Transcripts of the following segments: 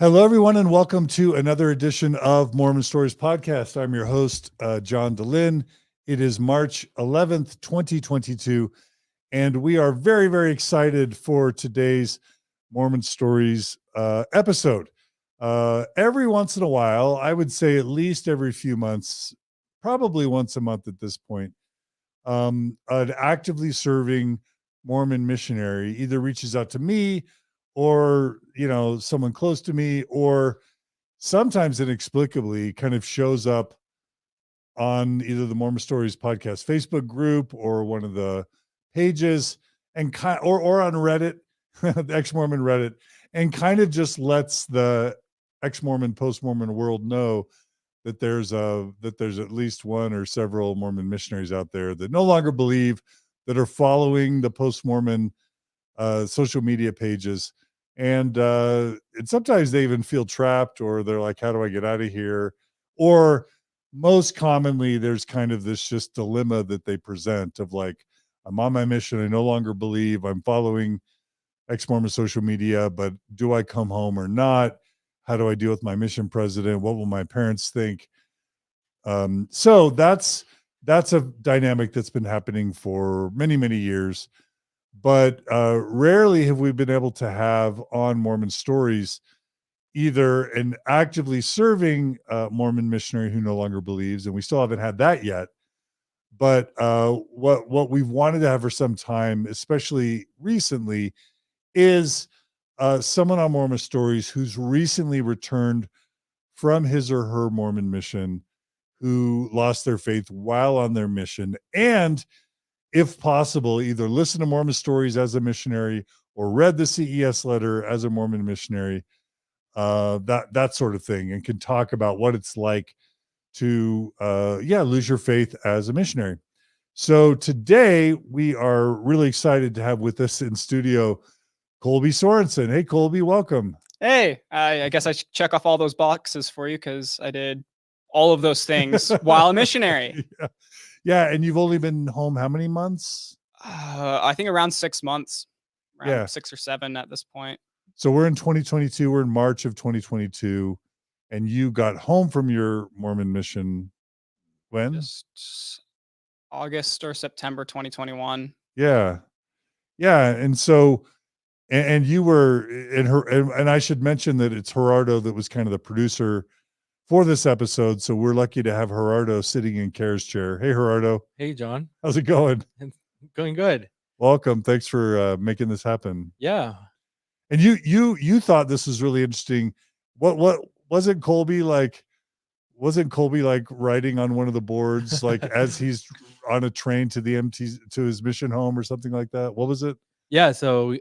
Hello, everyone, and welcome to another edition of Mormon Stories Podcast. I'm your host, John Dehlin. It is March 11th, 2022, and we are very, very excited for today's Mormon Stories episode. Every once in a while, I would say at least every few months, probably once a month at this point, an actively serving Mormon missionary either reaches out to me or someone close to me, or sometimes inexplicably kind of shows up on either the Mormon Stories podcast Facebook group or one of the pages, and or on Reddit, the ex-Mormon Reddit, and kind of just lets the ex-Mormon, post-Mormon world know that there's at least one or several Mormon missionaries out there that no longer believe, that are following the post-Mormon social media pages. And sometimes they even feel trapped, or they're like, how do I get out of here? Or most commonly, there's kind of this just dilemma that they present of like, I'm on my mission. I no longer believe. I'm following ex-Mormon social media, but do I come home or not? How do I deal with my mission president? What will my parents think? So that's a dynamic that's been happening for many, many years. But rarely have we been able to have on Mormon Stories either an actively serving Mormon missionary who no longer believes, and we still haven't had that yet. But what we've wanted to have for some time, especially recently, is someone on Mormon Stories who's recently returned from his or her Mormon mission, who lost their faith while on their mission, and if possible, either listen to Mormon Stories as a missionary or read the CES Letter as a Mormon missionary, that sort of thing, and can talk about what it's like to lose your faith as a missionary. So today we are really excited to have with us in studio Kolby Sorensen. Hey, Kolby, welcome. Hey, I guess I should check off all those boxes for you because I did all of those things while a missionary. Yeah, and you've only been home how many months? I think around 6 months, around 6 or 7 at this point. So we're in 2022. We're in March of 2022, and you got home from your Mormon mission when? Just August or September 2021. Yeah, and so, and you were in her, and I should mention that it's Gerardo that was kind of the producer for this episode. So we're lucky to have Gerardo sitting in Kara's chair. Hey, Gerardo. Hey, John. How's it going? Going good. Welcome. Thanks for making this happen. Yeah. And you thought this was really interesting. What wasn't Kolby like? Wasn't Kolby like writing on one of the boards, like as he's on a train to his mission home or something like that? What was it? Yeah. So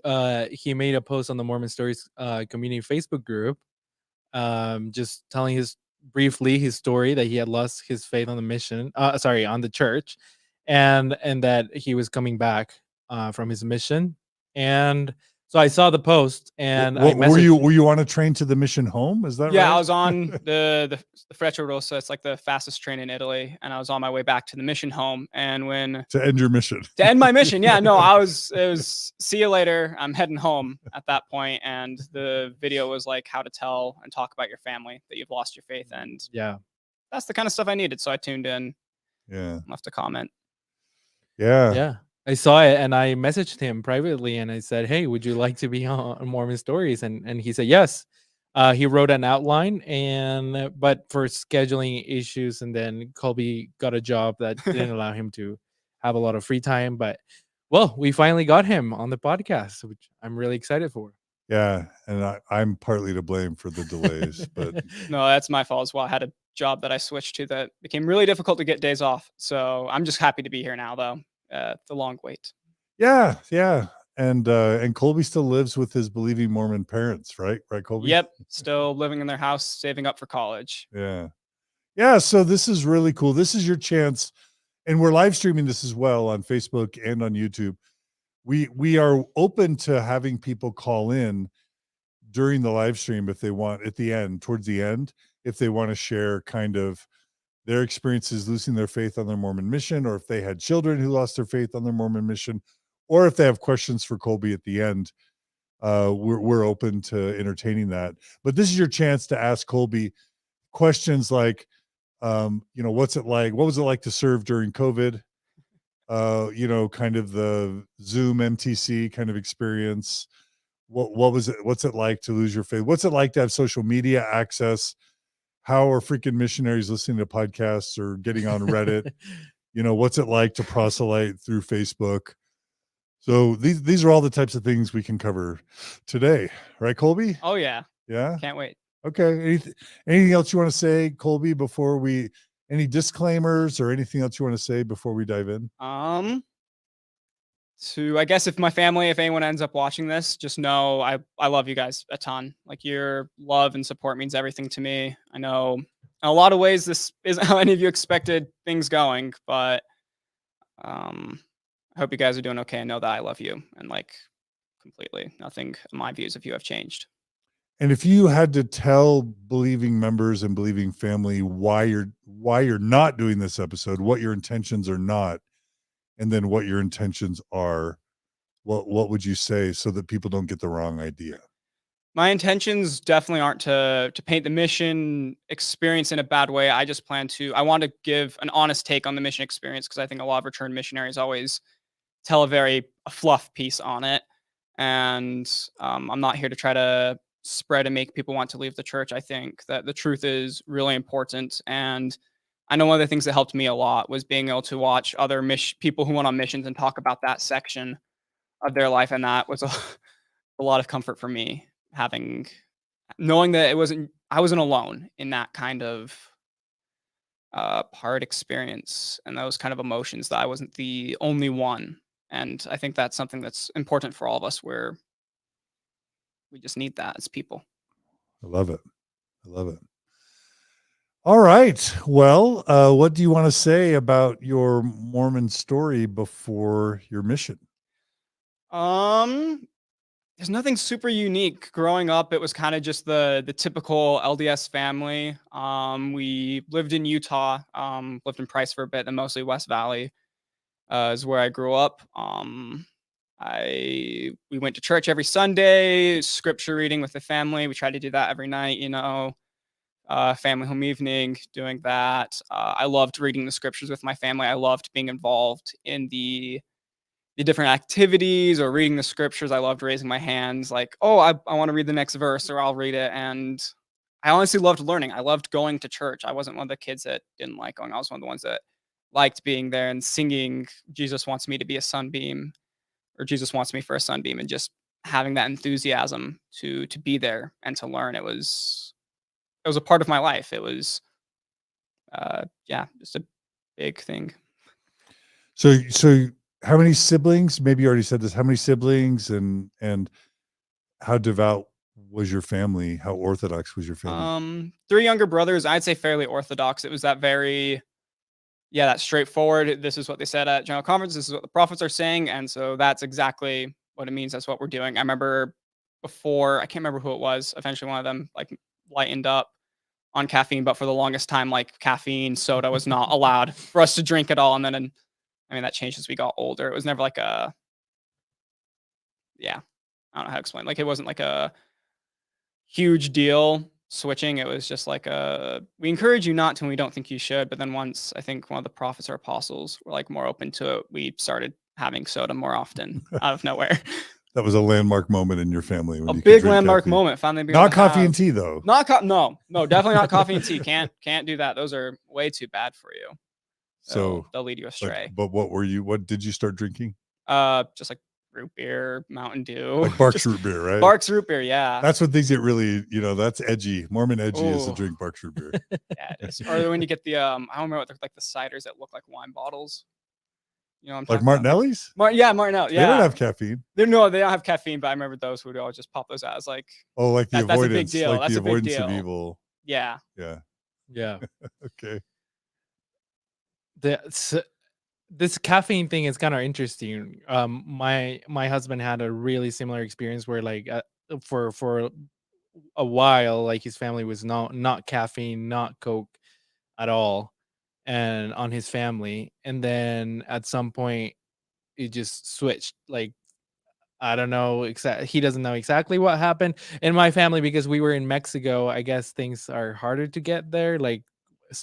he made a post on the Mormon Stories community Facebook group, just telling briefly his story that he had lost his faith on the mission, on the church, and that he was coming back from his mission. And so I saw the post, and were you on a train to the mission home? Is that right? Yeah, I was on the Frecciarossa. It's like the fastest train in Italy, and I was on my way back to the mission home. And to end your mission, to end my mission, yeah, no, it was see you later. I'm heading home at that point, and the video was like how to tell and talk about your family that you've lost your faith, and yeah, that's the kind of stuff I needed. So I tuned in, left a comment. Yeah. I saw it, and I messaged him privately, and I said, "Hey, would you like to be on Mormon Stories?" And he said yes. He wrote an outline, but for scheduling issues, and then Kolby got a job that didn't allow him to have a lot of free time. But well, we finally got him on the podcast, which I'm really excited for. Yeah, and I'm partly to blame for the delays, but no, that's my fault as well. I had a job that I switched to that became really difficult to get days off. So I'm just happy to be here now, though. The long wait. Yeah. And Kolby still lives with his believing Mormon parents, right? Right, Kolby? Yep. Still living in their house, saving up for college. Yeah. So this is really cool. This is your chance. And we're live streaming this as well on Facebook and on YouTube. We are open to having people call in during the live stream if they want, towards the end, if they want to share kind of their experiences losing their faith on their Mormon mission, or if they had children who lost their faith on their Mormon mission, or if they have questions for Kolby at the end. we're open to entertaining that. But this is your chance to ask Kolby questions like, what's it like? What was it like to serve during COVID? Kind of the Zoom MTC kind of experience. What was it? What's it like to lose your faith? What's it like to have social media access? How are freaking missionaries listening to podcasts or getting on Reddit? What's it like to proselyte through Facebook? So these are all the types of things we can cover today, right, Kolby? Oh yeah. Yeah. Can't wait. Okay. Anything else you want to say, Kolby, before any disclaimers or anything else you want to say before we dive in? I guess if anyone ends up watching this, just know I love you guys a ton. Like, your love and support means everything to me. I know in a lot of ways this isn't how any of you expected things going, but I hope you guys are doing okay. I know that I love you, and like, completely nothing in my views of you have changed. And if you had to tell believing members and believing family why you're not doing this episode, what your intentions are not, and then what your intentions are, what would you say so that people don't get the wrong idea? My intentions definitely aren't to paint the mission experience in a bad way. I want to give an honest take on the mission experience, because I think a lot of returned missionaries always tell a fluff piece on it. And I'm not here to try to spread and make people want to leave the church. I think that the truth is really important. And I know one of the things that helped me a lot was being able to watch other people who went on missions and talk about that section of their life. And that was a lot of comfort for me, knowing that I wasn't alone in that kind of hard experience and those kind of emotions, that I wasn't the only one. And I think that's something that's important for all of us, where we just need that as people. I love it. All right. Well, what do you want to say about your Mormon story before your mission? There's nothing super unique. Growing up, it was kind of just the typical LDS family. We lived in Utah, lived in Price for a bit, and mostly West Valley is where I grew up. We went to church every Sunday, scripture reading with the family. We tried to do that every night, family home evening, doing that. I loved reading the scriptures with my family. I loved being involved in the different activities or reading the scriptures. I loved raising my hands, like, oh, I want to read the next verse, or I'll read it. And I honestly loved learning. I loved going to church. I wasn't one of the kids that didn't like going. I was one of the ones that liked being there and singing Jesus wants me to be a sunbeam, or Jesus wants me for a sunbeam, and just having that enthusiasm to be there and to learn. It was a part of my life. It was just a big thing. So how many siblings? Maybe you already said this. How many siblings, and how devout was your family? How Orthodox was your family? 3 younger brothers. I'd say fairly Orthodox. It was that that's straightforward. This is what they said at General Conference. This is what the prophets are saying. And so that's exactly what it means. That's what we're doing. I remember before, I can't remember who it was. Eventually one of them like lightened up on caffeine, but for the longest time, like, caffeine, soda was not allowed for us to drink at all. And then, that changed as we got older. It was never like I don't know how to explain. Like, it wasn't like a huge deal switching. It was just like we encourage you not to, and we don't think you should. But then once, I think one of the prophets or apostles were like more open to it, we started having soda more often out of nowhere. That was a landmark moment in your family. A big landmark moment. Finally, not coffee and tea, though. No, definitely not coffee and tea. Can't do that. Those are way too bad for you. So they'll lead you astray. But what did you start drinking? Just like root beer, Mountain Dew. Like Barks root beer, right? Barks root beer, yeah. That's what things get really, that's edgy. Mormon edgy is to drink Barks root beer. Yeah, it is. Or when you get the, I don't remember what they're like, the ciders that look like wine bottles. Like Martinelli's? Martinelli, yeah. They don't have caffeine. They don't have caffeine, but I remember those who would always just pop those out as like, like the avoidance. That's a big deal. Like that's the a big avoidance deal. of evil. Yeah. Okay. This caffeine thing is kind of interesting. My husband had a really similar experience where, like, for a while, like, his family was not caffeine, not Coke at all, and on his family. And then at some point it just switched. Like, I don't know exactly. He doesn't know exactly what happened in my family because we were in Mexico. I guess things are harder to get there. Like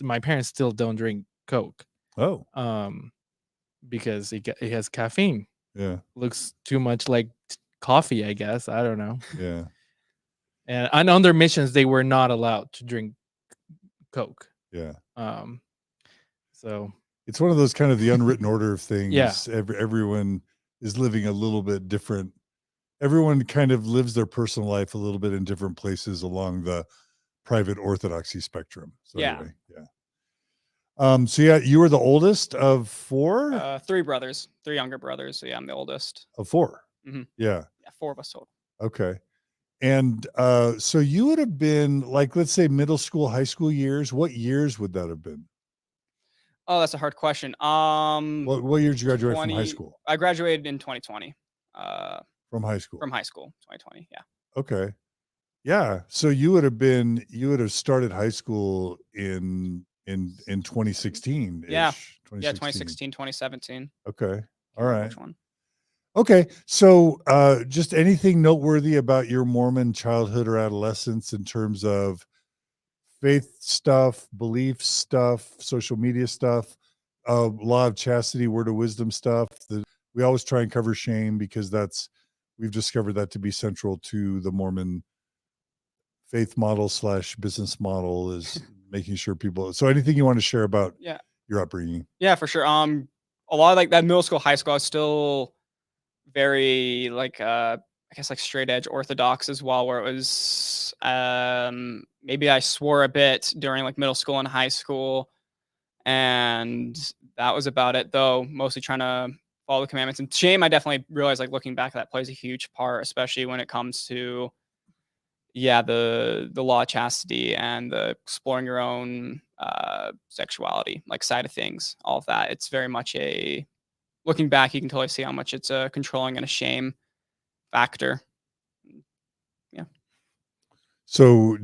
my parents still don't drink Coke. Oh, because it has caffeine. yeah, Looks too much like coffee, I guess. I don't know. yeah, And on their missions, they were not allowed to drink Coke. yeah. So It's one of those kind of the unwritten order of things. Yeah. Everyone is living a little bit different. Everyone kind of lives their personal life a little bit in different places along the private orthodoxy spectrum. So Yeah. anyway, yeah. So yeah, you were the oldest of four? 3 brothers, 3 younger brothers. So yeah, I'm the oldest. Of four. Mhm. Yeah. Yeah, 4 of us total. Okay. And so you would have been like, let's say middle school, high school years. What years would that have been? Oh, that's a hard question. What year did you graduate from high 20 school? I graduated in 2020. From high school. From high school, 2020. Yeah. Okay. Yeah. So you would have started high school in 2016. Yeah. Yeah, 2016, 2017. Okay. All Can't remember right. which one. Okay. So just anything noteworthy about your Mormon childhood or adolescence in terms of faith stuff, belief stuff, social media stuff, law of chastity, word of wisdom stuff. We always try and cover shame because we've discovered that to be central to the Mormon faith model / business model is making sure people. So anything you want to share about Yeah. your upbringing? Yeah, for sure. A lot of like that middle school, high school, I was still very like I guess like straight edge Orthodox as well, where it was maybe I swore a bit during like middle school and high school, and that was about it though. Mostly trying to follow the commandments. And shame, I definitely realized like looking back, that plays a huge part, especially when it comes to the law of chastity and the exploring your own sexuality like side of things. All of that. It's very much looking back, you can totally see how much it's a controlling and a shame factor. Yeah. So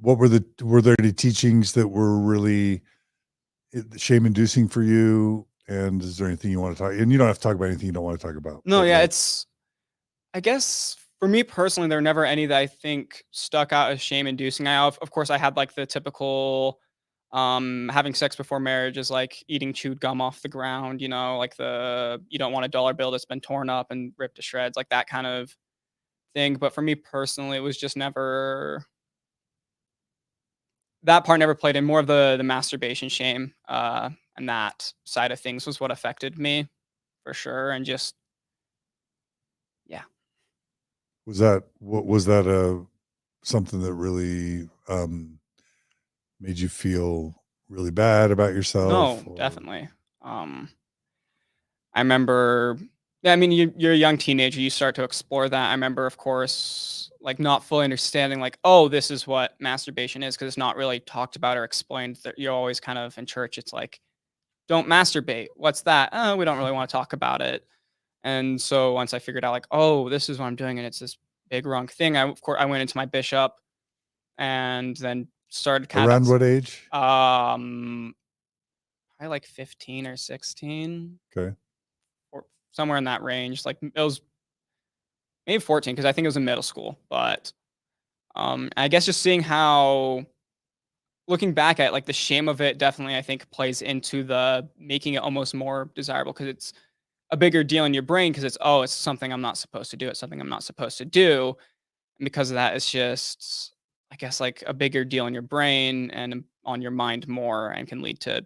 were there any teachings that were really shame inducing for you? And is there anything you want to talk? And you don't have to talk about anything you don't want to talk about. No, but yeah, like, I guess for me personally, there were never any that I think stuck out as shame inducing. Of course, I had like the typical having sex before marriage is like eating chewed gum off the ground, like you don't want a dollar bill that's been torn up and ripped to shreds, like that kind of thing. But for me personally, it was just never, that part never played in. More of the masturbation shame and that side of things was what affected me for sure. And just, yeah. was that something that really made you feel really bad about yourself? No, definitely. I remember, yeah, I mean, you're a young teenager, you start to explore that. I remember, of course, like not fully understanding, like, oh, this is what masturbation is, because it's not really talked about or explained. That you're always kind of in church, it's like, don't masturbate. What's that? Oh, we don't really want to talk about it. And so once I figured out, like, oh, this is what I'm doing, and it's this big wrong thing, I went into my bishop and then started kind Around of what age? probably like 15 or 16. Okay. Or somewhere in that range. Like it was maybe 14 because I think it was in middle school. But I guess just seeing how, looking back at like the shame of it, definitely I think plays into the making it almost more desirable, because it's a bigger deal in your brain, because it's something I'm not supposed to do. It's something I'm not supposed to do. And because of that, it's just, I guess, like a bigger deal in your brain and on your mind more, and can lead to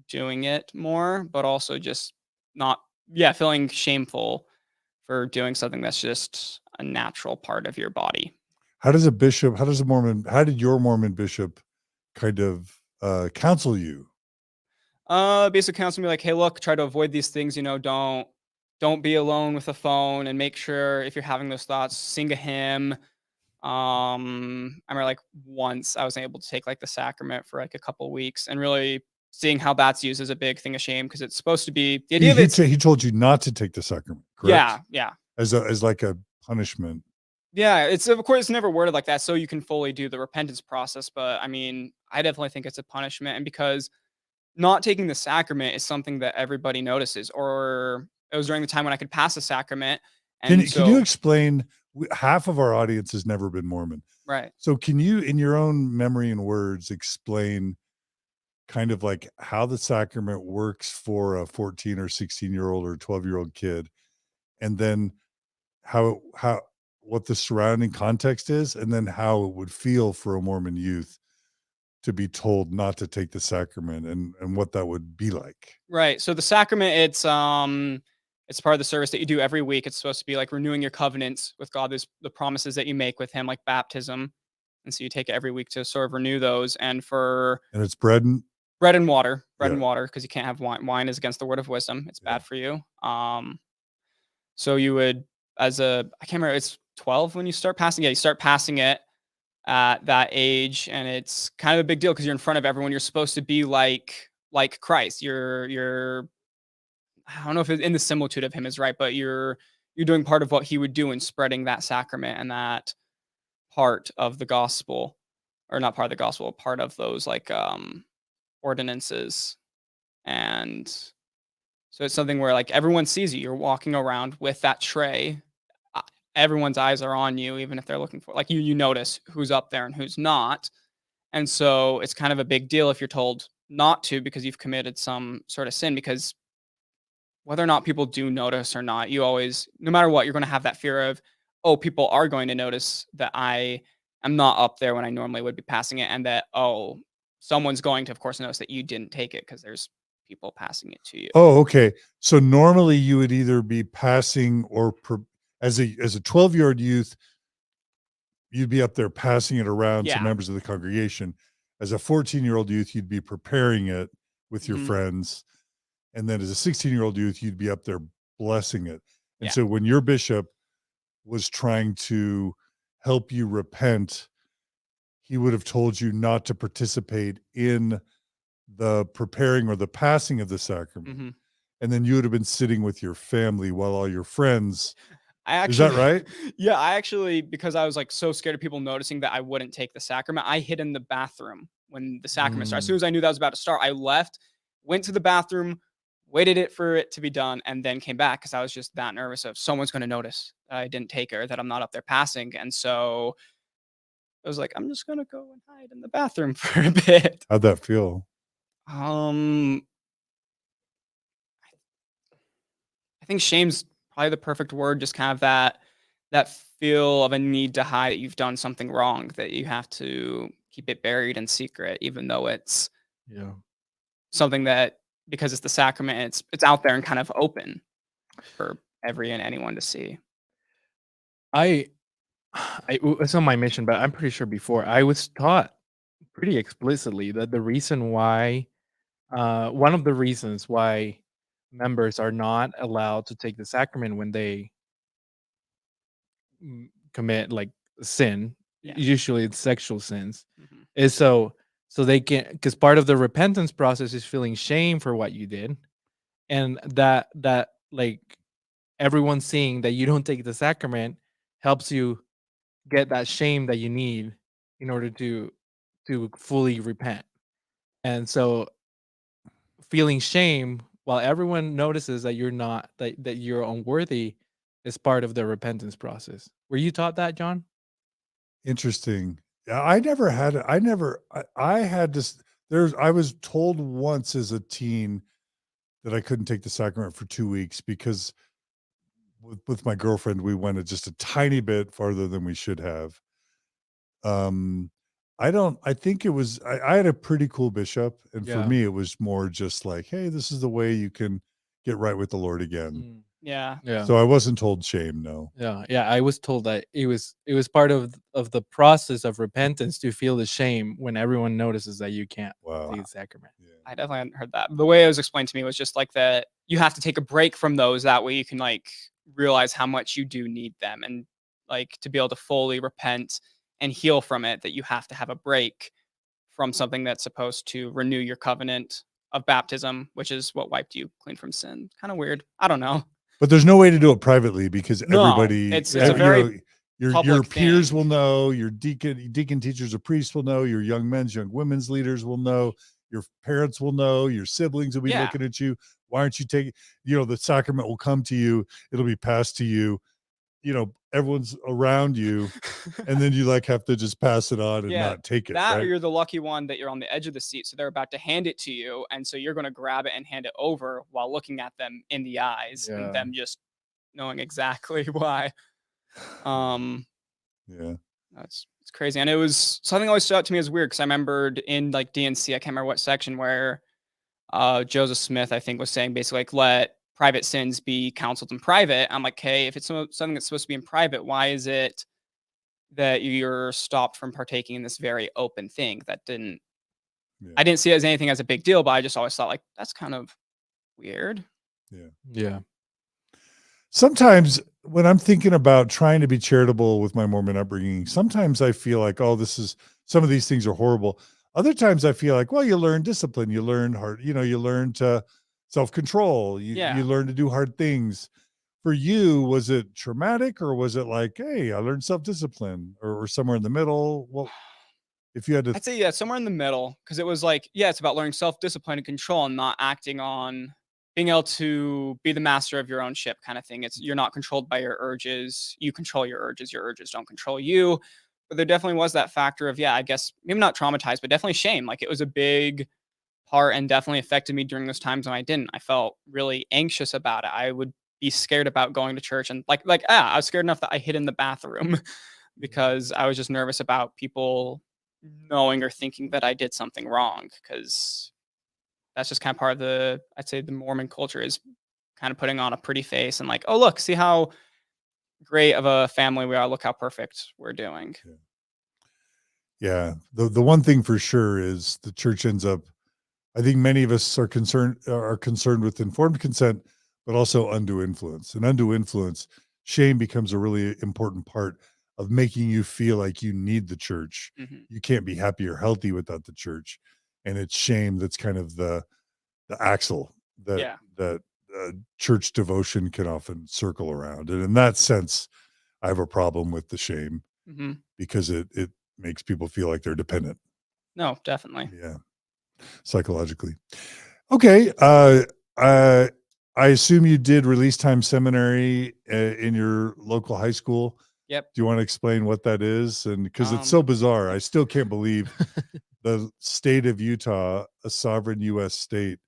doing it more, but also just not, feeling shameful for doing something that's just a natural part of your body. How did your Mormon bishop kind of counsel you? Basic counsel me like, hey, look, try to avoid these things, don't be alone with a phone, and make sure if you're having those thoughts, sing a hymn. I remember like once I was able to take like the sacrament for like a couple of weeks, and really seeing how that's used as a big thing of shame, because it's supposed to be the idea of it. He told you not to take the sacrament, correct? Yeah. As like a punishment. Yeah, it's, of course, it's never worded like that, so you can fully do the repentance process. But I mean, I definitely think it's a punishment, and because not taking the sacrament is something that everybody notices, or it was during the time when I could pass a sacrament. Can And you explain? Half of our audience has never been Mormon. right. So can you, in your own memory and words, explain kind of like how the sacrament works for a 14 or 16-year-old or 12-year-old kid, and then how what the surrounding context is, and then how it would feel for a Mormon youth to be told not to take the sacrament, and what that would be like? Right. So the sacrament, it's part of the service that you do every week. It's supposed to be like renewing your covenants with God. There's the promises that you make with him, like baptism. And so you take it every week to sort of renew those. And it's bread and water, Yeah. because you can't have wine. Wine is against the word of wisdom. It's bad for you. So you would, I can't remember, it's 12 when you start passing. Yeah, you start passing it at that age, and it's kind of a big deal because you're in front of everyone. You're supposed to be like Christ. You're I don't know if it's in the similitude of him is right, but you're doing part of what he would do in spreading that sacrament and that part of the gospel, or not part of the gospel, part of those like ordinances. And so it's something where like everyone sees you. You're walking around with that tray. Everyone's eyes are on you, even if they're looking for, like, you notice who's up there and who's not. And so it's kind of a big deal if you're told not to because you've committed some sort of sin, because whether or not people do notice or not, you always, no matter what, you're going to have that fear of, oh, people are going to notice that I am not up there when I normally would be passing it. And that, oh, someone's going to, of course, notice that you didn't take it because there's people passing it to you. Oh, okay. So normally you would either be passing or as a 12-year-old youth, you'd be up there passing it around to members of the congregation. As a 14-year-old youth, you'd be preparing it with your friends. And then as a 16-year-old youth, you'd be up there blessing it. And so when your bishop was trying to help you repent, he would have told you not to participate in the preparing or the passing of the sacrament. And then you would have been sitting with your family while all your friends. Is that right? Yeah, I actually, because I was like so scared of people noticing that I wouldn't take the sacrament, I hid in the bathroom when the sacrament started. As soon as I knew that was about to start, I left, went to the bathroom, waited for it to be done, and then came back because I was just that nervous of someone's going to notice that I didn't take her, that I'm not up there passing. And so I was like, I'm just going to go and hide in the bathroom for a bit. How'd that feel? I think shame's probably the perfect word. Just kind of that feel of a need to hide that you've done something wrong, that you have to keep it buried in secret, even though it's something that, because it's the sacrament, it's out there and kind of open for every and anyone to see. It's on my mission, but I'm pretty sure before I was taught pretty explicitly that the reason why, one of the reasons why members are not allowed to take the sacrament when they commit like sin, usually it's sexual sins, is so they can, because part of the repentance process is feeling shame for what you did, and that like everyone seeing that you don't take the sacrament helps you get that shame that you need in order to fully repent. And so feeling shame while everyone notices that you're not, that you're unworthy, is part of the repentance process. Were you taught that, John? Interesting. I had this, I was told once as a teen that I couldn't take the sacrament for 2 weeks because with my girlfriend, we went just a tiny bit farther than we should have. I think it was, I had a pretty cool bishop. And for me, it was more just like, hey, this is the way you can get right with the Lord again. Yeah. So I wasn't told shame. No. Yeah. I was told that it was part of the process of repentance to feel the shame when everyone notices that you can't take the sacrament. Yeah. I definitely hadn't heard that. The way it was explained to me was just like that you have to take a break from those. That way you can like realize how much you do need them, and like to be able to fully repent and heal from it, that you have to have a break from something that's supposed to renew your covenant of baptism, which is what wiped you clean from sin. Kind of weird. I don't know. But there's no way to do it privately because everybody, it's a very your peers thing. will know, your deacon teachers or priests will know, your young women's leaders will know, your parents will know, your siblings will be looking at you. Why aren't you taking, the sacrament will come to you. It'll be passed to you. Everyone's around you. And then you have to just pass it on and not take it. That, right? or you're the lucky one that you're on the edge of the seat. So they're about to hand it to you. And so you're going to grab it and hand it over while looking at them in the eyes and them just knowing exactly why. Yeah. It's crazy. And it was something always stood out to me as weird because I remembered in DNC, I can't remember what section, where Joseph Smith, I think, was saying basically let private sins be counseled in private. I'm like, hey, if it's something that's supposed to be in private, why is it that you're stopped from partaking in this very open thing? I didn't see it as anything as a big deal, but I just always thought that's kind of weird. Yeah. Sometimes when I'm thinking about trying to be charitable with my Mormon upbringing, sometimes I feel some of these things are horrible. Other times I feel well, you learn discipline, you learn you learn to self-control, you learn to do hard things. For you, was it traumatic, or was it hey, I learned self-discipline, or somewhere in the middle? Well, if you had to, I'd say, somewhere in the middle, because it was it's about learning self-discipline and control and not acting on being able to be the master of your own ship kind of thing. You're not controlled by your urges. You control your urges don't control you. But there definitely was that factor of, I guess maybe not traumatized, but definitely shame. It was a big part and definitely affected me during those times when I didn't. I felt really anxious about it. I would be scared about going to church, and I was scared enough that I hid in the bathroom because I was just nervous about people knowing or thinking that I did something wrong, because that's just kind of part of I'd say the Mormon culture is kind of putting on a pretty face and oh, look, see how great of a family we are. Look how perfect we're doing. Yeah. The one thing for sure is the church ends up, I think many of us are concerned with informed consent, but also undue influence. And undue influence, shame becomes a really important part of making you feel like you need the church. Mm-hmm. You can't be happy or healthy without the church. And it's shame that's kind of the axle that church devotion can often circle around. And in that sense, I have a problem with the shame, because it makes people feel like they're dependent. No, definitely. Yeah. Psychologically. Okay. I assume you did release time seminary in your local high school. Yep. Do you want to explain what that is? And because it's so bizarre, I still can't believe the state of Utah, a sovereign U.S. state,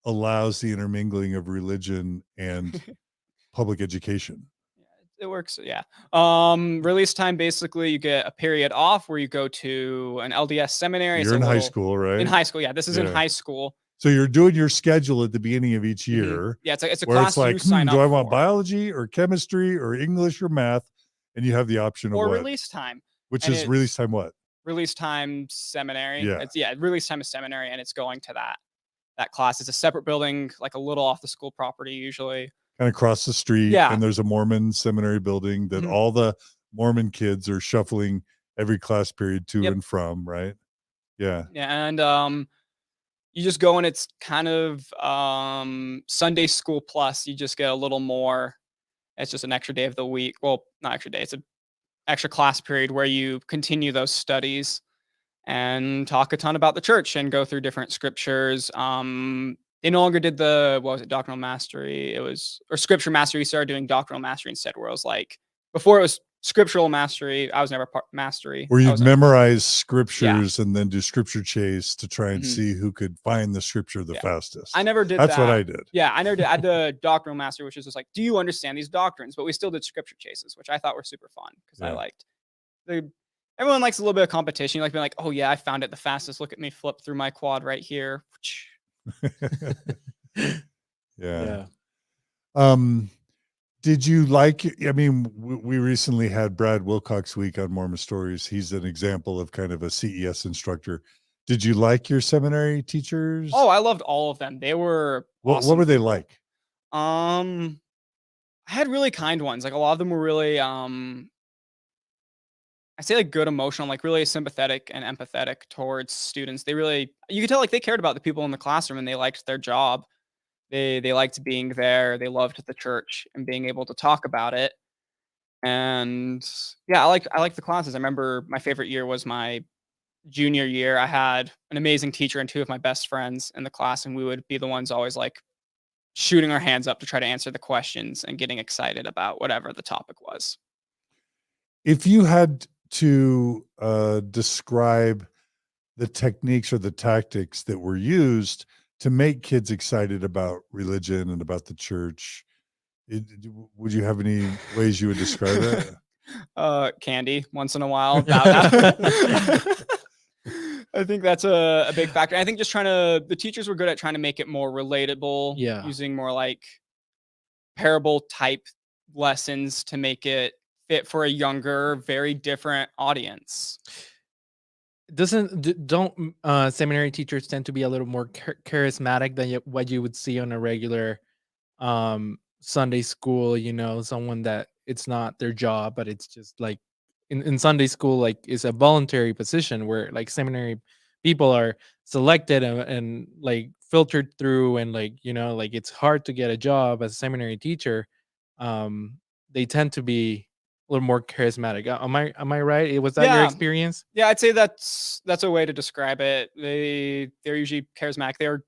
allows the intermingling of religion and public education. It works. Yeah. Release time, basically you get a period off where you go to an LDS seminary. You're in high school, right? In high school. Yeah. This is in high school. So you're doing your schedule at the beginning of each year. Yeah. It's a where class it's you sign up do I want for. biology or chemistry or English or math? And you have the option of or what? release time. Which And is release time what? Release time seminary. Yeah. Release time is seminary, and it's going to that class. It's a separate building, a little off the school property usually. Kind of across the street. Yeah. And there's a Mormon seminary building that all the Mormon kids are shuffling every class period to and from, right? Yeah. Yeah. And you just go, and it's kind of Sunday school plus. You just get a little more. It's just an extra day of the week. Well, not extra day. It's an extra class period where you continue those studies and talk a ton about the church and go through different scriptures. They no longer did doctrinal mastery. Or scripture mastery. We started doing doctrinal mastery instead, where it was before it was scriptural mastery. I was never mastery. Where you'd memorize scriptures and then do scripture chase to try and see who could find the scripture the fastest. I never did that. That's what I did. Yeah, I never did. I had the doctrinal mastery, which is just do you understand these doctrines? But we still did scripture chases, which I thought were super fun because I liked everyone likes a little bit of competition. You like being oh yeah, I found it the fastest. Look at me flip through my quad right here. Yeah. Did you we recently had Brad Wilcox week on Mormon Stories. He's an example of kind of a CES instructor. Did you like your seminary teachers? Oh, I loved all of them. They were awesome. What were they like? I had really kind ones. A lot of them were really I say good emotional, really sympathetic and empathetic towards students. You could tell they cared about the people in the classroom and they liked their job. They liked being there. They loved the church and being able to talk about it. And yeah, I like the classes. I remember my favorite year was my junior year. I had an amazing teacher and two of my best friends in the class, and we would be the ones always shooting our hands up to try to answer the questions and getting excited about whatever the topic was. If you had to describe the techniques or the tactics that were used to make kids excited about religion and about the church, would you have any ways you would describe that? Candy once in a while. I think that's a big factor. I think just the teachers were good at trying to make it more relatable, using more like parable type lessons to make it fit for a younger, very different audience. Don't seminary teachers tend to be a little more charismatic than what you would see on a regular Sunday school? Someone that it's not their job, but it's just like in Sunday school, like it's a voluntary position where like seminary people are selected and like filtered through, and like like it's hard to get a job as a seminary teacher. They tend to be a little more charismatic. Am I right? Was that your experience? Yeah, I'd say that's a way to describe it. They're usually charismatic. They're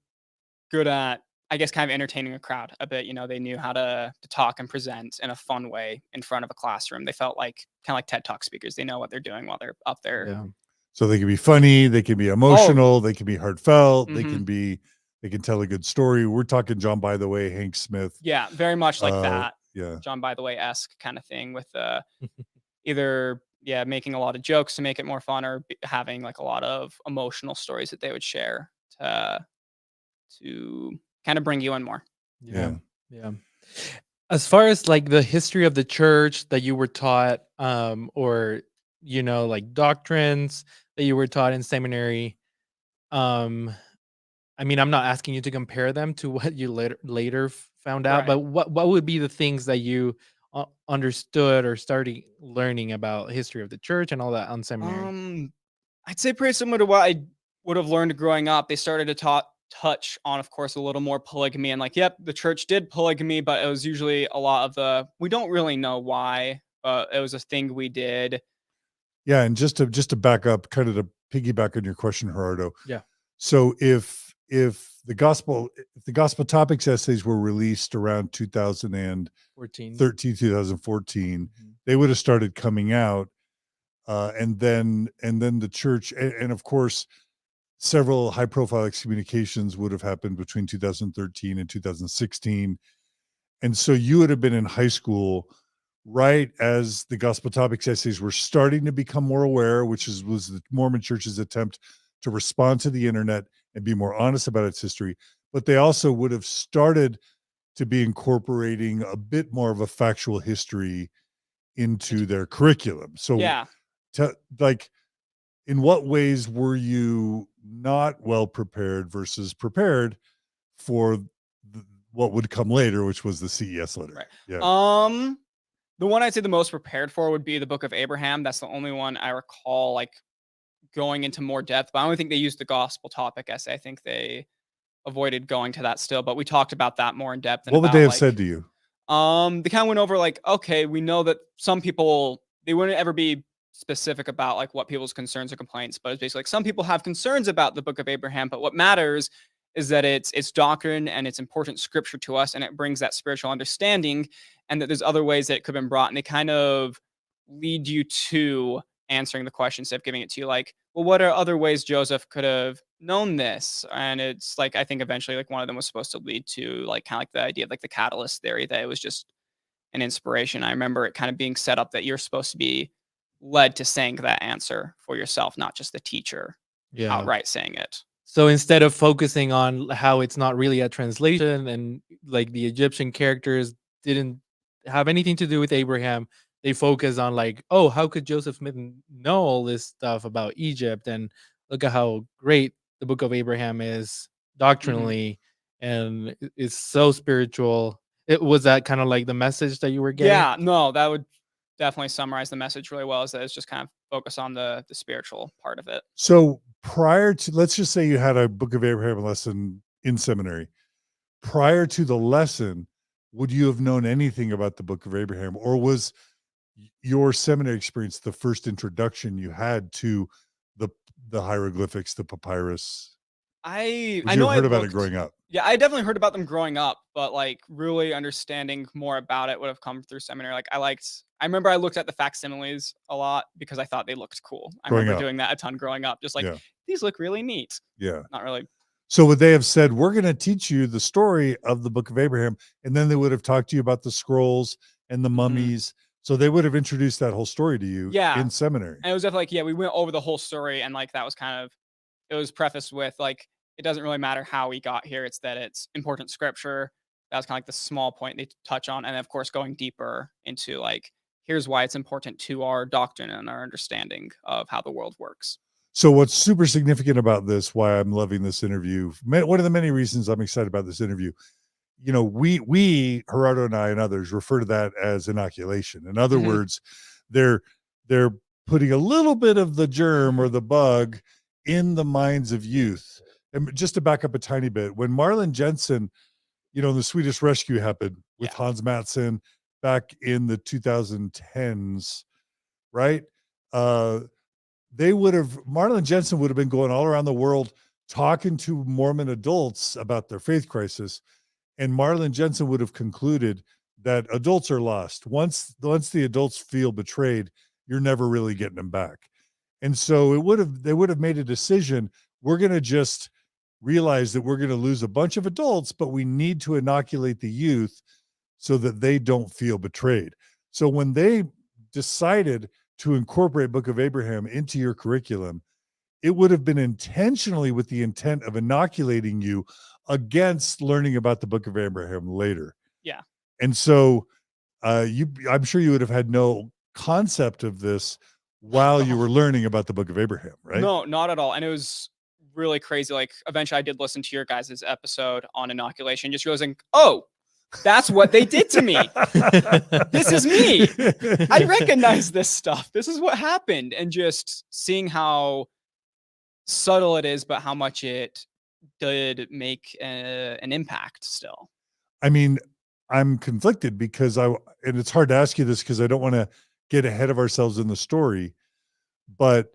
good at, I guess, kind of entertaining a crowd a bit. They knew how to talk and present in a fun way in front of a classroom. They felt like kind of like TED Talk speakers. They know what they're doing while they're up there. Yeah. So they can be funny, they can be emotional, they can be heartfelt, they can tell a good story. We're talking John By the Way, Hank Smith. Yeah, very much like that. Yeah. John By the Way-esque kind of thing with either making a lot of jokes to make it more fun, or having like a lot of emotional stories that they would share to kind of bring you in more. Yeah. As far as like the history of the church that you were taught, or like doctrines that you were taught in seminary, I mean, I'm not asking you to compare them to what you later found out, but what would be the things that you understood or started learning about history of the church and all that on seminary? I'd say pretty similar to what I would have learned growing up. They started to touch on, of course, a little more polygamy, and like, yep, the church did polygamy, but it was usually a lot of we don't really know why, but it was a thing we did. Yeah, and just to back up, kind of to piggyback on your question, Gerardo. Yeah. So if the gospel topics essays were released around 2013, 2014, they would have started coming out, and then the church, and of course, several high-profile excommunications would have happened between 2013 and 2016, and so you would have been in high school right as the gospel topics essays were starting to become more aware, which was the Mormon Church's attempt to respond to the internet and be more honest about its history. But they also would have started to be incorporating a bit more of a factual history into their curriculum. So like, in what ways were you not well prepared versus prepared for what would come later, which was the CES letter? Right. Yeah. The one I'd say the most prepared for would be the Book of Abraham. That's the only one I recall like going into more depth, but I don't think they used the gospel topic essay. I think they avoided going to that still, but we talked about that more in depth. What would they have said to you? They kind of went over like, okay, we know that some people, they wouldn't ever be specific about like what people's concerns or complaints, but it's basically like some people have concerns about the Book of Abraham, but what matters is that it's doctrine and it's important scripture to us, and it brings that spiritual understanding, and that there's other ways that it could have been brought, and they kind of lead you to answering the question instead of giving it to you like, well, what are other ways Joseph could have known this? And it's like, I think eventually like one of them was supposed to lead to like kind of like the idea of like the catalyst theory, that it was just an inspiration. I remember it kind of being set up that you're supposed to be led to saying that answer for yourself, not just the teacher outright saying it. So instead of focusing on how it's not really a translation and like the Egyptian characters didn't have anything to do with Abraham, they focus on like, oh, how could Joseph Smith know all this stuff about Egypt? And look at how great the Book of Abraham is doctrinally, and it's so spiritual. It was that kind of like the message that you were getting? Yeah, no, that would definitely summarize the message really well, is that it's just kind of focus on the spiritual part of it. So prior to, let's just say you had a Book of Abraham lesson in seminary. Prior to the lesson, would you have known anything about the Book of Abraham, or was your seminary experience the first introduction you had to the hieroglyphics, the papyrus? I Would you know have I heard about it looked. growing up? Yeah, I definitely heard about them growing up, but like really understanding more about it would have come through seminary. Like I remember I looked at the facsimiles a lot because I thought they looked cool. I Growing remember up. doing that a ton growing up, just like Yeah. these look really neat. Yeah. Not really. So would they have said, we're going to teach you the story of the Book of Abraham, and then they would have talked to you about the scrolls and the mummies. So they would have introduced that whole story to you in seminary. And it was definitely like, yeah, we went over the whole story, and like that was kind of, it was prefaced with like, it doesn't really matter how we got here, it's that it's important scripture. That was kind of like the small point they touch on, and of course going deeper into like, here's why it's important to our doctrine and our understanding of how the world works. So what's super significant about this, why I'm loving this interview, one of the many reasons I'm excited about this interview, you know, we Gerardo and I and others refer to that as inoculation. In other words, they're putting a little bit of the germ or the bug in the minds of youth. And just to back up a tiny bit, when Marlin Jensen, you know, the Swedish Rescue happened with Hans Mattsson back in the 2010s, right? Marlin Jensen would have been going all around the world talking to Mormon adults about their faith crisis. And Marlin Jensen would have concluded that adults are lost. Once the adults feel betrayed, you're never really getting them back. And so they would have made a decision. We're going to just realize that we're going to lose a bunch of adults, but we need to inoculate the youth so that they don't feel betrayed. So when they decided to incorporate Book of Abraham into your curriculum, it would have been intentionally with the intent of inoculating you against learning about the Book of Abraham later. Yeah. And so I'm sure you would have had no concept of this while you were learning about the Book of Abraham, right? No, not at all. And it was really crazy. Like eventually I did listen to your guys' episode on inoculation, just realizing, oh, that's what they did to me. This is me. I recognize this stuff. This is what happened. And just seeing how subtle it is, but how much it did make an impact still. I mean, I'm conflicted because and it's hard to ask you this because I don't want to get ahead of ourselves in the story, but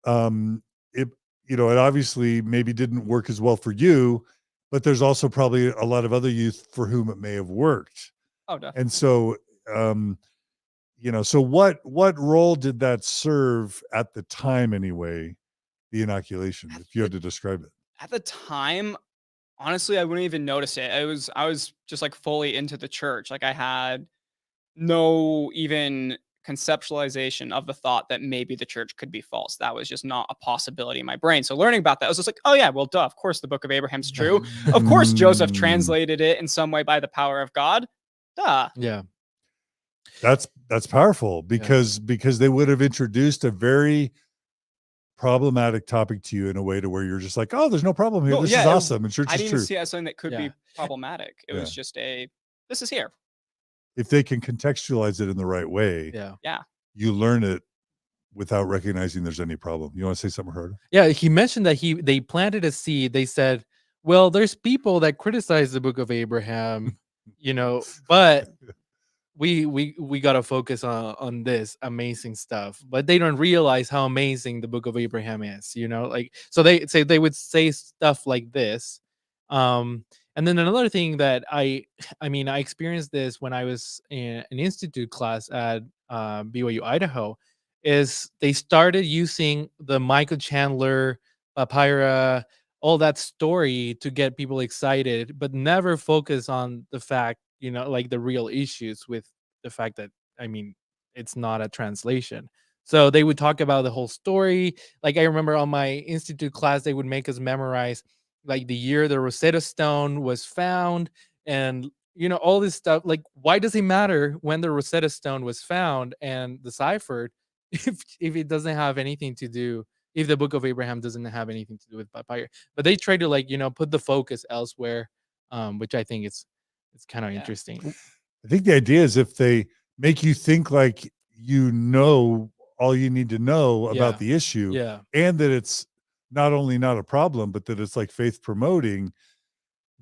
it obviously maybe didn't work as well for you, but there's also probably a lot of other youth for whom it may have worked. Oh, definitely. And so, so what role did that serve at the time anyway, the inoculation, if you had to describe it? At the time, honestly, I wouldn't even notice it. I was just like fully into the church. Like I had no even conceptualization of the thought that maybe the church could be false. That was just not a possibility in my brain. So learning about that, I was just like, oh yeah, well, duh, of course the Book of Abraham's true. Of course Joseph translated it in some way by the power of God. Duh. Yeah. That's powerful because they would have introduced a very problematic topic to you in a way to where you're just like, oh, there's no problem here. This is awesome. And church I is didn't true. even see it as something that could be problematic. It was just this is here. If they can contextualize it in the right way, you learn it without recognizing there's any problem. You want to say something, Gerardo? Yeah, he mentioned that they planted a seed. They said, well, there's people that criticize the Book of Abraham, but we got to focus on this amazing stuff. But they don't realize how amazing the Book of Abraham is, so they would say stuff like this. And then another thing that I experienced this when I was in an institute class at BYU, Idaho, is they started using the Michael Chandler, Papyra, all that story to get people excited, but never focus on the fact, like the real issues with the fact that, it's not a translation. So they would talk about the whole story. Like I remember on my institute class, they would make us memorize like the year the Rosetta Stone was found and all this stuff. Like, why does it matter when the Rosetta Stone was found and deciphered if it doesn't have anything to do, if the Book of Abraham doesn't have anything to do with papyrus? But they try to put the focus elsewhere, which I think it's kind of interesting. I think the idea is if they make you think like all you need to know about the issue, and that it's not only not a problem, but that it's like faith promoting,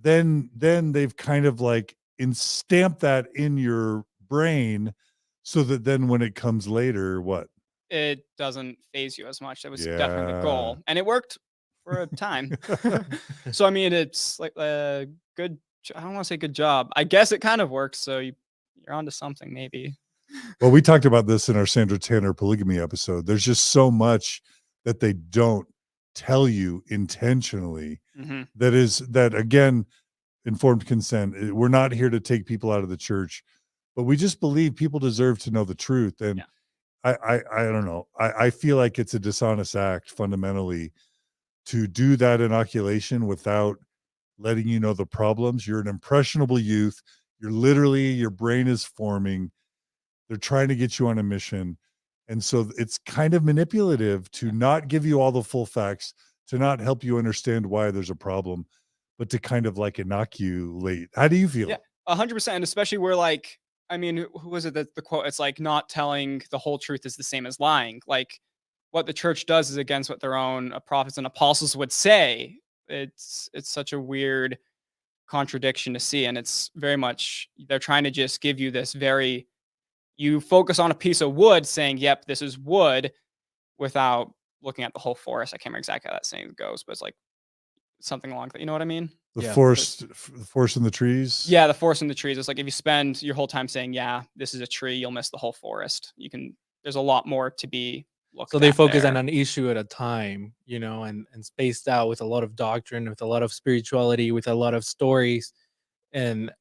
then they've kind of like stamped that in your brain so that then when it comes later, what? It doesn't phase you as much. That was definitely the goal. And it worked for a time. So I mean, it's like a good. I don't want to say good job. I guess it kind of works. So you're onto something, maybe. Well, we talked about this in our Sandra Tanner polygamy episode. There's just so much that they don't tell you intentionally. Mhm. That again, informed consent. We're not here to take people out of the church, but we just believe people deserve to know the truth. And Yeah. I don't know. I feel like it's a dishonest act fundamentally to do that inoculation without letting you know the problems. You're an impressionable youth. Your brain is forming. They're trying to get you on a mission. And so it's kind of manipulative to not give you all the full facts, to not help you understand why there's a problem, but to kind of like inoculate. How do you feel? Yeah, 100%. And especially where like, I mean, who was it that the quote? It's like not telling the whole truth is the same as lying. Like what the church does is against what their own prophets and apostles would say. It's such a weird contradiction to see. And it's very much, they're trying to just give you this very, you focus on a piece of wood saying, yep, this is wood, without looking at the whole forest. I can't remember exactly how that saying goes, but it's like something along that. You know what I mean? The Yeah. forest in the trees. Yeah, the forest in the trees. It's like if you spend your whole time saying, yeah, this is a tree, you'll miss the whole forest. There's a lot more to be looked So at they focus there. on an issue at a time, you know, and spaced out with a lot of doctrine, with a lot of spirituality, with a lot of stories, and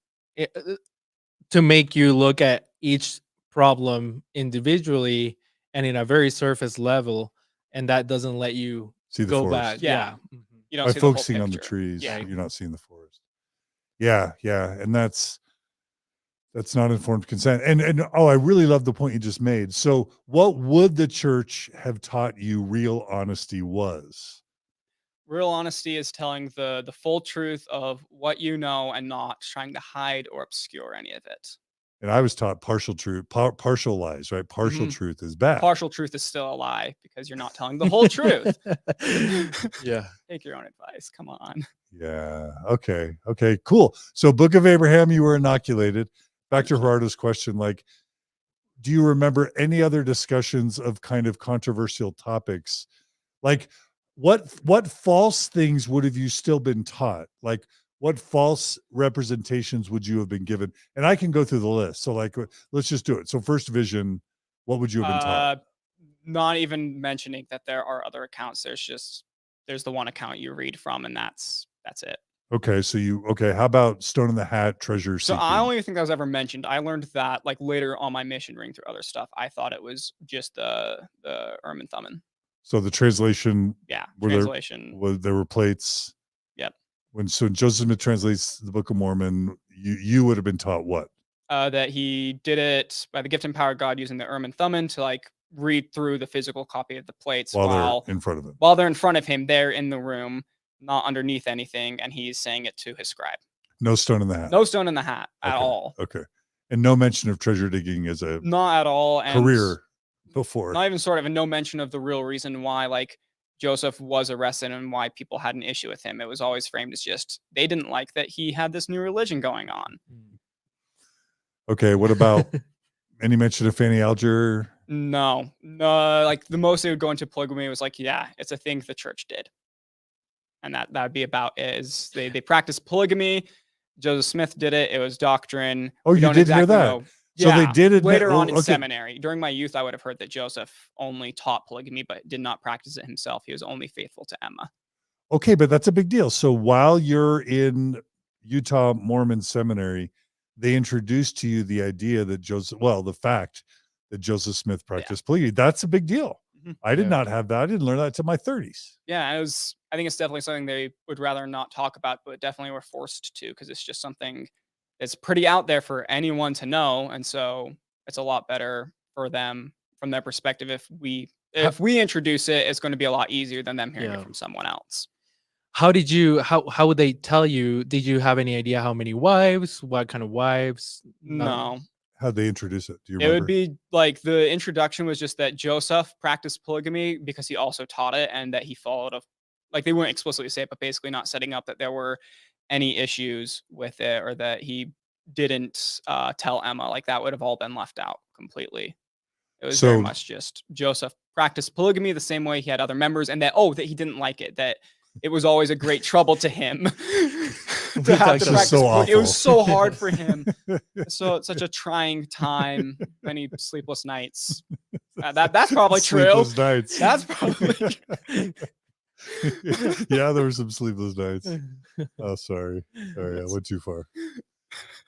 to make you look at each problem individually and in a very surface level, and that doesn't let you See the go forest. back. Yeah. Mhm. You don't By see the whole focusing on the picture. trees, Yeah. you're not seeing the forest. Yeah, and that's not informed consent. And oh, I really love the point you just made. So, what would the church have taught you real honesty was? Real honesty is telling the full truth of what you know and not trying to hide or obscure any of it. And I was taught partial truth, partial lies, right? Partial Mhm. truth is bad. Partial truth is still a lie because you're not telling the whole truth. Yeah. Take your own advice. Come on. Yeah. Okay. Cool. So, Book of Abraham, you were inoculated. Back to Gerardo's question, like, do you remember any other discussions of kind of controversial topics? Like, what false things would have you still been taught? Like, what false representations would you have been given? And I can go through the list. So, like, let's just do it. So, first vision, what would you have been taught? Not even mentioning that there are other accounts. There's the one account you read from, and that's it. Okay, so how about Stone in the Hat, treasure So seeking? I don't even think that was ever mentioned. I learned that like later on my mission ring through other stuff. I thought it was just the Ermin Thummim. So the translation, Yeah, translation. There were plates. Yep. When Joseph Smith translates the Book of Mormon, you would have been taught what? That he did it by the gift and power of God using the Ermin Thummim to like read through the physical copy of the plates while they're in front of him. While they're in front of him, they're in the room, not underneath anything, and he's saying it to his scribe. No stone in the hat. No stone in the hat at all. Okay. And no mention of treasure digging as a not at all and career before. Not even sort of, and no mention of the real reason why like Joseph was arrested and why people had an issue with him. It was always framed as just they didn't like that he had this new religion going on. Okay, what about any mention of Fanny Alger? No, like the most they would go into polygamy was like, yeah, it's a thing the church did. And that would be about it. Is they practiced polygamy. Joseph Smith did it. It was doctrine. Oh, you did hear that? Know. So yeah, they did it later on in seminary. During my youth, I would have heard that Joseph only taught polygamy, but did not practice it himself. He was only faithful to Emma. Okay, but that's a big deal. So while you're in Utah Mormon Seminary, they introduced to you the idea that the fact that Joseph Smith practiced polygamy. That's a big deal. Mm-hmm. I did not have that. I didn't learn that until my 30s. Yeah, I think it's definitely something they would rather not talk about, but definitely were forced to because it's just something that's pretty out there for anyone to know, and so it's a lot better for them from their perspective. If we introduce it, it's going to be a lot easier than them hearing it from someone else. How would they tell you? Did you have any idea how many wives? What kind of wives? No. How'd they introduce it? Do you remember? It would be like the introduction was just that Joseph practiced polygamy because he also taught it, and that he followed like they wouldn't explicitly say it, but basically not setting up that there were any issues with it or that he didn't tell Emma. Like that would have all been left out completely. It was very much just Joseph practiced polygamy the same way he had other members, and that he didn't like it, that it was always a great trouble to him to We have talked to about practice so polygamy. It was awful. so hard for him. So it's such a trying time, many sleepless nights. That's probably true. Sleepless nights. That's probably Yeah, there were some sleepless nights. Oh, sorry. I went too far.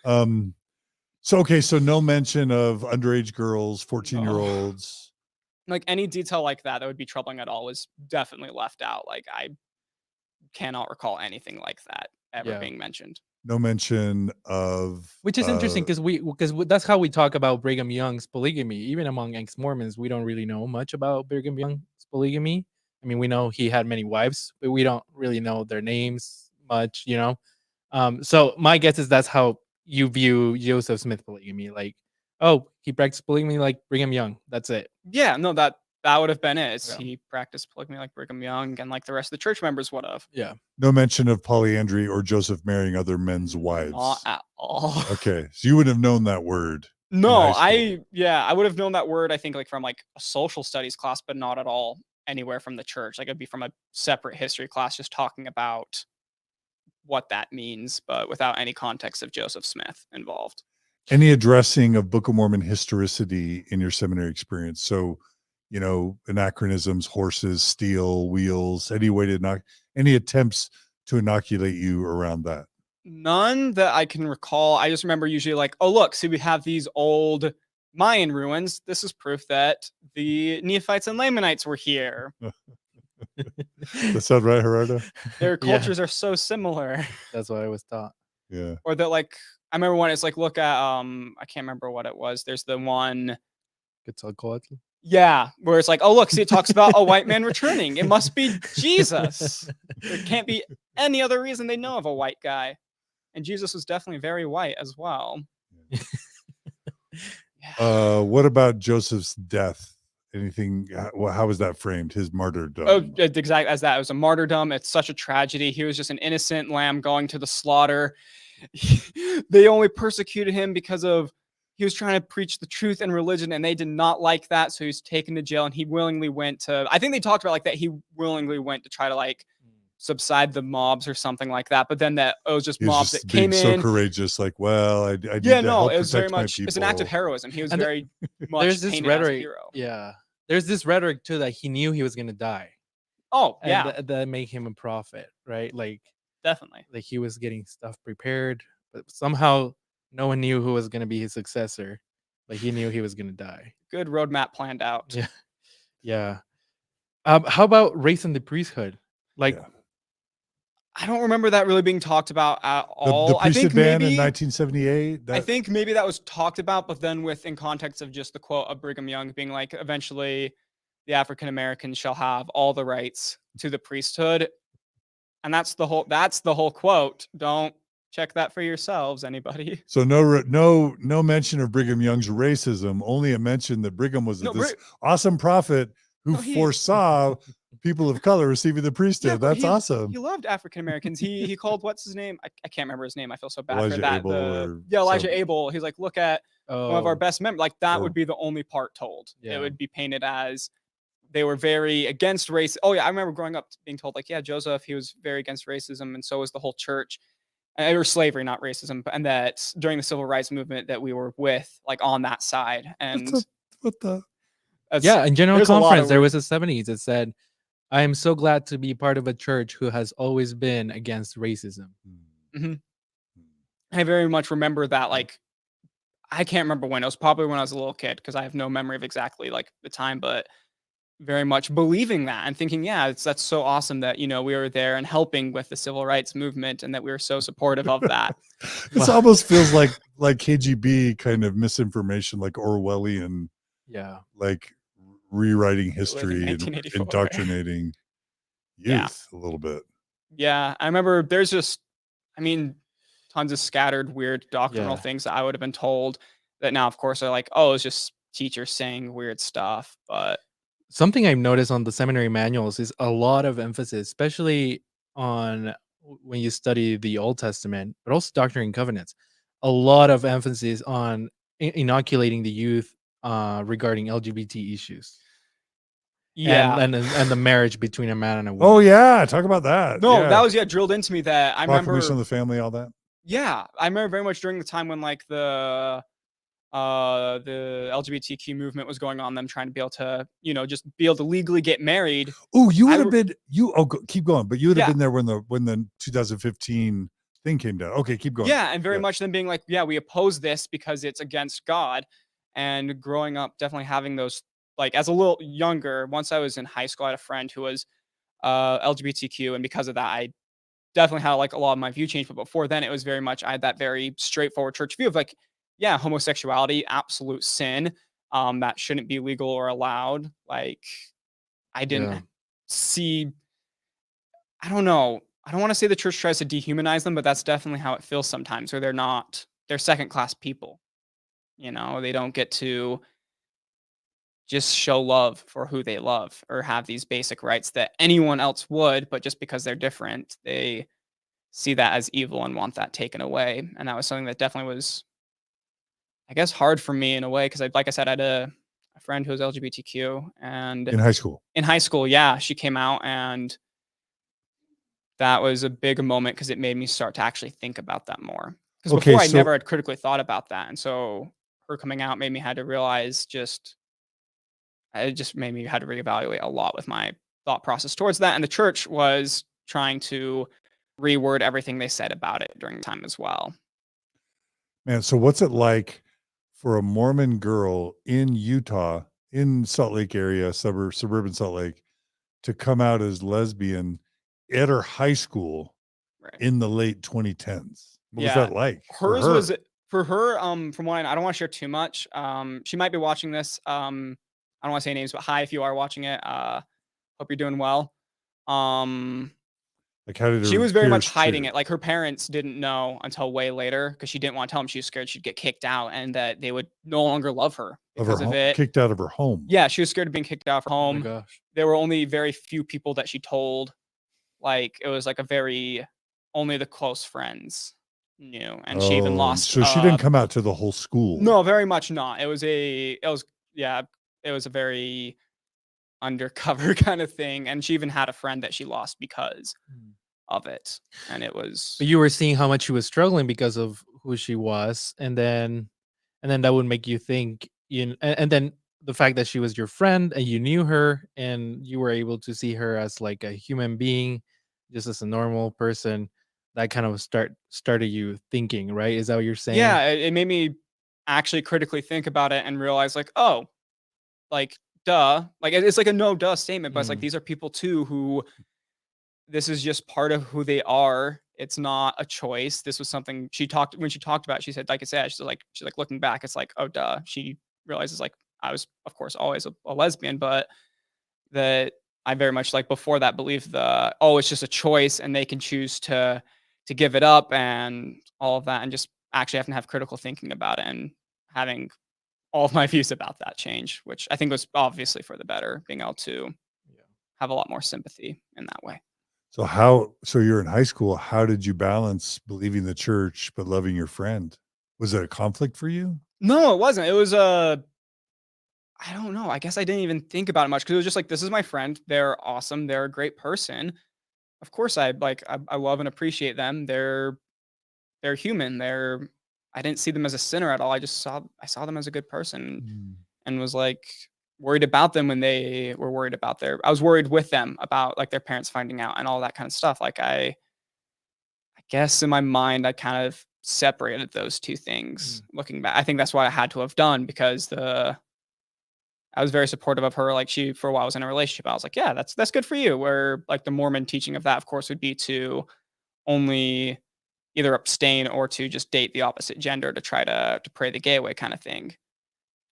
So no mention of underage girls, 14-year-olds. like any detail like that would be troubling at all was definitely left out. Like I cannot recall anything like that ever being mentioned. No mention of, which is interesting because that's how we talk about Brigham Young's polygamy. Even among ex-Mormons, we don't really know much about Brigham Young's polygamy. I mean, we know he had many wives, but we don't really know their names much, you know. So my guess is that's how you view Joseph Smith polygamy. Like, oh, he practiced polygamy like Brigham Young. That's it. Yeah, no, that would have been it. Yeah. He practiced polygamy like Brigham Young and like the rest of the church members would have. Yeah. no mention of polyandry or Joseph marrying other men's wives. Not at all. Okay, so you would have known that word. No, high school. I would have known that word, I think, like from like a social studies class, but not at all anywhere from the church. Like it'd be from a separate history class just talking about what that means, but without any context of Joseph Smith involved. Any addressing of Book of Mormon historicity in your seminary experience? So, anachronisms, horses, steel, wheels, any attempts to inoculate you around that? None that I can recall. I just remember usually like, oh, look, see, we have these old Mayan ruins. This is proof that the Nephites and Lamanites were here. That sound right, Gerardo? Their cultures are so similar. That's what I was taught. Yeah. Or that, like, I remember when it's like, look at, I can't remember what it was. There's the one. Quetzalcoatl. Yeah, where it's like, oh, look, see, it talks about a white man returning. It must be Jesus. There can't be any other reason they know of a white guy. And Jesus was definitely very white as well. What about Joseph's death? Anything? How was that framed? His martyrdom? Oh, exactly as that. It was a martyrdom. It's such a tragedy. He was just an innocent lamb going to the slaughter. They only persecuted him because he was trying to preach the truth and religion, and they did not like that. So he was taken to jail, and he willingly went to. I think they talked about like that. He willingly went to try to like subside the mobs or something like that. But then it was just mobs that came in. So courageous, like, well, I need to it help was very protect my much. It's an people. act of heroism. He was And very much. There's this painted as a rhetoric. hero. Yeah. There's this rhetoric too that he knew he was gonna die. Oh And yeah, that made him a prophet, right? Like definitely. like he was getting stuff prepared, but somehow no one knew who was gonna be his successor. Like he knew he was gonna die. Good roadmap planned out. Yeah. Yeah. How about race in the priesthood? Like Yeah. I don't remember that really being talked about at all. The I think priesthood ban maybe in 1978. I think maybe that was talked about, but then in context of just the quote of Brigham Young being like, eventually the African Americans shall have all the rights to the priesthood. And that's the whole quote. Don't check that for yourselves, anybody. So no mention of Brigham Young's racism, only a mention that Brigham was this awesome prophet who foresaw people of color receiving the priesthood. Yeah, That's awesome. He loved African Americans. He called, what's his name? I can't remember his name. I feel so bad Elijah for that. Abel Elijah Abel. He's like, look at one of our best members. Like that Or- would be the only part told. Yeah. It would be painted as they were very against race. Oh yeah, I remember growing up being told like, yeah, Joseph, he was very against racism, and so was the whole church. Or slavery, not racism, and that during the civil rights movement that we were with, like on that side. And What the? yeah, in General there's a lot of Conference, there weird- was a 70s that said, I am so glad to be part of a church who has always been against racism. I very much remember that. Like, I can't remember when. It was probably when I was a little kid because I have no memory of exactly like the time, but very much believing that and thinking, yeah, that's so awesome that we were there and helping with the civil rights movement and that we were so supportive of that. This almost feels like KGB kind of misinformation, like Orwellian, Yeah. like rewriting history and 1984. indoctrinating youth a little bit. Yeah, I remember there's just, tons of scattered weird doctrinal things that I would have been told that now, of course, are like, oh, it's just teachers saying weird stuff. But Something I've noticed on the seminary manuals is a lot of emphasis, especially on when you study the Old Testament, but also Doctrine and Covenants, a lot of emphasis on inoculating the youth regarding LGBT issues. Yeah. and the marriage between a man and a woman. Oh yeah, talk about that. No, yeah. that was drilled into me that I Proclamation remember. of the Family, all that. Yeah, I remember very much during the time when like the LGBTQ movement was going on, them trying to be able to, just be able to legally get married. Oh, you would I have been keep going, but you would have Yeah. been there when the 2015 thing came down. Okay, keep going. Yeah, and very Yeah. much them being like, yeah, we oppose this because it's against God. And growing up, definitely having those, like as a little younger, once I was in high school, I had a friend who was LGBTQ, and because of that, I definitely had like a lot of my view change. But before then, it was very much I had that very straightforward church view of like, yeah, homosexuality, absolute sin. That shouldn't be legal or allowed. Like, I didn't Yeah. see. I don't know. I don't want to say the church tries to dehumanize them, but that's definitely how it feels sometimes. Where they're second class people. They don't get to just show love for who they love or have these basic rights that anyone else would, but just because they're different, they see that as evil and want that taken away. And that was something that definitely was, I guess, hard for me in a way because, like I said, I had a friend who was LGBTQ, and In high school. Yeah, she came out, and that was a big moment because it made me start to actually think about that more. Because Okay, before I so- never had critically thought about that, and so her coming out made me had to realize it just made me had to reevaluate a lot with my thought process towards that. And the church was trying to reword everything they said about it during the time as well. Man, so what's it like for a Mormon girl in Utah, in Salt Lake area, suburban Salt Lake, to come out as lesbian at her high school Right. in the late 2010s? What was Yeah. that like? Hers was for her, from what I don't want to share too much. She might be watching this. I don't want to say names, but hi if you are watching it. Hope you're doing well. Like, how did She her was very much peers treat hiding her? it. Like her parents didn't know until way later because she didn't want to tell them. She was scared she'd get kicked out and that they would no longer love her because of it. Kicked out of her home. Yeah, she was scared of being kicked out of her Oh home. my gosh. There were only very few people that she told. Like it was like only the close friends knew, and she even lost. So she didn't come out to the whole school. No, very much not. It was a very undercover kind of thing, and she even had a friend that she lost because of it, and it was. But you were seeing how much she was struggling because of who she was, and then that would make you think, and then the fact that she was your friend and you knew her and you were able to see her as like a human being, just as a normal person, that kind of started you thinking, right? Is that what you're saying? Yeah, it made me actually critically think about it and realize like, oh, like duh, like it's like a no duh statement, but it's like these are people too who this is just part of who they are. It's not a choice. This was something when she talked about it, she said, like I said, she's like looking back, it's like, oh duh. She realizes like I was of course always a lesbian, but that I very much like before that believed it's just a choice and they can choose to give it up and all of that, and just actually having to have critical thinking about it and having all of my views about that change, which I think was obviously for the better, being able to have a lot more sympathy in that way. So you're in high school. How did you balance believing the church but loving your friend? Was it a conflict for you? No, it wasn't. It was I don't know. I guess I didn't even think about it much because it was just like, this is my friend. They're awesome. They're a great person. Of course, I love and appreciate them. They're human. I didn't see them as a sinner at all. I saw them as a good person, and was like worried about them when they were worried about I was worried with them about like their parents finding out and all that kind of stuff. Like I guess in my mind, I kind of separated those two things. Looking back, I think that's what I had to have done because I was very supportive of her. Like she, for a while, was in a relationship. I was like, yeah, that's good for you. Where like the Mormon teaching of that, of course, would be to only either abstain or to just date the opposite gender to try to pray the gay away kind of thing.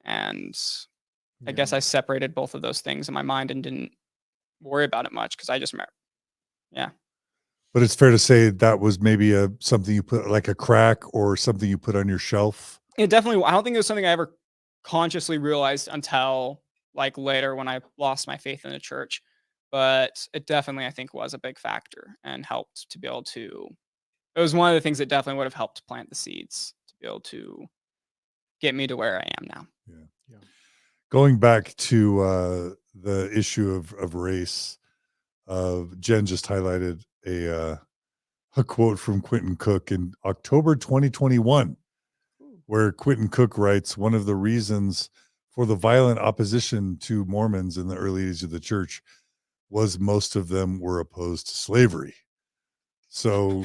And I guess I separated both of those things in my mind and didn't worry about it much because I just, yeah. But it's fair to say that was maybe something you put like a crack or something you put on your shelf. It definitely, I don't think it was something I ever consciously realized until like later when I lost my faith in the church. But it definitely, I think, was a big factor and helped to be able to. It was one of the things that definitely would have helped plant the seeds to be able to get me to where I am now. Yeah. Going back to the issue of race, Jen just highlighted a quote from Quentin Cook in October 2021, where Quentin Cook writes, one of the reasons for the violent opposition to Mormons in the early days of the church was most of them were opposed to slavery. So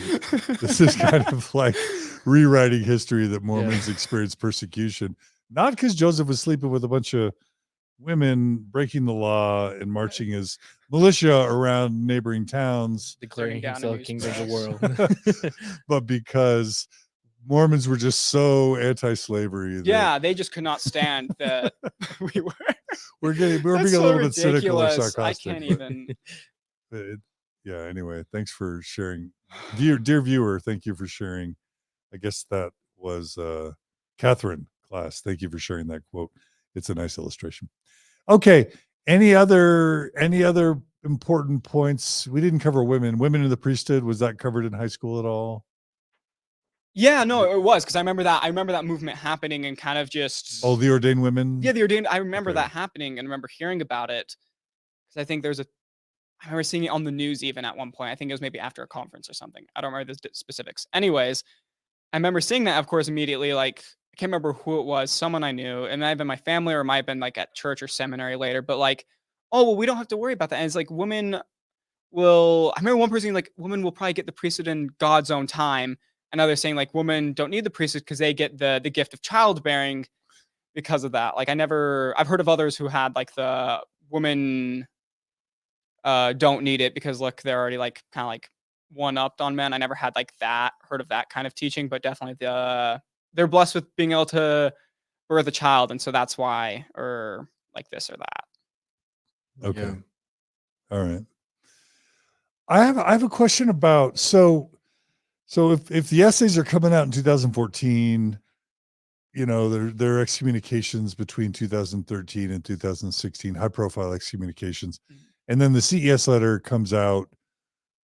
this is kind of like rewriting history that Mormons experienced persecution, not because Joseph was sleeping with a bunch of women, breaking the law and marching as militia around neighboring towns, declaring himself king of the world, but because Mormons were just so anti-slavery. Yeah, they just could not stand that we're being a little bit cynical or sarcastic. I can't even. Yeah. Anyway, thanks for sharing, dear viewer. Thank you for sharing. I guess that was Catherine Class. Thank you for sharing that quote. It's a nice illustration. Okay. Any other important points? We didn't cover women in the priesthood. Was that covered in high school at all? Yeah, no, it was, because I remember that movement happening and kind of just. Oh, the ordained women. Yeah, the ordained. I remember that happening and remember hearing about it, because I think I remember seeing it on the news even at one point. I think it was maybe after a conference or something. I don't remember the specifics. Anyways, I remember seeing that, of course, immediately. Like, I can't remember who it was, someone I knew, and it might have been my family or it might have been like at church or seminary later. But like, oh well, we don't have to worry about that. And it's like women will. I remember one person like, women will probably get the priesthood in God's own time. And others saying like women don't need the priesthood because they get the gift of childbearing because of that. Like I've heard of others who had like the women don't need it because look, they're already like kind of like one-upped on men. I never had like heard of that kind of teaching, but definitely they're blessed with being able to birth a child, and so that's why, or like this or that. Okay. Yeah. All right. I have a question about so if the essays are coming out in 2014, there are excommunications between 2013 and 2016, high profile excommunications. And then the CES letter comes out,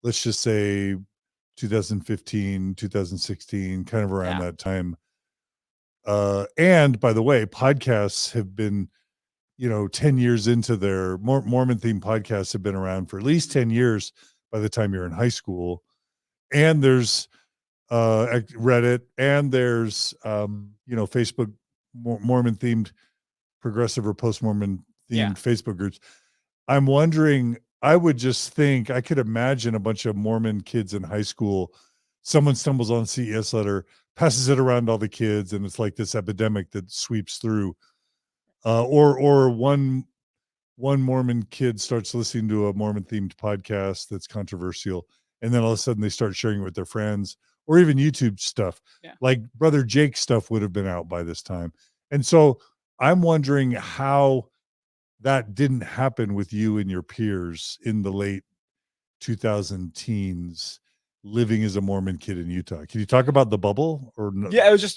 let's just say 2015, 2016, kind of around that time. And by the way, podcasts have been, 10 years into their Mormon themed podcasts have been around for at least 10 years by the time you're in high school. And there's Reddit, and there's Facebook Mormon themed progressive or post-Mormon themed Facebook groups. I'm wondering, I would just think, I could imagine a bunch of Mormon kids in high school, someone stumbles on CES letter, passes it around all the kids, and it's like this epidemic that sweeps through. Or one Mormon kid starts listening to a Mormon themed podcast that's controversial, and then all of a sudden they start sharing it with their friends, or even YouTube stuff. Like Brother Jake stuff would have been out by this time. And so I'm wondering how that didn't happen with you and your peers in the late 2000 teens living as a Mormon kid in Utah. Can you talk about the bubble or no? Yeah, I was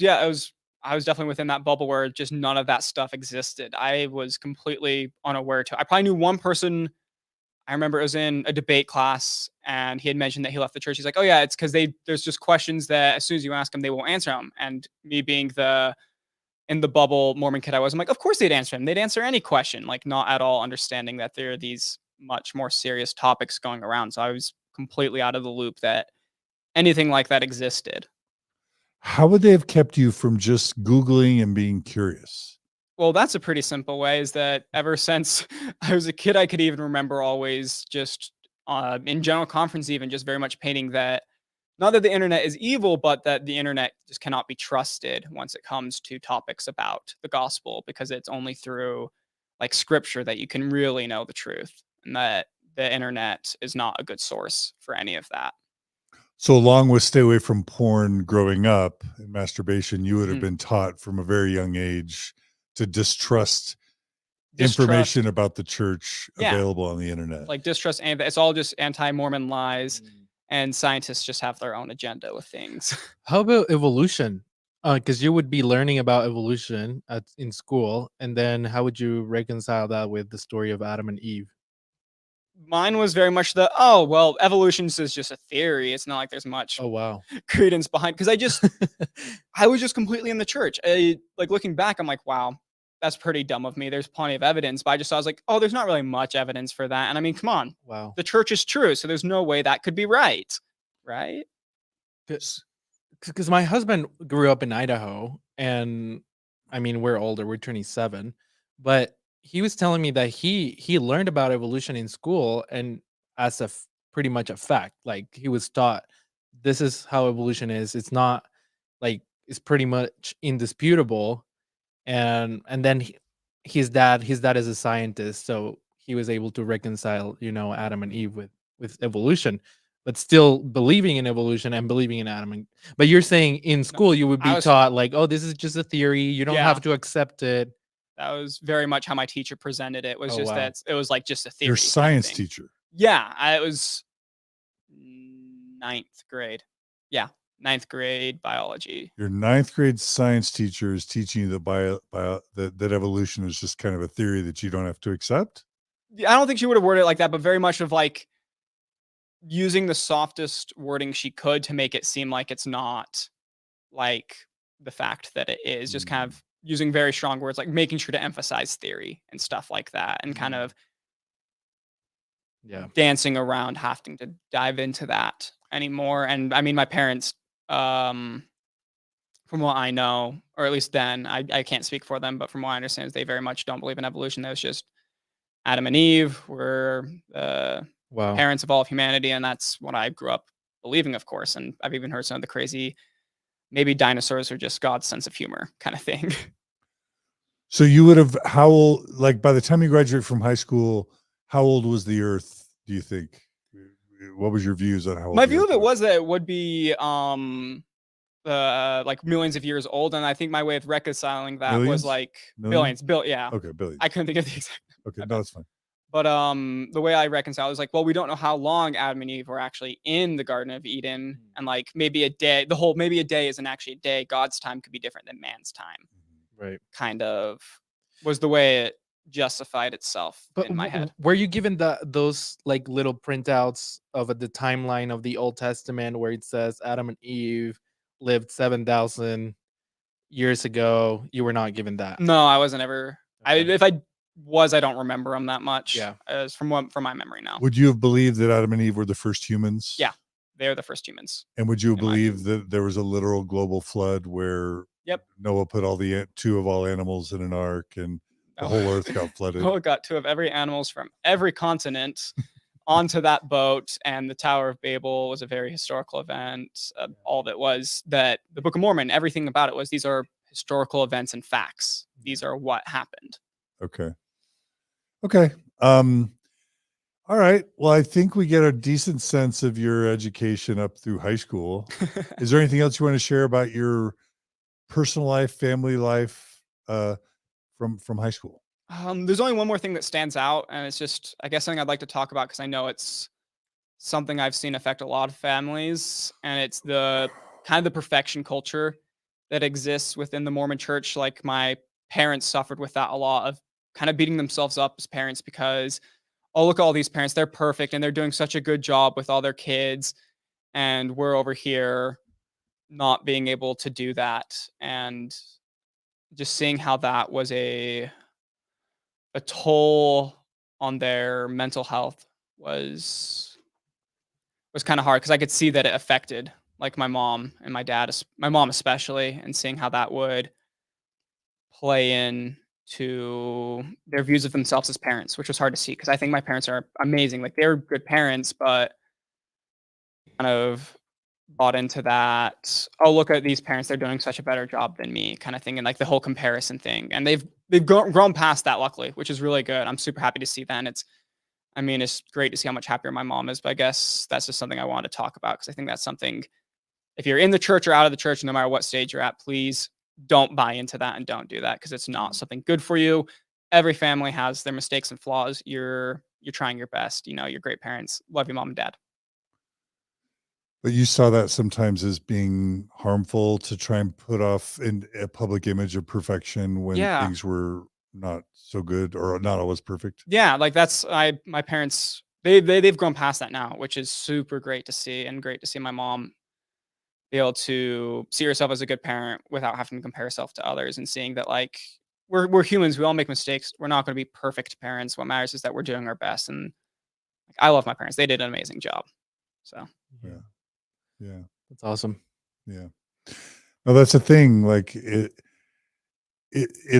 definitely within that bubble where just none of that stuff existed. I was completely unaware I probably knew one person. I remember it was in a debate class and he had mentioned that he left the church. He's like, oh yeah, it's because there's just questions that as soon as you ask them, they won't answer them. And me being in the bubble Mormon kid I was, I'm like, of course they'd answer them. They'd answer any question, like not at all understanding that there are these much more serious topics going around. So I was completely out of the loop that anything like that existed. How would they have kept you from just Googling and being curious? Well, that's a pretty simple way, is that ever since I was a kid, I could even remember always just in general conference, even just very much painting that not that the internet is evil, but that the internet just cannot be trusted once it comes to topics about the gospel, because it's only through like scripture that you can really know the truth, and that the internet is not a good source for any of that. So along with stay away from porn growing up and masturbation, you would have been taught from a very young age to distrust information about the church available on the internet. Like distrust, and it's all just anti-Mormon lies, and scientists just have their own agenda with things. How about evolution? Because you would be learning about evolution in school, and then how would you reconcile that with the story of Adam and Eve? Mine was very much evolution is just a theory. It's not like there's much credence behind, because I was just completely in the church. Like looking back, I'm like, wow, that's pretty dumb of me. There's plenty of evidence, but I was like, oh, there's not really much evidence for that. And I mean, come on, Wow. the church is true, so there's no way that could be right, right? Because my husband grew up in Idaho, and I mean, we're older, we're 27, but he was telling me that he learned about evolution in school, and as pretty much a fact, like he was taught this is how evolution is. It's not like it's pretty much indisputable, and then his dad is a scientist, so he was able to reconcile, Adam and Eve with evolution, but still believing in evolution and believing in Adam. But you're saying in school you would be taught like, oh, this is just a theory. You don't have to accept it. That was very much how my teacher presented it. Was that it was like just a theory. Your science teacher. Yeah, it was 9th grade. Yeah, 9th grade biology. Your 9th grade science teacher is teaching you that evolution is just kind of a theory that you don't have to accept? I don't think she would have worded it like that, but very much of like using the softest wording she could to make it seem like it's not like the fact that it is, just kind of using very strong words, like making sure to emphasize theory and stuff like that, and kind of dancing around having to dive into that anymore. And I mean, my parents, from what I know, or at least then, I can't speak for them, but from what I understand is they very much don't believe in evolution. That was just Adam and Eve were parents of all of humanity, and that's what I grew up believing, of course. And I've even heard some of the crazy, maybe dinosaurs are just God's sense of humor kind of thing. So you would have, how old, like by the time you graduate from high school, how old was the Earth, do you think? What was your views on how old? My view of it was that it would be like millions of years old, and I think my way of reconciling that was like billions. Yeah. Okay, billions. I couldn't think of the exact. Okay, no, that's fine. But the way I reconcile is like, well, we don't know how long Adam and Eve were actually in the Garden of Eden, and like maybe a day, maybe a day isn't actually a day. God's time could be different than man's time. Right. Kind of was the way it justified itself in my head. Were you given those like little printouts of the timeline of the Old Testament where it says Adam and Eve lived 7,000 years ago? You were not given that. No, I wasn't ever. Okay. If I was, I don't remember them that much. Yeah, as from my memory now. Would you have believed that Adam and Eve were the first humans? Yeah, they're the first humans. And would you have believed that there was a literal global flood where Noah put all the two of all animals in an ark and the whole earth got flooded? Noah got two of every animals from every continent onto that boat, and the Tower of Babel was a very historical event. All of it was that the Book of Mormon, everything about it was these are historical events and facts. These are what happened. Okay. All right. Well, I think we get a decent sense of your education up through high school. Is there anything else you want to share about your personal life, family life, from high school? There's only one more thing that stands out, and it's just, I guess, something I'd like to talk about because I know it's something I've seen affect a lot of families, and it's the kind of the perfection culture that exists within the Mormon church. Like my parents suffered with that a lot, of kind of beating themselves up as parents because, oh, look at all these parents, they're perfect and they're doing such a good job with all their kids, and we're over here not being able to do that. And just seeing how that was a toll on their mental health was kind of hard, because I could see that it affected like my mom and my dad, my mom especially, and seeing how that would play in to their views of themselves as parents, which was hard to see because I think my parents are amazing. Like they were good parents, but kind of bought into that, oh, look at these parents, they're doing such a better job than me kind of thing, and like the whole comparison thing. And they've grown past that, luckily, which is really good. I'm super happy to see that. And it's great to see how much happier my mom is, but I guess that's just something I wanted to talk about because I think that's something, if you're in the church or out of the church, no matter what stage you're at, please don't buy into that and don't do that, because it's not something good for you. Every family has their mistakes and flaws. You're trying your best. You're great parents. Love your mom and dad. But you saw that sometimes as being harmful, to try and put off in a public image of perfection when things were not so good or not always perfect. Yeah, like my parents, they've grown past that now, which is super great to see, and great to see my mom be able to see herself as a good parent without having to compare herself to others, and seeing that like we're humans. We all make mistakes. We're not going to be perfect parents. What matters is that we're doing our best. And like, I love my parents. They did an amazing job. So Yeah. That's awesome. Yeah. No, that's the thing. Like it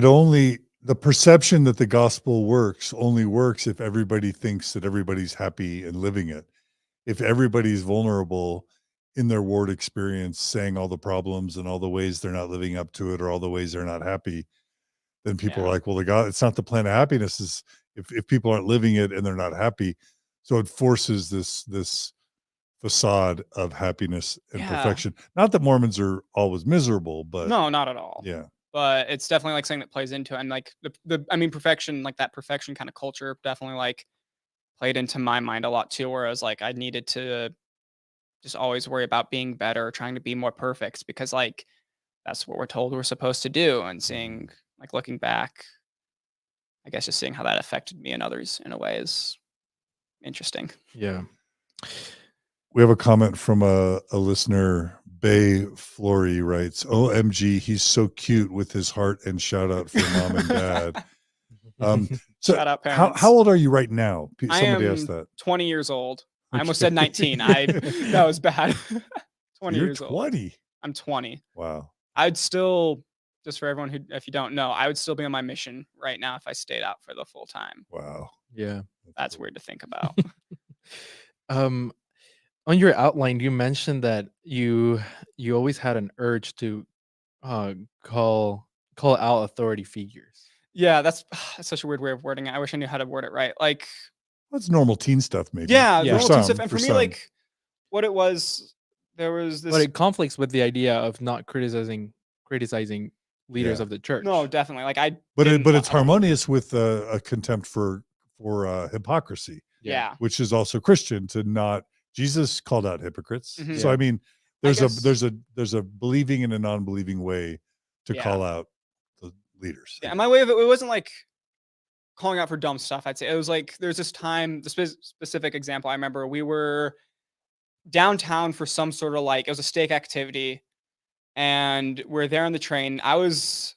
only, the perception that the gospel works only works if everybody thinks that everybody's happy and living it. If everybody's vulnerable in their ward experience, saying all the problems and all the ways they're not living up to it or all the ways they're not happy, then people are like, well, it's not the plan of happiness is if people aren't living it and they're not happy. So it forces this facade of happiness and perfection. Not that Mormons are always miserable, but no, not at all. Yeah. But it's definitely like something that plays into it. And like perfection, like that perfection kind of culture definitely like played into my mind a lot too, where I was like, I needed to just always worry about being better, trying to be more perfect, because like that's what we're told we're supposed to do. And seeing, like, looking back, I guess just seeing how that affected me and others in a way is interesting. Yeah. We have a comment from a listener. Bay Flory writes, OMG, he's so cute with his heart, and shout out for mom and dad. So Shout out parents. how old are you right now? Somebody I asked am that. 20 years old. I almost said 19. That was bad. 20 You're years 20. old. I'm 20. Wow. I'd still, just for everyone who, if you don't know, I would still be on my mission right now if I stayed out for the full time. Wow. Yeah. That's weird to think about. On your outline, you mentioned that you always had an urge to call out authority figures. Yeah, that's such a weird way of wording it. I wish I knew how to word it right. Like, that's normal teen stuff, maybe. Yeah, Yeah. normal teen stuff. And for me, like, what it was, there was this. But it conflicts with the idea of not criticizing leaders of the church. No, definitely. Like but it's harmonious with a contempt for hypocrisy. Yeah. Which is also Christian to not. Jesus called out hypocrites. Mhm. So I mean, I there's a believing and a non-believing way to call out the leaders. Yeah, my way of it wasn't like calling out for dumb stuff. I'd say it was like there's this time, the specific example I remember, we were downtown for some sort of like, it was a stake activity, and we're there on the train. I was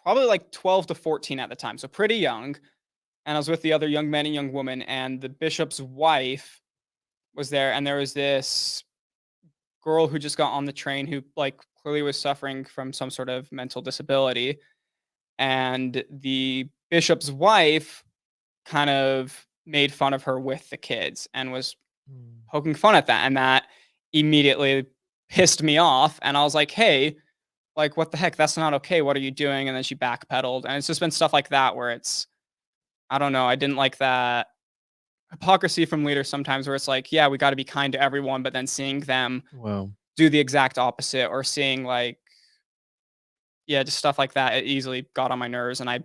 probably like 12 to 14 at the time, so pretty young. And I was with the other young men and young women, and the bishop's wife was there, and there was this girl who just got on the train who like clearly was suffering from some sort of mental disability. And the bishop's wife kind of made fun of her with the kids and was poking fun at that. And that immediately pissed me off. And I was like, hey, like, what the heck? That's not okay. What are you doing? And then she backpedaled. And it's just been stuff like that where it's, I don't know. I didn't like that hypocrisy from leaders sometimes where it's like, yeah, we got to be kind to everyone. But then seeing them do the exact opposite, or seeing like, yeah, just stuff like that, it easily got on my nerves. And I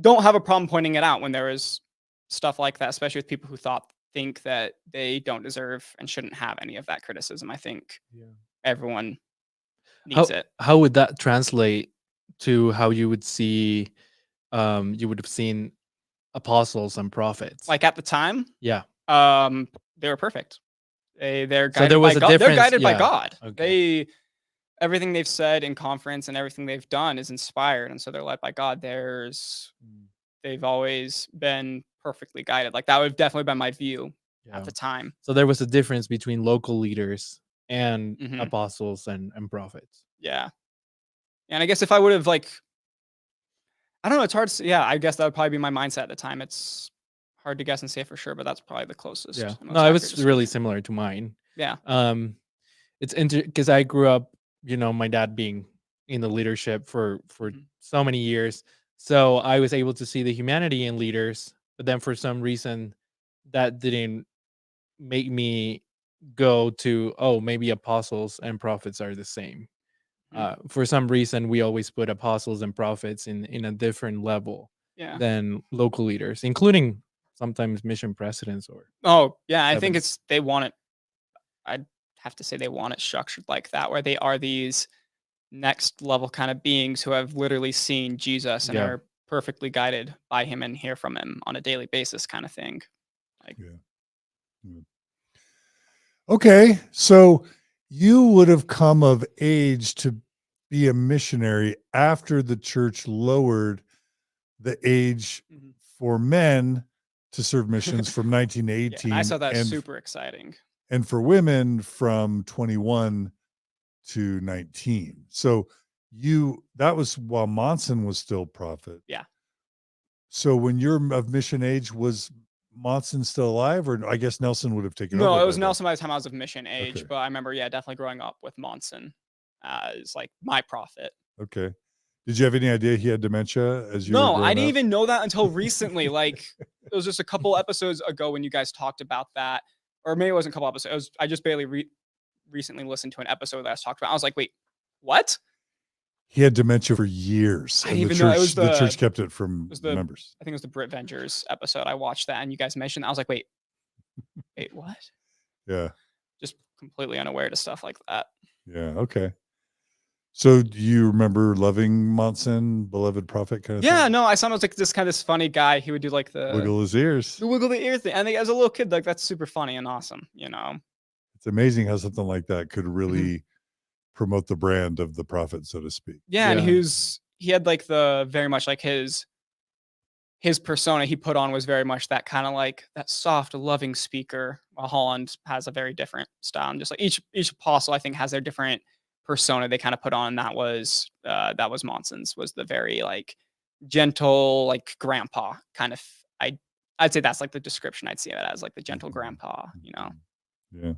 don't have a problem pointing it out when there is stuff like that, especially with people who think that they don't deserve and shouldn't have any of that criticism. I think everyone needs it. How would that translate to how you would see, you would have seen apostles and prophets? Like at the time? Yeah. They were perfect. They're guided so there was by a God. difference. They're guided by God. Okay. Everything they've said in conference and everything they've done is inspired, and so they're led by God. They've always been perfectly guided. Like that would have definitely been my view at the time. So there was a difference between local leaders and apostles and prophets. Yeah. And I guess if I would have like, I don't know, it's hard to say. Yeah, I guess that would probably be my mindset at the time. It's hard to guess and say for sure, but that's probably the closest. Yeah. No, it was really similar to mine. Yeah. It's because I grew up, my dad being in the leadership for so many years. So I was able to see the humanity in leaders, but then for some reason that didn't make me go to, maybe apostles and prophets are the same. For some reason, we always put apostles and prophets in a different level than local leaders, including sometimes mission presidents I think they want it. I'd have to say they want it structured like that, where they are these next level kind of beings who have literally seen Jesus and are perfectly guided by him and hear from him on a daily basis kind of thing. Like, Okay. So you would have come of age to be a missionary after the church lowered the age for men to serve missions from 19 to 18. And I saw that super exciting. And for women from 21 to 19. So that was while Monson was still prophet. Yeah. So when you're of mission age, was Monson still alive, or I guess Nelson would have taken over? No, it was Nelson by the time I was of mission age, Okay. but I remember, definitely growing up with Monson as like my prophet. Okay. Did you have any idea he had dementia as you were No, growing I didn't up? even know that until recently. Like it was just a couple episodes ago when you guys talked about that, or maybe it wasn't a couple episodes. I just barely recently listened to an episode that I was talked about. I was like, wait, what? He had dementia for years. I And didn't even know it was the church kept it from the members. I think it was the Britvengers episode. I watched that and you guys mentioned that. I was like, wait, what? Yeah. Just completely unaware to stuff like that. Yeah. Okay. So do you remember loving Monson, beloved prophet kind of thing? Yeah, no, I saw him as like this kind of funny guy. He would do like the wiggle his ears. The wiggle the ear thing. I think as a little kid, like that's super funny and awesome, you know. It's amazing how something like that could really promote the brand of the prophet, so to speak. Yeah, and he had like the very much like his persona he put on was very much that kind of like that soft, loving speaker. While Holland has a very different style. And just like each apostle, I think, has their different persona they kind of put on. And that was Monson's, was the very like gentle, like grandpa kind of. I'd say that's like the description I'd see it as, like the gentle grandpa, you know. Yeah.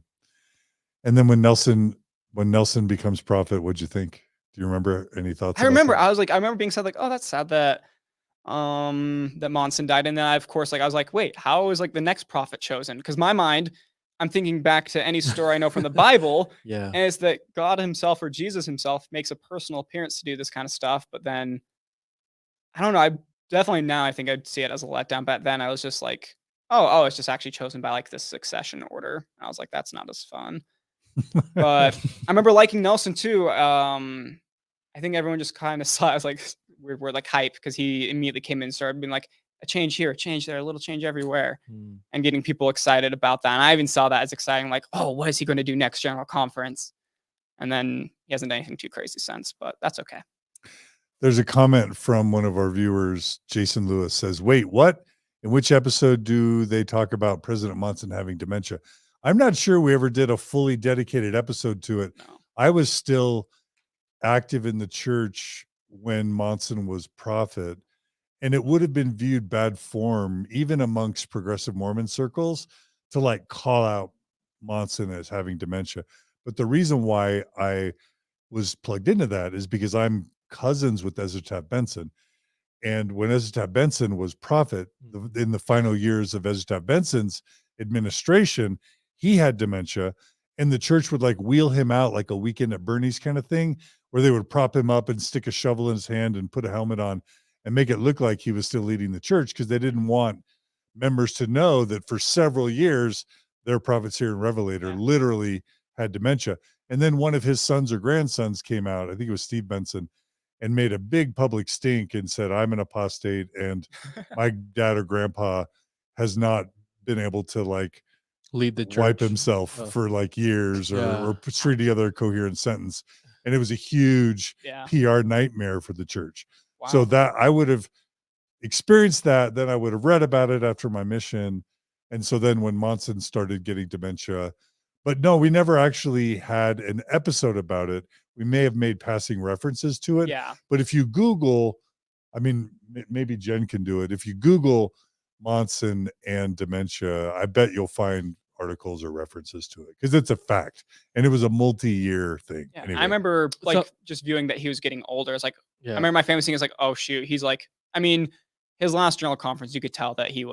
And then when Nelson becomes prophet, what'd you think? Do you remember any thoughts? I remember being sad, like, oh, that's sad that that Monson died. And then I was like, wait, how is like the next prophet chosen? Because my mind, I'm thinking back to any story I know from the Bible. Yeah. And it's that God himself or Jesus himself makes a personal appearance to do this kind of stuff. But then I don't know. I definitely now I think I'd see it as a letdown. But then I was just like, oh, it's just actually chosen by like this succession order. I was like, that's not as fun. But I remember liking Nelson too. I think everyone just kind of saw it as like weird word, like hype, because he immediately came in and started being like a change here, a change there, a little change everywhere, and getting people excited about that. And I even saw that as exciting, like, oh, what is he going to do next general conference? And then he hasn't done anything too crazy since, but that's okay. There's a comment from one of our viewers, Jason Lewis, says, wait, what? In which episode do they talk about President Monson having dementia? I'm not sure we ever did a fully dedicated episode to it. No. I was still active in the church when Monson was prophet, and it would have been viewed bad form, even amongst progressive Mormon circles, to like call out Monson as having dementia. But the reason why I was plugged into that is because I'm cousins with Ezra Taft Benson. And when Ezra Taft Benson was prophet, in the final years of Ezra Taft Benson's administration, he had dementia, and the church would like wheel him out like a Weekend at Bernie's kind of thing, where they would prop him up and stick a shovel in his hand and put a helmet on and make it look like he was still leading the church, because they didn't want members to know that for several years their prophet, seer, and revelator literally had dementia. And then one of his sons or grandsons came out, I think it was Steve Benson, and made a big public stink and said, I'm an apostate, and my dad or grandpa has not been able to like lead the church, wipe himself for like years or string together a coherent sentence. And it was a huge PR nightmare for the church. Wow. So that I would have experienced that, then I would have read about it after my mission. And so then when Monson started getting dementia, but no, we never actually had an episode about it. We may have made passing references to it. Yeah. But if you Google, I mean, maybe Jen can do it. If you Google Monson and dementia, I bet you'll find articles or references to it, because it's a fact, and it was a multi-year thing. Yeah, anyway. I remember like just viewing that he was getting older. It's like I remember my family saying, "Is like, oh shoot, he's like." I mean, his last general conference, you could tell that he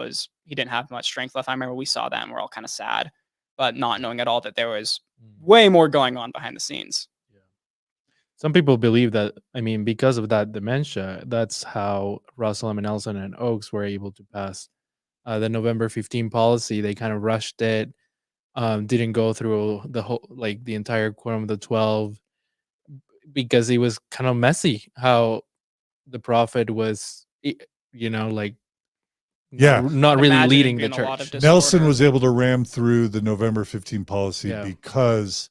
didn't have much strength left. I remember we saw that and we're all kind of sad, but not knowing at all that there was way more going on behind the scenes. Yeah. Some people believe that, I mean, because of that dementia, that's how Russell M. Nelson and Oaks were able to pass the November 15 policy. They kind of rushed it, didn't go through the whole, like the entire Quorum of the 12, because it was kind of messy how the prophet was, you know, like, not really leading the church. Nelson was able to ram through the November 15 policy because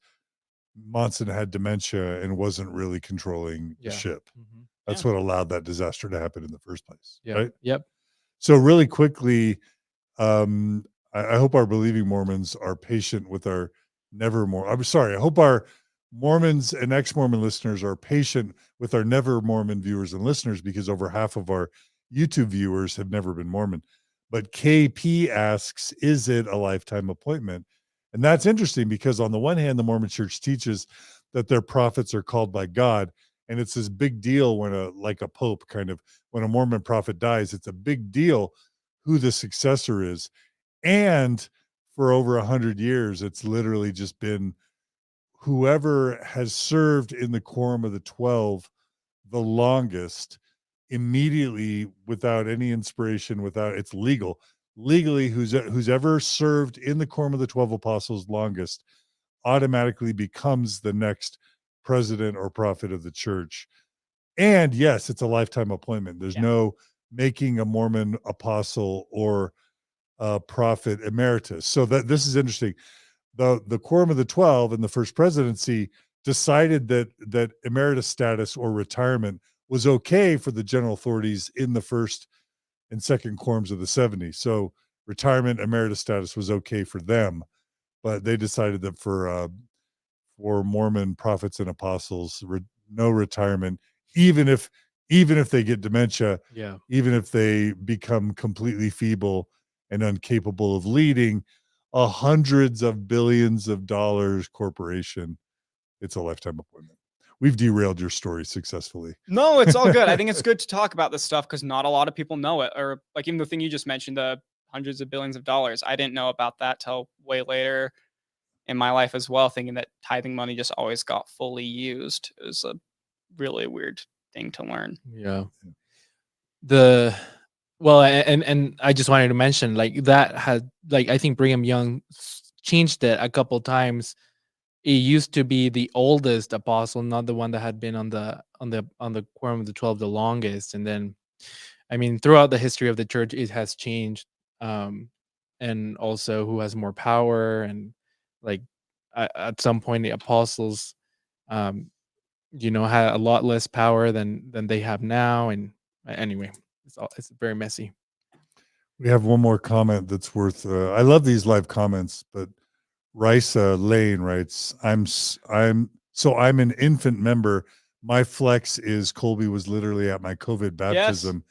Monson had dementia and wasn't really controlling the ship. Mhm. That's what allowed that disaster to happen in the first place. Yeah. Right. Yep. So really quickly, I hope our believing Mormons are patient with our I hope our Mormons and ex-Mormon listeners are patient with our never Mormon viewers and listeners, because over half of our YouTube viewers have never been Mormon. But KP asks, is it a lifetime appointment? And that's interesting, because on the one hand, the Mormon Church teaches that their prophets are called by God. And it's this big deal when like a pope kind of, when a Mormon prophet dies, it's a big deal who the successor is. And for over 100 years, it's literally just been whoever has served in the quorum of the 12 the longest, immediately, without any inspiration, without, it's legally, who's ever served in the quorum of the 12 apostles longest automatically becomes the next president or prophet of the church. And yes, it's a lifetime appointment. There's no making a Mormon apostle or prophet emeritus. So that this is interesting. The quorum of the 12 in the first presidency decided that emeritus status or retirement was okay for the general authorities in the first and second quorums of the 70s. So retirement, emeritus status was okay for them, but they decided that for Mormon prophets and apostles, no retirement, even if they get dementia, even if they become completely feeble and incapable of leading a hundreds of billions of dollars corporation, it's a lifetime appointment. We've derailed your story successfully. No, it's all good. I think it's good to talk about this stuff because not a lot of people know it. Or like even the thing you just mentioned, the hundreds of billions of dollars. I didn't know about that till way later in my life as well, thinking that tithing money just always got fully used. It was a really weird thing to learn. Yeah. And I just wanted to mention, like, that had, like, I think Brigham Young changed it a couple times. It used to be the oldest apostle, not the one that had been on the quorum of the 12 the longest. And then, I mean, throughout the history of the church, it has changed. And also who has more power, and like at some point the apostles, had a lot less power than they have now. And anyway, it's very messy. We have one more comment that's worth. I love these live comments, but Risa Lane writes, I'm an infant member. My flex is Kolby was literally at my COVID baptism.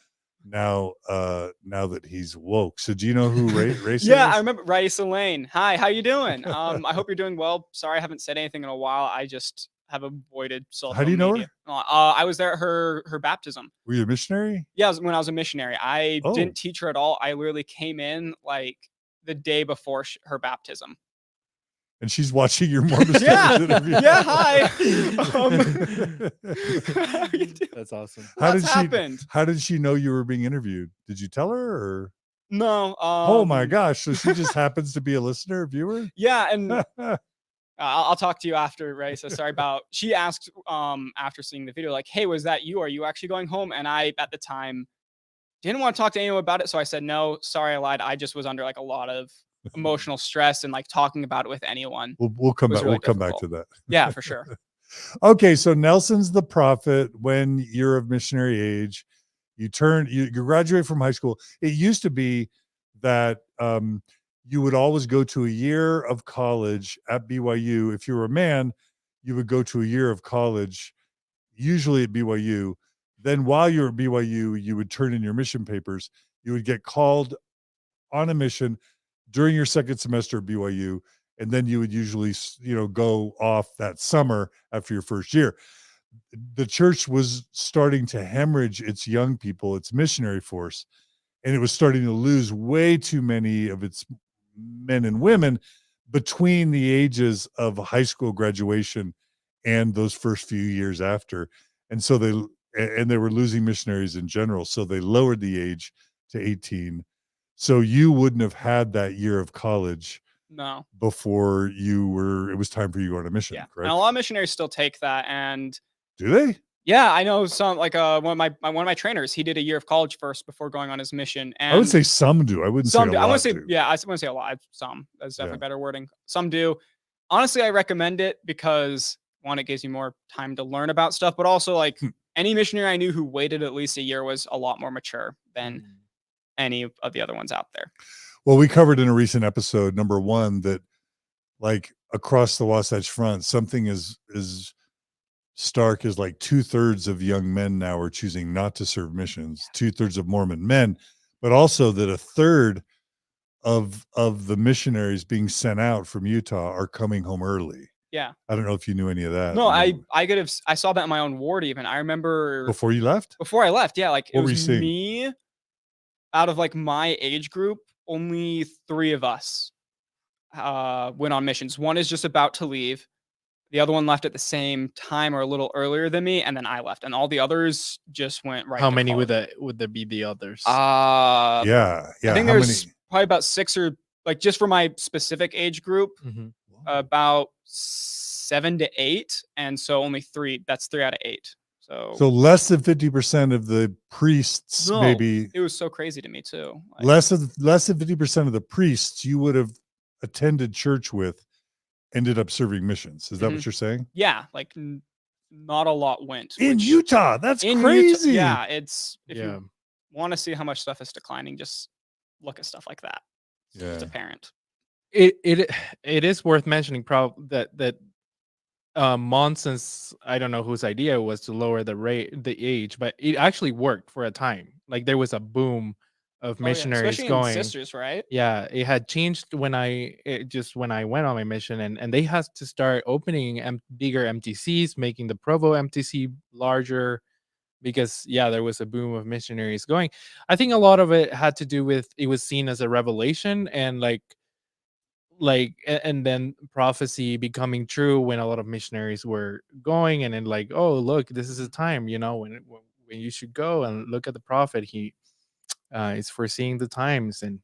Now that he's woke. So do you know who Risa is? Yeah, I remember Risa Lane. Hi, how you doing? I hope you're doing well. Sorry, I haven't said anything in a while. I just have avoided social media. How do you know her? I was there at her baptism. Were you a missionary? Yeah, when I was a missionary. I didn't teach her at all. I literally came in like the day before her baptism. And she's watching your Mormon interview. Yeah, hi. That's awesome. How did she know you were being interviewed? Did you tell her, or? No. Oh my gosh. So she just happens to be a listener, viewer? Yeah, and I'll talk to you after, right? So sorry about, she asked after seeing the video, like, hey, was that you? Are you actually going home? And I, at the time, didn't want to talk to anyone about it. So I said, no, sorry, I lied. I just was under like a lot of emotional stress, and like talking about it with anyone. We'll come back. We'll come back to that. Yeah, for sure. Okay. So Nelson's the prophet when you're of missionary age. You graduate from high school. It used to be that you would always go to a year of college at BYU. If you were a man, you would go to a year of college, usually at BYU. Then while you're at BYU, you would turn in your mission papers. You would get called on a mission during your second semester at BYU. And then you would usually, go off that summer after your first year. The church was starting to hemorrhage its young people, its missionary force, and it was starting to lose way too many of its men and women between the ages of high school graduation and those first few years after. And so they were losing missionaries in general. So they lowered the age to 18. So you wouldn't have had that year of college before it was time for you to go on a mission. Yeah. Correct? And a lot of missionaries still take that. And do they? Yeah, I know some, like one of my trainers, he did a year of college first before going on his mission. And I would say some do. I wouldn't say a lot. I wouldn't say a lot. Some. That's definitely better wording. Some do. honestly, I recommend it because one, it gives you more time to learn about stuff, but also like any missionary I knew who waited at least a year was a lot more mature than any of the other ones out there. Well, we covered in a recent episode, number 1, that like across the Wasatch Front, something is stark as like 2/3 of young men now are choosing not to serve missions, 2/3 of Mormon men, but also that 1/3 of the missionaries being sent out from Utah are coming home early. Yeah. I don't know if you knew any of that. No, I saw that in my own ward even. I remember before you left? Before I left, yeah, like What it were you was seeing? me out of like my age group, only 3 of us went on missions. One is just about to leave. The other one left at the same time or a little earlier than me, and then I left. And all the others just went right. How to many college. would there be the others? Yeah. I think How there's many? probably about 6 or like just for my specific age group, about 7 to 8, and so only 3. That's 3 out of 8. So less than 50% of the priests, maybe. It was so crazy to me too. Like, less than 50% of the priests you would have attended church with ended up serving missions. Is that what you're saying? Yeah, like not a lot went in Utah. That's crazy. Yeah, it's if you want to see how much stuff is declining, just look at stuff like that. Yeah, it's apparent. It is worth mentioning that Monson's, I don't know whose idea was to lower the age, but it actually worked for a time. Like there was a boom of missionaries going. In sisters, right? Yeah, it had changed when I went on my mission, and they had to start opening bigger MTCs, making the Provo MTC larger, because there was a boom of missionaries going. I think a lot of it had to do with it was seen as a revelation, and and then prophecy becoming true when a lot of missionaries were going, and then like, oh look, this is a time, when you should go and look at the prophet. He is foreseeing the times, and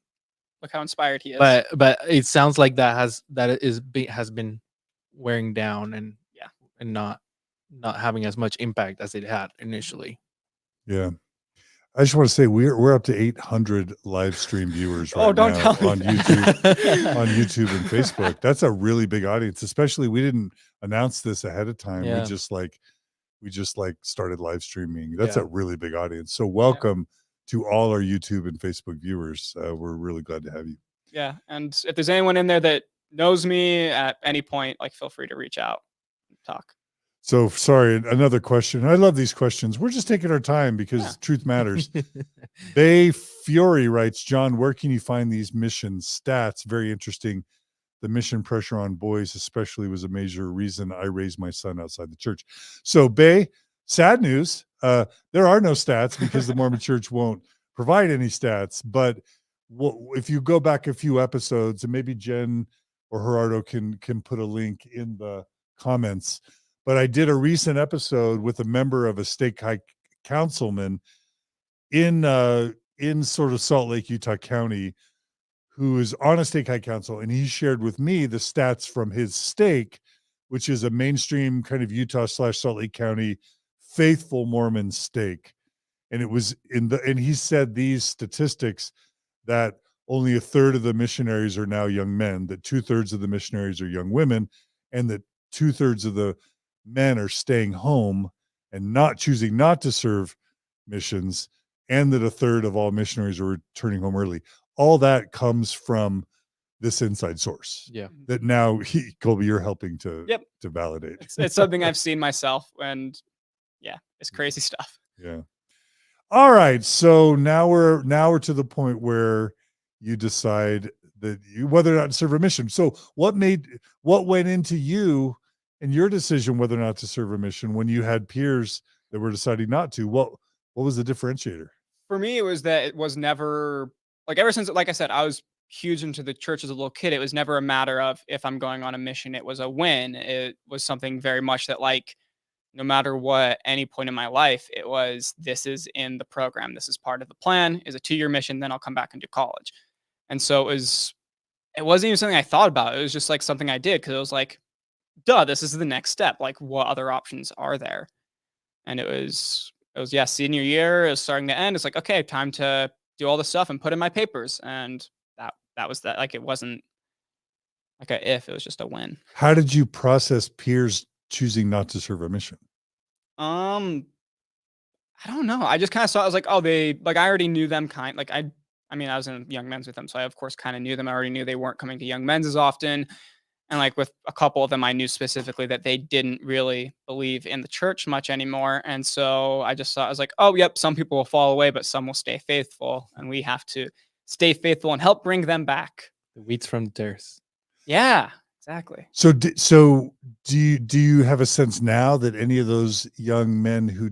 look how inspired he is. But it sounds like has been wearing down and not having as much impact as it had initially. Yeah. I just want to say we're up to 800 live stream viewers right don't now tell on me YouTube, on YouTube and Facebook. That's a really big audience. Especially, we didn't announce this ahead of time. Yeah. We just started live streaming. That's a really big audience. So welcome to all our YouTube and Facebook viewers. We're really glad to have you. Yeah, and if there's anyone in there that knows me at any point, like feel free to reach out and talk. So sorry, another question. I love these questions. We're just taking our time because truth matters. Bay Fury writes, John, where can you find these mission stats? Very interesting. The mission pressure on boys especially was a major reason I raised my son outside the church. So Bay, sad news. There are no stats because the Mormon Church won't provide any stats. But if you go back a few episodes, and maybe Jen or Gerardo can put a link in the comments, but I did a recent episode with a member of a stake high councilman in sort of Salt Lake, Utah County, who is on a stake high council, and he shared with me the stats from his stake, which is a mainstream kind of Utah / Salt Lake County faithful Mormon stake. And it was and he said these statistics, that only 1/3 of the missionaries are now young men, that 2/3 of the missionaries are young women, and that 2/3 of the men are staying home and not choosing not to serve missions, and that 1/3 of all missionaries are returning home early. All that comes from this inside source. Yeah. That now, Kolby, you're helping to validate. It's something I've seen myself, and it's crazy stuff. Yeah. All right. So now we're to the point where you decide that whether or not to serve a mission. So what went into you and your decision whether or not to serve a mission when you had peers that were deciding not to? What was the differentiator? For me, it was that it was never like, ever since, like I said, I was huge into the church as a little kid. It was never a matter of if I'm going on a mission, it was a win. It was something very much that, like, no matter what, any point in my life, it was, this is in the program. This is part of the plan. Is a 2-year mission. Then I'll come back and do college. And so it wasn't even something I thought about. It was just like something I did because it was like, duh, this is the next step. Like, what other options are there? And it was senior year. It was starting to end. It's like, okay, time to do all this stuff and put in my papers. And that was that. Like, it wasn't like a if, it was just a when. How did you process peers choosing not to serve a mission? I don't know. I just kind of saw. I was like, oh, they like. I already knew them. I mean, I was in young men's with them, so I of course kind of knew them. I already knew they weren't coming to young men's as often, and like with a couple of them, I knew specifically that they didn't really believe in the church much anymore. And so I just saw. I was like, oh, yep, some people will fall away, but some will stay faithful, and we have to stay faithful and help bring them back. The wheats from the tares. Yeah, exactly. So, do you have a sense now that any of those young men who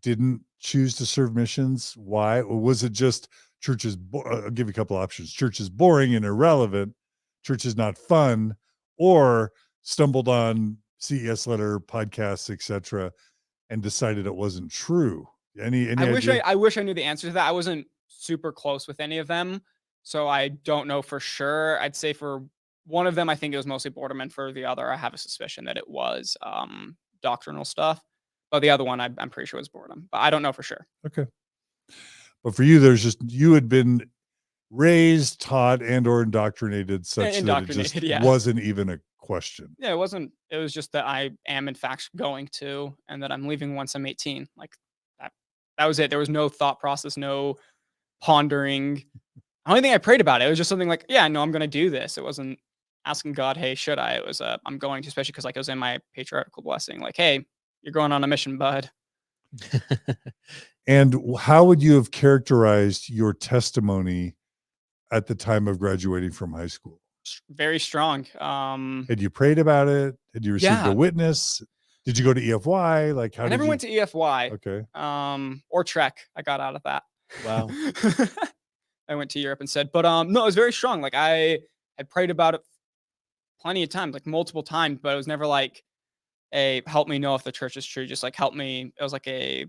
didn't choose to serve missions, why? Or was it just church is? I'll give you a couple options. Church is boring and irrelevant. Church is not fun, or stumbled on CES Letter podcasts, etc., and decided it wasn't true. Any I idea? wish I knew the answer to that. I wasn't super close with any of them, so I don't know for sure. I'd say for one of them, I think it was mostly boredom, and for the other, I have a suspicion that it was doctrinal stuff. But the other one, I'm pretty sure was boredom, but I don't know for sure. Okay. But for you, there's just, you had been raised, taught, and or indoctrinated such that it just wasn't even a question. Yeah, it wasn't. It was just that I am in fact going to, and that I'm leaving once I'm 18. Like that. That was it. There was no thought process, no pondering. The only thing I prayed about it was just something like, yeah, no, I'm going to do this. It wasn't asking God, hey, should I? It was, I'm going to, especially because like it was in my patriarchal blessing. Like, hey, you're going on a mission, bud. And how would you have characterized your testimony at the time of graduating from high school? Very strong. Had you prayed about it? Had you received a witness? Did you go to EFY? Like, how? I never went to EFY. Okay. Or Trek. I got out of that. Wow. I went to Europe instead, but no, it was very strong. Like I had prayed about it plenty of times, like multiple times, but it was never like a help me know if the church is true. Just like help me. It was like a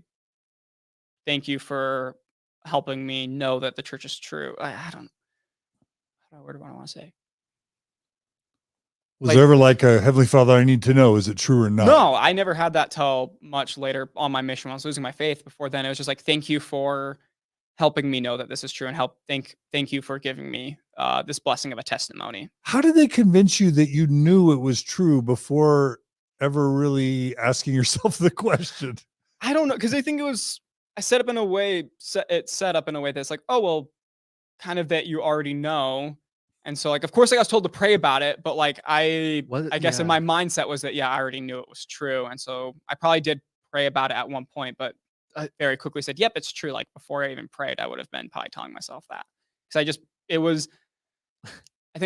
thank you for helping me know that the church is true. I don't. What do I want to say? Was there ever like a Heavenly Father, I need to know, is it true or not? No, I never had that till much later on my mission when I was losing my faith. Before then, it was just like, thank you for helping me know that this is true, and thank you for giving me this blessing of a testimony. How did they convince you that you knew it was true before ever really asking yourself the question? I don't know, because I think it was set up in a way that's like, oh well, kind of that you already know. And so, like, of course, like, I was told to pray about it, but like, I guess in my mindset was that, yeah, I already knew it was true. And so I probably did pray about it at one point, but I very quickly said, yep, it's true. Like before I even prayed, I would have been probably telling myself that. Because I think it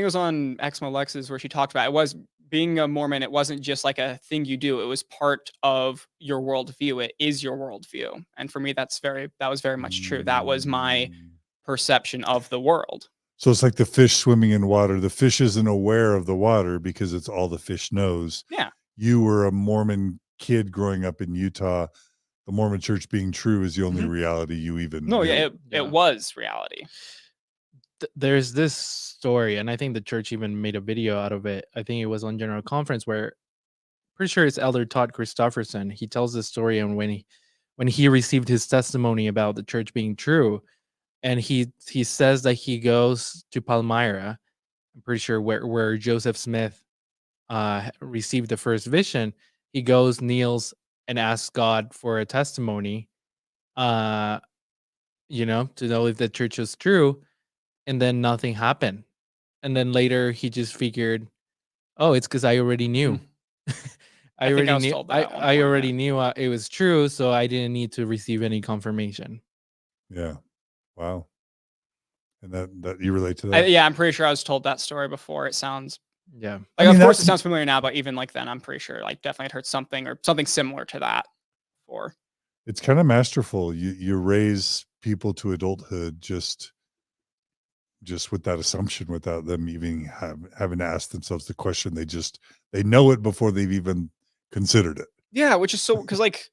was on Exmo Lex's where she talked about it was being a Mormon. It wasn't just like a thing you do. It was part of your worldview. It is your worldview. And for me, that was very much true. That was my perception of the world. So it's like the fish swimming in water. The fish isn't aware of the water because it's all the fish knows. Yeah. You were a Mormon kid growing up in Utah. The Mormon church being true is the only reality you even knew. Yeah, it was reality. There's this story, and I think the church even made a video out of it. I think it was on General Conference where pretty sure it's Elder Todd Christofferson. He tells this story and when he received his testimony about the church being true. And he says that he goes to Palmyra, I'm pretty sure where Joseph Smith received the first vision. He goes, kneels, and asks God for a testimony, to know if the church was true. And then nothing happened. And then later he just figured, oh, it's because I already knew. I already knew it was true, so I didn't need to receive any confirmation. Yeah. Wow. And that you relate to that? Yeah, I'm pretty sure I was told that story before. It sounds of course it sounds familiar now, but even like then, I'm pretty sure like definitely I'd heard something or something similar to that before. It's kind of masterful. You raise people to adulthood just with that assumption, without them even having to ask themselves the question. They know it before they've even considered it. Yeah, which is so, because like,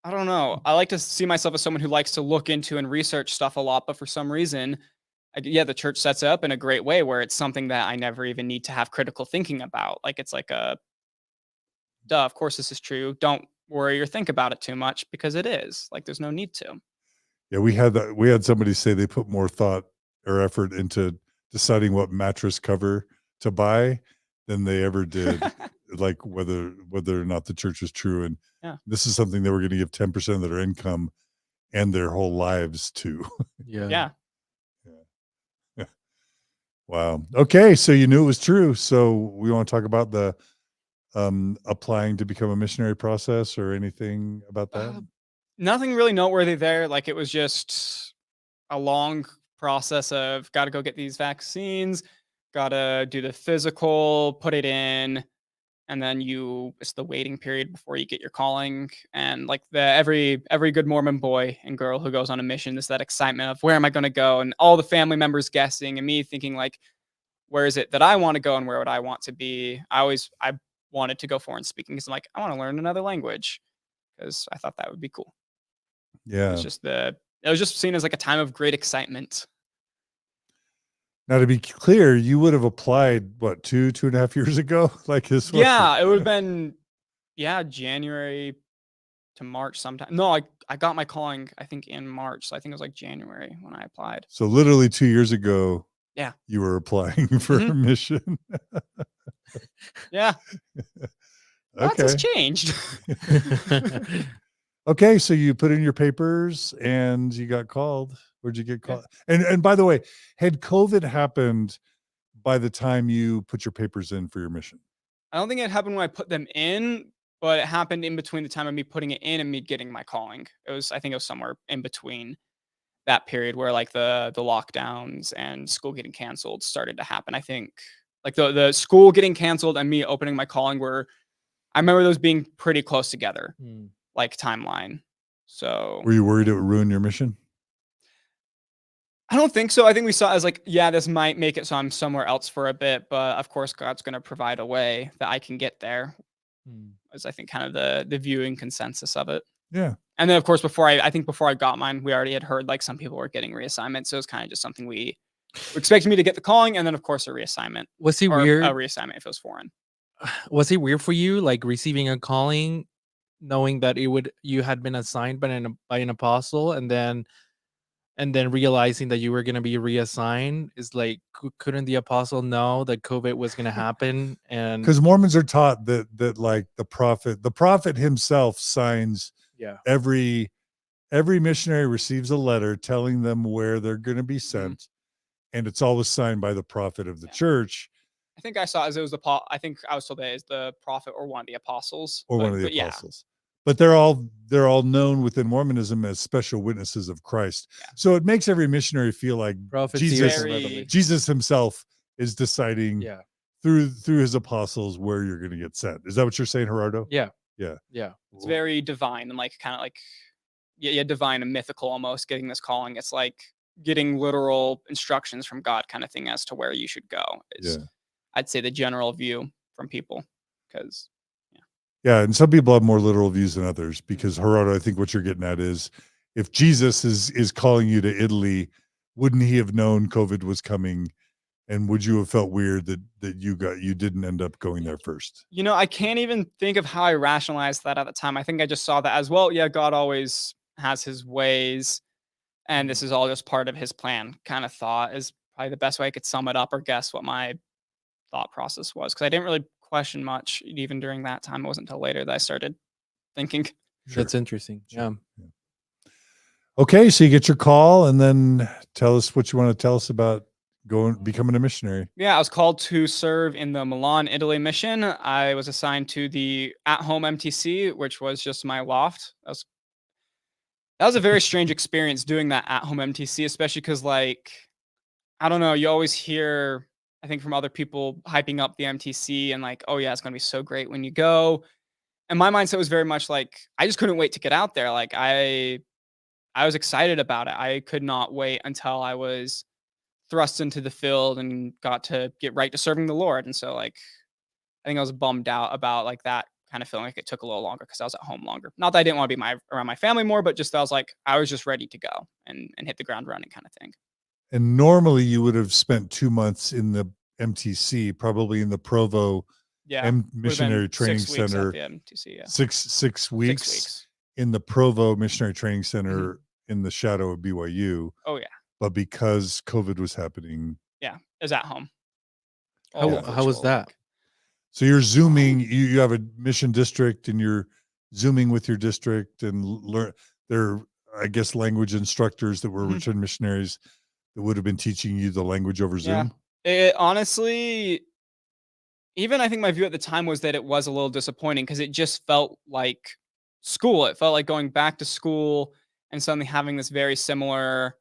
I don't know. I like to see myself as someone who likes to look into and research stuff a lot, but for some reason, the church sets it up in a great way where it's something that I never even need to have critical thinking about. Like it's like of course this is true. Don't worry or think about it too much because it is. Like there's no need to. Yeah, we had somebody say they put more thought or effort into deciding what mattress cover to buy than they ever did, like whether or not the church was true. And this is something they were going to give 10% of their income and their whole lives to. Yeah. Wow. Okay. So you knew it was true. So we want to talk about the applying to become a missionary process or anything about that? Nothing really noteworthy there. Like, it was just a long process of got to go get these vaccines, got to do the physical, put it in, and then it's the waiting period before you get your calling. And like every good Mormon boy and girl who goes on a mission, is that excitement of where am I going to go, and all the family members guessing, and me thinking like, where is it that I want to go and where would I want to be? I wanted to go foreign speaking because I'm like, I want to learn another language because I thought that would be cool. Yeah. It was just seen as like a time of great excitement. Now, to be clear, you would have applied, what, 2.5 years ago? Like this was? Yeah, it would have been, January to March sometime. No, I got my calling, I think, in March. So I think it was like January when I applied. So literally 2 years ago, yeah, you were applying for a mission. Yeah. Lots has changed. Okay, so you put in your papers and you got called. Where'd you get called? And by the way, had COVID happened by the time you put your papers in for your mission? I don't think it happened when I put them in, but it happened in between the time of me putting it in and me getting my calling. I think it was somewhere in between that period where like the lockdowns and school getting canceled started to happen. I think like the school getting canceled and me opening my calling I remember those being pretty close together, like timeline. So were you worried it would ruin your mission? I don't think so. I think we saw it as like, this might make it so I'm somewhere else for a bit, but of course God's going to provide a way that I can get there. Is I think kind of the viewing consensus of it. Yeah. And then of course before I got mine, we already had heard like some people were getting reassignments, so it was kind of just something we expected me to get the calling, and then of course a reassignment. Was he weird? A reassignment if it was foreign. Was it weird for you, like receiving a calling, knowing that you had been assigned by an apostle, and then realizing that you were going to be reassigned? Is like, couldn't the apostle know that COVID was going to happen? And because Mormons are taught that like the prophet himself signs. Every missionary receives a letter telling them where they're going to be sent, and it's always signed by the prophet of the church. I think I saw as it was I think I was told that is the prophet or one of the apostles. One of the apostles. But they're all known within Mormonism as special witnesses of Christ. So it makes every missionary feel like Jesus himself is deciding through his apostles where you're going to get sent. Is that what you're saying, Gerardo? Yeah. It's very divine and like kind of like divine and mythical almost, getting this calling. It's like getting literal instructions from God kind of thing as to where you should go. I'd say the general view from people, because and some people have more literal views than others, because Gerardo, I think what you're getting at is, if Jesus is calling you to Italy, wouldn't he have known COVID was coming? And would you have felt weird that you didn't end up going there first? I can't even think of how I rationalized that at the time. I think I just saw that as, well, God always has his ways, and this is all just part of his plan, kind of thought is probably the best way I could sum it up or guess what my thought process was, because I didn't really question much even during that time. It wasn't until later that I started thinking. That's interesting. Yeah. Okay, so you get your call, and then tell us what you want to tell us about becoming a missionary. I was called to serve in the Milan, Italy mission. I was assigned to the at-home MTC, which was just my loft. That was a very strange experience doing that at-home MTC, especially because, like, I don't know, you always hear, I think, from other people hyping up the MTC and like, oh yeah, it's going to be so great when you go. And my mindset was very much like, I just couldn't wait to get out there. Like I was excited about it. I could not wait until I was thrust into the field and got to get right to serving the Lord. And so like, I think I was bummed out about like that kind of feeling like it took a little longer because I was at home longer. Not that I didn't want to be around my family more, but just I was like, I was just ready to go and hit the ground running kind of thing. And normally you would have spent 2 months in the MTC, probably in the Provo Missionary Training Center. MTC, 6 weeks in the Provo Missionary Training Center in the shadow of BYU. Oh yeah. But because COVID was happening, it was at home. all How was virtual, that? like- So you're Zooming, you have a mission district and you're Zooming with your district and learn. They're, I guess, language instructors that were Mhm. returned missionaries that would have been teaching you the language over Yeah. Zoom. It honestly, even I think my view at the time was that it was a little disappointing because it just felt like school. It felt like going back to school and suddenly having this very similar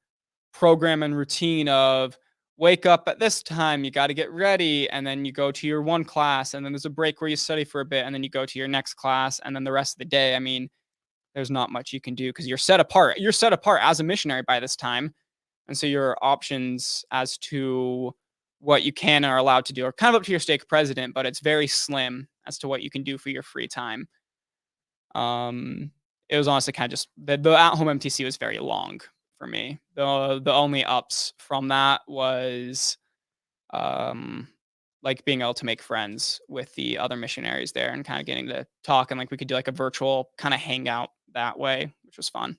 program and routine of wake up at this time, you got to get ready, and then you go to your one class, and then there's a break where you study for a bit, and then you go to your next class, and then the rest of the day. I mean, there's not much you can do because you're set apart. You're set apart as a missionary by this time. And so your options as to what you can or are allowed to do are kind of up to your stake president, but it's very slim as to what you can do for your free time. It was honestly kind of just the at-home MTC was very long for me. The only ups from that was like being able to make friends with the other missionaries there and kind of getting to talk, and like we could do like a virtual kind of hangout that way, which was fun.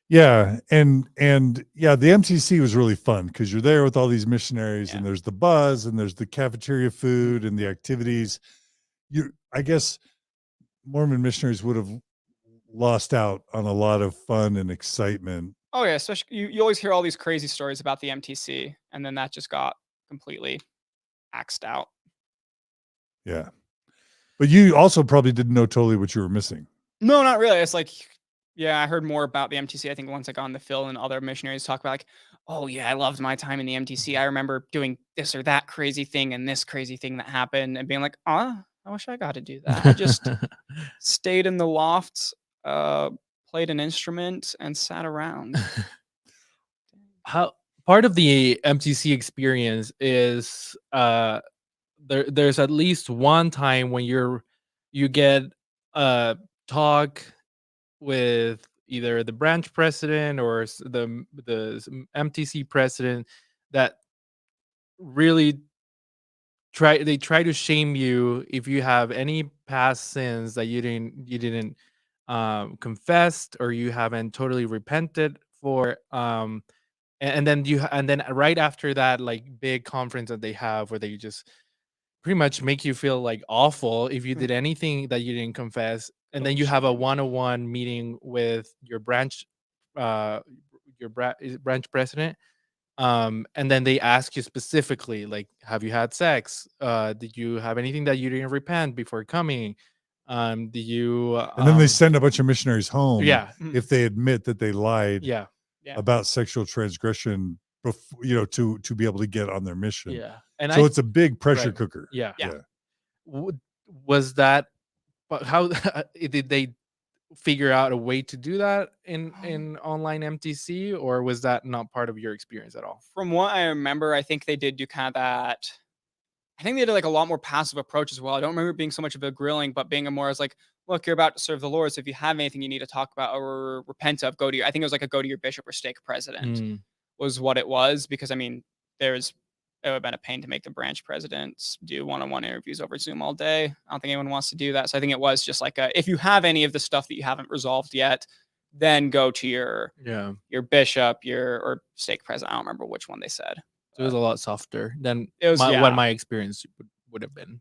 Yeah, and yeah, the MTC was really fun because you're there with all these missionaries, and there's the buzz, and there's the cafeteria food, and the activities. I guess Mormon missionaries would have lost out on a lot of fun and excitement. Oh yeah, especially you always hear all these crazy stories about the MTC, and then that just got completely axed out. Yeah, but you also probably didn't know totally what you were missing. No, not really. It's like, yeah, I heard more about the MTC. I think once I got on the Phil and other missionaries talk about like, oh yeah, I loved my time in the MTC. I remember doing this or that crazy thing and this crazy thing that happened, and being like, I wish I got to do that. I just stayed in the loft, played an instrument, and sat around. How part of the MTC experience is there's at least one time when you get a talk with either the branch president or the MTC president that really try to shame you if you have any past sins that you didn't confessed, or you haven't totally repented for, and then right after that, like, big conference that they have where they just pretty much make you feel like awful if you did anything that you didn't confess, and then you have a one-on-one meeting with your branch branch president, and then they ask you specifically, like, have you had sex, did you have anything that you didn't repent before coming, did you And then they send a bunch of missionaries home yeah if they admit that they lied yeah about sexual transgression before, to be able to get on their mission. yeah and So it's a big pressure right. cooker. Yeah. Yeah. Was that, but how did they figure out a way to do that in online MTC, or was that not part of your experience at all? From what I remember, I think they did do kind of that. I think they did like a lot more passive approach as well. I don't remember it being so much of a grilling, but being a more as like, look, you're about to serve the Lord. So if you have anything you need to talk about or repent of, go to your, I think it was like a go to your bishop or stake president was what it was. Because I mean, it would have been a pain to make the branch presidents do one-on-one interviews over Zoom all day. I don't think anyone wants to do that. So I think it was just like if you have any of the stuff that you haven't resolved yet, then go to your bishop, or stake president. I don't remember which one they said. So it was a lot softer than It was, what my experience would have been.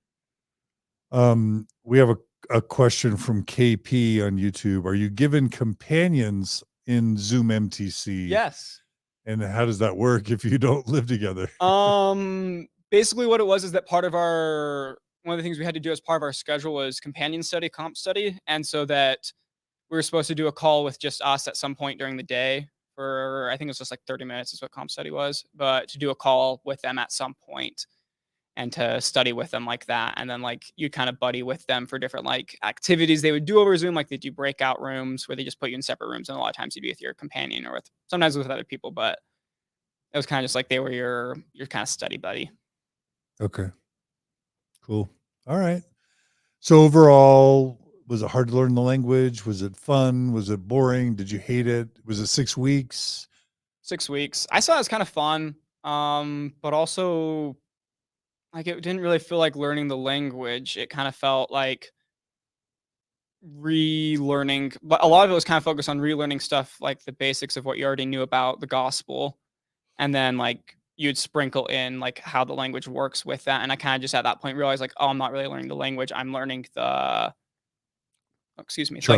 We have a question from KP on YouTube. Are you given companions in Zoom MTC? Yes. And how does that work if you don't live together? Basically what it was is that one of the things we had to do as part of our schedule was companion study, comp study. And so that we were supposed to do a call with just us at some point during the day for, I think it was just like 30 minutes is what comp study was, but to do a call with them at some point and to study with them like that. And then like you kind of buddy with them for different like activities they would do over Zoom. Like they do breakout rooms where they just put you in separate rooms. And a lot of times you'd be with your companion or sometimes with other people, but it was kind of just like they were your kind of study buddy. Okay. Cool. All right. So overall, was it hard to learn the language? Was it fun? Was it boring? Did you hate it? Was it 6 weeks? 6 weeks. I saw it as kind of fun. But also like it didn't really feel like learning the language. It kind of felt like relearning, but a lot of it was kind of focused on relearning stuff like the basics of what you already knew about the gospel, and then like you'd sprinkle in like how the language works with that. And I kind of just at that point realized like, oh, I'm not really learning the language. I'm learning Charles,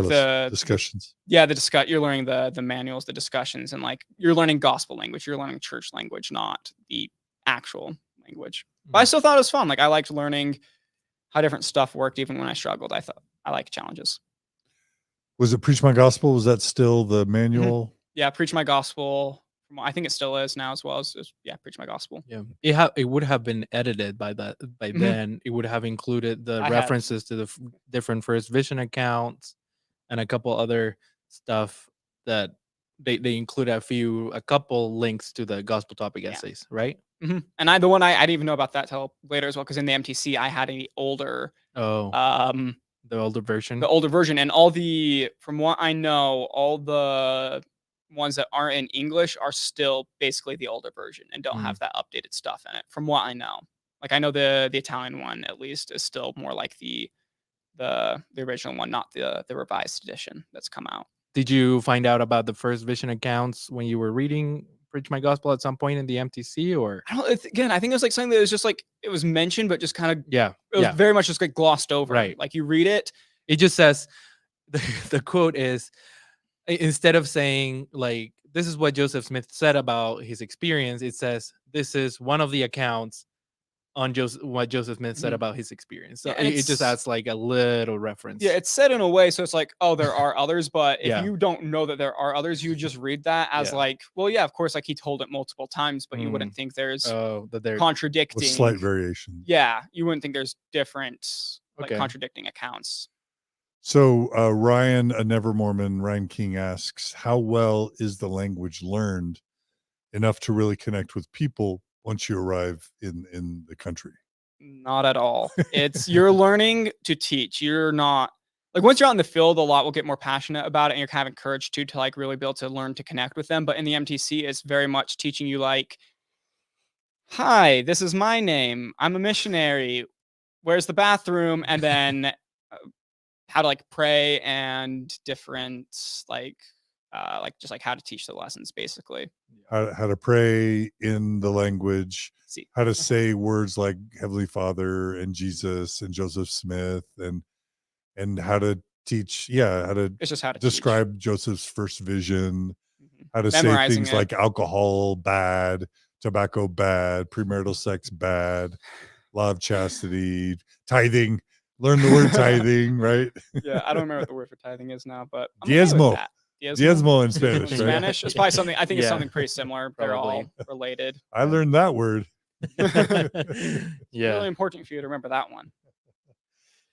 the discussions. you're learning the manuals, the discussions, and like you're learning gospel language. You're learning church language, not the actual language. But I still thought it was fun. Like I liked learning how different stuff worked, even when I struggled. I thought I liked challenges. Was it Preach My Gospel? Was that still the manual? Yeah, Preach My Gospel. I think it still is now as well as Preach My Gospel. Yeah, it would have been edited by then. It would have included the references to the different First Vision accounts and a couple other stuff that they include a couple links to the gospel topic essays, right? And I didn't even know about that till later as well, because in the MTC I had an older the older version. And from what I know, all the ones that aren't in English are still basically the older version and don't have that updated stuff in it, from what I know. Like I know the Italian one at least is still more like the original one, not the revised edition that's come out. Did you find out about the First Vision accounts when you were reading Preach My Gospel at some point in the MTC, or? I think it was like something that was just like, it was mentioned, but just kind of, it was very much just like glossed over. Right. Like you read it. It just says, the quote is, instead of saying like, this is what Joseph Smith said about his experience, it says, this is one of the accounts on what Joseph Smith said about his experience. So it just adds like a little reference. Yeah, it's said in a way so it's like, oh, there are others, but if you don't know that there are others, you just read that as like, well, yeah, of course, like he told it multiple times, but you wouldn't think there's contradicting. With slight variation. Yeah, you wouldn't think there's different contradicting accounts. So Ryan, a Never Mormon, Ryan King asks, how well is the language learned enough to really connect with people once you arrive in the country? Not at all. You're learning to teach. You're not like, once you're out in the field, a lot will get more passionate about it, and you're kind of encouraged to like really be able to learn to connect with them. But in the MTC, it's very much teaching you like, hi, this is my name. I'm a missionary. Where's the bathroom? And then how to like pray and different just like how to teach the lessons, basically. How to pray in the language, how to say words like Heavenly Father and Jesus and Joseph Smith, and how to teach. Yeah, it's just how to describe teach. Joseph's first vision, how to say things like alcohol bad, tobacco bad, premarital sex bad, law of chastity, tithing. Learn the word tithing, right? Yeah, I don't remember what the word for tithing is now, but I'm diezmo. Okay with that. Diezmo in Spanish. In Spanish, it's probably something. I think it's something pretty similar. They're all related. I learned that word. Really important for you to remember that one.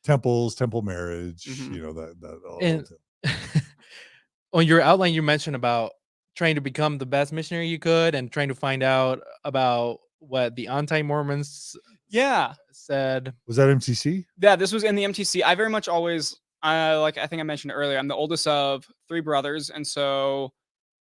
Temples, temple marriage. You know that all. And on your outline, you mentioned about trying to become the best missionary you could and trying to find out about what the anti-Mormons said. Was that MTC? Yeah, this was in the MTC. I very much always, I think I mentioned earlier, I'm the oldest of 3 brothers, and so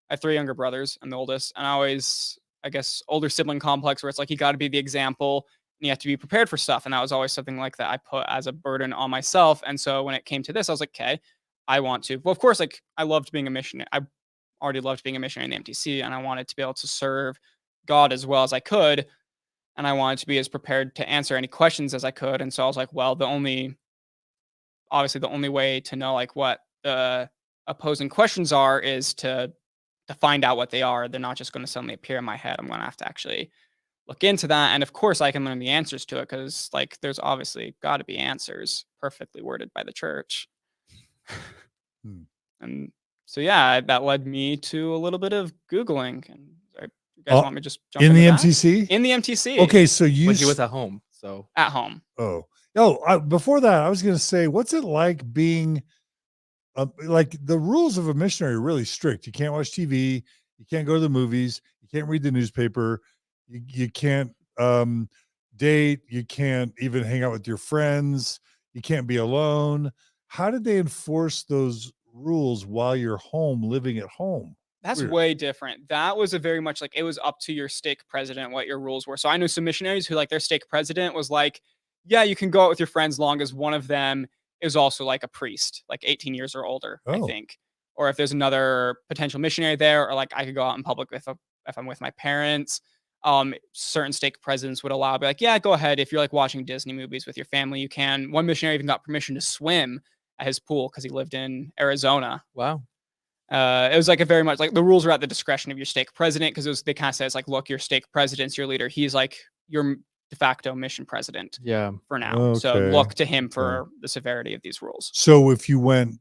I have 3 younger brothers. I'm the oldest, and I always, I guess, older sibling complex where it's like you got to be the example and you have to be prepared for stuff, and that was always something like that I put as a burden on myself. And so when it came to this, I was like, okay, I want to. Well, of course, like I loved being a missionary. I already loved being a missionary in the MTC, and I wanted to be able to serve God as well as I could. And I wanted to be as prepared to answer any questions as I could. And so I was like, well, the only way to know like what the opposing questions are is to find out what they are. They're not just going to suddenly appear in my head. I'm going to have to actually look into that. And of course I can learn the answers to it, because like there's obviously got to be answers perfectly worded by the church. And so, yeah, that led me to a little bit of Googling. And you guys want me to just jump in the that? MTC? In the MTC. Okay, so when he was at home. So at home. Before that, I was going to say, what's it like being like the rules of a missionary are really strict. You can't watch TV. You can't go to the movies. You can't read the newspaper. You can't date. You can't even hang out with your friends. You can't be alone. How did they enforce those rules while you're home, living at home? That's way different. That was a very much like, it was up to your stake president what your rules were. So I know some missionaries who like their stake president was like, yeah, you can go out with your friends long as one of them is also like a priest, like 18 years or older, I think. Or if there's another potential missionary there, or like I could go out in public if I'm with my parents. certain stake presidents would allow, be like, yeah, go ahead. If you're like watching Disney movies with your family, you can. One missionary even got permission to swim at his pool because he lived in Arizona. Wow. It was like a very much like the rules were at the discretion of your stake president, because they kind of said it's like, look, your stake president's your leader. He's like your de facto mission president. Yeah. For now. So Okay. look to him for the severity of these rules. So if you went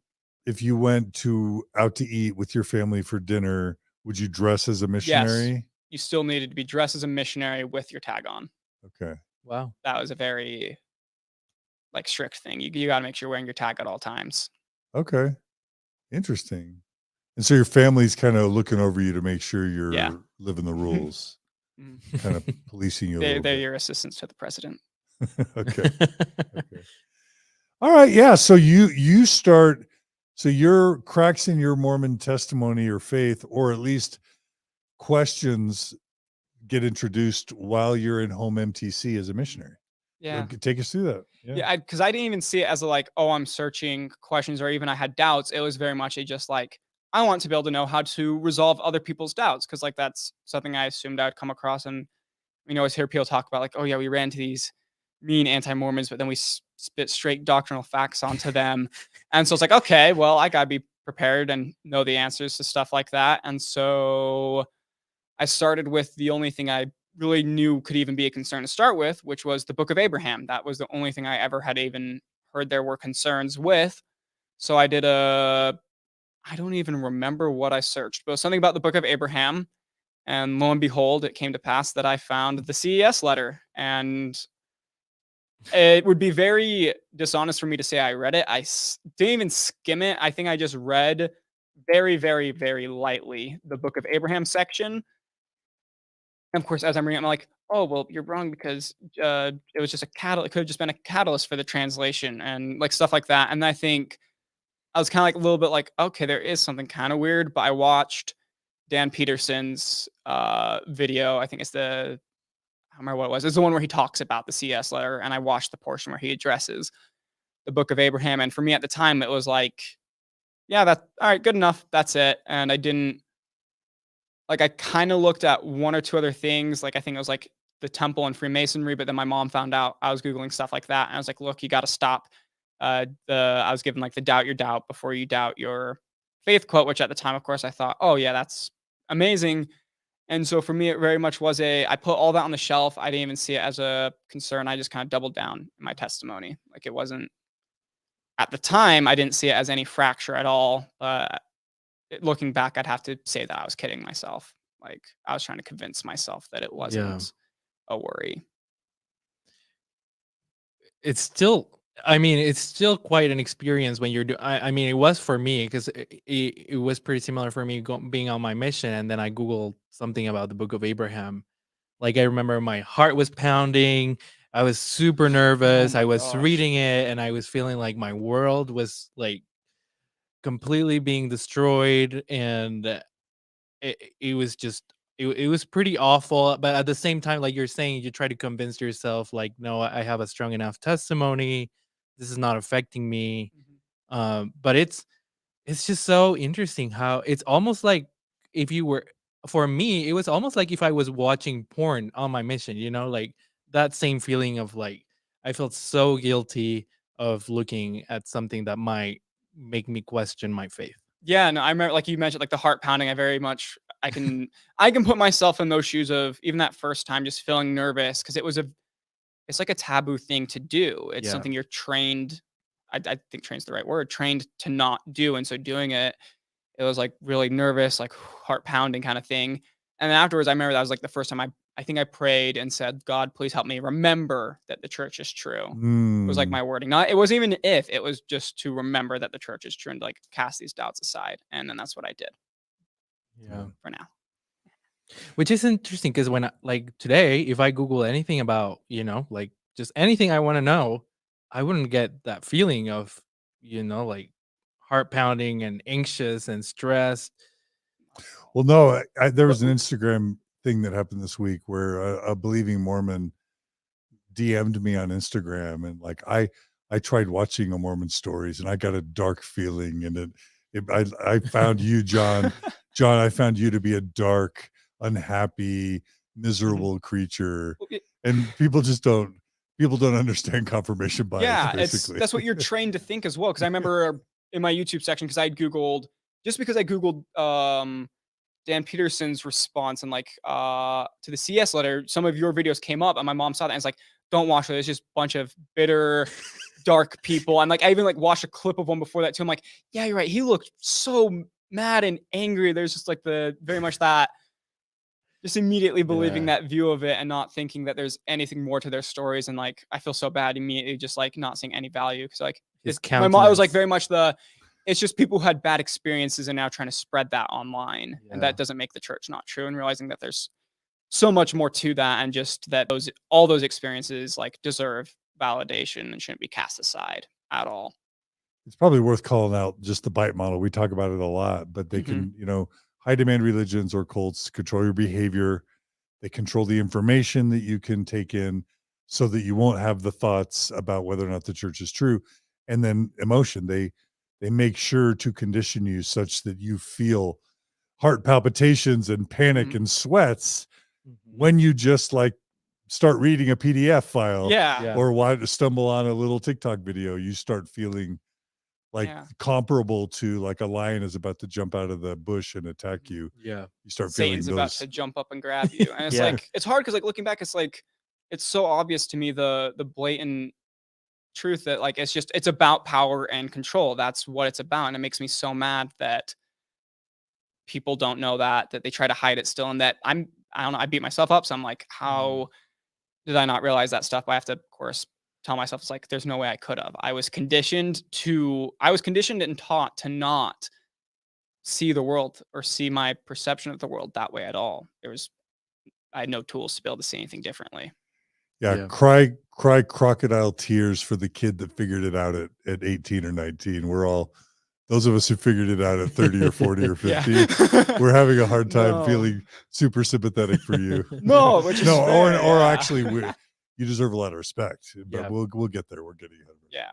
to out to eat with your family for dinner, would you dress as a missionary? Yes. You still needed to be dressed as a missionary with your tag on. Okay. Wow. That was a very like strict thing. You got to make sure you're wearing your tag at all times. Okay. Interesting. And so your family's kind of looking over you to make sure you're living the rules, kind of policing you a little They're bit. your assistants to the president. Okay. Okay. All right. Yeah. So you start, so your cracks in your Mormon testimony or faith, or at least questions, get introduced while you're in home MTC as a missionary. Yeah. Take us through that. Yeah. Because I didn't even see it as a like, oh, I'm searching questions, or even I had doubts. It was very much a just like, I want to be able to know how to resolve other people's doubts. Because like that's something I assumed I would come across. And you always hear people talk about like, oh yeah, we ran into these mean anti-Mormons, but then we spit straight doctrinal facts onto them. And so it's like, okay, well, I gotta be prepared and know the answers to stuff like that. And so I started with the only thing I really knew could even be a concern to start with, which was the Book of Abraham. That was the only thing I ever had even heard there were concerns with. So I did I don't even remember what I searched, but it was something about the Book of Abraham. And lo and behold, it came to pass that I found the CES letter. And it would be very dishonest for me to say I read it. I didn't even skim it. I think I just read very, very, very lightly the Book of Abraham section. And of course, as I'm reading, I'm like, oh, well, you're wrong, because it was just a catalyst. It could have just been a catalyst for the translation and like stuff like that. And I think I was kind of like a little bit like, okay, there is something kind of weird. But I watched Dan Peterson's video. I think it's I don't remember what it was. It's the one where he talks about the CES letter, and I watched the portion where he addresses the Book of Abraham. And for me at the time, it was like, yeah, that's all right, good enough. That's it. And I didn't like, I kind of looked at one or two other things. Like I think it was like the temple and Freemasonry, but then my mom found out I was Googling stuff like that. And I was like, look, you got to stop. I was given like the doubt your doubt before you doubt your faith quote, which at the time, of course, I thought, oh yeah, that's amazing. And so for me, it very much was I put all that on the shelf. I didn't even see it as a concern. I just kind of doubled down in my testimony. Like it wasn't, at the time, I didn't see it as any fracture at all. Looking back, I'd have to say that I was kidding myself. Like I was trying to convince myself that it wasn't a worry. It's still quite an experience when you're I mean, it was for me, because it was pretty similar for me being on my mission, and then I Googled something about the Book of Abraham. Like I remember my heart was pounding. I was super nervous. I was reading it, and I was feeling like my world was like completely being destroyed, and it was just it was pretty awful. But at the same time, like you're saying, you try to convince yourself like, no, I have a strong enough testimony, this is not affecting me. But it's just so interesting how it's almost like, if you were, for me, it was almost like if I was watching porn on my mission, like that same feeling of like, I felt so guilty of looking at something that might make me question my faith. Yeah, no, I remember, like you mentioned, like the heart pounding. I can put myself in those shoes of even that first time, just feeling nervous, because it's like a taboo thing to do. It's something you're trained. I think trained's the right word. Trained to not do, and so doing it, it was like really nervous, like heart pounding kind of thing. And then afterwards, I remember that was like the first time I think I prayed and said, God, please help me remember that the church is true. It was like my wording. It wasn't even if, it was just to remember that the church is true and to like cast these doubts aside. And then that's what I did. Yeah. For now. Which is interesting, because when like today, if I Google anything about, like just anything I want to know, I wouldn't get that feeling of, like heart pounding and anxious and stressed. Well, no, there was an Instagram thing that happened this week where a believing Mormon DM'd me on Instagram, and like I tried watching a Mormon Stories, and I got a dark feeling, and I found you, John. John, I found you to be a dark, unhappy, miserable creature, Well, and people don't understand confirmation bias. Yeah, basically, that's what you're trained to think as well. Because I remember in my YouTube section, because I googled Dan Peterson's response and like to the CES letter, some of your videos came up, and my mom saw that and it's like, don't watch it. It's just a bunch of bitter, dark people. And like I even like watched a clip of one before that too. I'm like, yeah, you're right. He looked so mad and angry. There's just like the very much that. Just immediately believing that view of it and not thinking that there's anything more to their stories. And like, I feel so bad immediately just like not seeing any value. Cause like my mom was like very much it's just people who had bad experiences and now trying to spread that online. And that doesn't make the church not true. And realizing that there's so much more to that. And just that all those experiences like deserve validation and shouldn't be cast aside at all. It's probably worth calling out just the bite model. We talk about it a lot, but they can, high demand religions or cults control your behavior. They control the information that you can take in so that you won't have the thoughts about whether or not the church is true. And then emotion, they make sure to condition you such that you feel heart palpitations and panic and sweats when you just like start reading a PDF file or stumble on a little TikTok video. You start feeling like comparable to like a lion is about to jump out of the bush and attack you. Yeah. You start Satan's feeling about to jump up and grab you. And it's like, it's hard because like looking back, it's like, it's so obvious to me the blatant truth that like, it's about power and control. That's what it's about. And it makes me so mad that people don't know that they try to hide it still. And that I don't know, I beat myself up. So I'm like, how did I not realize that stuff? But I have to, of course, tell myself it's like there's no way I could have. I was conditioned and taught to not see the world or see my perception of the world that way at all. I had no tools to be able to see anything differently. Yeah. Cry crocodile tears for the kid that figured it out at 18 or 19. We're all those of us who figured it out at 30 or 40 or 50. We're having a hard time feeling super sympathetic for you. Or actually you deserve a lot of respect, but we'll get there. We're getting ahead of it. Yeah.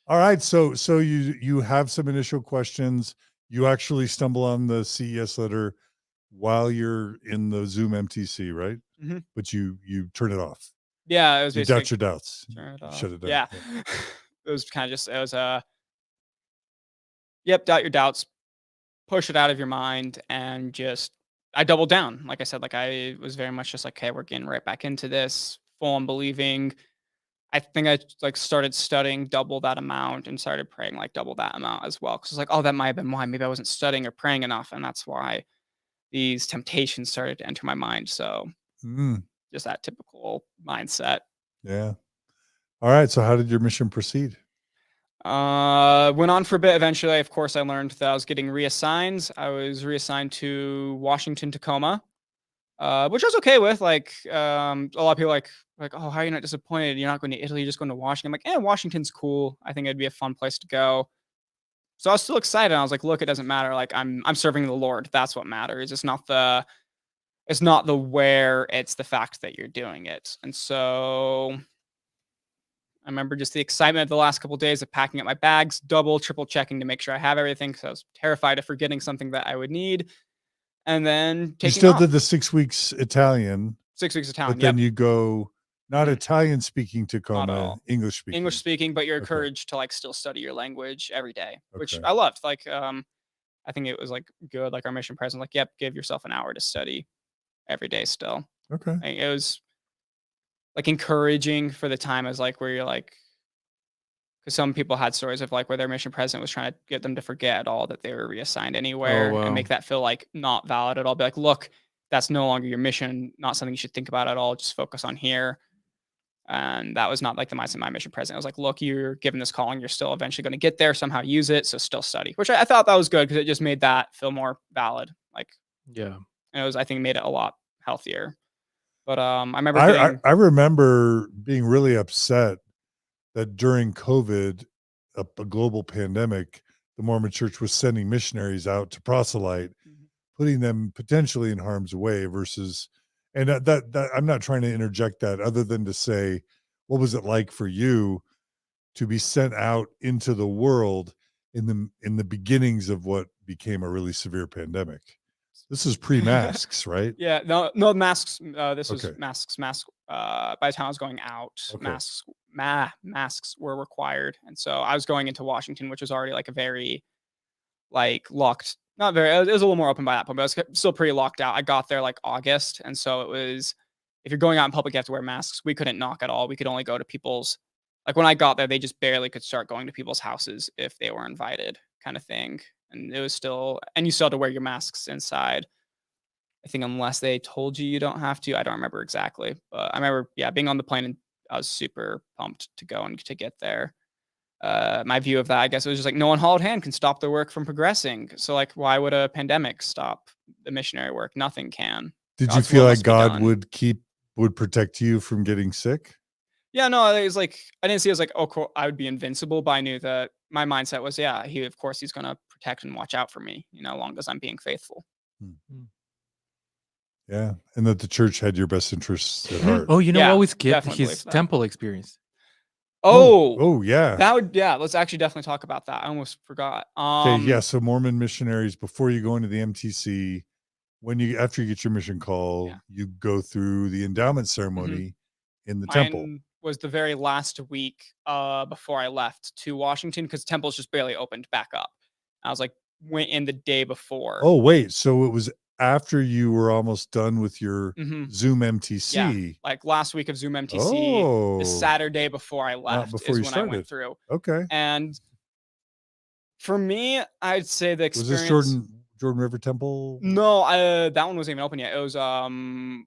All right. So you have some initial questions. You actually stumble on the CES letter while you're in the Zoom MTC, right? Mm-hmm. But you turn it off. Yeah. It was you doubt your doubts. Turn it off. Shut it down. Yeah. It was kind of just, doubt your doubts, push it out of your mind, and just, I doubled down. Like I said, like I was very much just like, okay, we're getting right back into this, full on believing. I think I like started studying double that amount and started praying like double that amount as well. Cause it's like, oh, that might have been why maybe I wasn't studying or praying enough. And that's why these temptations started to enter my mind. So just that typical mindset. Yeah. All right. So how did your mission proceed? Went on for a bit. Eventually, of course, I learned that I was getting reassigned. I was reassigned to Washington, Tacoma, which I was okay with. Like, a lot of people like, oh, how are you not disappointed? You're not going to Italy, you're just going to Washington. I'm like, Washington's cool. I think it'd be a fun place to go. So I was still excited. I was like, look, it doesn't matter. Like, I'm serving the Lord. That's what matters. It's not the where, it's the fact that you're doing it. And so I remember just the excitement of the last couple of days of packing up my bags, double, triple checking to make sure I have everything because I was terrified of forgetting something that I would need. And then taking You still off. did the 6 weeks Italian. 6 weeks Italian, but then you go not Italian speaking Tacoma, English speaking. English speaking, but you're encouraged to like still study your language every day, which I loved. Like, I think it was like good. Like our mission president, like, yep, give yourself an hour to study every day still. Okay. Like, it was like encouraging for the time as like where you're like, because some people had stories of like where their mission president was trying to get them to forget at all that they were reassigned anywhere and make that feel like not valid at all. Be like, look, that's no longer your mission, not something you should think about at all. Just focus on here. And that was not like the mindset of my mission president. I was like, look, you're given this calling, you're still eventually going to get there, somehow use it. So still study, which I thought that was good because it just made that feel more valid. Like, and it was, I think, made it a lot healthier. But I remember I remember being really upset that during COVID, a global pandemic, the Mormon Church was sending missionaries out to proselyte, putting them potentially in harm's way versus, and that I'm not trying to interject that other than to say, what was it like for you to be sent out into the world in the beginnings of what became a really severe pandemic? This is pre-masks, right? Yeah, no masks. This was Okay. masks. By the time I was going out, Okay. masks were required, and so I was going into Washington, which was already like a very like locked. Not very. It was a little more open by that point, but it was still pretty locked out. I got there like August, and so it was. If you're going out in public, you have to wear masks. We couldn't knock at all. We could only go to people's. Like when I got there, they just barely could start going to people's houses if they were invited, kind of thing. And it was still, and you still had to wear your masks inside. I think unless they told you you don't have to. I don't remember exactly, but I remember, yeah, being on the plane and I was super pumped to go and to get there. My view of that, I guess, it was just like no one hauled hand can stop their work from progressing. So like, why would a pandemic stop the missionary work? Nothing can. Did you God's feel will like must be God done. would protect you from getting sick? Yeah, no, it was like I didn't see it as like, oh, cool, I would be invincible, but I knew that my mindset was, yeah, of course he's gonna protect and watch out for me, as long as I'm being faithful. Yeah, and that the church had your best interests at heart. Oh, you know Yeah, what we skipped? definitely His believe that. temple experience. Oh, yeah. Let's actually definitely talk about that. I almost forgot. Okay, yeah. So Mormon missionaries, before you go into the MTC, after you get your mission call, you go through the endowment ceremony in the temple. Mine was the very last week before I left to Washington because the temple's just barely opened back up. I was like, went in the day before. Oh, wait. So it was after you were almost done with your Mhm. Zoom MTC. Yeah, like last week of Zoom MTC, the Saturday before I left before is you when I started. went through. Okay. And for me, I'd say the experience. Was this Jordan River Temple? No, that one wasn't even open yet. It was Mount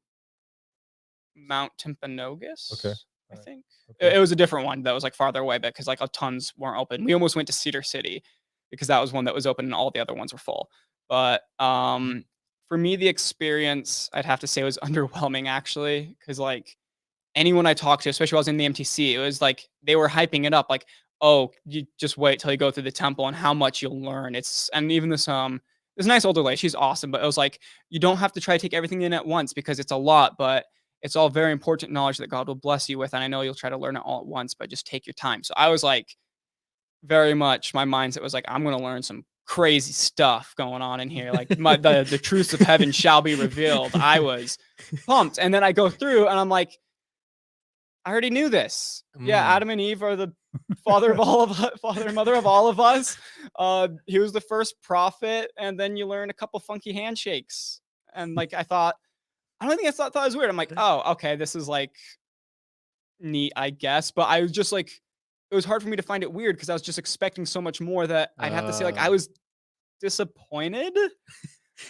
Timpanogos. Okay. I think Okay. it was a different one that was like farther away, because like tons weren't open. We almost went to Cedar City because that was one that was open and all the other ones were full. But for me, the experience I'd have to say was underwhelming, actually, because like anyone I talked to, especially when I was in the MTC, it was like they were hyping it up, like, oh, you just wait till you go through the temple and how much you'll learn. And even this nice older lady, she's awesome, but it was like you don't have to try to take everything in at once because it's a lot, but it's all very important knowledge that God will bless you with. And I know you'll try to learn it all at once, but just take your time. So I was like, very much my mindset was like, I'm going to learn some crazy stuff going on in here. Like the truths of heaven shall be revealed. I was pumped. And then I go through and I'm like, I already knew this. Yeah. Adam and Eve are the father and mother of all of us. He was the first prophet. And then you learn a couple funky handshakes. And like, I thought it was weird. I'm like, oh, okay, this is like neat, I guess. But I was just like, it was hard for me to find it weird because I was just expecting so much more that I'd have to say like I was disappointed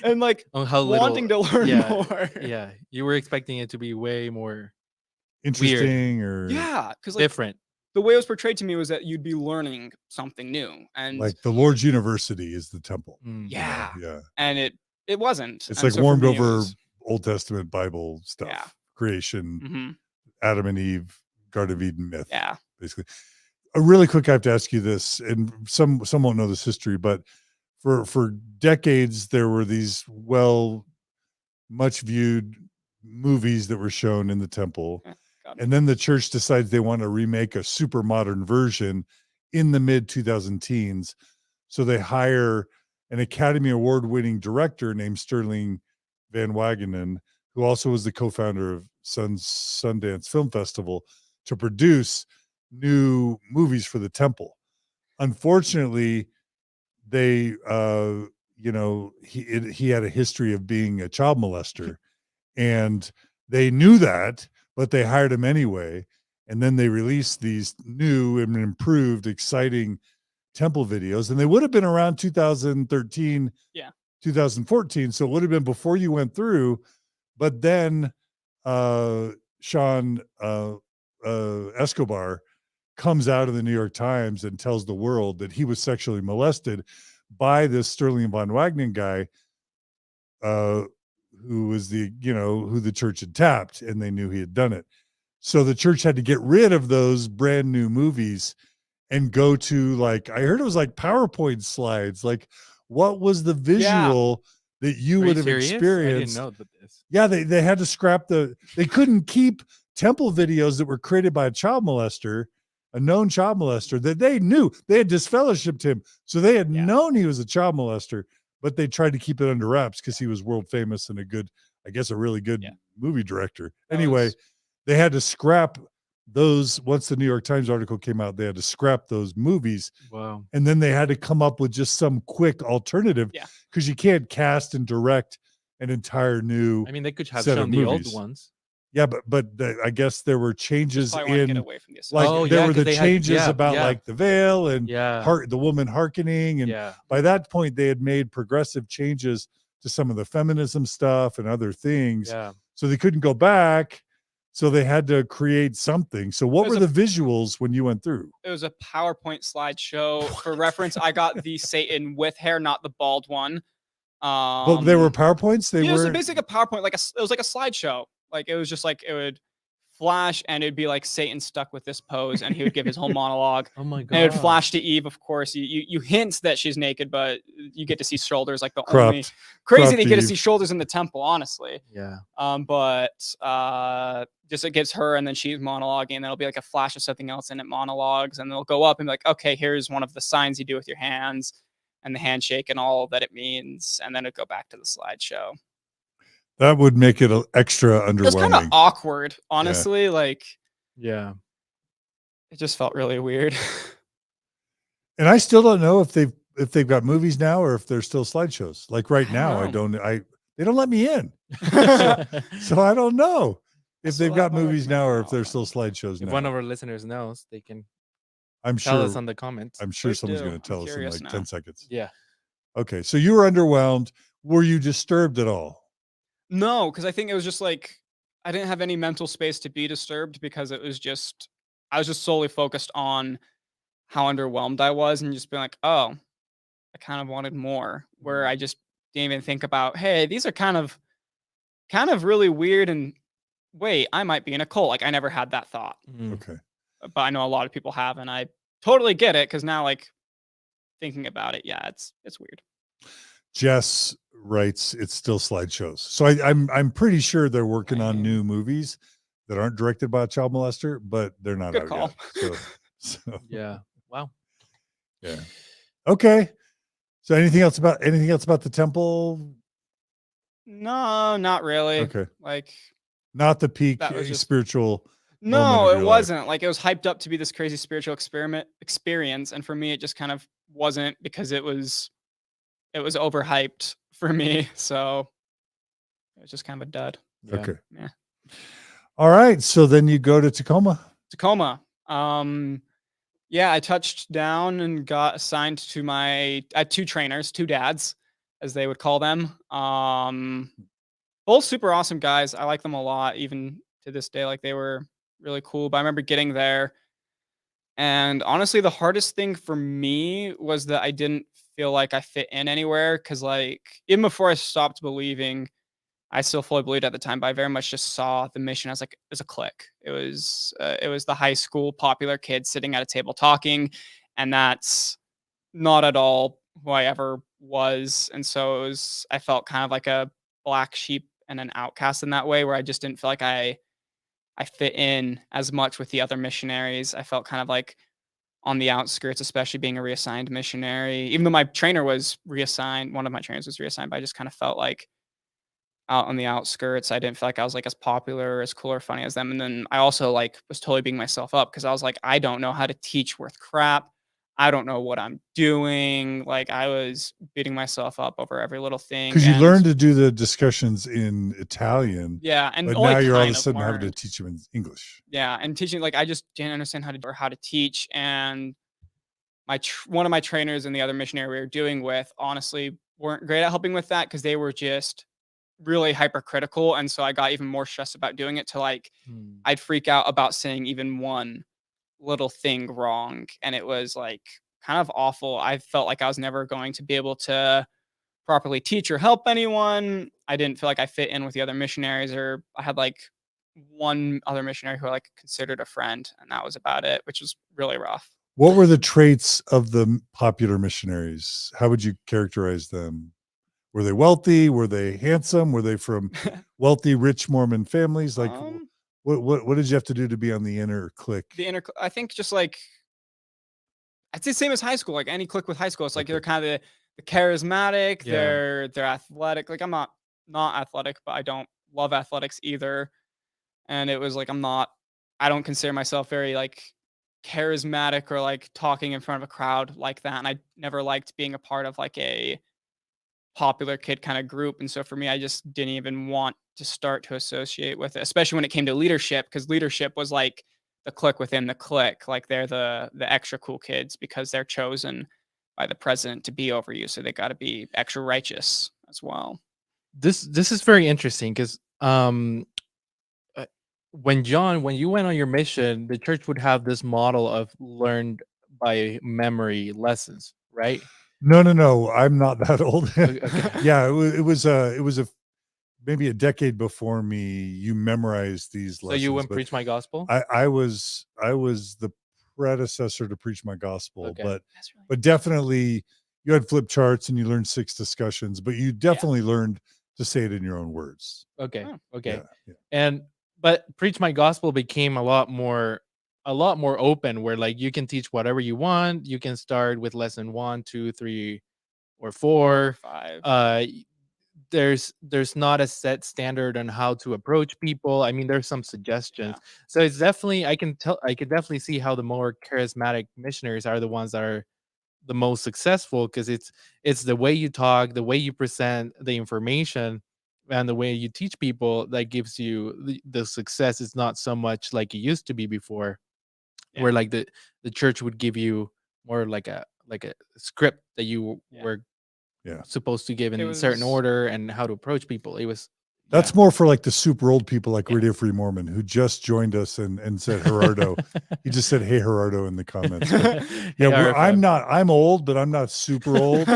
and like wanting to learn more. Yeah, you were expecting it to be way more interesting weird. Because like, different. The way it was portrayed to me was that you'd be learning something new, and like the Lord's University is the temple. Yeah, yeah, and it wasn't. It's and like so warmed for me, over Old Testament Bible stuff, creation, Adam and Eve, Garden of Eden myth. Yeah, basically. Really quick, I have to ask you this, and some won't know this history, but for decades there were these much viewed movies that were shown in the temple, and then the church decides they want to remake a super modern version in the mid 2010s. So they hire an Academy Award winning director named Sterling Van Wagenen, who also was the co-founder of Sundance Film Festival, to produce new movies for the temple. Unfortunately, they he had a history of being a child molester, and they knew that, but they hired him anyway. And then they released these new and improved, exciting temple videos, and they would have been around 2013, 2014. So it would have been before you went through. But then Sean Escobar comes out of the New York Times and tells the world that he was sexually molested by this Sterling Von Wagenen guy, who was who the church had tapped, and they knew he had done it. So the church had to get rid of those brand new movies and go to, like, I heard it was like PowerPoint slides. Like, what was the visual that you would have experienced? I didn't know this. Yeah, they had to scrap they couldn't keep temple videos that were created by a child molester, a known child molester that they knew. They had disfellowshipped him. So they had known he was a child molester, but they tried to keep it under wraps because he was world famous and a really good movie director. Anyway, they had to scrap those. Once the New York Times article came out, they had to scrap those movies. Wow. And then they had to come up with just some quick alternative because you can't cast and direct an entire new. I mean, they could have set shown of the movies. old ones. Yeah, but I guess there were changes in, like there were the changes about like the veil and the woman hearkening, and by that point they had made progressive changes to some of the feminism stuff and other things. So they couldn't go back, so they had to create something. So what were the visuals when you went through? It was a PowerPoint slideshow. For reference, I got the Satan with hair, not the bald one. But they were PowerPoints. It was basically a PowerPoint, it was like a slideshow. Like it was just like it would flash and it'd be like Satan stuck with this pose and he would give his whole monologue. Oh my God. And it would flash to Eve, of course. You hint that she's naked, but you get to see shoulders, like the Cropped. only crazy they get to see shoulders in the temple, honestly. Yeah. But just it gives her and then she's monologuing, and there'll be like a flash of something else in it, monologues, and they'll go up and be like, okay, here's one of the signs you do with your hands and the handshake and all that it means, and then it'd go back to the slideshow. That would make it extra underwhelming. It was kind of awkward, honestly. Like, it just felt really weird. And I still don't know if they've got movies now or if they're still slideshows. Like right now, they don't let me in, so I don't know if they've got movies now or if they're still slideshows now. If one of our listeners knows, they can. I'm tell sure us on the comments. I'm sure someone's going to tell us in like 10 seconds. Yeah. Okay, so you were underwhelmed. Were you disturbed at all? No, because I think it was just like I didn't have any mental space to be disturbed because I was just solely focused on how underwhelmed I was and just being like, oh, I kind of wanted more. Where I just didn't even think about, hey, these are kind of really weird, and wait, I might be in a cult. Like I never had that thought. Okay. But I know a lot of people have, and I totally get it because now, like thinking about it, it's weird. Jess writes, it's still slideshows. So I'm pretty sure they're working on new movies that aren't directed by a child molester, but they're not Good out call. yet. So yeah. Wow. Yeah. Okay. So anything else about the temple? No, not really. Okay. Like not the peak spiritual. No, it wasn't. Like it was hyped up to be this crazy spiritual experience, and for me, it just kind of wasn't because it was overhyped for me. So it was just kind of a dud. Yeah. Okay. Yeah. All right. So then you go to Tacoma. Yeah, I touched down and got assigned to I had two trainers, two dads, as they would call them. Both super awesome guys. I like them a lot, even to this day. Like they were really cool. But I remember getting there, and honestly, the hardest thing for me was that I didn't feel like I fit in anywhere. Because like even before I stopped believing, I still fully believed at the time, but I very much just saw the mission as a clique. It was the high school popular kids sitting at a table talking, and that's not at all who I ever was. And so I felt kind of like a black sheep and an outcast in that way, where I just didn't feel like I fit in as much with the other missionaries. I felt kind of like on the outskirts, especially being a reassigned missionary. Even though my trainer was reassigned, one of my trainers was reassigned, but I just kind of felt like out on the outskirts. I didn't feel like I was like as popular or as cool or funny as them. And then I also like was totally beating myself up because I was like, I don't know how to teach worth crap. I don't know what I'm doing. Like I was beating myself up over every little thing. Because you learned to do the discussions in Italian. Yeah. And but now you're all of a sudden having to teach them in English. Yeah. And teaching, like I just didn't understand how to teach. And one of my trainers and the other missionary we were doing with honestly weren't great at helping with that because they were just really hypercritical. And so I got even more stressed about doing it to like I'd freak out about saying even one little thing wrong, and it was like kind of awful. I felt like I was never going to be able to properly teach or help anyone. I didn't feel like I fit in with the other missionaries, or I had like one other missionary who I like considered a friend, and that was about it, which was really rough. What were the traits of the popular missionaries? How would you characterize them? Were they wealthy? Were they handsome? Were they from wealthy, rich Mormon families? Like, what did you have to do to be on the inner clique? I think just like, I'd say same as high school, like any clique with high school. It's like they're kind of charismatic. Yeah. They're athletic. Like I'm not athletic, but I don't love athletics either. And it was like I don't consider myself very like charismatic or like talking in front of a crowd like that. And I never liked being a part of like a popular kid kind of group. And so for me, I just didn't even want to start to associate with it, especially when it came to leadership, because leadership was like the clique within the clique. Like they're the extra cool kids because they're chosen by the president to be over you. So they got to be extra righteous as well. This is very interesting because when you went on your mission, the church would have this model of learned by memory lessons, right? No. I'm not that old. Okay. Yeah, it was a maybe a decade before me. You memorized these So lessons. you wouldn't but preach my gospel? I was the predecessor to Preach My Gospel, Okay. but definitely you had flip charts and you learned 6 discussions, but you definitely learned to say it in your own words. Okay. Oh. Okay. Yeah. But Preach My Gospel became a lot more open, where like you can teach whatever you want. You can start with lesson 1, 2, 3, or 4. 5. There's not a set standard on how to approach people. I mean, there's some suggestions. Yeah. So it's definitely, I could definitely see how the more charismatic missionaries are the ones that are the most successful, because it's the way you talk, the way you present the information, and the way you teach people that gives you the success. It's not so much like it used to be before, where like the church would give you more like a script that you were supposed to give in a certain order and how to approach people. It was That's more for like the super old people like Radio Free Mormon who just joined us and said Gerardo. He just said, "Hey Gerardo" in the comments. But, yeah, I'm old, but I'm not super old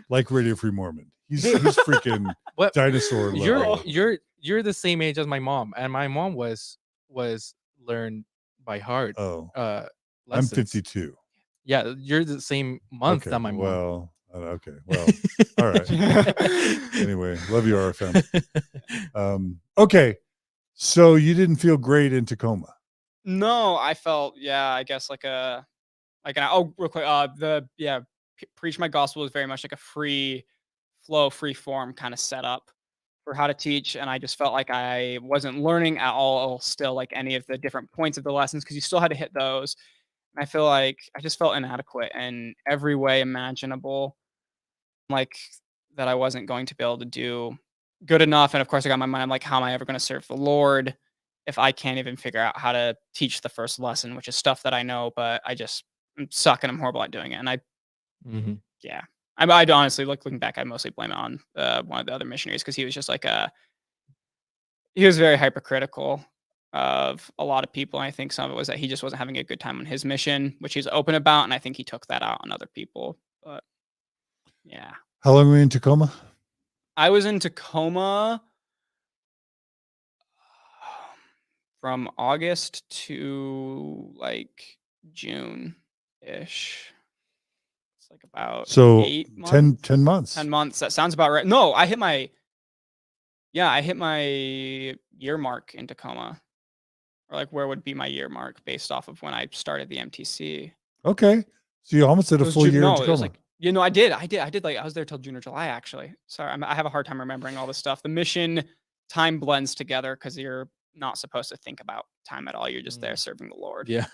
like Radio Free Mormon. He's freaking dinosaur level. You're the same age as my mom, and my mom was learned by heart. Oh, lessons. I'm 52. Yeah, you're the same month that my mom. Well, okay. Well, all right. Anyway, love you, RFM. Okay. So you didn't feel great in Tacoma? No, I felt, I guess real quick. Preach My Gospel is very much like a free flow, free form kind of setup for how to teach. And I just felt like I wasn't learning at all still like any of the different points of the lessons, because you still had to hit those. And I feel like I just felt inadequate in every way imaginable. Like that I wasn't going to be able to do good enough. And of course I got in my mind, I'm like, how am I ever going to serve the Lord if I can't even figure out how to teach the first lesson, which is stuff that I know, but I just am suck and I'm horrible at doing it. And I'd honestly, looking back, I mostly blame it on one of the other missionaries, because he was just like he was very hypercritical of a lot of people. And I think some of it was that he just wasn't having a good time on his mission, which he's open about. And I think he took that out on other people. But yeah. How long were you in Tacoma? I was in Tacoma from August to like June-ish. It's like about 8 months. 10 months. 10 months. That sounds about right. No, I hit my year mark in Tacoma. Or like where would be my year mark based off of when I started the MTC. Okay. So you almost did a full year in Tacoma. It was like, I did. I was there till June or July, actually. Sorry, I have a hard time remembering all this stuff. The mission time blends together because you're not supposed to think about time at all. You're just there serving the Lord. Yeah.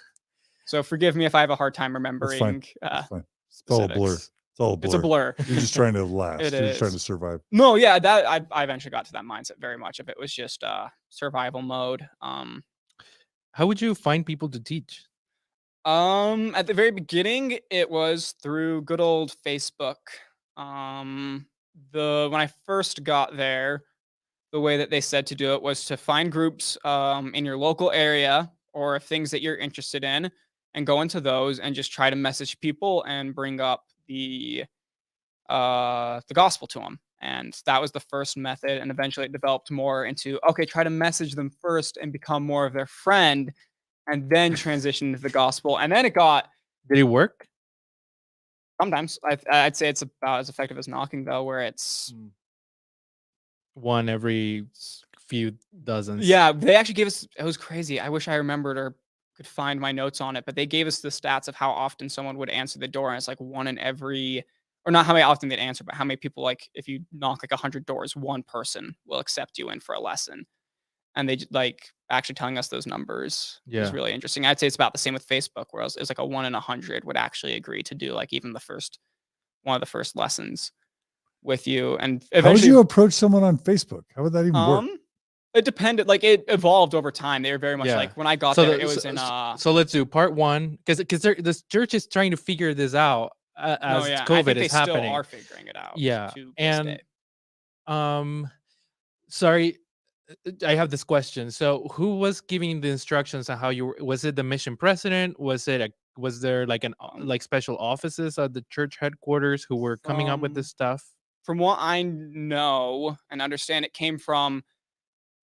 So forgive me if I have a hard time remembering. That's fine. It's all a blur. It's a blur. You're just trying to last. You're just trying to survive. No, yeah, that I eventually got to that mindset very much. If it was just survival mode. How would you find people to teach? At the very beginning, it was through good old Facebook. When I first got there, the way that they said to do it was to find groups in your local area or things that you're interested in, and go into those and just try to message people and bring up the gospel to them. And that was the first method. And eventually it developed more into, okay, try to message them first and become more of their friend, and then transition into the gospel. And then it got... Did it work? Sometimes. I'd say it's about as effective as knocking, though, where it's... one every few dozens. Yeah, they actually gave us... It was crazy. I wish I remembered or could find my notes on it, but they gave us the stats of how often someone would answer the door, and it's like 1 in every or not how many often they'd answer, but how many people, like, if you knock like 100 doors, one person will accept you in for a lesson. And they like actually telling us those numbers is really interesting. I'd say it's about the same with Facebook, where it's like a 1 in 100 would actually agree to do like even one of the first lessons with you. And how would you approach someone on Facebook? How would that even work? It depended. Like it evolved over time. They were very much like when I got there, it was in. So let's do part one because this church is trying to figure this out as COVID is happening. Still are figuring it out. Yeah, and sorry, I have this question. So who was giving the instructions on how you? Was it the mission president? Was there like like special offices at the church headquarters who were coming up with this stuff? From what I know and understand, it came from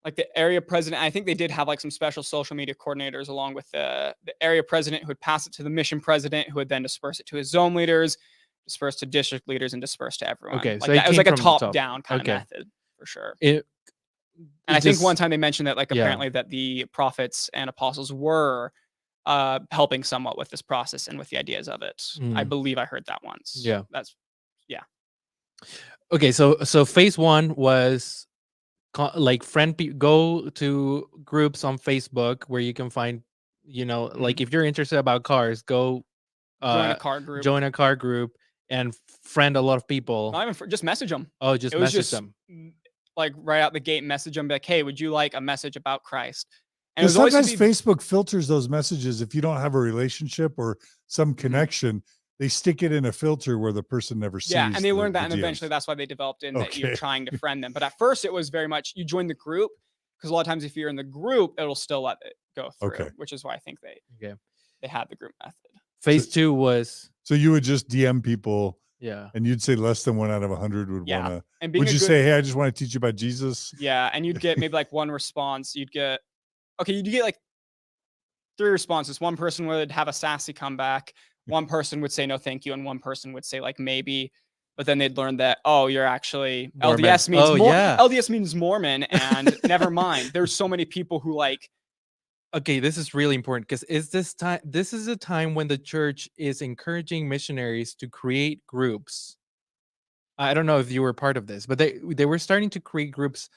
like the area president. I think they did have like some special social media coordinators along with the area president who would pass it to the mission president, who would then disperse it to his zone leaders, disperse to district leaders, and disperse to everyone. Okay, like so it was like a top top-down kind of method for sure. And I think one time they mentioned that like apparently that the prophets and apostles were helping somewhat with this process and with the ideas of it. I believe I heard that once. Yeah. Okay, so phase one was like go to groups on Facebook where you can find, like if you're interested about cars, go join a car group and friend a lot of people. Not even just message them. Oh, just message them. Like right out the gate, message them, be like, hey, would you like a message about Christ? And sometimes Facebook filters those messages. If you don't have a relationship or some connection, they stick it in a filter where the person never sees. Yeah, and they learned that, and eventually that's why they developed that you're trying to friend them. But at first, it was very much you join the group, because a lot of times if you're in the group, it'll still let it go through. Which is why I think they had the group method. Phase two was so you would just DM people. Yeah, and you'd say less than 1 out of 100 would want to. And would you say, hey, I just want to teach you about Jesus? Yeah, and you'd get maybe like one response. You'd get like 3 responses. One person would have a sassy comeback. One person would say no, thank you, and one person would say like maybe. But then they'd learn that you're actually Mormon. LDS means LDS means Mormon, and never mind. There's so many people who like. Okay, this is really important because this is a time when the church is encouraging missionaries to create groups. I don't know if you were part of this, but they were starting to create groups.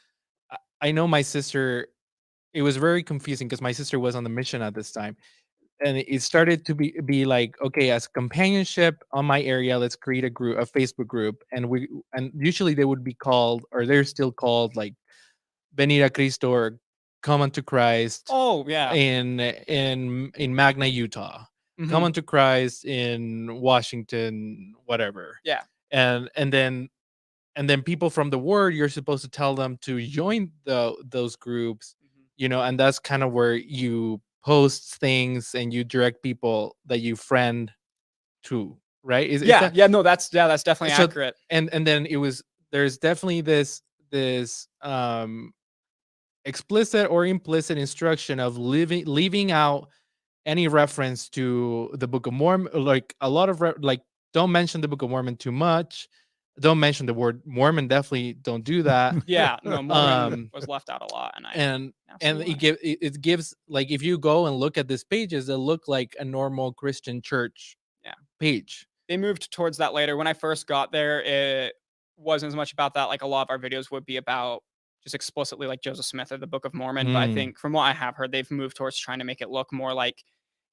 I know my sister. It was very confusing because my sister was on the mission at this time. And it started to be like, okay, as companionship on my area, let's create a Facebook group, and usually they would be called, or they're still called, like Venir a Cristo or Come unto Christ. Oh yeah. In Magna, Utah. Come unto Christ in Washington, whatever. Yeah. And then people from the word, you're supposed to tell them to join those groups, and that's kind of where you post things and you direct people that you friend to, right? That's definitely accurate. And then there's definitely this explicit or implicit instruction of leaving out any reference to the Book of Mormon, like a lot of don't mention the Book of Mormon too much. Don't mention the word Mormon. Definitely don't do that. Mormon was left out a lot, and it gives, like, if you go and look at these pages, they look like a normal Christian church page. They moved towards that later. When I first got there, it wasn't as much about that. Like a lot of our videos would be about just explicitly like Joseph Smith or the Book of Mormon. But I think from what I have heard, they've moved towards trying to make it look more like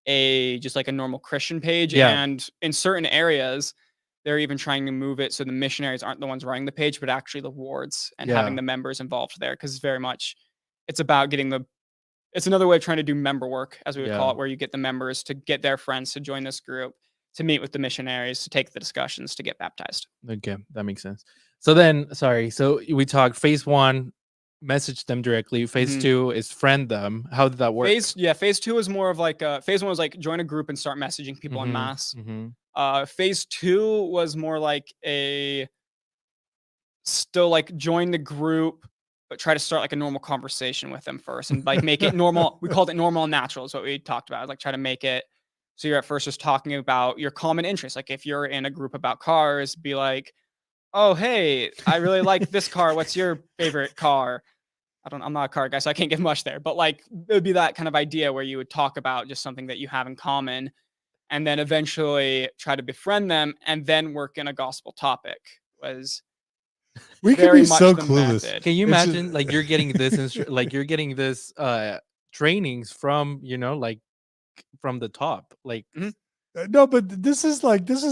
a normal Christian page. And in certain areas, they're even trying to move it so the missionaries aren't the ones running the page, but actually the wards and having the members involved there. Because very much it's about getting it's another way of trying to do member work, as we would call it, where you get the members to get their friends to join this group, to meet with the missionaries, to take the discussions, to get baptized. Okay, that makes sense. So then, so we talked phase one, message them directly. Phase two is friend them. How did that work? Phase two is more of like phase one was like join a group and start messaging people en masse. Phase two was more like still like join the group, but try to start like a normal conversation with them first and like make it normal. We called it normal and natural is what we talked about. Like try to make it so you're at first just talking about your common interests. Like if you're in a group about cars, be like, oh, hey, I really like this car. What's your favorite car? I'm not a car guy, so I can't give much there. But like it would be that kind of idea where you would talk about just something that you have in common. and then eventually try to befriend them and then work in a gospel topic was We could very be much so the clueless. method. Can you It's imagine just- like you're getting this like you're getting this trainings from, you know, like from the top, like No, but this is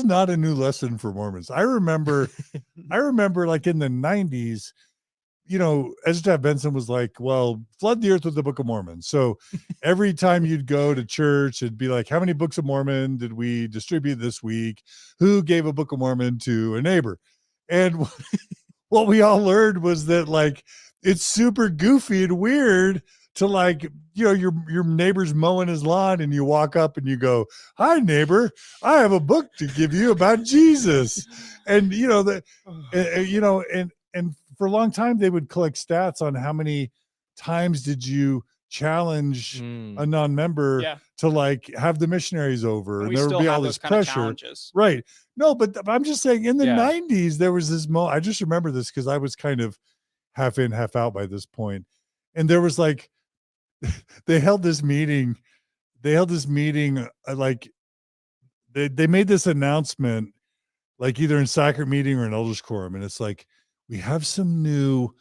not a new lesson for Mormons. I remember like in the 90s, you know, Ezra Benson was like, well, flood the earth with the Book of Mormon. So every time you'd go to church, it'd be like, how many books of Mormon did we distribute this week? Who gave a Book of Mormon to a neighbor? And what we all learned was that like it's super goofy and weird to like, you know, your neighbor's mowing his lawn and you walk up and you go, hi neighbor, I have a book to give you about Jesus. And you know that you know, and for a long time they would collect stats on how many times did you challenge a non-member Yeah. to like have the missionaries over, And and we there would still be have all those this kind of pressure. challenges. Right. No, but I'm just saying in the Yeah. 90s, there was this I just remember this because I was kind of half in, half out by this point. And there was like, they held this meeting, like they made this announcement, like either in sacrament meeting or an elders quorum. And it's like, we have some new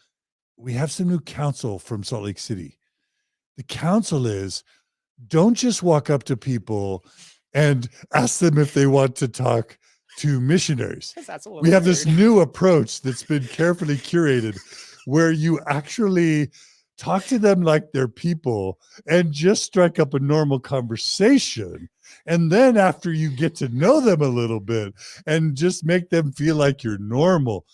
counsel from Salt Lake City. The counsel is, don't just walk up to people and ask them if they want to talk to missionaries. That's a little We have this weird. new approach that's been carefully curated where you actually talk to them like they're people and just strike up a normal conversation. And then after you get to know them a little bit and just make them feel like you're normal,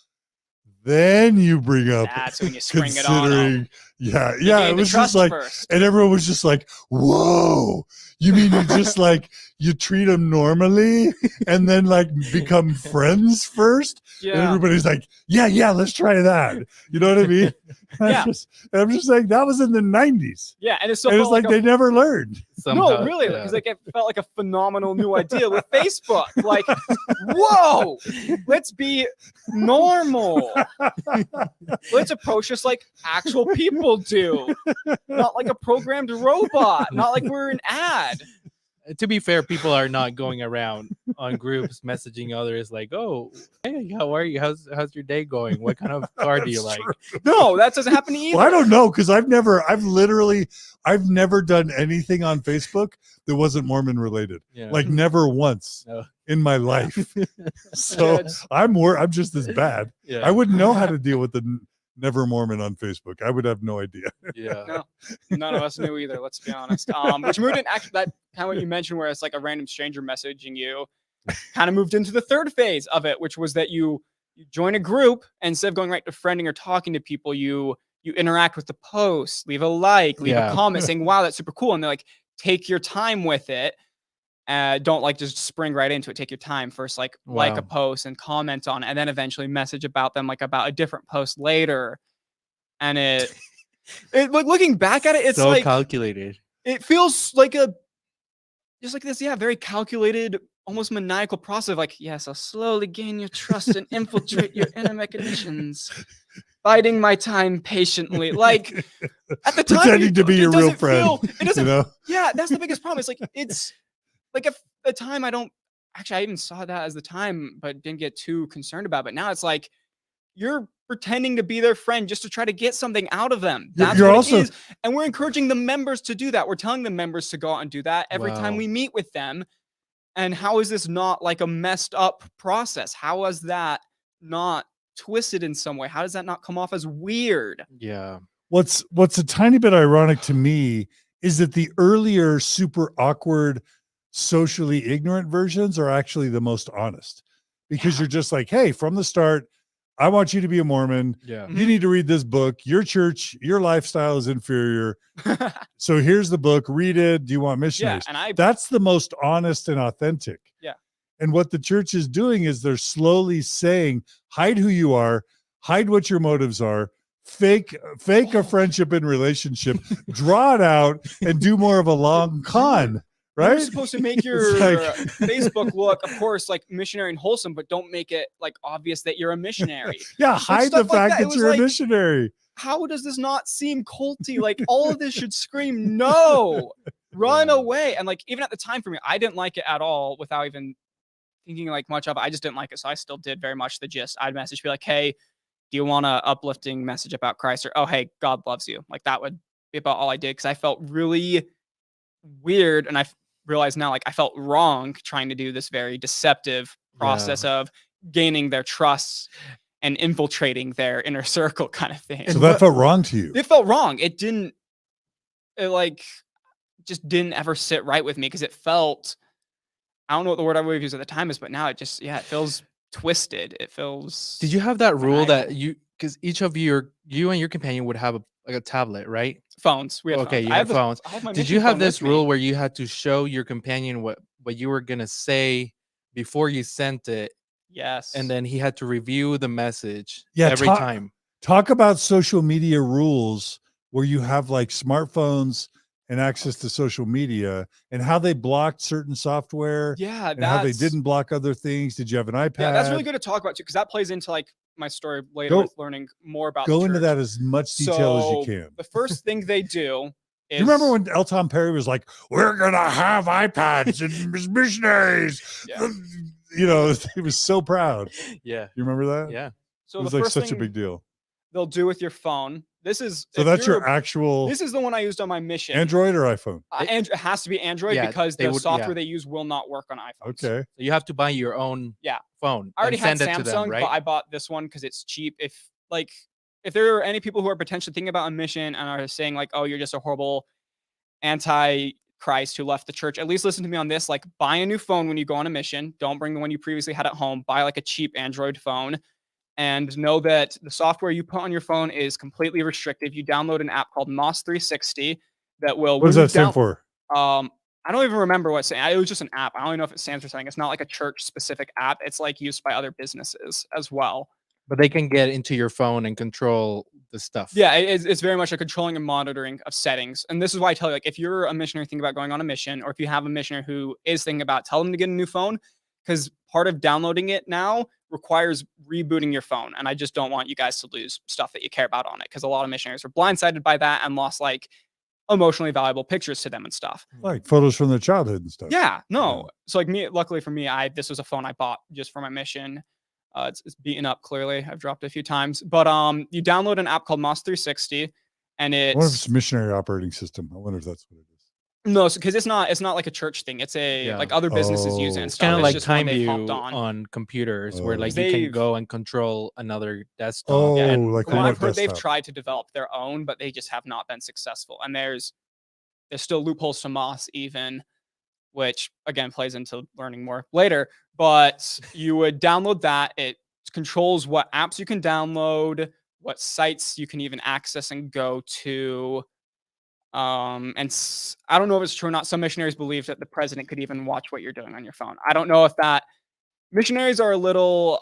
then you bring up That's when you spring it on 'em. considering, yeah, You yeah. gain It the was just trust like, first. and everyone was just like, whoa, you mean you just like, you treat them normally and then like become friends first? And Yeah. everybody's like, yeah, let's try that. You know what I mean? Yeah. I'm just saying that was in the 90s. Yeah, and it still And it's felt like like they never learned. no, really, because like it felt like a phenomenal new idea with Facebook. Like, whoa, let's be normal. Let's approach this like actual people do, not like a programmed robot, not like we're an ad. To be fair, people are not going around on groups messaging others like, "Oh, hey, how are you? How's your day going? What kind of car do you That's like?" true. No, that doesn't happen either. Well, I don't know because I've never done anything on Facebook that wasn't Mormon related. Yeah. Like never once No. in my life. So Good. I'm just as bad. Yeah. I wouldn't know how to deal with the never Mormon on Facebook. I would have no idea. Yeah. No, none of us knew either. Let's be honest. Which moved in actually that kind of what you mentioned, where it's like a random stranger messaging you, kind of moved into the third phase of it, which was that you join a group and instead of going right to friending or talking to people, you interact with the post, leave a like, leave a comment saying, "Wow, that's super cool," and they're like, take your time with it. Don't like just spring right into it. Take your time first, like a post and comment on it, and then eventually message about them, like about a different post later. And it like looking back at it, it's so like calculated. it feels like just like this, very calculated, almost maniacal process of like, yes, I'll slowly gain your trust and infiltrate your inner machinations, biding my time patiently. Like at the time, Pretending to be your real friend. It doesn't. You know? Yeah, that's the biggest problem. It's like like at the time I even saw that as the time, but didn't get too concerned about it. But now it's like you're pretending to be their friend just to try to get something out of them. That's You're what also- it is. And we're encouraging the members to do that. We're telling the members to go out and do that every time we meet with them. And how is this not like a messed up process? How is that not twisted in some way? How does that not come off as weird? Yeah. What's a tiny bit ironic to me is that the earlier super awkward, socially ignorant versions are actually the most honest because you're just like, hey, from the start, I want you to be a Mormon. Yeah. You need to read this book. Your church, your lifestyle is inferior. So here's the book. Read it. Do you want missionaries? And That's the most honest and authentic. Yeah. And what the church is doing is they're slowly saying, hide who you are, hide what your motives are, fake a friendship and relationship, draw it out, and do more of a long con. Right? You're supposed to make your like... Facebook look, of course, like missionary and wholesome, but don't make it like obvious that you're a missionary. Yeah, hide the fact that you're a missionary. How does this not seem culty? Like all of this should scream no. run Yeah. away. And like, even at the time for me, I didn't like it at all without even thinking like much of it. I just didn't like it. So I still did very much the gist. I'd message, be like, hey, do you want a uplifting message about Christ? Or, oh, hey, God loves you. Like that would be about all I did. Cause I felt really weird. And I realize now, like I felt wrong trying to do this very deceptive process of gaining their trust and infiltrating their inner circle kind of thing. So that felt wrong to you. It felt wrong. It like just didn't ever sit right with me because it felt, I don't know what the word I would have used at the time is, but now it just, it feels twisted. It feels. Did you have that rule maniacal. that because each of you and your companion would have a tablet, right? Phones? We had Okay, phones. you I had have phones. I have my Did mission you have phone this with me. rule where you had to show your companion what you were gonna say before you sent it, Yes. and then he had to review the message Yeah, every time? Talk about social media rules where you have like smartphones and access to social media and how they blocked certain software Yeah, and how they didn't block other things. Did you have an iPad? Yeah, that's really good to talk about too, because that plays into like my story later with learning more about the Go into church. that as much detail as you So, can. The first thing they do is, you remember when L. Tom Perry was like, we're going to have iPads and missionaries? Yeah. You know, he was so proud. Yeah. You remember that? Yeah. So it was the like first such a thing big deal. they'll do with your phone. This is So that's your actual. This is the one I used on my mission. Android or iPhone? It has to be Android because the software they use will not work on iPhones. Okay. So you have to buy your own phone. I already had send it Samsung, to them, right? but I bought this one because it's cheap. If there are any people who are potentially thinking about a mission and are saying like, oh, you're just a horrible anti-Christ who left the church, at least listen to me on this. Like, buy a new phone when you go on a mission. Don't bring the one you previously had at home. Buy like a cheap Android phone. And know that the software you put on your phone is completely restrictive. You download an app called MOS 360 that will. What does that stand for? I don't even remember what it stands. It was just an app. I don't even know if it stands for something. It's not like a church-specific app. It's like used by other businesses as well. But they can get into your phone and control the stuff. Yeah, it's very much a controlling and monitoring of settings. And this is why I tell you, like, if you're a missionary thinking about going on a mission, or if you have a missionary who is thinking about, tell them to get a new phone, because part of downloading it now requires rebooting your phone. And I just don't want you guys to lose stuff that you care about on it, because a lot of missionaries were blindsided by that and lost like emotionally valuable pictures to them and stuff. Like photos from their childhood and stuff. Yeah, no. So like luckily for me, this was a phone I bought just for my mission. It's beaten up clearly. I've dropped it a few times, but you download an app called MOS 360, and it's. I wonder if it's a missionary operating system. I wonder if that's what it is. No, because it's not like a church thing. It's like other businesses use it and stuff. Kind of like just Time View on computers, where like you can go and control another desktop. Like I've heard they've tried to develop their own, but they just have not been successful. And there's still loopholes to MOS even, which again plays into learning more later. But you would download that. It controls what apps you can download, what sites you can even access and go to. And I don't know if it's true or not. Some missionaries believe that the president could even watch what you're doing on your phone. I don't know if that. Missionaries are a little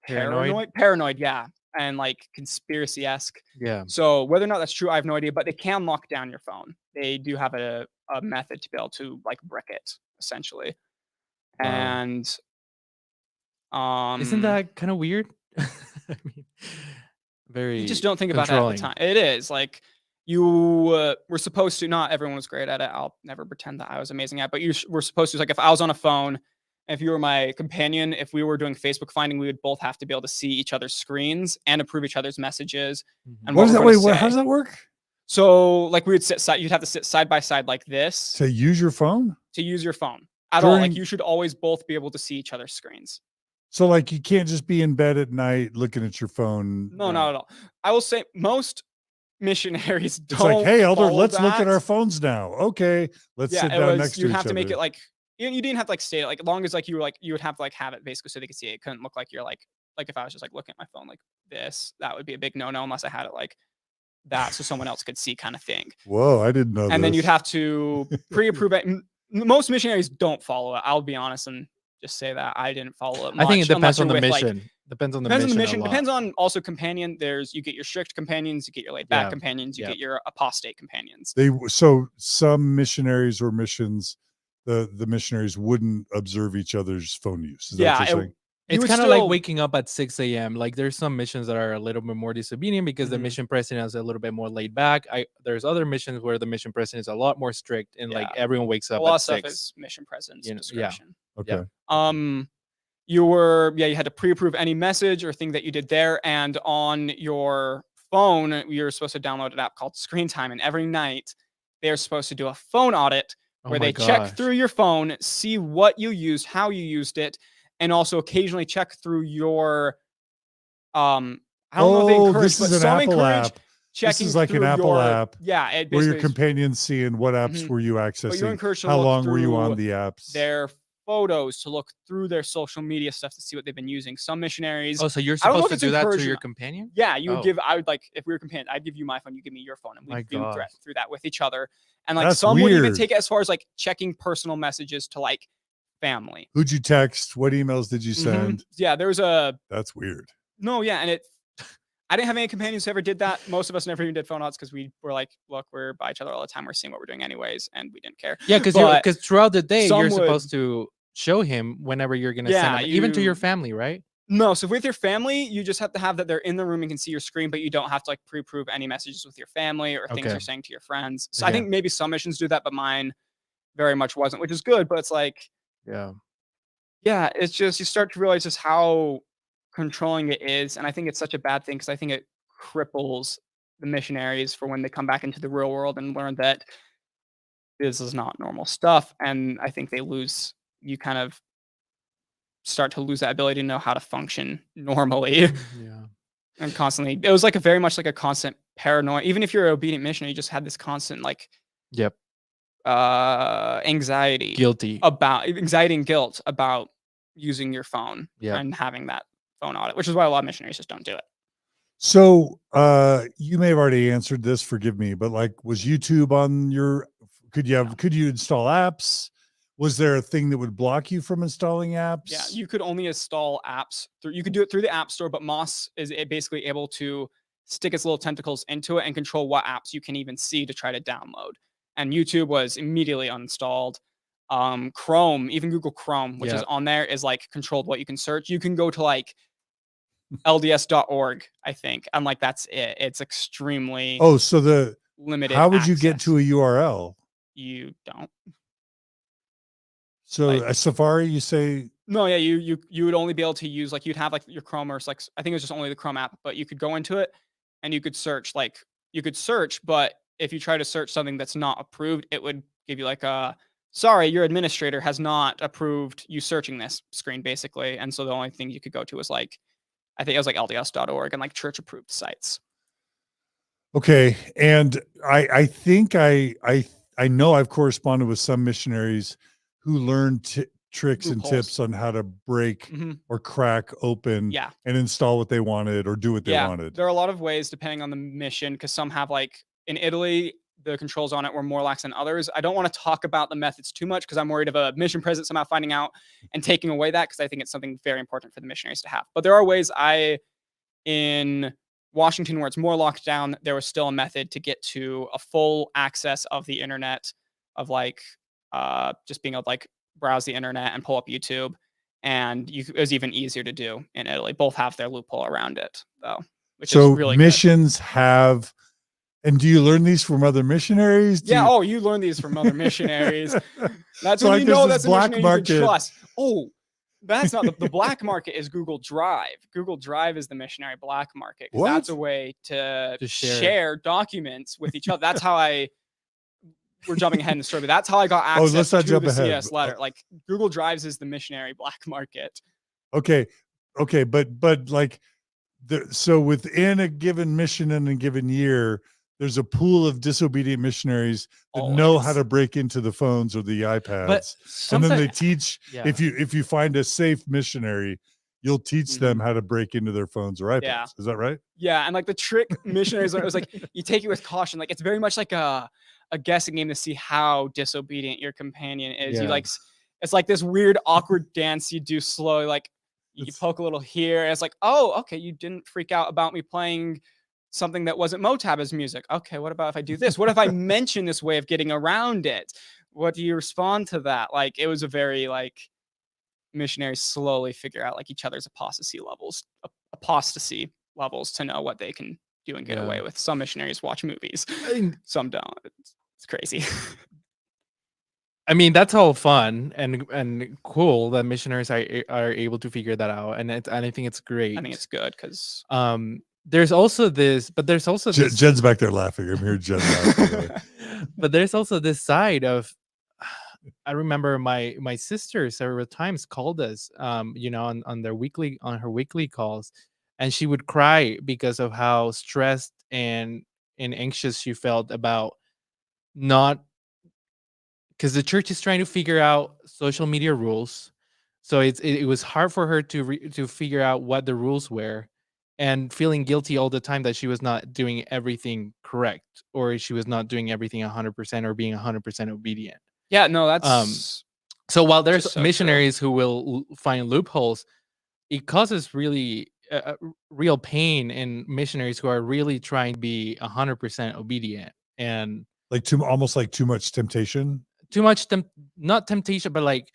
paranoid, yeah, and like conspiracy-esque. Yeah. So whether or not that's true, I have no idea. But they can lock down your phone. They do have a method to be able to like brick it, essentially. Wow. And isn't that kind of weird? I mean, very. You just don't think about it at the time. It is like. You were supposed to, not everyone was great at it. I'll never pretend that I was amazing at it, but you were supposed to, like, if I was on a phone, if you were my companion, if we were doing Facebook finding, we would both have to be able to see each other's screens and approve each other's messages. And what does that? Wait, how does that work? So, like, we would you'd have to sit side by side like this. To use your phone? To use your phone. At all. Like, you should always both be able to see each other's screens. So, like, you can't just be in bed at night looking at your phone. No, not at all. I will say most missionaries don't. It's like, hey, Elder, let's that. look at our phones now. Okay, let's sit down next to each other. You have to make it like you didn't have to like stay like, as long as like you would have to like have it basically so they could see it. It couldn't look like you're like if I was just like looking at my phone like this, that would be a big no-no unless I had it like that so someone else could see kind of thing. Whoa, I didn't know. And then you'd have to pre-approve it. Most missionaries don't follow it. I'll be honest and just say that I didn't follow it much. I think it depends on the mission. Depends on the mission. Depends on also companion. You get your strict companions, you get your laid back companions, you get your apostate companions. So some missionaries or missions, the missionaries wouldn't observe each other's phone use. Is that what you're saying? It's would kind of like still- waking up at 6 a.m. Like there's some missions that are a little bit more disobedient because the Mhm. mission president is a little bit more laid back. There's other missions where the mission president is a lot more strict and like Yeah. everyone wakes up a lot at of stuff 6. is mission president's You know, yeah. discretion. Okay. You had to pre-approve any message or thing that you did there, and on your phone you're supposed to download an app called Screen Time, and every night they're supposed to do a phone audit Oh where my they check gosh. through your phone, see what you used, how you used it, and also occasionally check through your I don't know if they encourage, this but is an some Apple encourage app. checking This is like an through Apple your, app yeah, it where your basically is- companion's seeing what apps Mhm. were you but you're accessing, encouraged to how look long were you on through the apps. their photos, to look through their social media stuff to see what they've been using. Some missionaries, Oh, so you're I don't know supposed if to it's do that to encouraged or your not. companion? Yeah, you would Oh. give. I would like if we were companions, I'd give you my phone, you give me your phone, and My we'd do gosh. through that with each other. And like That's some would even weird. take it as far as like checking personal messages to like family. Who'd you text? What emails did you Mhm. send? Yeah, there was a That's weird. no, yeah, and I didn't have any companions who ever did that. Most of us never even did phone outs because we were like, look, we're by each other all the time. We're seeing what we're doing anyways, and we didn't care. Yeah, But because throughout the day some you're would- supposed to show him whenever you're gonna Yeah, send him, even to your you- family, right? No, so with your family, you just have to have that they're in the room and can see your screen, but you don't have to like pre-approve any messages with your family or things Okay. you're saying to your friends. So I Yeah. think maybe some missions do that, but mine very much wasn't, which is good. But it's like, Yeah. yeah, it's just you start to realize just how controlling it is, and I think it's such a bad thing because I think it cripples the missionaries for when they come back into the real world and learn that this is not normal stuff, and I think they lose. You kind of start to lose that ability to know how to function normally. Yeah. And constantly, it was like a very much like a constant paranoia. Even if you're an obedient missionary, you just had this constant like Yep. anxiety Guilty. anxiety and guilt about using your phone Yeah. and having that phone audit, which is why a lot of missionaries just don't do it. So you may have already answered this, forgive me, but like was YouTube on your could you install apps? Was there a thing that would block you from installing apps? Yeah, you could only install apps through. You could do it through the App Store, but Moss is basically able to stick its little tentacles into it and control what apps you can even see to try to download. And YouTube was immediately uninstalled. Chrome, even Google Chrome, which is on there, is like controlled what you can search. You can go to like LDS.org, I think, and like that's it. It's extremely so limited. how would you get access. to a URL? You don't. So Like- a Safari, you say? No, yeah, you would only be able to use like you'd have like your Chrome or like I think it was just only the Chrome app, but you could go into it and you could search but if you try to search something that's not approved, it would give you like sorry, your administrator has not approved you searching this screen basically. And so the only thing you could go to was like I think it was like LDS.org and like church approved sites. Okay. And I think I know I've corresponded with some missionaries who learned tricks and Loopholes. tips on how to break Mhm. or crack open Yeah. and install what they wanted or do what they wanted. There are a lot of ways depending on the mission because some have like in Italy, the controls on it were more lax than others. I don't want to talk about the methods too much because I'm worried of a mission president somehow finding out and taking away that because I think it's something very important for the missionaries to have. But there are ways in Washington where it's more locked down, there was still a method to get to a full access of the internet of like just being able to like browse the internet and pull up YouTube. And it was even easier to do in Italy. Both have their loophole around it though, which So is really good. missions have, and do you learn these from other missionaries? Yeah. You learn these from other missionaries. That's So, when like, you there's know this that's a black missionary you can market. trust. Oh, that's not the black market is Google Drive. Google Drive is the missionary black market. 'Cause that's a What? way to share. share documents with each other. That's how we're jumping ahead in the story, but that's how I got access let's not to jump the ahead. CES letter. Like Google Drives is the missionary black market. Okay. But like, so within a given mission in a given year, there's a pool of disobedient missionaries that know how Always. to break into the phones or the iPads. But And then they sometimes, teach, yeah. if you find a safe missionary, you'll teach them Mhm. how to break into their phones or iPads. Yeah. Is that right? Yeah, and like the trick missionaries learned was like you take it with caution. Like it's very much like a guessing game to see how disobedient your companion is. You Yeah. like it's like this weird awkward dance you do slowly. Like you It's- poke a little here, and it's like, oh, okay, you didn't freak out about me playing something that wasn't Motab's music. Okay, what about if I do this? What if I mention this way of getting around it? What do you respond to that? Like it was a very like missionaries slowly figure out like each other's apostasy levels to know what they can do and get away with. Some missionaries watch movies, some don't. It's crazy. I mean, that's all fun and cool that missionaries are able to figure that out, and I think it's great. I think it's good because there's also this, but there's also this. Jen's back there laughing. I'm here, Jen laughing. But there's also this side of. I remember my sister several times called us, on her weekly calls, and she would cry because of how stressed and anxious she felt about not, because the church is trying to figure out social media rules, so it was hard for her to figure out what the rules were, and feeling guilty all the time that she was not doing everything correct, or she was not doing everything 100% or being 100% obedient. Yeah, no, that's so while there's so missionaries who will find loopholes, it causes really real pain in missionaries who are really trying to be 100% obedient, and like almost like too much temptation. Too much not temptation, but like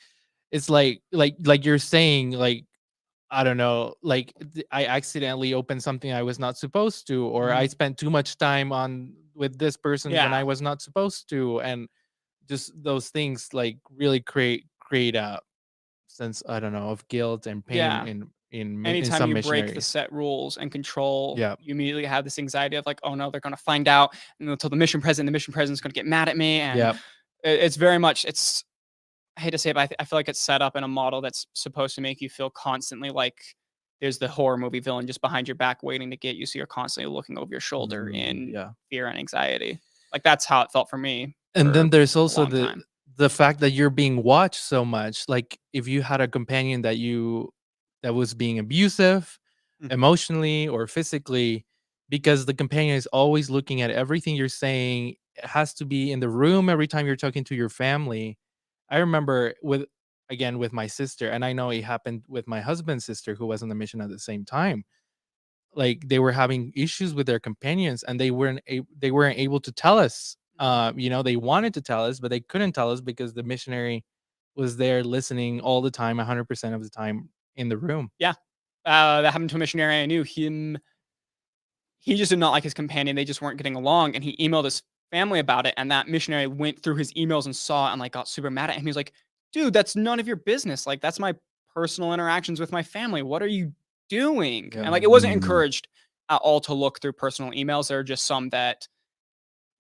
it's like you're saying, like, I don't know, like I accidentally opened something I was not supposed to, or I spent too much time with this person when I was not supposed to, and just those things like really create a sense, I don't know, of guilt and pain in anytime some you missionaries. break the set rules and control, you immediately have this anxiety of like, oh no, they're gonna find out, and they'll tell the mission president's gonna get mad at me, and it's very much, I hate to say it, but I feel like it's set up in a model that's supposed to make you feel constantly like there's the horror movie villain just behind your back waiting to get you, so you're constantly looking over your shoulder in fear and anxiety. Like that's how it felt for me. And then there's also the fact that you're being watched so much. Like if you had a companion that was being abusive emotionally or physically, because the companion is always looking at everything you're saying, it has to be in the room every time you're talking to your family. I remember with my sister, and I know it happened with my husband's sister who was on the mission at the same time. Like they were having issues with their companions, and they weren't able to tell us. They wanted to tell us, but they couldn't tell us because the missionary was there listening all the time, 100% of the time in the room. Yeah, that happened to a missionary I knew. He just did not like his companion. They just weren't getting along, and he emailed his family about it. And that missionary went through his emails and saw it and like got super mad at him. He was like, "Dude, that's none of your business. Like that's my personal interactions with my family. What are you doing?" And like it wasn't encouraged at all to look through personal emails. There are just some that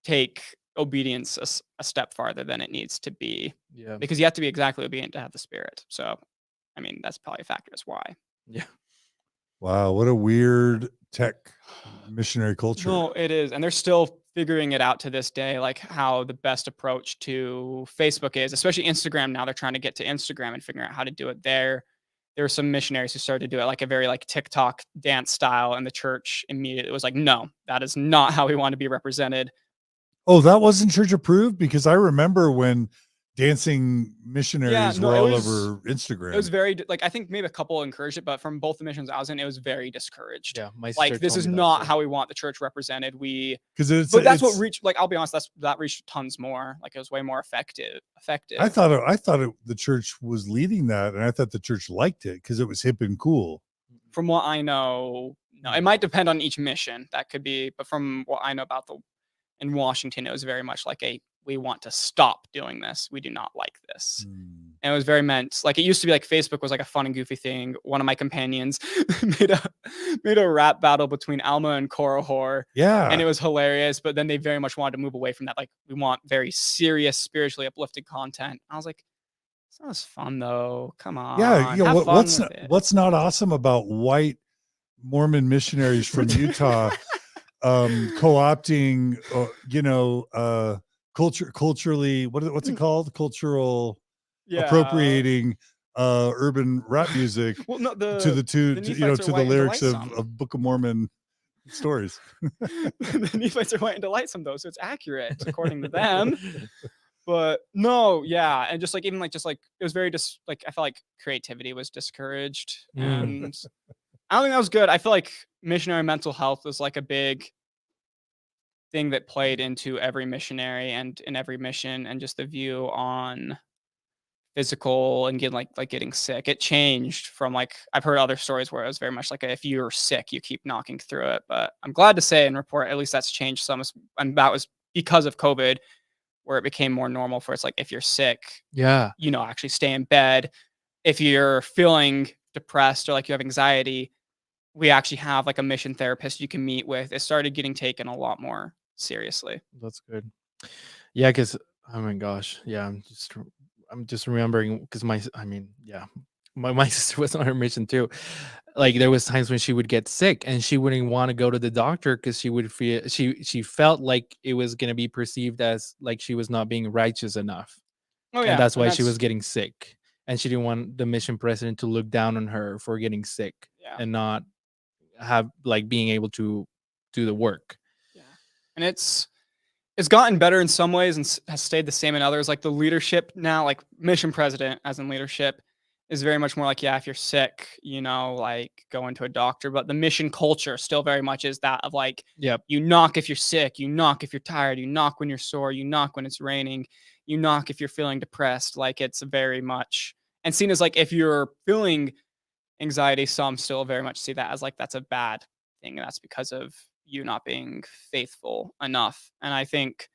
take obedience a step farther than it needs to be. Yeah. Because you have to be exactly obedient to have the Spirit. So, I mean, that's probably a factor as why. Yeah. Wow, what a weird tech missionary culture. No, it is. And they're still figuring it out to this day, like how the best approach to Facebook is, especially Instagram. Now they're trying to get to Instagram and figuring out how to do it there. There were some missionaries who started to do it like a very like TikTok dance style, and the church immediately was like, no, that is not how we want to be represented. Oh, that wasn't church approved? Because I remember when dancing missionaries were all over Instagram. It was very like, I think maybe a couple encouraged it, but from both the missions I was in, it was very discouraged. Yeah, my like this is not how we want the church represented. But that's what reached. Like I'll be honest, that reached tons more. Like it was way more effective. I thought the church was leading that, and I thought the church liked it because it was hip and cool. From what I know, no, it might depend on each mission. That could be, but from what I know about in Washington, it was very much like we want to stop doing this. We do not like this. And it was very meant, like it used to be like Facebook was like a fun and goofy thing. One of my companions made a rap battle between Alma and Korihor. Yeah. And it was hilarious, but then they very much wanted to move away from that. Like we want very serious, spiritually uplifted content. I was like, this was fun though. Come on. Yeah. What's not awesome about white Mormon missionaries from Utah co-opting, culturally, what's it called? Cultural appropriating urban rap music to the lyrics of Book of Mormon stories. The Nephites are wanting to light some though, so it's accurate according to them. But no, yeah, and just like even like it was very I felt like creativity was discouraged, and I don't think that was good. I feel like missionary mental health was like a big thing that played into every missionary and in every mission, and just the view on physical and getting sick. It changed from like, I've heard other stories where it was very much like if you're sick, you keep knocking through it. But I'm glad to say and report at least that's changed some, and that was because of COVID, where it became more normal for it's like if you're sick, Yeah. actually stay in bed. If you're feeling depressed or like you have anxiety, we actually have like a mission therapist you can meet with. It started getting taken a lot more seriously. That's good. Yeah, because oh my gosh, yeah, I'm just remembering because my sister was on her mission too. Like there was times when she would get sick and she wouldn't want to go to the doctor because she would feel she felt like it was gonna be perceived as like she was not being righteous enough, Oh and yeah, that's and why she was getting sick, and she didn't want the mission president to look down on her for getting sick yeah, and not have like being able to do the work. yeah, and it's gotten better in some ways and has stayed the same in others. Like the leadership now, like mission president, as in leadership, is very much more like, yeah, if you're sick, like go into a doctor. But the mission culture still very much is that of like, Yep. you knock if you're sick, you knock if you're tired, you knock when you're sore, you knock when it's raining, you knock if you're feeling depressed. Like it's very much and seen as like if you're feeling anxiety, some still very much see that as like that's a bad thing. And that's because of you not being faithful enough. And I think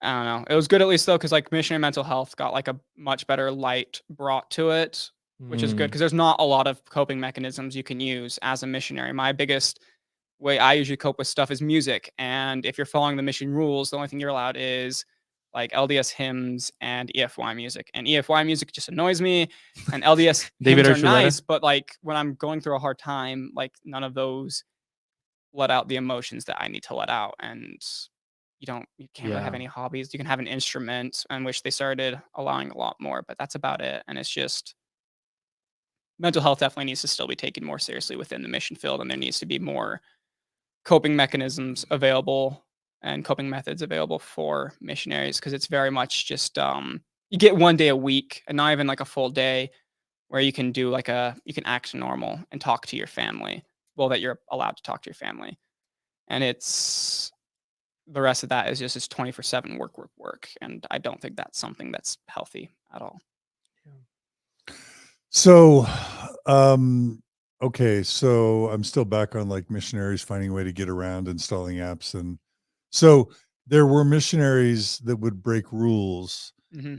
I don't know. It was good at least though, because like missionary mental health got like a much better light brought to it, which is good Mm, because there's not a lot of coping mechanisms you can use as a missionary. My biggest way I usually cope with stuff is music. And if you're following the mission rules, the only thing you're allowed is like LDS hymns and EFY music. And EFY music just annoys me. And LDS David hymns are Archuleta? nice, but like when I'm going through a hard time, like none of those let out the emotions that I need to let out. And you can't really have Yeah. any hobbies. You can have an instrument, in which they started allowing a lot more, but that's about it. And it's just mental health definitely needs to still be taken more seriously within the mission field, and there needs to be more coping mechanisms available and coping methods available for missionaries, because it's very much just you get one day a week and not even like a full day where you can do like you can act normal and talk to your family. Well, that you're allowed to talk to your family. And it's the rest of that is just this 24/7 work, work, work. And I don't think that's something that's healthy at all. So, okay, so I'm still back on like missionaries finding a way to get around installing apps. And so there were missionaries that would break rules, Hmm.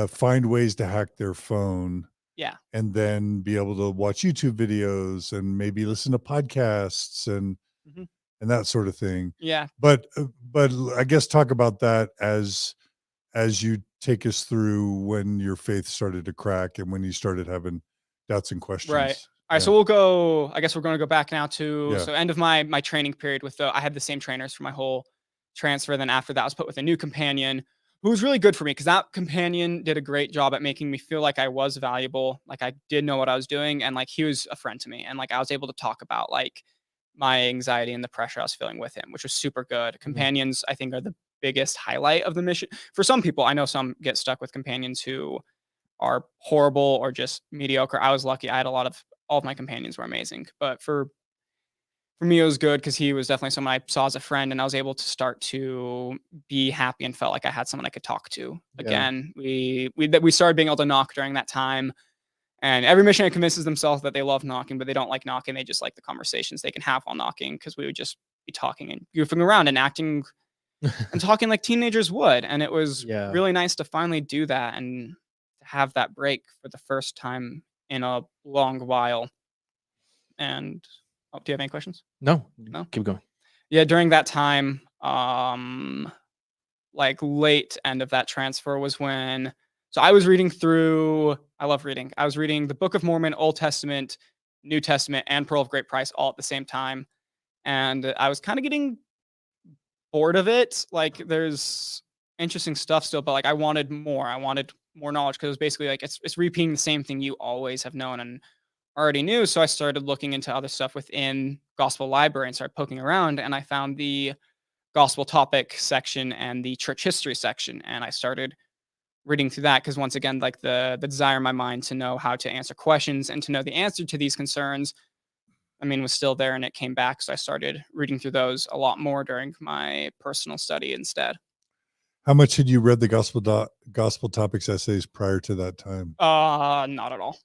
find ways to hack their phone, Yeah. and then be able to watch YouTube videos and maybe listen to podcasts and Hmm. that sort of thing. Yeah. But I guess talk about that as you take us through when your faith started to crack and when you started having doubts and questions. Right. All right. Yeah. So we'll go, I guess we're going to go back now to, Yeah. so end of my training period with I had the same trainers for my whole transfer. Then after that, I was put with a new companion who was really good for me, because that companion did a great job at making me feel like I was valuable. Like I did know what I was doing. And like, he was a friend to me. And like, I was able to talk about like my anxiety and the pressure I was feeling with him, which was super good. Companions, I think, are the biggest highlight of the mission. For some people, I know some get stuck with companions who are horrible or just mediocre. I was lucky. I had all of my companions were amazing. But for me, it was good because he was definitely someone I saw as a friend, and I was able to start to be happy and felt like I had someone I could talk to. Yeah. Again, we started being able to knock during that time. And every missionary convinces themselves that they love knocking, but they don't like knocking. They just like the conversations they can have while knocking, because we would just be talking and goofing around and acting and talking like teenagers would. And it was Yeah. really nice to finally do that and to have that break for the first time in a long while. And do you have any questions? No. No? Keep going. Yeah, during that time, like late end of that transfer was when, so I was reading through, I love reading. I was reading the Book of Mormon, Old Testament, New Testament, and Pearl of Great Price all at the same time. And I was kind of getting bored of it. Like there's interesting stuff still, but like I wanted more. I wanted more knowledge, because it was basically like it's repeating the same thing you always have known and already knew. So I started looking into other stuff within Gospel Library and started poking around, and I found the Gospel Topic section and the Church History section, and I started reading through that, because once again, like the desire in my mind to know how to answer questions and to know the answer to these concerns, I mean, was still there, and it came back. So I started reading through those a lot more during my personal study instead. How much had you read the gospel topics essays prior to that time? Not at all.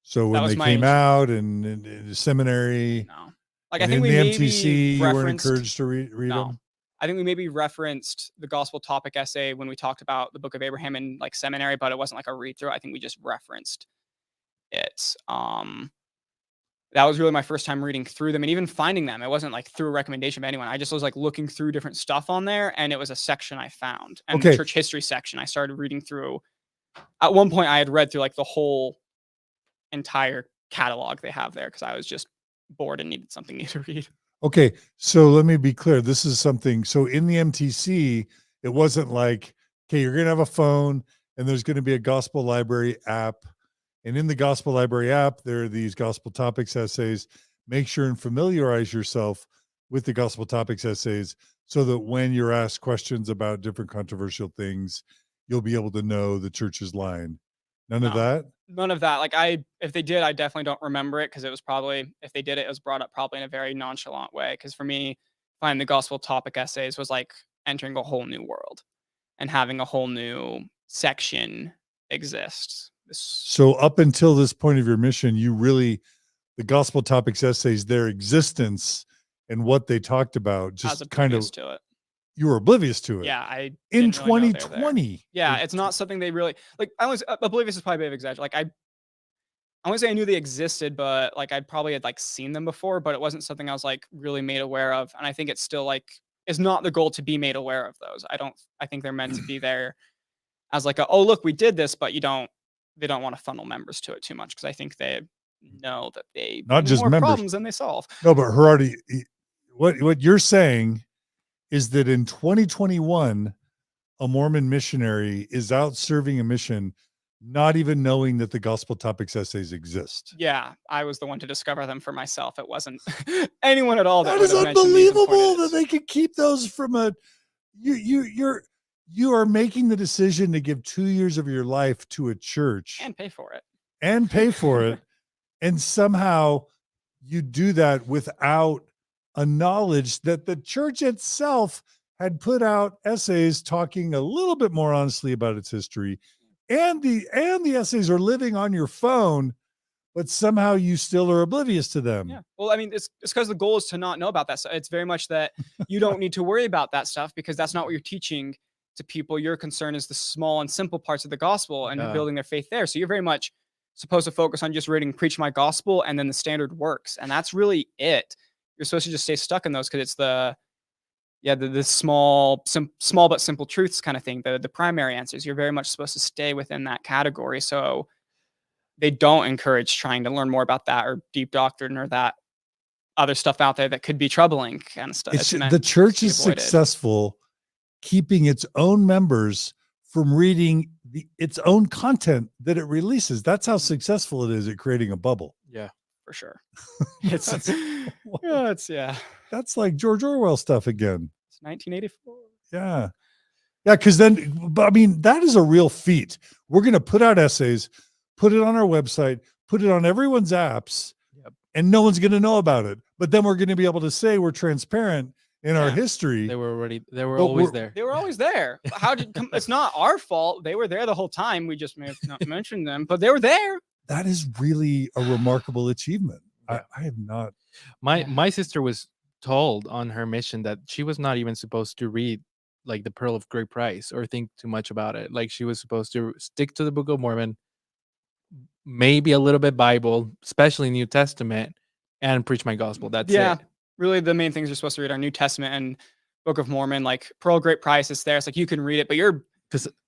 So when they came out and in the seminary, no. Like, I and think in we the maybe MTC, you weren't referenced, encouraged to read no. them? I think we maybe referenced the gospel topic essay when we talked about the book of Abraham in like seminary, but it wasn't like a read through. I think we just referenced it. That was really my first time reading through them and even finding them. It wasn't like through a recommendation of anyone. I just was like looking through different stuff on there, and it was a section I found. And the church history section, I started reading through. At one point, I had read through like the whole entire catalog they have there because I was just bored and needed something new to read. Okay, so let me be clear. This is something. So in the MTC, it wasn't like, okay, you're going to have a phone and there's going to be a gospel library app. And in the gospel library app, there are these gospel topics essays. Make sure and familiarize yourself with the gospel topics essays so that when you're asked questions about different controversial things, you'll be able to know the church's line. None of that? None of that. Like, if they did, I definitely don't remember it because it was probably, if they did it, it was brought up probably in a very nonchalant way. Because for me, finding the gospel topic essays was like entering a whole new world and having a whole new section exist. So up until this point of your mission, you really, the gospel topics essays, their existence and what they talked about, just kind of to it. You were oblivious to it. Yeah, in 2020. Yeah, it's not something they really like. I was oblivious is probably a bit of exaggeration. Like, I wouldn't say I knew they existed, but like I'd probably had like seen them before, but it wasn't something I was like really made aware of. And I think it's still like is not the goal to be made aware of those. I think they're meant to be there as like oh look, we did this, but they don't want to funnel members to it too much because I think they know that they not just more members problems than they solve. No, but Gerardo, what you're saying is that in 2021, a Mormon missionary is out serving a mission, not even knowing that the gospel topics essays exist. Yeah, I was the one to discover them for myself. It wasn't anyone at all. That is unbelievable that they could keep those from a. You are making the decision to give 2 years of your life to a church and pay for it, and somehow you do that without a knowledge that the church itself had put out essays talking a little bit more honestly about its history, and the essays are living on your phone, but somehow you still are oblivious to them. Yeah. Well, I mean, it's because the goal is to not know about that stuff. It's very much that you don't need to worry about that stuff because that's not what you're teaching to people. Your concern is the small and simple parts of the gospel and building their faith there. So you're very much supposed to focus on just reading, preach my gospel, and then the standard works. And that's really it. You're supposed to just stay stuck in those because it's the small but simple truths kind of thing, the primary answers. You're very much supposed to stay within that category. So they don't encourage trying to learn more about that or deep doctrine or that other stuff out there that could be troubling kind of stuff. The church is successful keeping its own members from reading its own content that it releases. That's how successful it is at creating a bubble. Yeah. For sure. That's like George Orwell stuff again. It's 1984. Yeah. Because then, I mean, that is a real feat. We're going to put out essays, put it on our website, put it on everyone's apps, and no one's going to know about it. But then we're going to be able to say we're transparent in our history. They were always there. They were always there. It's not our fault. They were there the whole time. We just may have not mentioned them, but they were there. That is really a remarkable achievement. I have not. My sister was told on her mission that she was not even supposed to read like the Pearl of Great Price or think too much about it. Like she was supposed to stick to the Book of Mormon, maybe a little bit Bible, especially New Testament, and preach my gospel. That's it. Really the main things you're supposed to read are New Testament and Book of Mormon. Like Pearl of Great Price is there. It's like you can read it, but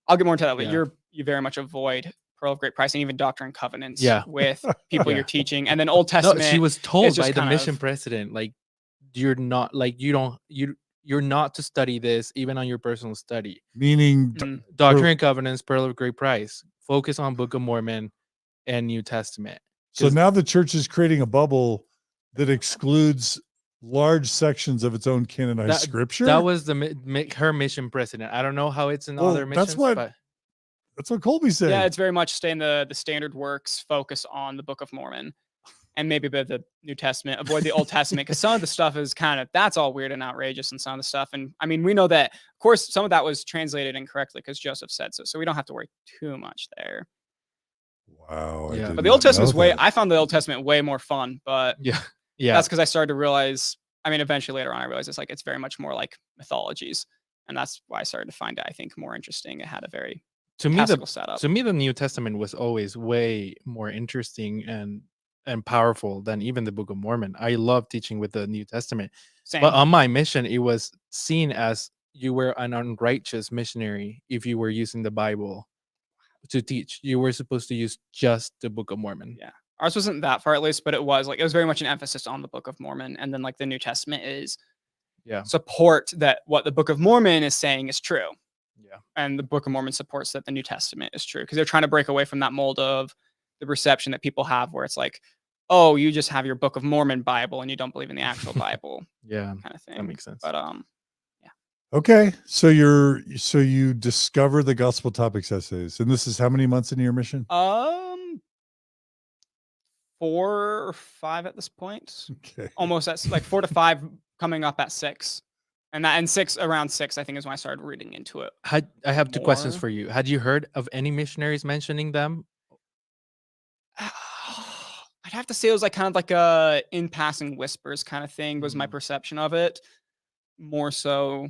I'll get more into that, but you very much avoid Pearl of Great Price and even Doctrine and Covenants with people you're teaching. And then Old Testament. No, she was told by the mission president, like, you're not to study this even on your personal study. Meaning Doctrine and Covenants, Pearl of Great Price. Focus on Book of Mormon and New Testament. So now the church is creating a bubble that excludes large sections of its own canonized scripture. That was her mission president. I don't know how it's in other missions. That's what Kolby said. Yeah, it's very much stay in the standard works, focus on the Book of Mormon. and maybe a bit of the New Testament, avoid the Old Testament, because some of the stuff is that's all weird and outrageous, and some of the stuff. And I mean, we know that, of course, some of that was translated incorrectly because Joseph said so. So we don't have to worry too much there. Wow. Yeah. I But the Old Testament is that. I found the Old Testament way more fun, but Yeah. that's because I started to realize, I mean, eventually later on, I realized it's very much more like mythologies. And that's why I started to find it, I think, more interesting. It had a very classical setup. To me, the New Testament was always way more interesting and powerful than even the Book of Mormon. I love teaching with the New Testament. Same. But on my mission, it was seen as you were an unrighteous missionary if you were using the Bible to teach. You were supposed to use just the Book of Mormon. Yeah. Ours wasn't that far, at least, but it was very much an emphasis on the Book of Mormon. And then the New Testament is support that what the Book of Mormon is saying is true. Yeah. And the Book of Mormon supports that the New Testament is true, because they're trying to break away from that mold of the perception that people have where it's like, oh, you just have your Book of Mormon Bible and you don't believe in the actual Bible. Yeah. Kind of thing. That makes sense. But Okay. So you discover the gospel topics essays. And this is how many months into your mission? 4 or 5 at this point. Okay. Almost at 4 to 5, coming up at 6. And around 6, I think, is when I started reading into it. I have 2 questions more. for you. Had you heard of any missionaries mentioning them? I'd have to say it was kind of like a in passing whispers kind of thing was my perception of it. More so,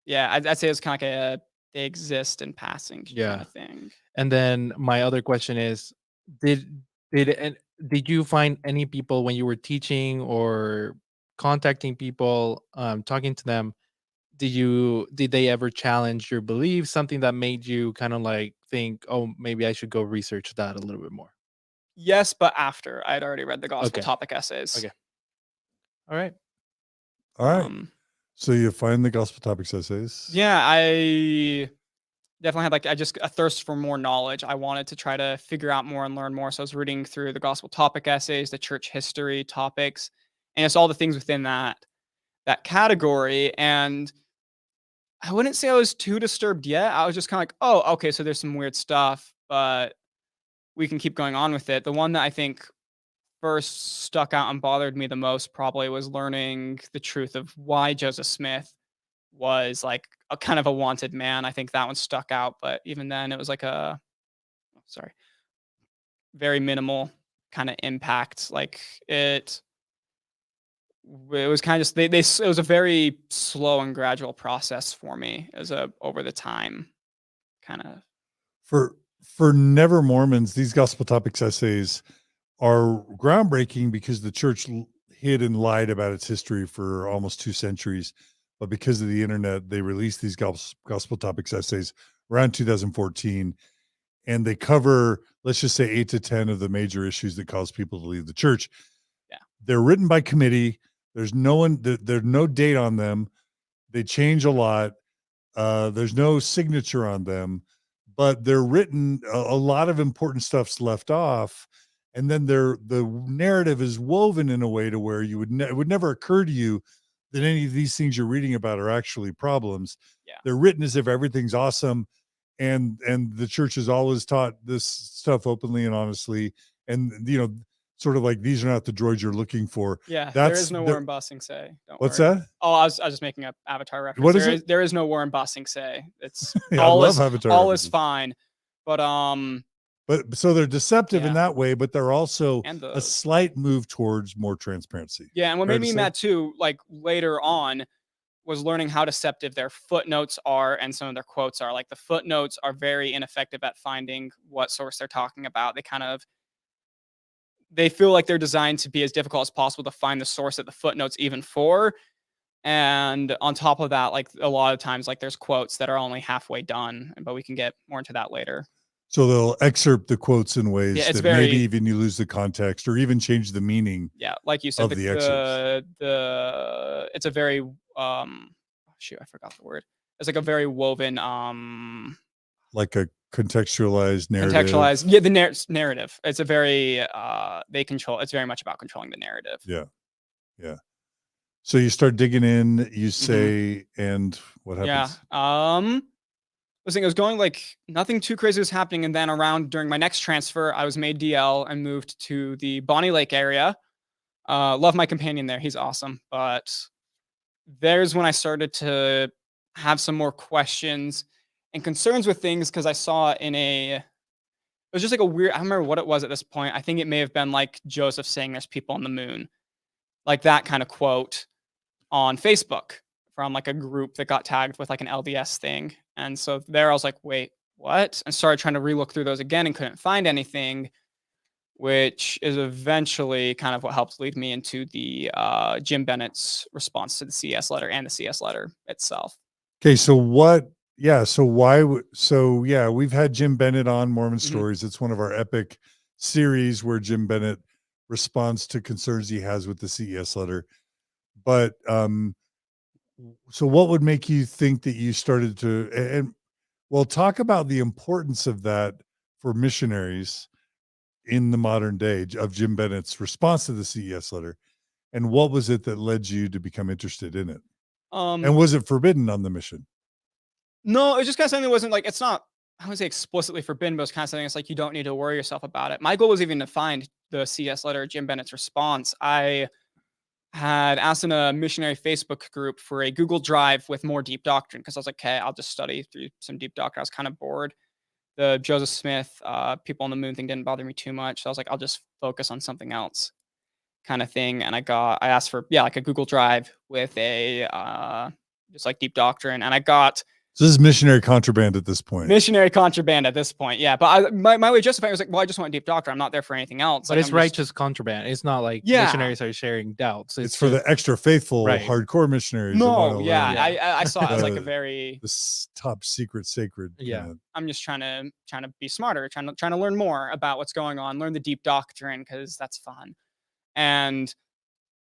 yeah, I'd say it's kind of like they exist in passing kind of thing. And then my other question is, did you find any people when you were teaching or contacting people, talking to them, did they ever challenge your beliefs? Something that made you kind of think, oh, maybe I should go research that a little bit more? Yes, but after I'd already read the gospel topic essays. Okay. All right. So you find the gospel topics essays. Yeah, I definitely had a thirst for more knowledge. I wanted to try to figure out more and learn more. So I was reading through the gospel topic essays, the church history topics, and it's all the things within that category. And I wouldn't say I was too disturbed yet. I was just kind of like, oh, okay, so there's some weird stuff, but we can keep going on with it. The one that I think first stuck out and bothered me the most probably was learning the truth of why Joseph Smith was a kind of a wanted man. I think that one stuck out, but even then it was very minimal kind of impact. It was kind of just it was a very slow and gradual process for me as over the time kind of. For never Mormons, these gospel topics essays are groundbreaking because the church hid and lied about its history for almost 2 centuries. But because of the internet, they released these gospel topics essays around 2014, and they cover, let's just say, 8 to 10 of the major issues that cause people to leave the church. Yeah. They're written by committee. There's there's no date on them. They change a lot. There's no signature on them, but they're written. A lot of important stuff's left off. And then the narrative is woven in a way to where it would never occur to you that any of these things you're reading about are actually problems. Yeah. They're written as if everything's awesome, and the church has always taught this stuff openly and honestly. And sort of like, these are not the droids you're looking for. Yeah, there is no war in Ba Sing Se. What's worry. that? Oh, I was just making an Avatar reference. What is it? There is no war in Ba Sing Se. It's Yeah, all I love Avatar all references. is fine. But so they're deceptive in that way, but they're also a slight move towards more transparency. Yeah, and what made me mad too, later on, was learning how deceptive their footnotes are and some of their quotes are. The footnotes are very ineffective at finding what source they're talking about. They feel like they're designed to be as difficult as possible to find the source that the footnotes even for. And on top of that, a lot of times, there's quotes that are only halfway done, but we can get more into that later. So they'll excerpt the quotes in ways that maybe even you lose the context or even change the meaning. Yeah, like you said, the excerpts. It's a very I forgot the word. It's a very woven like a contextualized narrative. The narrative. It's a very it's very much about controlling the narrative. Yeah. So you start digging in, you say, and what happens? Yeah. I was going nothing too crazy was happening, and then during my next transfer, I was made DL and moved to the Bonnie Lake area, Love my companion there. He's awesome. But there's when I started to have some more questions and concerns with things because I saw it was just like a weird, I don't remember what it was at this point. I think it may have been like Joseph saying there's people on the moon, like that kind of quote on Facebook from like a group that got tagged with like an LDS thing. And so there I was like, wait, what? And started trying to relook through those again and couldn't find anything, which is eventually kind of what helped lead me into the Jim Bennett's response to the CES letter and the CES letter itself. Okay, so we've had Jim Bennett on Mormon Stories. It's one of our epic series where Jim Bennett responds to concerns he has with the CES letter. But so what would make you think that you started to, and well, talk about the importance of that for missionaries in the modern day of Jim Bennett's response to the CES letter, and what was it that led you to become interested in it? And was it forbidden on the mission? No, it was just kind of something that wasn't like, it's not, I wouldn't say explicitly forbidden, but it's kind of something that's like, you don't need to worry yourself about it. My goal was even to find the CES letter, Jim Bennett's response. I had asked in a missionary Facebook group for a Google Drive with more deep doctrine because I was like, okay, I'll just study through some deep doctrine. I was kind of bored. The Joseph Smith, people on the moon thing didn't bother me too much. So I was like, I'll just focus on something else kind of thing. And I asked for, like a Google Drive with a, just like deep doctrine. And I got, so this is missionary contraband at this point. Missionary contraband at this point, yeah. But my way of justifying it was like, well, I just want deep doctrine. I'm not there for anything else. But like, it's righteous contraband. It's not like missionaries are sharing doubts. It's for the extra faithful, hardcore missionaries. No, I saw it as like a very top secret, sacred. Yeah, I'm just trying to be smarter, trying to learn more about what's going on, learn the deep doctrine because that's fun. And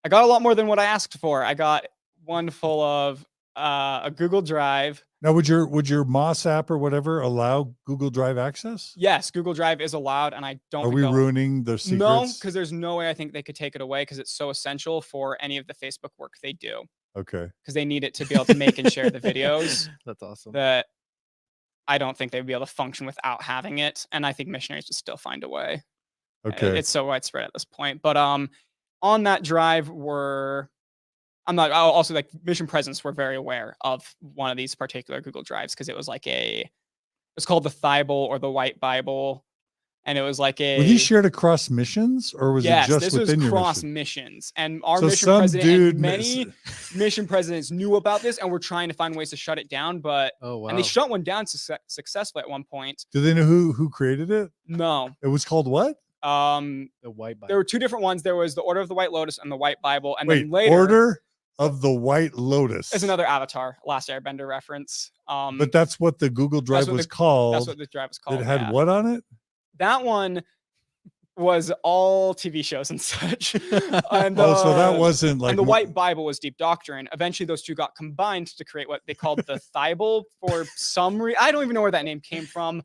I got a lot more than what I asked for. I got one full of a Google Drive. Now, would your Moss app or whatever allow Google Drive access? Yes, Google Drive is allowed, and I don't. Are we ruining the secrets? No, because there's no way I think they could take it away because it's so essential for any of the Facebook work they do. Okay. Because they need it to be able to make and share the videos. That's awesome. That I don't think they would be able to function without having it, and I think missionaries would still find a way. Okay. It's so widespread at this point, but on that drive also like mission presence were very aware of one of these particular Google Drives because it was like it's called the Bible or the White Bible, and it was like were these shared across missions or was it just this within was your cross mission? missions, and our mission president and many mission presidents knew about this and were trying to find ways to shut it down, but and they shut one down successfully at one point. Do they know who created it? No, it was called what? The White Bible. There were two different ones. There was the Order of the White Lotus and the White Bible, and then later Order of the White Lotus. It's another Avatar, Last Airbender reference. But that's what the Google Drive was called. That's what the drive was called. It had what on it? That one was all TV shows and such. And, so that wasn't like. And the White Bible was deep doctrine. Eventually, those two got combined to create what they called the Bible for some reason. I don't even know where that name came from.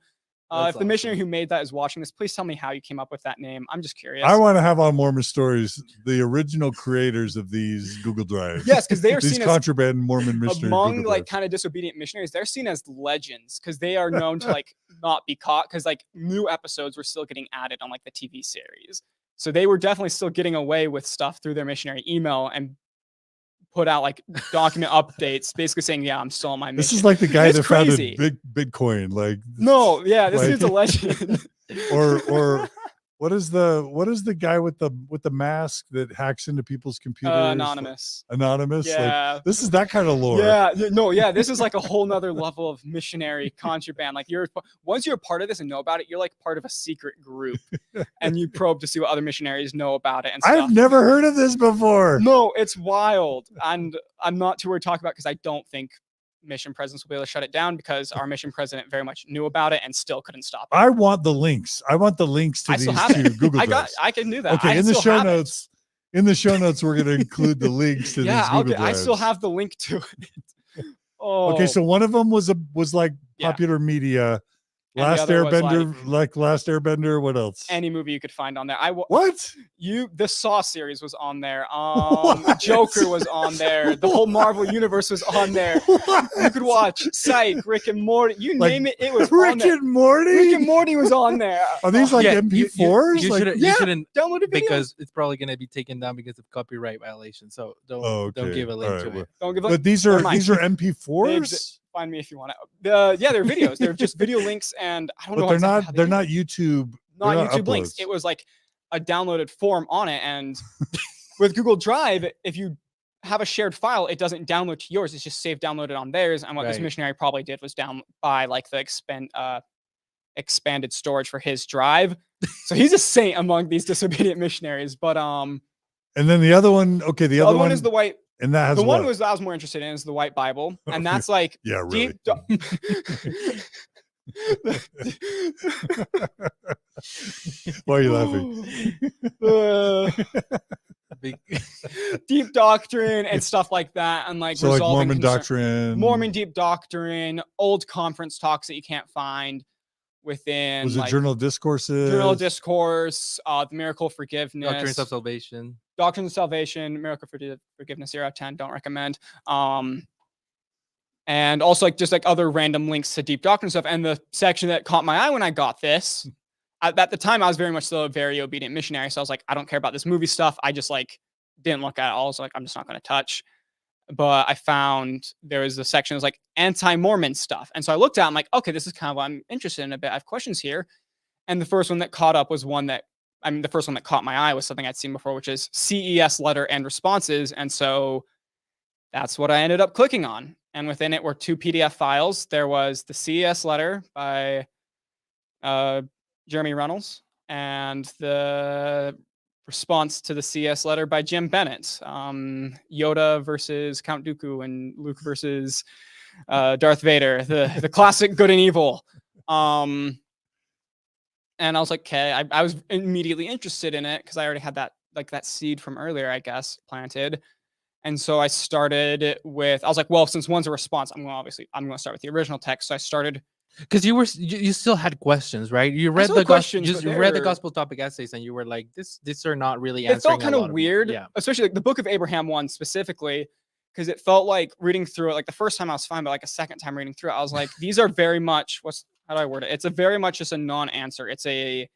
If the missionary who made that is watching this, please tell me how you came up with that name. I'm just curious. I want to have on Mormon Stories the original creators of these Google Drives. Yes, because they are seen contraband Mormon missionary among like kind of disobedient missionaries. They're seen as legends because they are known to like not be caught because like new episodes were still getting added on like the TV series. So they were definitely still getting away with stuff through their missionary email and put out like document updates basically saying, yeah, I'm still on my mission. This is like the guy that founded Bitcoin. Like, no, yeah, this is a legend. or what is the guy with the mask that hacks into people's computers? Anonymous. Yeah. Like, this is that kind of lore. Yeah. No, yeah. This is like a whole nother level of missionary contraband. Like once you're a part of this and know about it, you're like part of a secret group and you probe to see what other missionaries know about it. And stuff. I've never heard of this before. No, it's wild. And I'm not too worried to talk about because I don't think mission presidents will be able to shut it down because our mission president very much knew about it and still couldn't stop it. I want the links. I want the links to these two Google Drives. I can do that. Okay, in the show notes, we're going to include the links to these Google Drives. I still have the link to it. Okay, so one of them was like popular media, And the Last other was, Airbender, like Last Airbender. What else? any movie you could find on there. What? The Saw series was on there. What? Joker was on there. The whole Marvel universe was on there. You could watch Psych, Rick and Morty. You Like, name it, it was Rick on there. and Morty. Rick and Morty was on there. Are these like Yeah, MP4s? You, Like, shouldn't Download it because it's probably going to be taken down because of copyright violation. So don't give a link All to right, it. Don't give but these are Never mind. MP4s. Find me if you want to. Yeah, they're videos. They're just video links, and I don't know. But they're exactly not. how they They're do not it. YouTube. Not they're YouTube links. uploads. It was like a downloaded form on it, and with Google Drive, if you have a shared file, it doesn't download to yours. It's just saved downloaded on theirs. And what this Right. missionary probably did was buy like the expanded storage for his drive. So he's a saint among these disobedient missionaries. But And then the other one. Okay, the other one is the white. And that has The one what? I was more interested in is the White Bible, and that's like Yeah, really. Why are you laughing? Big- Deep doctrine and stuff like that, and like So like resolving Mormon doctrine. Mormon deep doctrine, old conference talks that you can't find within. Was it like, Journal of Discourses? Journal of Discourse, the Miracle of Forgiveness, Doctrines of Salvation. Doctrines of Salvation, Miracle of Forgiveness 0 out of 10. Don't recommend. And also like just like other random links to deep doctrine stuff. And the section that caught my eye when I got this, at the time I was very much still a very obedient missionary. So I was like, I don't care about this movie stuff. I just like didn't look at it all. I was like, I'm just not going to touch. But I found there was a section that was like anti-Mormon stuff. And so I looked at it, I'm like, okay, this is kind of what I'm interested in a bit. I have questions here. And the first one that caught up was the first one that caught my eye was something I'd seen before, which is CES Letter and Responses. And so that's what I ended up clicking on. And within it were 2 PDF files. There was the CES Letter by Jeremy Runnells and the response to the CES Letter by Jim Bennett. Yoda versus Count Dooku and Luke versus Darth Vader, the classic good and evil. And I was like, okay, I was immediately interested in it because I already had that seed from earlier, I guess, planted. And so I started with, I was like, well, since one's a response, I'm going to start with the original text. So I started. Because you still had questions, right? You read the questions, you read the gospel topic essays, and you were like, these are not really answering. It felt kind of weird, yeah. Especially like the Book of Abraham one specifically, because it felt like reading through it. Like the first time I was fine, but like a second time reading through it, I was like, these are very much how do I word it? It's a very much just a non-answer. It's a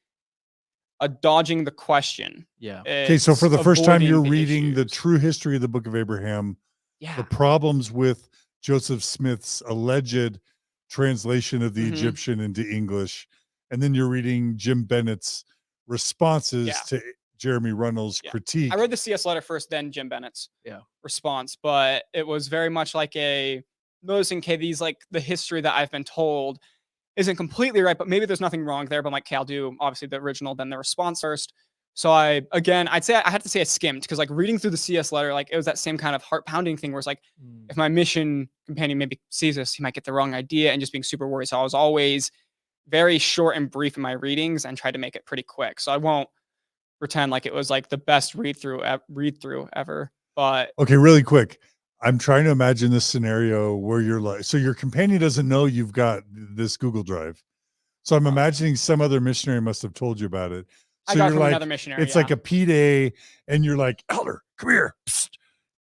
dodging the question. Yeah. Okay, so for the first time you're reading the issues. true history of the Book of Abraham, Yeah. the problems with Joseph Smith's alleged translation of the Egyptian into English, and then you're reading Jim Bennett's responses to Jeremy Runnell's critique. I read the CS Letter first, then Jim Bennett's response, but it was very much like noticing, okay, these like the history that I've been told isn't completely right, but maybe there's nothing wrong there. But I'm like, okay, I'll do obviously the original, then the response first. So I'd say I had to say I skimmed because like reading through the CS Letter, like it was that same kind of heart pounding thing where it's like, if my mission companion maybe sees this, he might get the wrong idea and just being super worried. So I was always very short and brief in my readings and tried to make it pretty quick. So I won't pretend like it was like the best read through ever. But okay, really quick. I'm trying to imagine this scenario where you're like, so your companion doesn't know you've got this Google Drive. So I'm imagining some other missionary must have told you about it. So I got you're from like, another missionary. it's like a P-Day, and you're like, Elder, come here. Psst,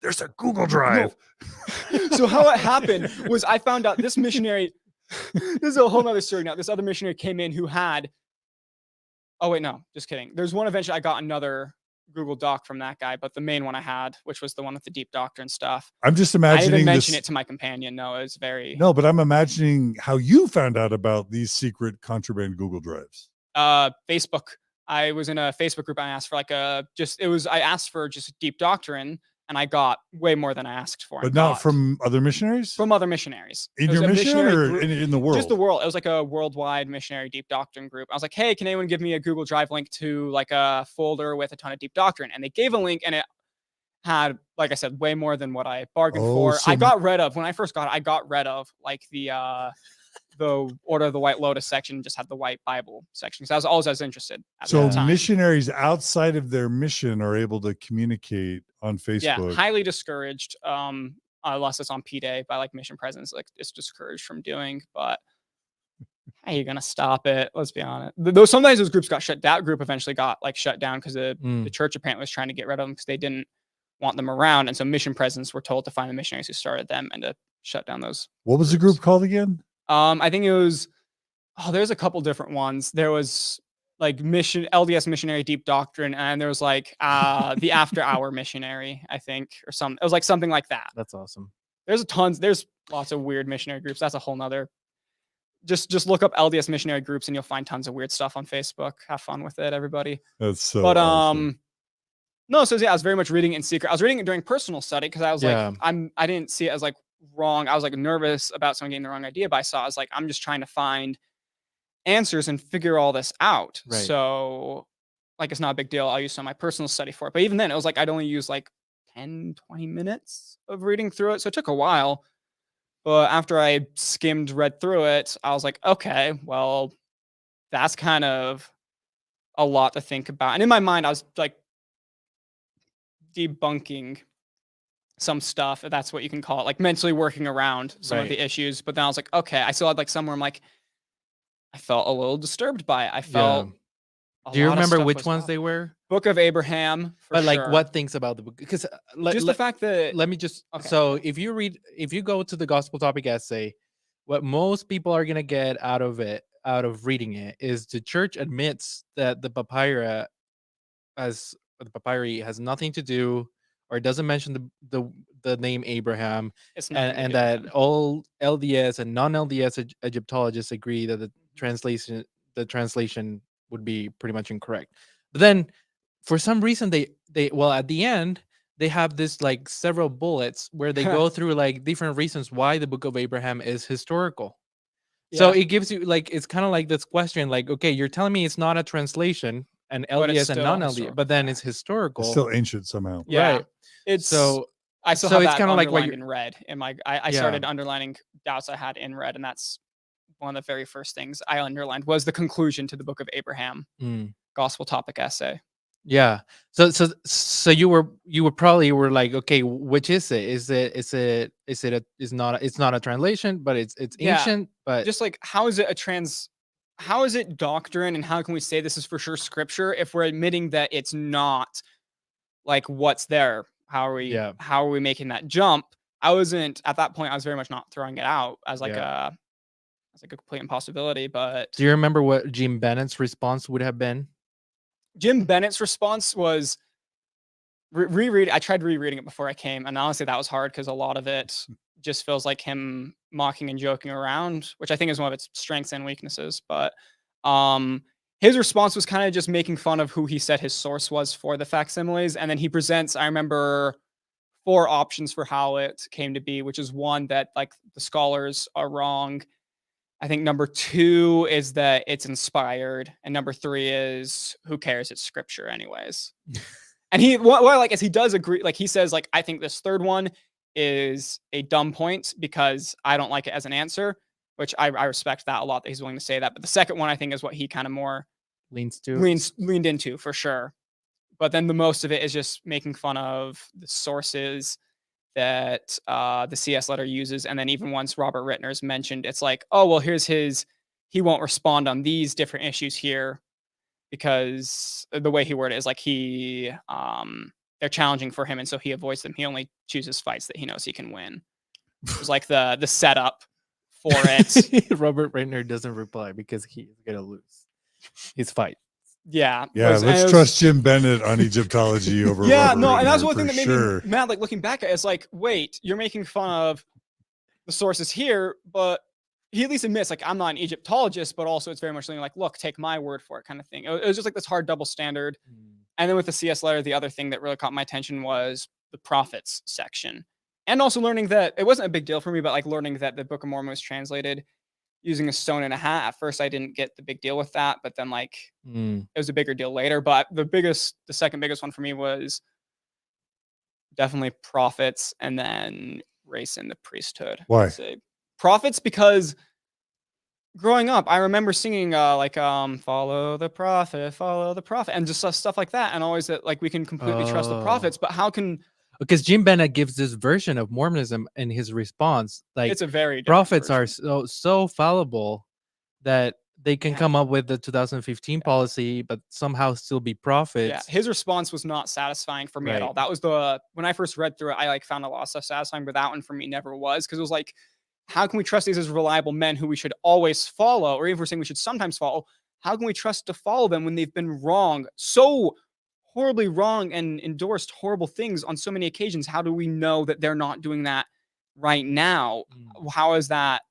there's a Google Drive. No. So how it happened was I found out this missionary, this is a whole nother story now. This other missionary came in who had, oh wait, no, just kidding. There's one eventually I got another Google Doc from that guy, but the main one I had, which was the one with the deep doctrine stuff. I'm just imagining I even mentioned it to my companion. No, it was very. No, but I'm imagining how you found out about these secret contraband Google Drives. Facebook. I was in a Facebook group. I asked for I asked for just deep doctrine, and I got way more than I asked for. But not from other missionaries? From other missionaries. In your mission or in the world? Just the world. It was like a worldwide missionary deep doctrine group. I was like, hey, can anyone give me a Google Drive link to like a folder with a ton of deep doctrine? And they gave a link, and it had, like I said, way more than what I bargained for. So I got rid of, when I first got it, I got rid of like the Order of the White Lotus section, just had the White Bible section. So I was interested at so the time. Missionaries outside of their mission are able to communicate on Facebook. Yeah, highly discouraged. Unless it's on P-Day by like mission presidents, like it's discouraged from doing. But how are you gonna stop it? Let's be honest. Though sometimes those groups got shut. That group eventually got like shut down because the church apparently was trying to get rid of them because they didn't want them around, and so mission presidents were told to find the missionaries who started them and to shut down those. What was the group called again? I think it was. Oh, there's a couple different ones. There was like LDS Missionary Deep Doctrine, and there was like the After Hour Missionary, I think, or something. It was like something like that. That's awesome. There's lots of weird missionary groups. That's a whole nother. Just look up LDS missionary groups and you'll find tons of weird stuff on Facebook. Have fun with it, everybody. That's so. But awesome. no, so yeah, I was very much reading it in secret. I was reading it during personal study because I was like, I didn't see it as like wrong. I was like nervous about someone getting the wrong idea, but I was like, I'm just trying to find answers and figure all this out. Right. So like, it's not a big deal. I'll use some of my personal study for it. But even then, it was like I'd only use like 10, 20 minutes of reading through it. So it took a while. But after I read through it, I was like, okay, well, that's kind of a lot to think about. And in my mind, I was like debunking some stuff, if that's what you can call it, like mentally working around some of the issues. But then I was like, okay, I still had like somewhere I'm like, I felt a little disturbed by it. I felt. Do you remember which ones they were? Book of Abraham. But like what things about the book? Because just the fact that. Let me just. Okay. So if you go to the Gospel Topic Essay, what most people are gonna get out of reading it is the church admits that the papyri has nothing to do, or it doesn't mention the name Abraham, and that all LDS and non-LDS Egyptologists agree that the translation would be pretty much incorrect. But then for some reason they at the end they have this like several bullets where they go through like different reasons why the Book of Abraham is historical. So it gives you like, it's kind of like this question, like, okay, you're telling me it's not a translation and LDS and non-LDS, but then it's historical. It's still ancient somehow. Yeah. Right. It's so I still have it's that kind of like underlined in red in my I started underlining doubts I had in red, and that's one of the very first things I underlined was the conclusion to the Book of Abraham Gospel Topic Essay. Yeah. So you were probably like, okay, which is it? It's not a translation, but it's ancient, but just like how is it doctrine, and how can we say this is for sure scripture if we're admitting that it's not like what's there? How are we making that jump? I wasn't at that point. I was very much not throwing it out as like a complete impossibility. But do you remember what Jim Bennett's response would have been? Jim Bennett's response was reread. I tried rereading it before I came, and honestly, that was hard because a lot of it just feels like him mocking and joking around, which I think is one of its strengths and weaknesses. But his response was kind of just making fun of who he said his source was for the facsimiles, and then he presents, I remember, 4 options for how it came to be, which is 1 that like the scholars are wrong. I think number 2 is that it's inspired, and number 3 is who cares? It's scripture anyways. And what I like is he does agree. Like he says, like I think this 3rd one is a dumb point because I don't like it as an answer, which I respect that a lot that he's willing to say that. But the 2nd one I think is what he kind of more leaned into for sure. But then the most of it is just making fun of the sources that the CES letter uses. And then even once Robert Rittner's mentioned, it's like, oh, well, here's he won't respond on these different issues here because the way he worded it is like they're challenging for him. And so he avoids them. He only chooses fights that he knows he can win. It was like the setup for it. Robert Rittner doesn't reply because he's going to lose his fight. Yeah. Let's trust Jim Bennett on Egyptology over. Yeah, Robert no, Rittner, and that's one thing that made me mad. Like looking back at it, it's like, wait, you're making fun of the sources here, but he at least admits, like, I'm not an Egyptologist, but also it's very much like, look, take my word for it, kind of thing. It was just like this hard double standard. And then with the CES letter, the other thing that really caught my attention was the prophets section, and also learning that it wasn't a big deal for me, but like learning that the Book of Mormon was translated using a stone and a hat. At first, I didn't get the big deal with that, but then like it was a bigger deal later. But the second biggest one for me was definitely prophets, and then race in the priesthood. Why? Prophets, because growing up, I remember singing follow the prophet, and just stuff like that, and always that like we can completely trust the prophets, but how can? Because Jim Bennett gives this version of Mormonism in his response, like it's a very prophets version. are so fallible that they can come up with the 2015 policy, but somehow still be profits. Yeah, his response was not satisfying for me at all. That was when I first read through it, I like found a lot of stuff satisfying, but that one for me never was, because it was like, how can we trust these as reliable men who we should always follow, or even if we're saying we should sometimes follow, how can we trust to follow them when they've been wrong, so horribly wrong, and endorsed horrible things on so many occasions? How do we know that they're not doing that right now? How is that?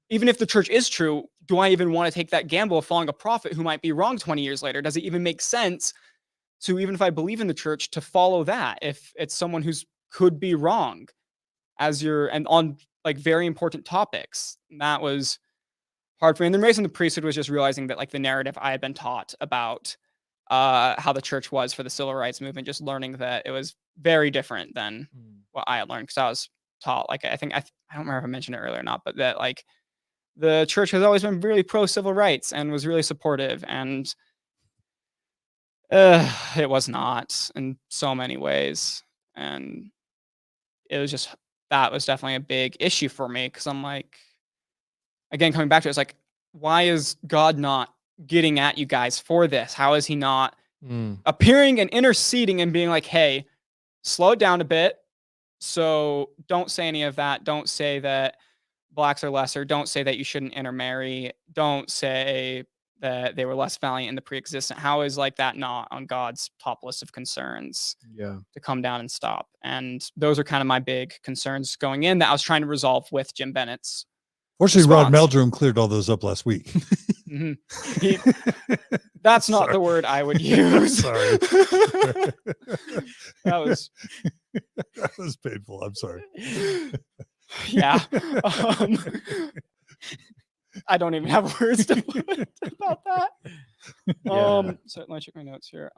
Even if the church is true, do I even want to take that gamble of following a prophet who might be wrong 20 years later? Does it even make sense to, even if I believe in the church, to follow that if it's someone who's could be wrong and on like very important topics? And that was hard for me. And then raising the priesthood was just realizing that like the narrative I had been taught about how the church was for the civil rights movement, just learning that it was very different than what I had learned, because I was taught, like, I think I don't remember if I mentioned it earlier or not, but that like the church has always been really pro civil rights and was really supportive, and it was not in so many ways. And it was just, that was definitely a big issue for me, because I'm like, again, coming back to it, it's like, why is God not getting at you guys for this? How is he not appearing and interceding and being like, hey, slow it down a bit. So don't say any of that. Don't say that blacks are lesser. Don't say that you shouldn't intermarry. Don't say that they were less valiant in the pre-existent. How is like that not on God's top list of concerns to come down and stop? And those are kind of my big concerns going in that I was trying to resolve with Jim Bennett's. Fortunately, Rod Meldrum cleared all those up last week. That's not the word I would use. Sorry. That was painful. I'm sorry. Yeah. I don't even have words to put about that. So let me check my notes here.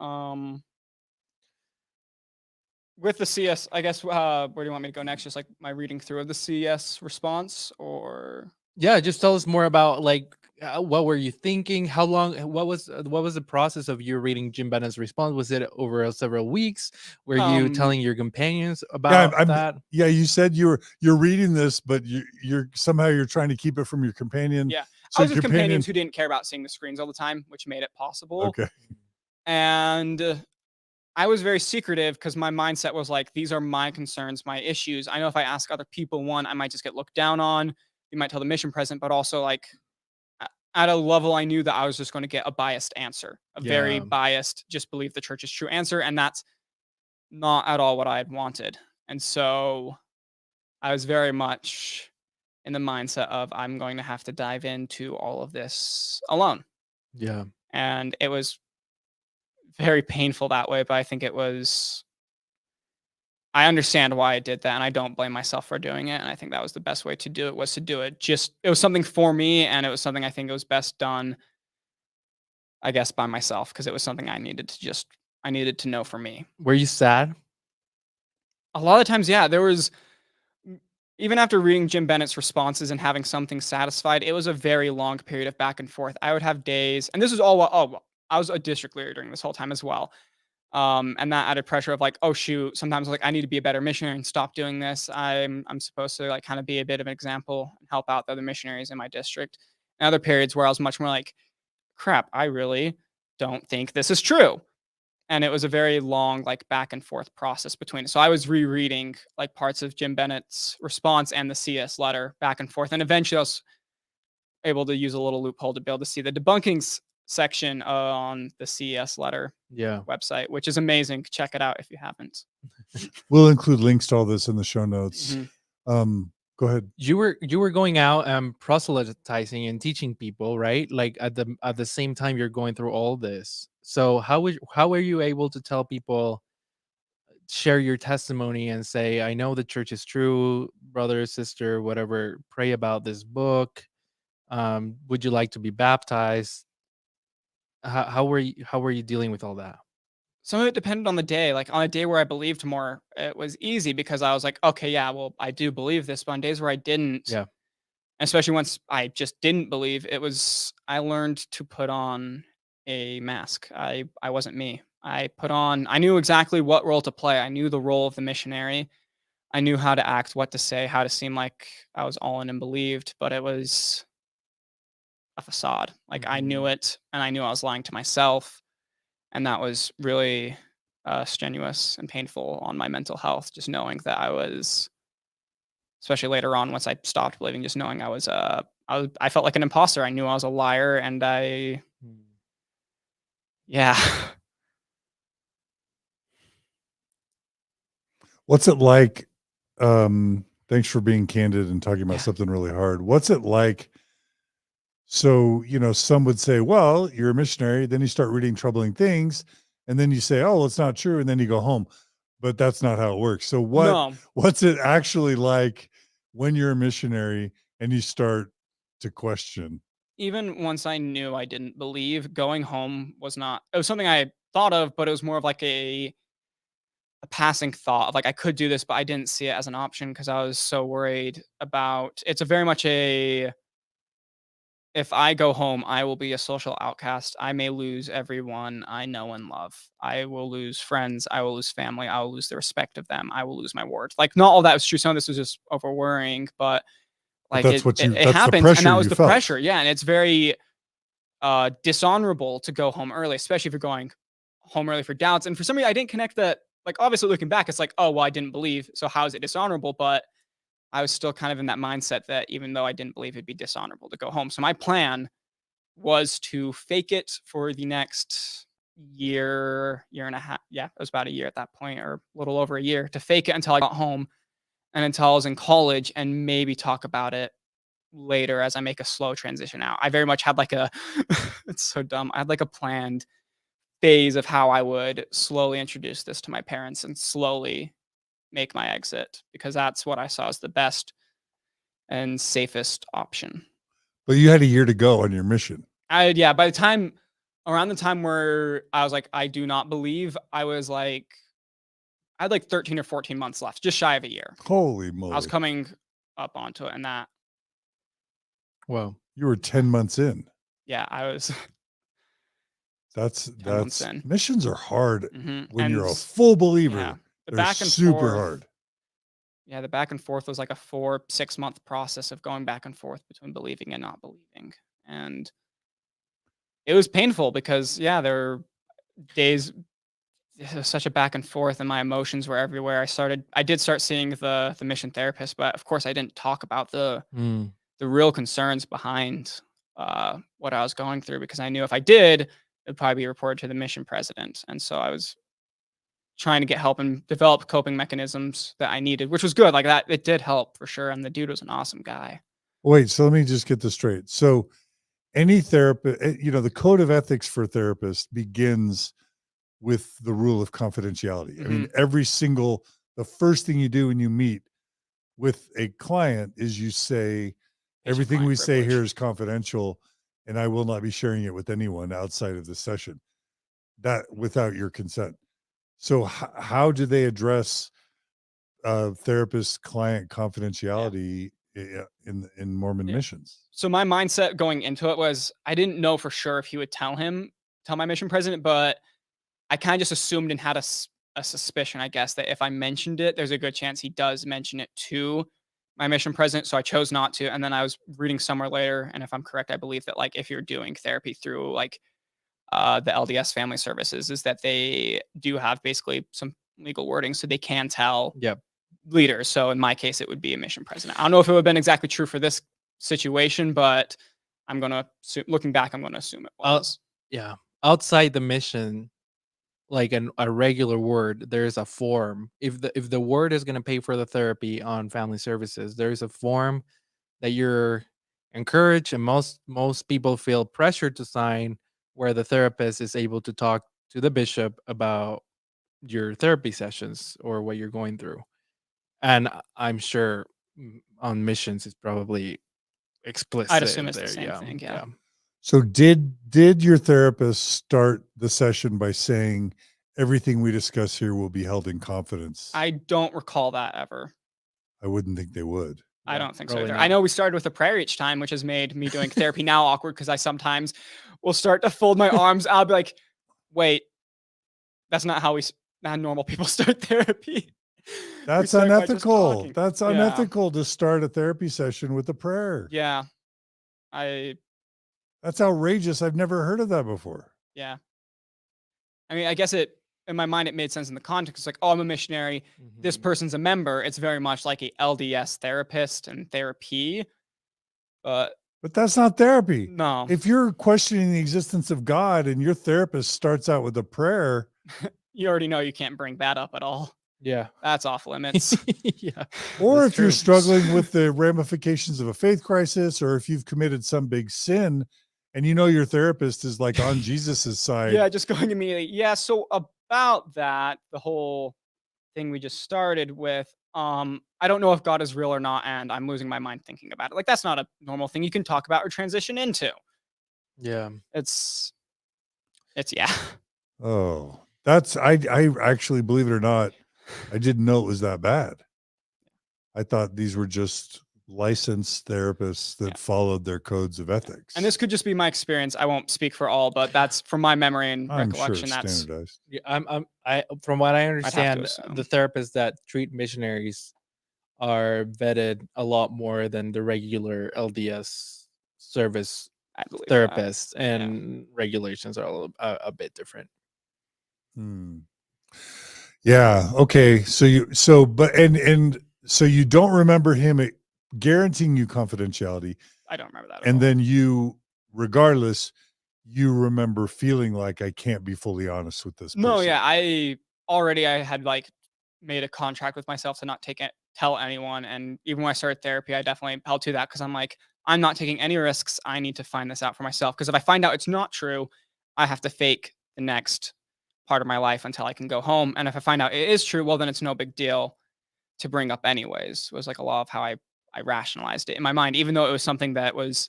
With the CS, I guess, where do you want me to go next? Just like my reading through of the CES response, or? Yeah, just tell us more about like what were you thinking? How long? What was the process of you reading Jim Bennett's response? Was it over several weeks? Were you telling your companions about that? Yeah, you said you're reading this, but you're somehow trying to keep it from your companion. Yeah, so I was with companions who didn't care about seeing the screens all the time, which made it possible. Okay. And I was very secretive, because my mindset was like, these are my concerns, my issues. I know if I ask other people one, I might just get looked down on. You might tell the mission president, but also like at a level, I knew that I was just going to get a biased answer, a very biased, just believe the church is true answer. And that's not at all what I had wanted. And so I was very much in the mindset of, I'm going to have to dive into all of this alone. Yeah. And it was very painful that way, but I think I understand why I did that, and I don't blame myself for doing it. And I think that was the best way to do it, was to do it. It was something for me, and it was something I think it was best done, I guess, by myself, because it was something I needed to know for me. Were you sad? A lot of times, yeah. There was, even after reading Jim Bennett's responses and having something satisfied, it was a very long period of back and forth. I would have days, and this was all, I was a district leader during this whole time as well. And that added pressure of like, oh shoot, sometimes like I need to be a better missionary and stop doing this. I'm supposed to like kind of be a bit of an example and help out the other missionaries in my district. And other periods where I was much more like, crap, I really don't think this is true. And it was a very long like back and forth process between it. So I was rereading like parts of Jim Bennett's response and the CES letter back and forth. And eventually I was able to use a little loophole to be able to see the debunkings section on the CES letter website, which is amazing. Check it out if you haven't. We'll include links to all this in the show notes. Go ahead. You were going out and proselytizing and teaching people, right? Like at the same time you're going through all this. So how were you able to tell people, share your testimony and say, I know the church is true, brother, sister, whatever, pray about this book. Would you like to be baptized? How were you dealing with all that? Some of it depended on the day. Like on a day where I believed more, it was easy because I was like, okay, yeah, well, I do believe this. But on days where I didn't, especially once I just didn't believe, I learned to put on a mask. I wasn't me. I knew exactly what role to play. I knew the role of the missionary. I knew how to act, what to say, how to seem like I was all in and believed, but it was a facade. Like I knew it, and I knew I was lying to myself, and that was really strenuous and painful on my mental health. Just knowing that I was, especially later on once I stopped believing, just knowing I felt like an imposter. I knew I was a liar, and yeah. What's it like? Thanks for being candid and talking about Yeah. something really hard. What's it like? So, some would say, well, you're a missionary, then you start reading troubling things, and then you say, oh, it's not true, and then you go home. But that's not how it works. So No. what's it actually like when you're a missionary and you start to question? Even once I knew I didn't believe, going home it was something I thought of, but it was more of like a passing thought of like I could do this, but I didn't see it as an option because I was so worried about it's a very much a if I go home, I will be a social outcast. I may lose everyone I know and love. I will lose friends. I will lose family. I will lose the respect of them. I will lose my word. Like, not all that was true. Some of this was just over worrying, but like That's it that's the happens. pressure And that was you the felt. pressure. Yeah. And it's very dishonorable to go home early, especially if you're going home early for doubts. And for some reason, I didn't connect that. Like, obviously, looking back, it's like, oh, well, I didn't believe. So how is it dishonorable? But I was still kind of in that mindset that even though I didn't believe, it'd be dishonorable to go home. So my plan was to fake it for the next year and a half. Yeah, it was about a year at that point, or a little over a year, to fake it until I got home and until I was in college, and maybe talk about it later as I make a slow transition out. I very much had like a, it's so dumb. I had like a planned phase of how I would slowly introduce this to my parents and slowly make my exit, because that's what I saw as the best and safest option. But you had a year to go on your mission. By the time, around the time where I was like, I do not believe, I had like 13 or 14 months left, just shy of a year. Holy moly. I was coming up onto it, and that. Well, you were 10 months in. Yeah, I was. That's months in. Missions are hard when you're a And full believer. yeah, the They're back and super forth. hard. Yeah, the back and forth was like a 4-6 month process of going back and forth between believing and not believing. And it was painful because, yeah, there were days, it was such a back and forth, and my emotions were everywhere. I did start seeing the mission therapist, but of course I didn't talk about the real concerns behind what I was going through, because I knew if I did, it'd probably be reported to the mission president. And so I was trying to get help and develop coping mechanisms that I needed, which was good. Like that, it did help for sure. And the dude was an awesome guy. Wait, so let me just get this straight. So any therapist, the code of ethics for therapists begins with the rule of confidentiality. I mean, the first thing you do when you meet with a client is you say, everything we say here is confidential, and I will not be sharing it with anyone outside of the session, that without your consent. So how do they address therapist client confidentiality in Mormon missions? So my mindset going into it was, I didn't know for sure if he would tell my mission president, but I kind of just assumed and had a suspicion, I guess, that if I mentioned it, there's a good chance he does mention it to my mission president. So I chose not to. And then I was reading somewhere later, and if I'm correct, I believe that like if you're doing therapy through like the LDS Family Services, is that they do have basically some legal wording, so they can tell leaders. So in my case, it would be a mission president. I don't know if it would have been exactly true for this situation, but looking back, I'm going to assume it was. Yeah. Outside the mission, like a regular word, there's a form. If the word is going to pay for the therapy on Family Services, there's a form that you're encouraged, and most people feel pressured to sign, where the therapist is able to talk to the bishop about your therapy sessions or what you're going through. And I'm sure on missions it's probably explicit. I'd assume it's the same thing. Yeah. So did your therapist start the session by saying everything we discuss here will be held in confidence? I don't recall that ever. I wouldn't think they would. I don't think so either. I know we started with a prayer each time, which has made me doing therapy now awkward, because I sometimes will start to fold my arms. I'll be like, wait, that's not how normal people start therapy. That's unethical. That's unethical to start a therapy session with a prayer. Yeah. I That's outrageous. I've never heard of that before. Yeah. I mean, I guess in my mind, it made sense in the context. It's like, oh, I'm a missionary. This person's a member. It's very much like a LDS therapist and therapy. But that's not therapy. No. If you're questioning the existence of God and your therapist starts out with a prayer, you already know you can't bring that up at all. Yeah. That's off limits. Yeah. Or That's if you're true. struggling with the ramifications of a faith crisis, or if you've committed some big sin and you know your therapist is like on Jesus's side. Yeah, just going immediately. Yeah, so about that, the whole thing we just started with, I don't know if God is real or not, and I'm losing my mind thinking about it. Like, that's not a normal thing you can talk about or transition into. Yeah. It's yeah. Oh, I actually, believe it or not, I didn't know it was that bad. I thought these were just licensed therapists that followed their codes of ethics. And this could just be my experience. I won't speak for all, but that's from my memory and I'm recollection. sure it's That's standardized. Yeah, I from what I understand, assume. the therapists that treat missionaries are vetted a lot more than the regular LDS service I believe that. therapists, and regulations are a bit different. Yeah. Okay. So you don't remember him guaranteeing you confidentiality. I don't remember that at And all. then you, regardless, you remember feeling like I can't be fully honest with this person. No, yeah, I had like made a contract with myself to not tell anyone, and even when I started therapy, I definitely held to that because I'm like, I'm not taking any risks. I need to find this out for myself, because if I find out it's not true, I have to fake the next part of my life until I can go home. And if I find out it is true, well, then it's no big deal to bring up anyways. It was like a lot of how I rationalized it in my mind, even though it was something that was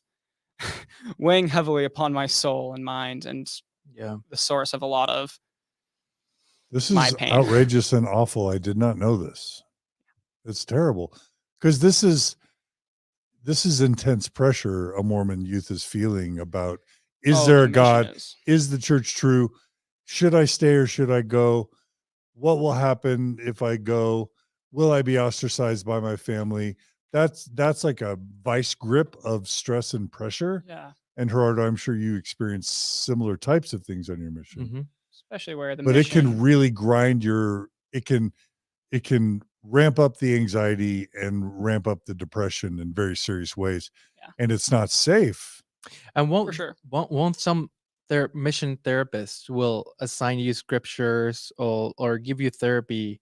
weighing heavily upon my soul and mind, and the source of a lot of this my is pain. outrageous and awful. I did not know this. It's terrible, because this is intense pressure a Mormon youth is feeling about, is there a God? Is the church true? Should I stay or should I go? What will happen if I go? Will I be ostracized by my family? That's like a vice grip of stress and pressure. Yeah. And Gerardo, I'm sure you experience similar types of things on your mission. Especially where but it can really grind it can ramp up the anxiety and ramp up the depression in very serious ways. Yeah. And it's not safe. And for sure. won't some mission therapists will assign you scriptures or give you therapy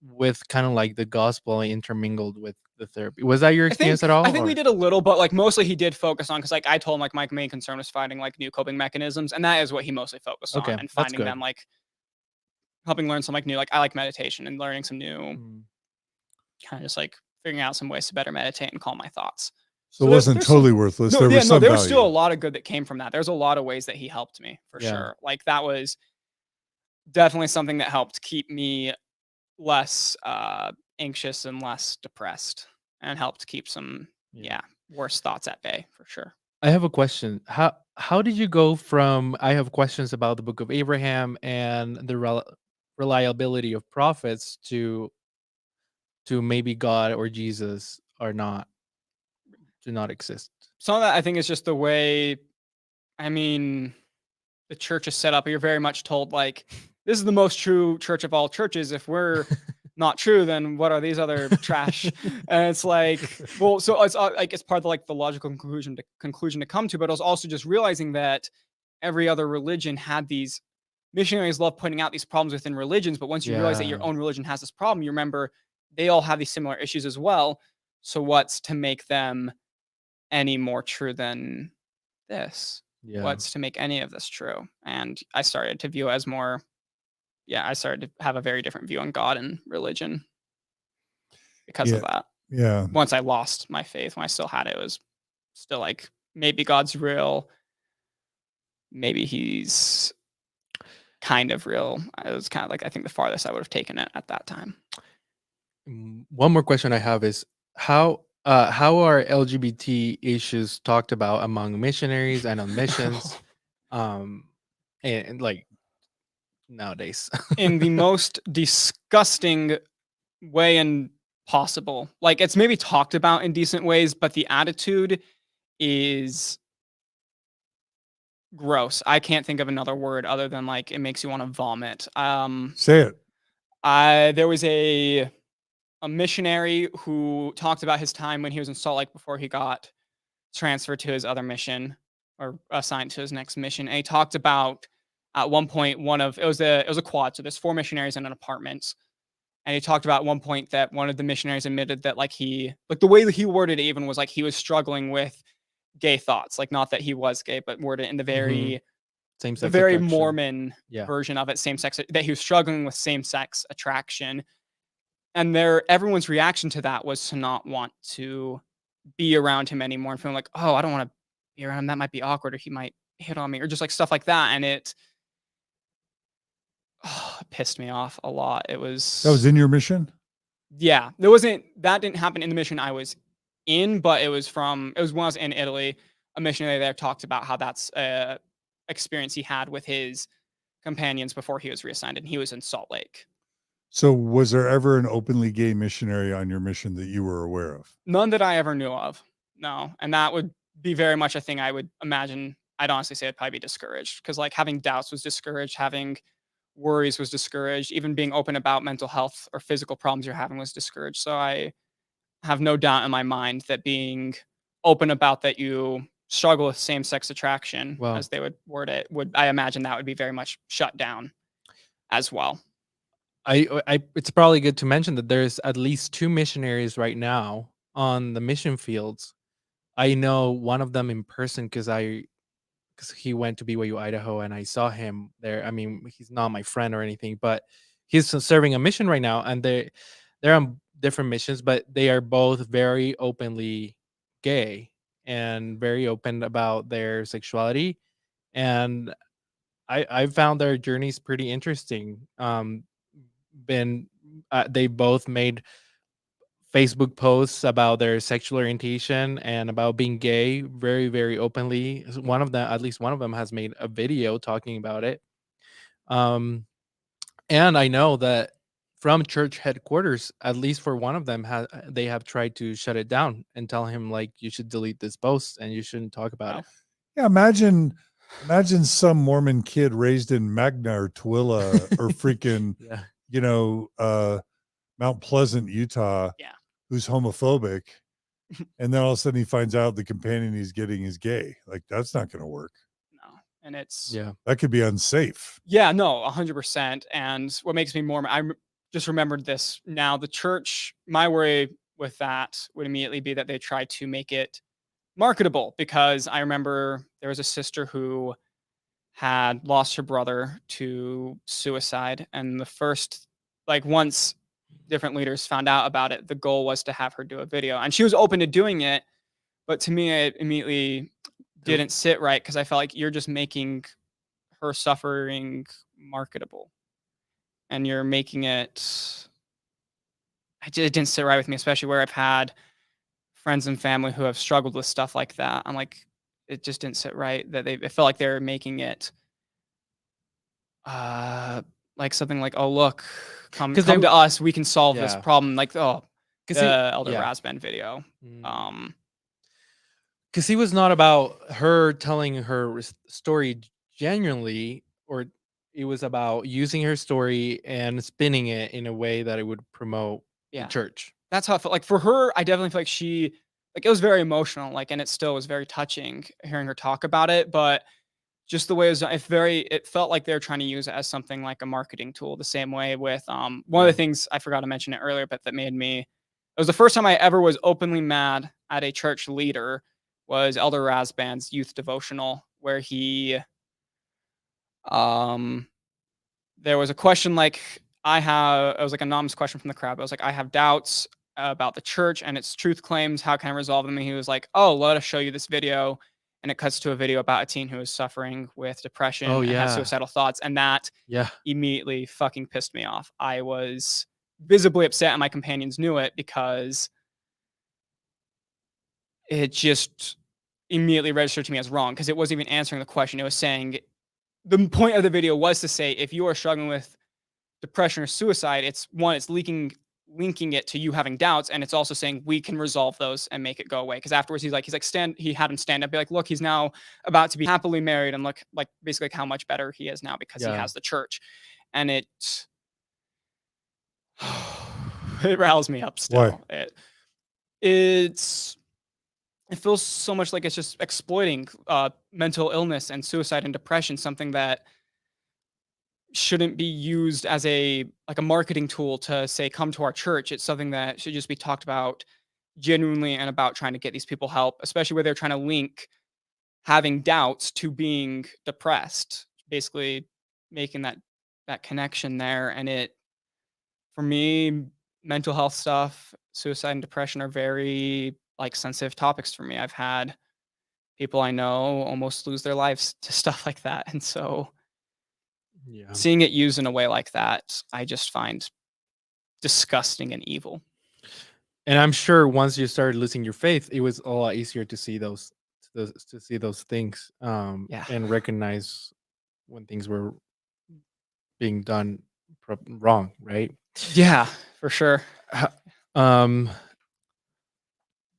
with kind of like the gospel intermingled with the therapy? Was that your experience at all? I think we did a little, but like mostly he did focus on, because like I told him, like my main concern was finding like new coping mechanisms, and that is what he mostly focused on, and finding them, like helping learn some like new, like I like meditation and learning some new kind of just like figuring out some ways to better meditate and calm my thoughts. So it wasn't totally worthless. No, there was still a lot of good that came from that. There's a lot of ways that he helped me for sure. Like that was definitely something that helped keep me less anxious and less depressed, and helped keep some worse thoughts at bay for sure. I have a question. How did you go from I have questions about the Book of Abraham and the reliability of prophets to maybe God or Jesus do not exist? Some of that I think is just the way, I mean, the church is set up. You're very much told like, this is the most true church of all churches. If we're not true, then what are these other trash? And it's like, well, so it's like, it's part of like the logical conclusion to come to, but it was also just realizing that every other religion had these, missionaries love pointing out these problems within religions, but once you realize that your own religion has this problem, you remember they all have these similar issues as well. So what's to make them any more true than this? What's to make any of this true? And I started to view it as more, I started to have a very different view on God and religion because of that. Yeah. Once I lost my faith, when I still had it, it was still like, maybe God's real. Maybe he's kind of real. It was kind of like, I think the farthest I would have taken it at that time. One more question I have is how are LGBT issues talked about among missionaries and on missions, and like nowadays? In the most disgusting way and possible. Like, it's maybe talked about in decent ways, but the attitude is gross. I can't think of another word other than like it makes you want to vomit. Say it. There was a missionary who talked about his time when he was in Salt Lake before he got transferred to his other mission or assigned to his next mission. And he talked about at one point it was a quad, so there's 4 missionaries in an apartment. And he talked about at one point that one of the missionaries admitted that the way that he worded it even was like he was struggling with gay thoughts, like not that he was gay, but worded in the very same-sex very attraction. Mormon version of it, same-sex, that he was struggling with same-sex attraction. And everyone's reaction to that was to not want to be around him anymore and feeling like, oh, I don't want to be around him. That might be awkward, or he might hit on me, or just like stuff like that. And it pissed me off a lot. That was in your mission? Yeah, that didn't happen in the mission I was in, but it was when I was in Italy. A missionary there talked about how that's a experience he had with his companions before he was reassigned, and he was in Salt Lake. So was there ever an openly gay missionary on your mission that you were aware of? None that I ever knew of. No. And that would be very much a thing I would imagine. I'd honestly say I'd probably be discouraged, because like having doubts was discouraged, having worries was discouraged, even being open about mental health or physical problems you're having was discouraged. So I have no doubt in my mind that being open about that you struggle with same-sex attraction, as they would word it, I imagine that would be very much shut down as well. It's probably good to mention that there's at least 2 missionaries right now on the mission fields. I know one of them in person because he went to BYU, Idaho, and I saw him there. I mean, he's not my friend or anything, but he's serving a mission right now, and they're on different missions, but they are both very openly gay and very open about their sexuality. And I found their journeys pretty interesting. They both made Facebook posts about their sexual orientation and about being gay very, very openly. At least one of them has made a video talking about it. And I know that from church headquarters, at least for one of them, they have tried to shut it down and tell him, like, you should delete this post and you shouldn't talk about it. Yeah, imagine some Mormon kid raised in Magna or Tooele or freaking, Mount Pleasant, Utah, who's homophobic, and then all of a sudden he finds out the companion he's getting is gay. Like, that's not going to work. No, and that could be unsafe. Yeah, no, 100%. And what makes me more, I just remembered this now. The church, my worry with that would immediately be that they tried to make it marketable, because I remember there was a sister who had lost her brother to suicide, and the first, once different leaders found out about it, the goal was to have her do a video, and she was open to doing it, but to me it immediately didn't sit right, because I felt like you're just making her suffering marketable, and you're making it didn't sit right with me, especially where I've had friends and family who have struggled with stuff like that. I'm like, it just didn't sit right that it felt like they're making it like something like, oh, look, come to us, we can solve this problem. Like, the Elder Rasband video. Because he was not about her telling her story genuinely, or it was about using her story and spinning it in a way that it would promote the church. That's how it felt. Like, for her, I definitely feel like it was very emotional, and it still was very touching hearing her talk about it, but just the way it felt like they were trying to use it as something like a marketing tool, the same way with one of the things, I forgot to mention it earlier, but that made me, it was the first time I ever was openly mad at a church leader, was Elder Rasband's youth devotional, where he there was a question it was like an anonymous question from the crowd. It was like, I have doubts about the church and its truth claims. How can I resolve them? And he was like, oh, let us show you this video. And it cuts to a video about a teen who is suffering with depression and has suicidal thoughts. And that immediately fucking pissed me off. I was visibly upset, and my companions knew it, because it just immediately registered to me as wrong, because it wasn't even answering the question. It was saying, the point of the video was to say, if you are struggling with depression or suicide, it's leaking linking it to you having doubts, and it's also saying we can resolve those and make it go away. Because afterwards he had him stand up, be like, look, he's now about to be happily married, and look, like, basically, like, how much better he is now because he Yeah. has the church. And it it riles me up still. Why? It feels so much like it's just exploiting mental illness and suicide and depression, something that shouldn't be used as a marketing tool to say, come to our church. It's something that should just be talked about genuinely and about trying to get these people help, especially where they're trying to link having doubts to being depressed, basically making that connection there. And it, for me, mental health stuff, suicide and depression are very sensitive topics for me. I've had people I know almost lose their lives to stuff like that. And so Yeah. seeing it used in a way like that, I just find disgusting and evil. And I'm sure once you started losing your faith, it was a lot easier to see those things, Yeah. and recognize when things were being done wrong, right? Yeah, for sure.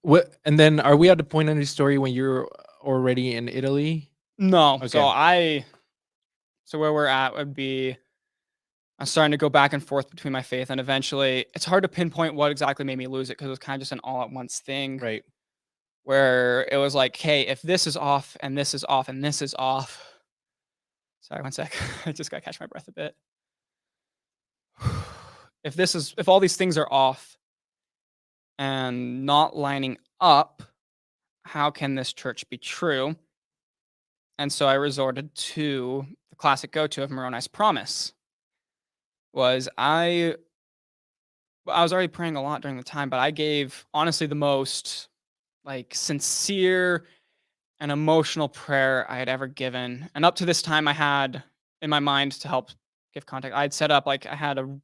What? And then, are we at the point in the story when you're already in Italy? No. Okay. So where we're at would be, I'm starting to go back and forth between my faith, and eventually it's hard to pinpoint what exactly made me lose it because it was kind of just an all at once thing. Right. Where it was like, hey, if this is off and this is off and this is off. Sorry, one sec. I just got to catch my breath a bit. If all these things are off and not lining up, how can this church be true? And so I resorted to the classic go-to of Moroni's promise. I was already praying a lot during the time, but I gave honestly the most sincere and emotional prayer I had ever given. And up to this time, I had in my mind, to help give context, I had set up I had a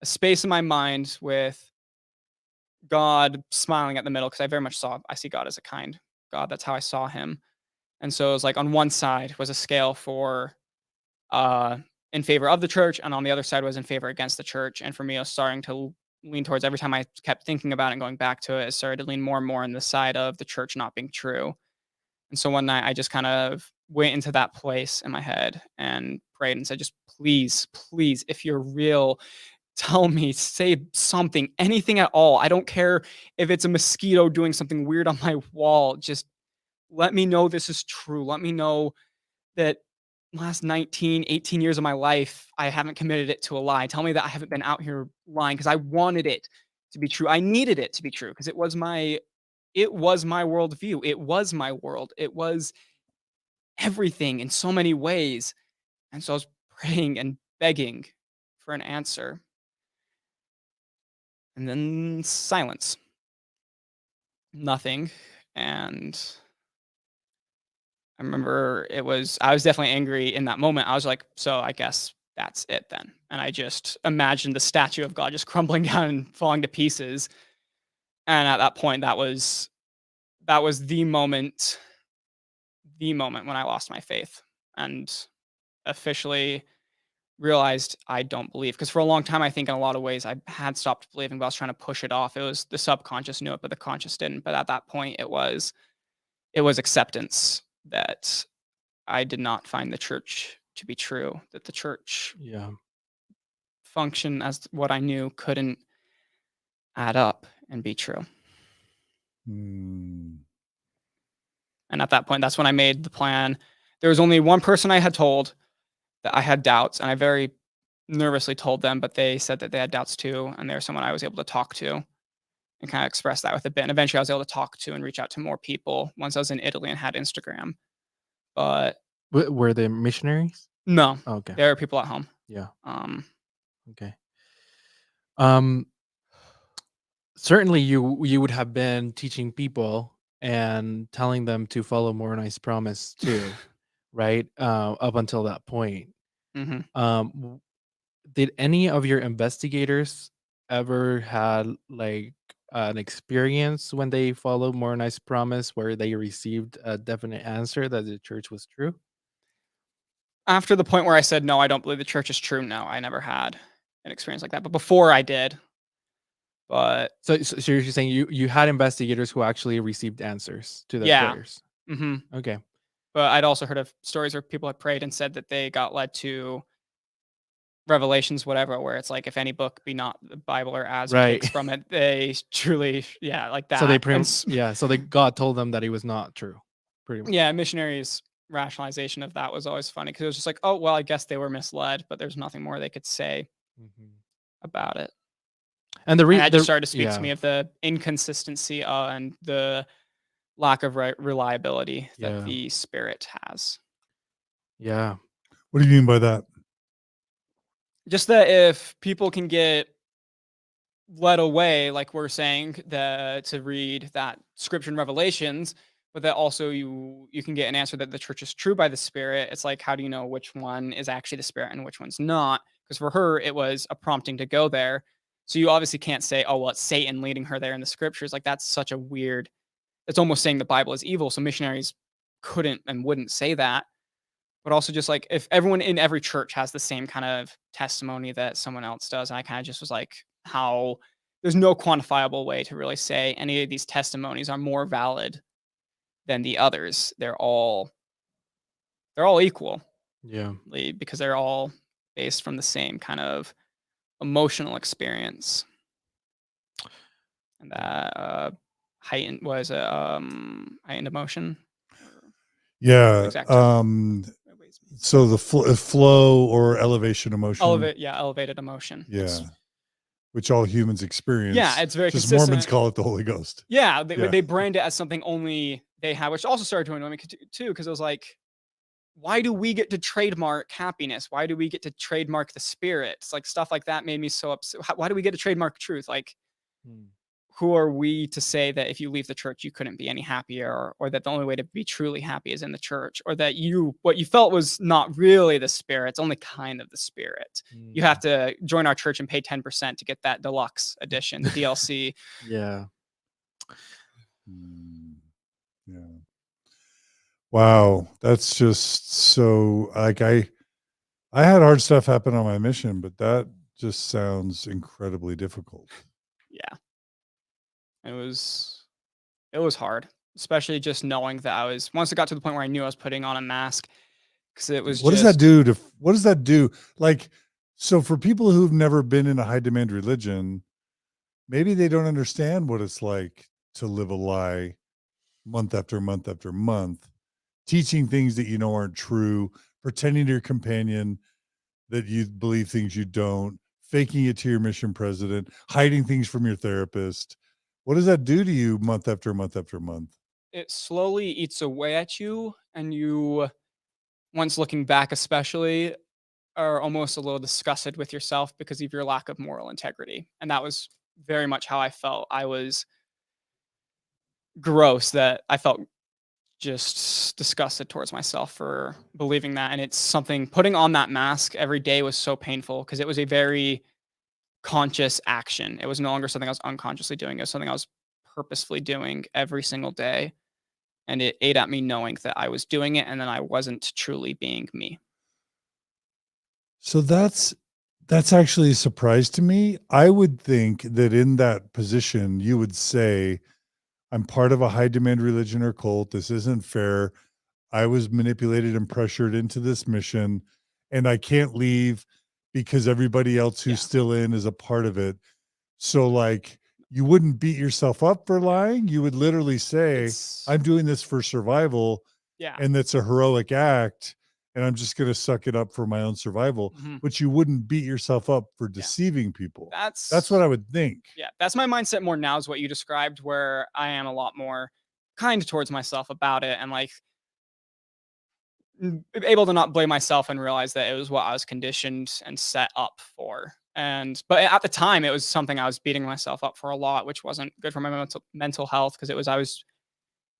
space in my mind with God smiling at the middle, because I see God as a kind God. That's how I saw him. And so it was on one side was a scale for in favor of the church, and on the other side was in favor against the church. And for me, I was starting to lean towards, every time I kept thinking about it and going back to it, I started to lean more and more on the side of the church not being true. And so one night I just kind of went into that place in my head and prayed and said, just please, please, if you're real, tell me, say something, anything at all. I don't care if it's a mosquito doing something weird on my wall. Just let me know this is true. Let me know that last 19, 18 years of my life, I haven't committed it to a lie. Tell me that I haven't been out here lying, because I wanted it to be true. I needed it to be true because it was my worldview. It was my world. It was everything in so many ways. And so I was praying and begging for an answer. And then silence. Nothing. And I remember I was definitely angry in that moment. I was like, so I guess that's it then. And I just imagined the statue of God just crumbling down and falling to pieces. And at that point, that was the moment when I lost my faith and officially realized I don't believe. Because for a long time, I think in a lot of ways I had stopped believing, but I was trying to push it off. It was the subconscious knew it, but the conscious didn't. But at that point, it was acceptance that I did not find the church to be true, that the church function as what I knew couldn't add up and be true. And at that point, that's when I made the plan. There was only one person I had told that I had doubts, and I very nervously told them, but they said that they had doubts too, and they're someone I was able to talk to and kind of express that with a bit. And eventually I was able to talk to and reach out to more people once I was in Italy and had Instagram. But were they missionaries? No. Oh, okay. There are people at home. Yeah. Okay. Certainly you would have been teaching people and telling them to follow Moroni's promise too, right? Up until that point. Mm-hmm. Did any of your investigators ever had an experience when they followed Moroni's promise where they received a definite answer that the church was true? After the point where I said, no, I don't believe the church is true, no, I never had an experience like that. But before I did, But So you're saying you had investigators who actually received answers to their prayers. Okay. But I'd also heard of stories where people had prayed and said that they got led to Revelations, whatever, where it's like, if any book be not the Bible, or as Right. takes from it, they truly, like that. So they God told them that it was not true. Pretty much. Yeah, Missionaries' rationalization of that was always funny, because it was just like, oh, well, I guess they were misled, but there's nothing more they could say about it. And that just started to speak to me of the inconsistency and the lack of reliability that the Spirit has. Yeah. What do you mean by that? Just that if people can get led away, like we're saying, to read that scripture in Revelations, but that also you can get an answer that the church is true by the Spirit. It's like, how do you know which one is actually the Spirit and which one's not? Because for her, it was a prompting to go there. So you obviously can't say, oh, well, it's Satan leading her there in the scriptures. Like, that's such a weird, it's almost saying the Bible is evil. So missionaries couldn't and wouldn't say that. But also, just like, if everyone in every church has the same kind of testimony that someone else does, and I kind of just was like, how there's no quantifiable way to really say any of these testimonies are more valid than the others. They're all equal. Yeah. Because they're all based from the same kind of emotional experience. And that heightened emotion. Yeah. Exactly. So the flow or elevation emotion. Elevated emotion. Yeah. Which all humans experience. Yeah, it's very just consistent. Mormons call it the Holy Ghost. Yeah, they brand it as something only they have, which also started to annoy me too, because it was like, why do we get to trademark happiness? Why do we get to trademark the Spirit? It's like, stuff like that made me so upset. Why do we get to trademark truth? Like, who are we to say that if you leave the church, you couldn't be any happier, or that the only way to be truly happy is in the church, or that what you felt was not really the Spirit, it's only kind of the Spirit. You have to join our church and pay 10% to get that deluxe edition, the DLC. Yeah. Yeah. Wow. That's just so, like, I had hard stuff happen on my mission, but that just sounds incredibly difficult. Yeah. It was hard, especially just knowing that once it got to the point where I knew I was putting on a mask, because it was what does that do? Like, so for people who've never been in a high demand religion, maybe they don't understand what it's like to live a lie month after month after month, teaching things that you know aren't true, pretending to your companion that you believe things you don't, faking it to your mission president, hiding things from your therapist. What does that do to you month after month after month? It slowly eats away at you, and you, once looking back especially, are almost a little disgusted with yourself because of your lack of moral integrity. And that was very much how I felt. I was gross, that I felt just disgusted towards myself for believing that. And it's something, putting on that mask every day was so painful, because it was a very conscious action. It was no longer something I was unconsciously doing. It was something I was purposefully doing every single day. And it ate at me knowing that I was doing it and then I wasn't truly being me. So that's actually a surprise to me. I would think that in that position, you would say, I'm part of a high demand religion or cult. This isn't fair. I was manipulated and pressured into this mission, and I can't leave because everybody else who's still in is a part of it. So, like, you wouldn't beat yourself up for lying. You would literally say, I'm doing this for survival. Yeah. And that's a heroic act. And I'm just going to suck it up for my own survival. But you wouldn't beat yourself up for deceiving people. That's what I would think. Yeah. That's my mindset more now, is what you described, where I am a lot more kind towards myself about it, and like able to not blame myself and realize that it was what I was conditioned and set up for. But at the time, it was something I was beating myself up for a lot, which wasn't good for my mental health, because I was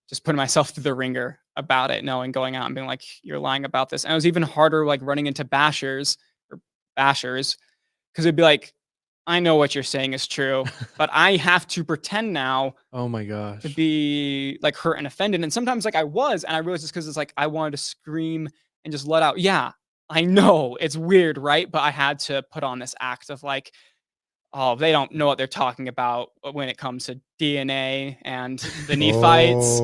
just putting myself through the ringer about it, knowing, going out and being like, you're lying about this. And it was even harder, like, running into bashers, because it'd be like, I know what you're saying is true, but I have to pretend now. Oh my gosh. To be like hurt and offended. And sometimes, like, I was, and I realized it's because it's like I wanted to scream and just let out. Yeah, I know it's weird, right? But I had to put on this act of like, oh, they don't know what they're talking about when it comes to DNA and the Nephites.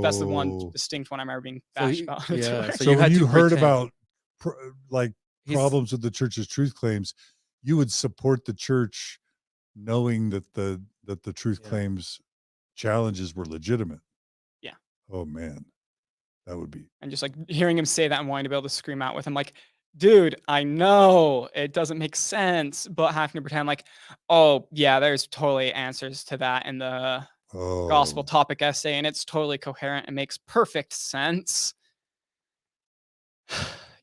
That's the one distinct one I remember being bashed about. Yeah. So when you heard about like He's- problems with the church's truth claims, you would support the church knowing that the truth claims challenges were legitimate. Yeah. Oh man, that would be. And just like hearing him say that and wanting to be able to scream out with him, like, dude, I know it doesn't make sense, but having to pretend like, oh yeah, there's totally answers to that in the gospel topic essay, and it's totally coherent and makes perfect sense.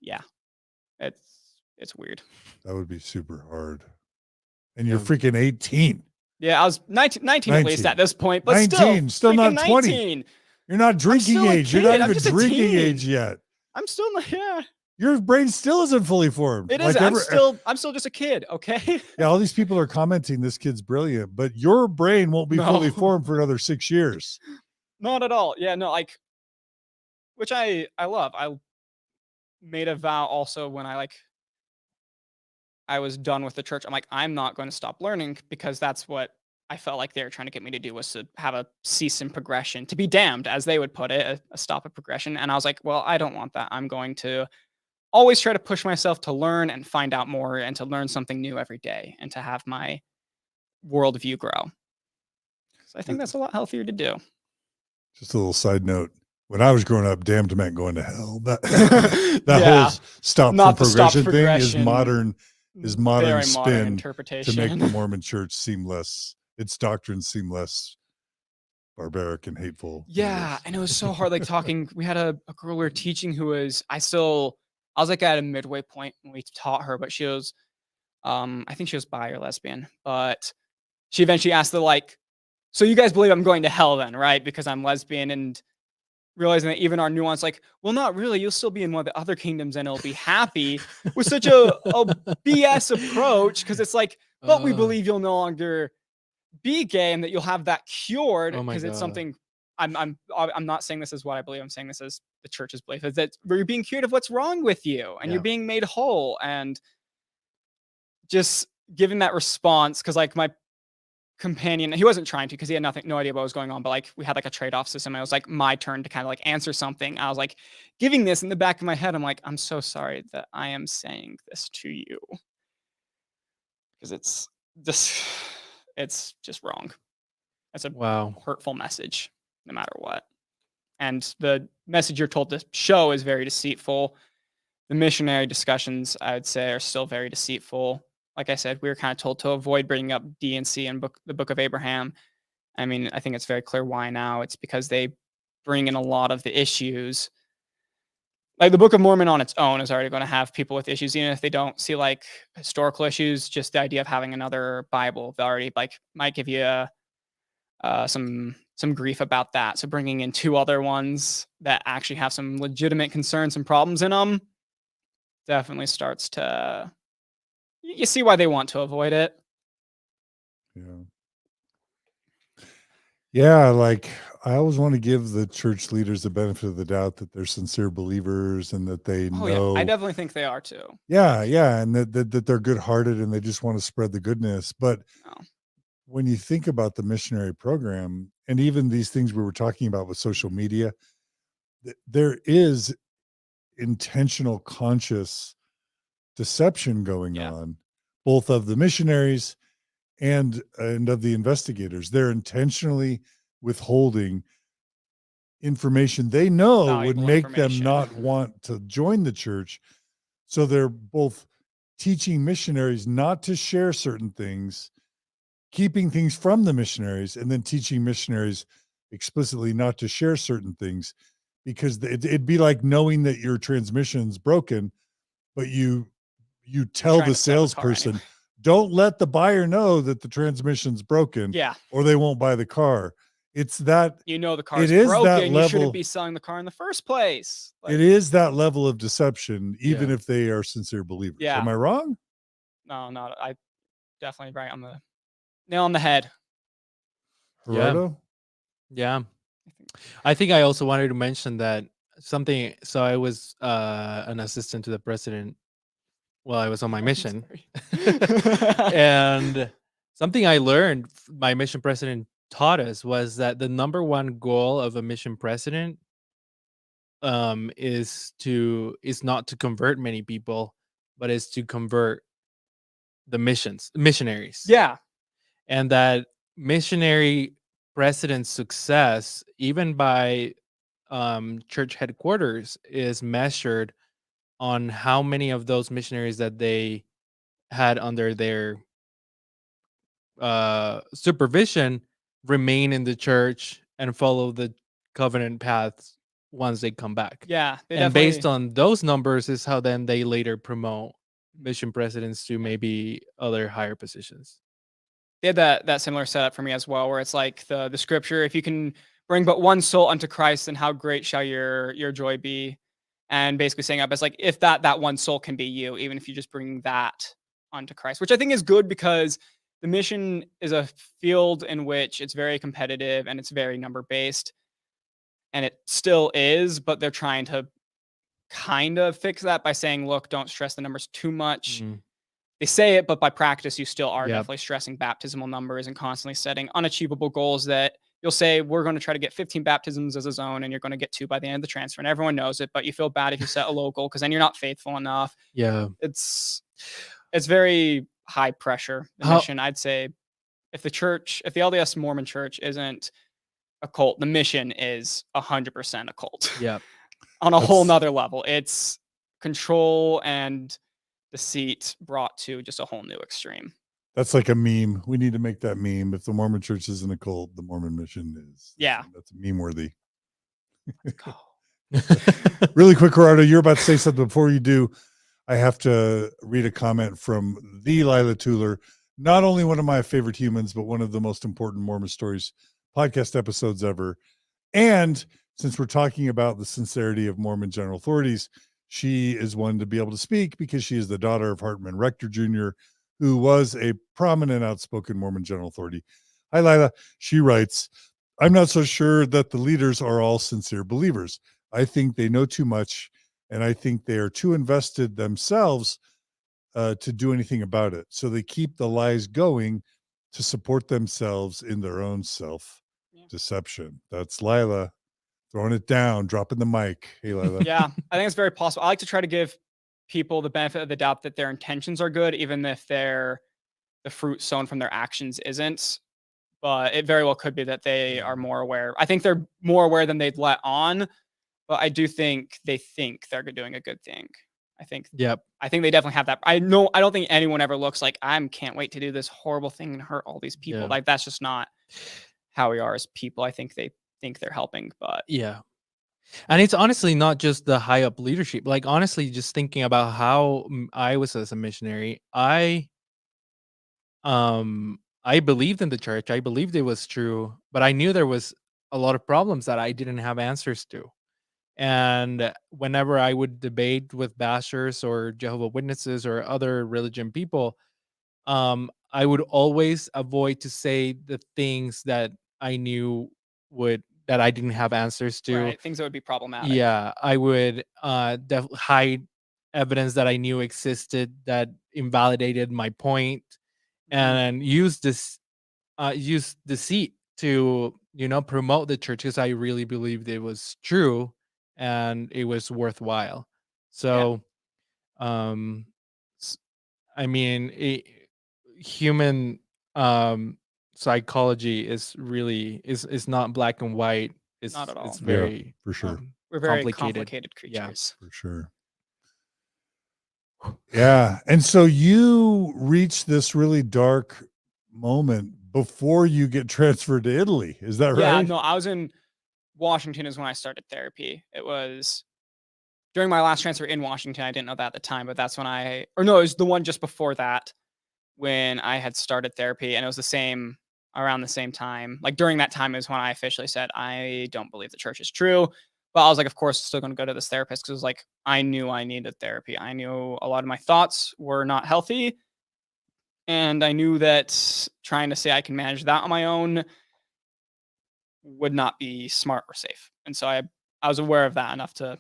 Yeah, it's weird. That would be super hard. And you're freaking 18. Yeah, I was 19 at least at this point, but 19, still not 20. 19. You're not drinking age. You're not even drinking age yet. I'm still not, yeah. Your brain still isn't fully formed. It is. I'm still just a kid, okay? Yeah, all these people are commenting this kid's brilliant, but your brain won't be fully formed for another 6 years. Not at all. Yeah, no, like, which I love. I made a vow also when I was done with the church. I'm like, I'm not going to stop learning, because that's what I felt like they were trying to get me to do, was to have a cease in progression, to be damned, as they would put it, a stop of progression. And I was like, well, I don't want that. I'm going to always try to push myself to learn and find out more and to learn something new every day and to have my worldview grow. So I think that's a lot healthier to do. Just a little side note. When I was growing up, damned meant going to hell. That whole stop for progression thing is modern spin interpretation to make the Mormon church seem less, its doctrines seem less barbaric and hateful. Yeah, and it was so hard. Like talking, we had a girl we were teaching who was, I was like at a midway point when we taught her, but she was, I think she was bi or lesbian, but she eventually asked so you guys believe I'm going to hell then, right? Because I'm lesbian, and realizing that even our nuance, like, well, not really. You'll still be in one of the other kingdoms and it'll be happy, with such a BS approach. Because it's like, but we believe you'll no longer be gay and that you'll have that cured, because it's something. I'm not saying this is what I believe. I'm saying this is the church's belief, is that you're being cured of what's wrong with you, and you're being made whole. And just giving that response, because like my companion, he wasn't trying to, because he had no idea what was going on, but like we had like a trade-off system, and it was like my turn to kind of like answer something. I was like giving this in the back of my head, I'm like, I'm so sorry that I am saying this to you, because it's just wrong. It's a hurtful message no matter what, and the message you're told to show is very deceitful. The missionary discussions, I would say, are still very deceitful. Like I said, we were kind of told to avoid bringing up D and C in the Book of Abraham. I mean, I think it's very clear why now. It's because they bring in a lot of the issues. Like the Book of Mormon on its own is already going to have people with issues, even if they don't see like historical issues. Just the idea of having another Bible, they already might give you some grief about that. So bringing in two other ones that actually have some legitimate concerns and problems in them definitely starts to. You see why they want to avoid it. Yeah, like I always want to give the church leaders the benefit of the doubt that they're sincere believers and that they know. Yeah. I definitely think they are too. Yeah, and that they're good-hearted and they just want to spread the goodness. But when you think about the missionary program and even these things we were talking about with social media, there is intentional, conscious deception going on, both of the missionaries and of the investigators. They're intentionally withholding information they know would make them not want to join the church. So they're both teaching missionaries not to share certain things, keeping things from the missionaries, and then teaching missionaries explicitly not to share certain things, because it'd be like knowing that your transmission's broken, but you tell the salesperson, don't let the buyer know that the transmission's broken, or they won't buy the car. It's that, the car's broken, you shouldn't be selling the car in the first place. It is that level of deception, even if they are sincere believers. Am I wrong? No, I definitely right on the nail on the head. Gerardo? Yeah. I think I also wanted to mention that something. So I was an assistant to the president Well, I was on my mission. Sorry. And something I learned, my mission president taught us, was that the number one goal of a mission president is not to convert many people, but is to convert the missionaries. Yeah. And that missionary president success, even by church headquarters, is measured on how many of those missionaries that they had under their supervision remain in the church and follow the covenant paths once they come back. Yeah. They And based definitely- on those numbers is how then they later promote mission presidents to maybe other higher positions. they had that similar setup for me as well, where it's like the scripture, if you can bring but one soul unto Christ, then how great shall your joy be? And basically saying up as like, if that one soul can be you, even if you just bring that onto Christ, which I think is good, because the mission is a field in which it's very competitive and it's very number based, and it still is, but they're trying to kind of fix that by saying, look, don't stress the numbers too much. Mhm. They say it, but by practice, you still are Yep. definitely stressing baptismal numbers and constantly setting unachievable goals that you'll say, we're going to try to get 15 baptisms as a zone, and you're going to get 2 by the end of the transfer. And everyone knows it, but you feel bad if you set a low goal because then you're not faithful enough. Yeah. It's very high pressure. The How- mission, I'd say, if the LDS Mormon Church isn't a cult, the mission is 100% a cult. Yeah. On a whole That's- nother level. It's control and deceit brought to just a whole new extreme. That's like a meme. We need to make that meme. If the Mormon church isn't a cult, the Mormon mission is. Yeah. That's meme worthy. Really quick, Gerardo, you're about to say something. Before you do, I have to read a comment from the Lila Tuller, not only one of my favorite humans, but one of the most important Mormon Stories podcast episodes ever. And since we're talking about the sincerity of Mormon general authorities, she is one to be able to speak because she is the daughter of Hartman Rector Jr., who was a prominent, outspoken Mormon general authority. Hi, Lila. She writes, I'm not so sure that the leaders are all sincere believers. I think they know too much, and I think they are too invested themselves to do anything about it. So they keep the lies going to support themselves in their own self-deception. That's Lila throwing it down, dropping the mic. Hey, Lila. Yeah, I think it's very possible. I like to try to give people the benefit of the doubt that their intentions are good, even if the fruit sown from their actions isn't. But it very well could be that they are more aware. I think they're more aware than they'd let on, but I do think they think they're doing a good thing. I think Yep. they definitely have that. I don't think anyone ever looks like, I can't wait to do this horrible thing and hurt all these people. Yeah. Like, that's just not how we are as people. I think they think they're helping, but Yeah. And it's honestly not just the high up leadership. Like, honestly, just thinking about how I was as a missionary, I believed in the church. I believed it was true, but I knew there was a lot of problems that I didn't have answers to. And whenever I would debate with bashers or Jehovah's Witnesses or other religion people, I would always avoid to say the things that I knew that I didn't have answers to. right, things that would be problematic. Yeah, I would hide evidence that I knew existed that invalidated my point, and use deceit to promote the church because I really believed it was true and it was worthwhile. So, I mean, human psychology is really is not black and white. It's Not at all. It's Yeah, very for sure. We're very complicated. complicated Yeah. creatures. For sure. Yeah. And so you reach this really dark moment before you get transferred to Italy. Is that Yeah, right? no, I was in Washington is when I started therapy. It was during my last transfer in Washington. I didn't know that at the time, but that's when it was the one just before that when I had started therapy, and it was around the same time. Like, during that time is when I officially said, I don't believe the church is true. But I was like, of course, still going to go to this therapist, because it was like, I knew I needed therapy. I knew a lot of my thoughts were not healthy. And I knew that trying to say I can manage that on my own would not be smart or safe. And so I was aware of that enough to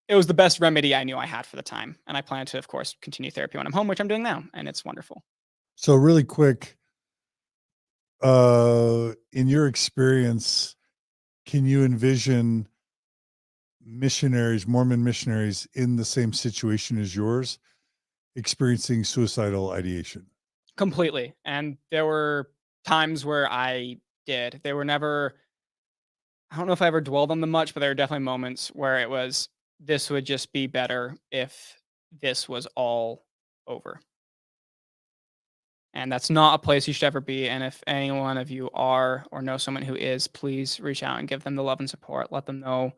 it was the best remedy I knew I had for the time. And I plan to, of course, continue therapy when I'm home, which I'm doing now. And it's wonderful. So really quick, in your experience, can you envision missionaries, Mormon missionaries in the same situation as yours, experiencing suicidal ideation? Completely. And there were times where I did. They were never, I don't know if I ever dwelled on them much, but there were definitely moments where it was, this would just be better if this was all over. And that's not a place you should ever be. And if any one of you are or know someone who is, please reach out and give them the love and support. Let them know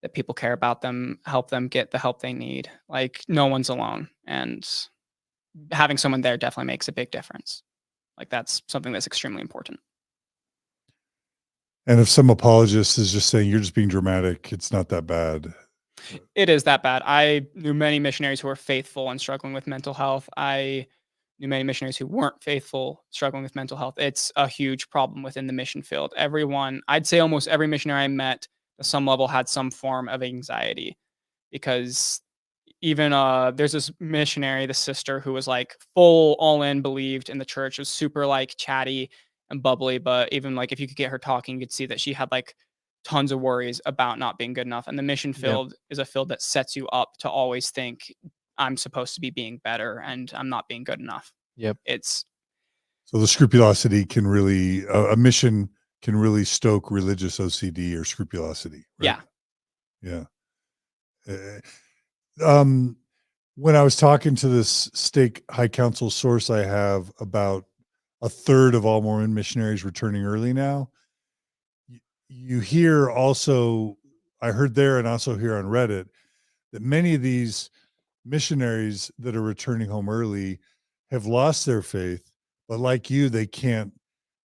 that people care about them, help them get the help they need. Like, no one's alone. And having someone there definitely makes a big difference. Like, that's something that's extremely important. And if some apologist is just saying you're just being dramatic, it's not that bad. It is that bad. I knew many missionaries who were faithful and struggling with mental health. I knew many missionaries who weren't faithful, struggling with mental health. It's a huge problem within the mission field. Everyone, I'd say almost every missionary I met at some level had some form of anxiety, because even there's this missionary, the sister, who was like full all in, believed in the church, was super like chatty and bubbly, but even like if you could get her talking, you could see that she had like tons of worries about not being good enough. And the mission field is a field that sets you up to always think, I'm supposed to be being better and I'm not being good enough. Yep. It's So the scrupulosity can really, a mission can really stoke religious OCD or scrupulosity. Right? Yeah. When I was talking to this stake high council source I have about a third of all Mormon missionaries returning early now, you hear also, I heard there and also here on Reddit, that many of these missionaries that are returning home early have lost their faith, but like you, they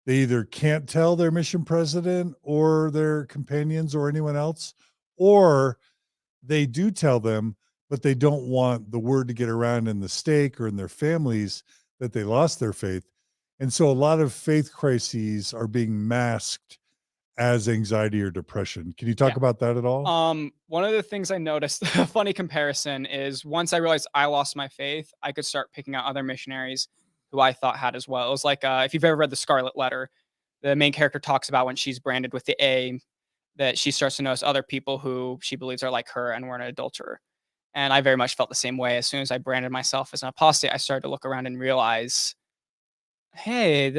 either can't tell their mission president or their companions or anyone else, or they do tell them, but they don't want the word to get around in the stake or in their families that they lost their faith. And so a lot of faith crises are being masked as anxiety or depression. Can you talk about that at all? One of the things I noticed, a funny comparison, is once I realized I lost my faith, I could start picking out other missionaries who I thought had as well. It was like, if you've ever read the Scarlet Letter, the main character talks about when she's branded with the A, that she starts to notice other people who she believes are like her and were an adulterer. And I very much felt the same way. As soon as I branded myself as an apostate, I started to look around and realize, hey,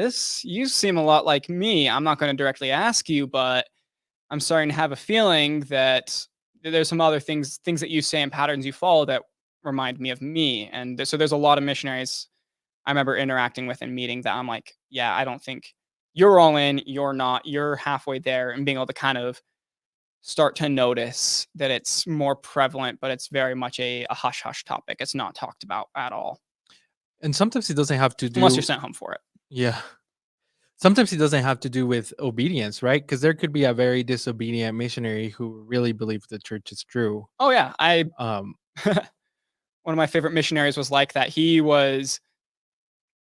you seem a lot like me. I'm not going to directly ask you, but I'm starting to have a feeling that there's some other things that you say and patterns you follow that remind me of me. And so there's a lot of missionaries I remember interacting with and meeting that I'm like, yeah, I don't think you're all in, you're not, you're halfway there, and being able to kind of start to notice that it's more prevalent, but it's very much a hush hush topic. It's not talked about at all. And sometimes it doesn't have to do, unless you're sent home for it. Yeah. Sometimes it doesn't have to do with obedience, right? Because there could be a very disobedient missionary who really believes the church is true. Oh yeah, one of my favorite missionaries was like that. He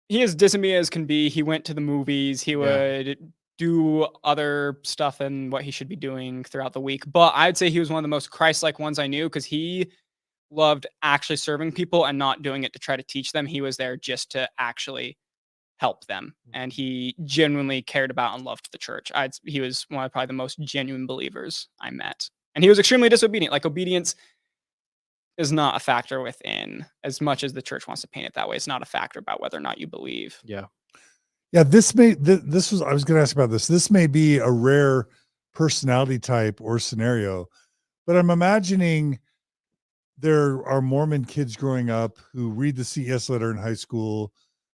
is disobedient as can be. He went to the movies. He would do other stuff than what he should be doing throughout the week. But I'd say he was one of the most Christ-like ones I knew, because he loved actually serving people and not doing it to try to teach them. He was there just to actually help them. And he genuinely cared about and loved the church. He was one of probably the most genuine believers I met. And he was extremely disobedient. Like, obedience is not a factor within, as much as the church wants to paint it that way. It's not a factor about whether or not you believe. Yeah. Yeah. I was going to ask about this. This may be a rare personality type or scenario, but I'm imagining there are Mormon kids growing up who read the CES letter in high school,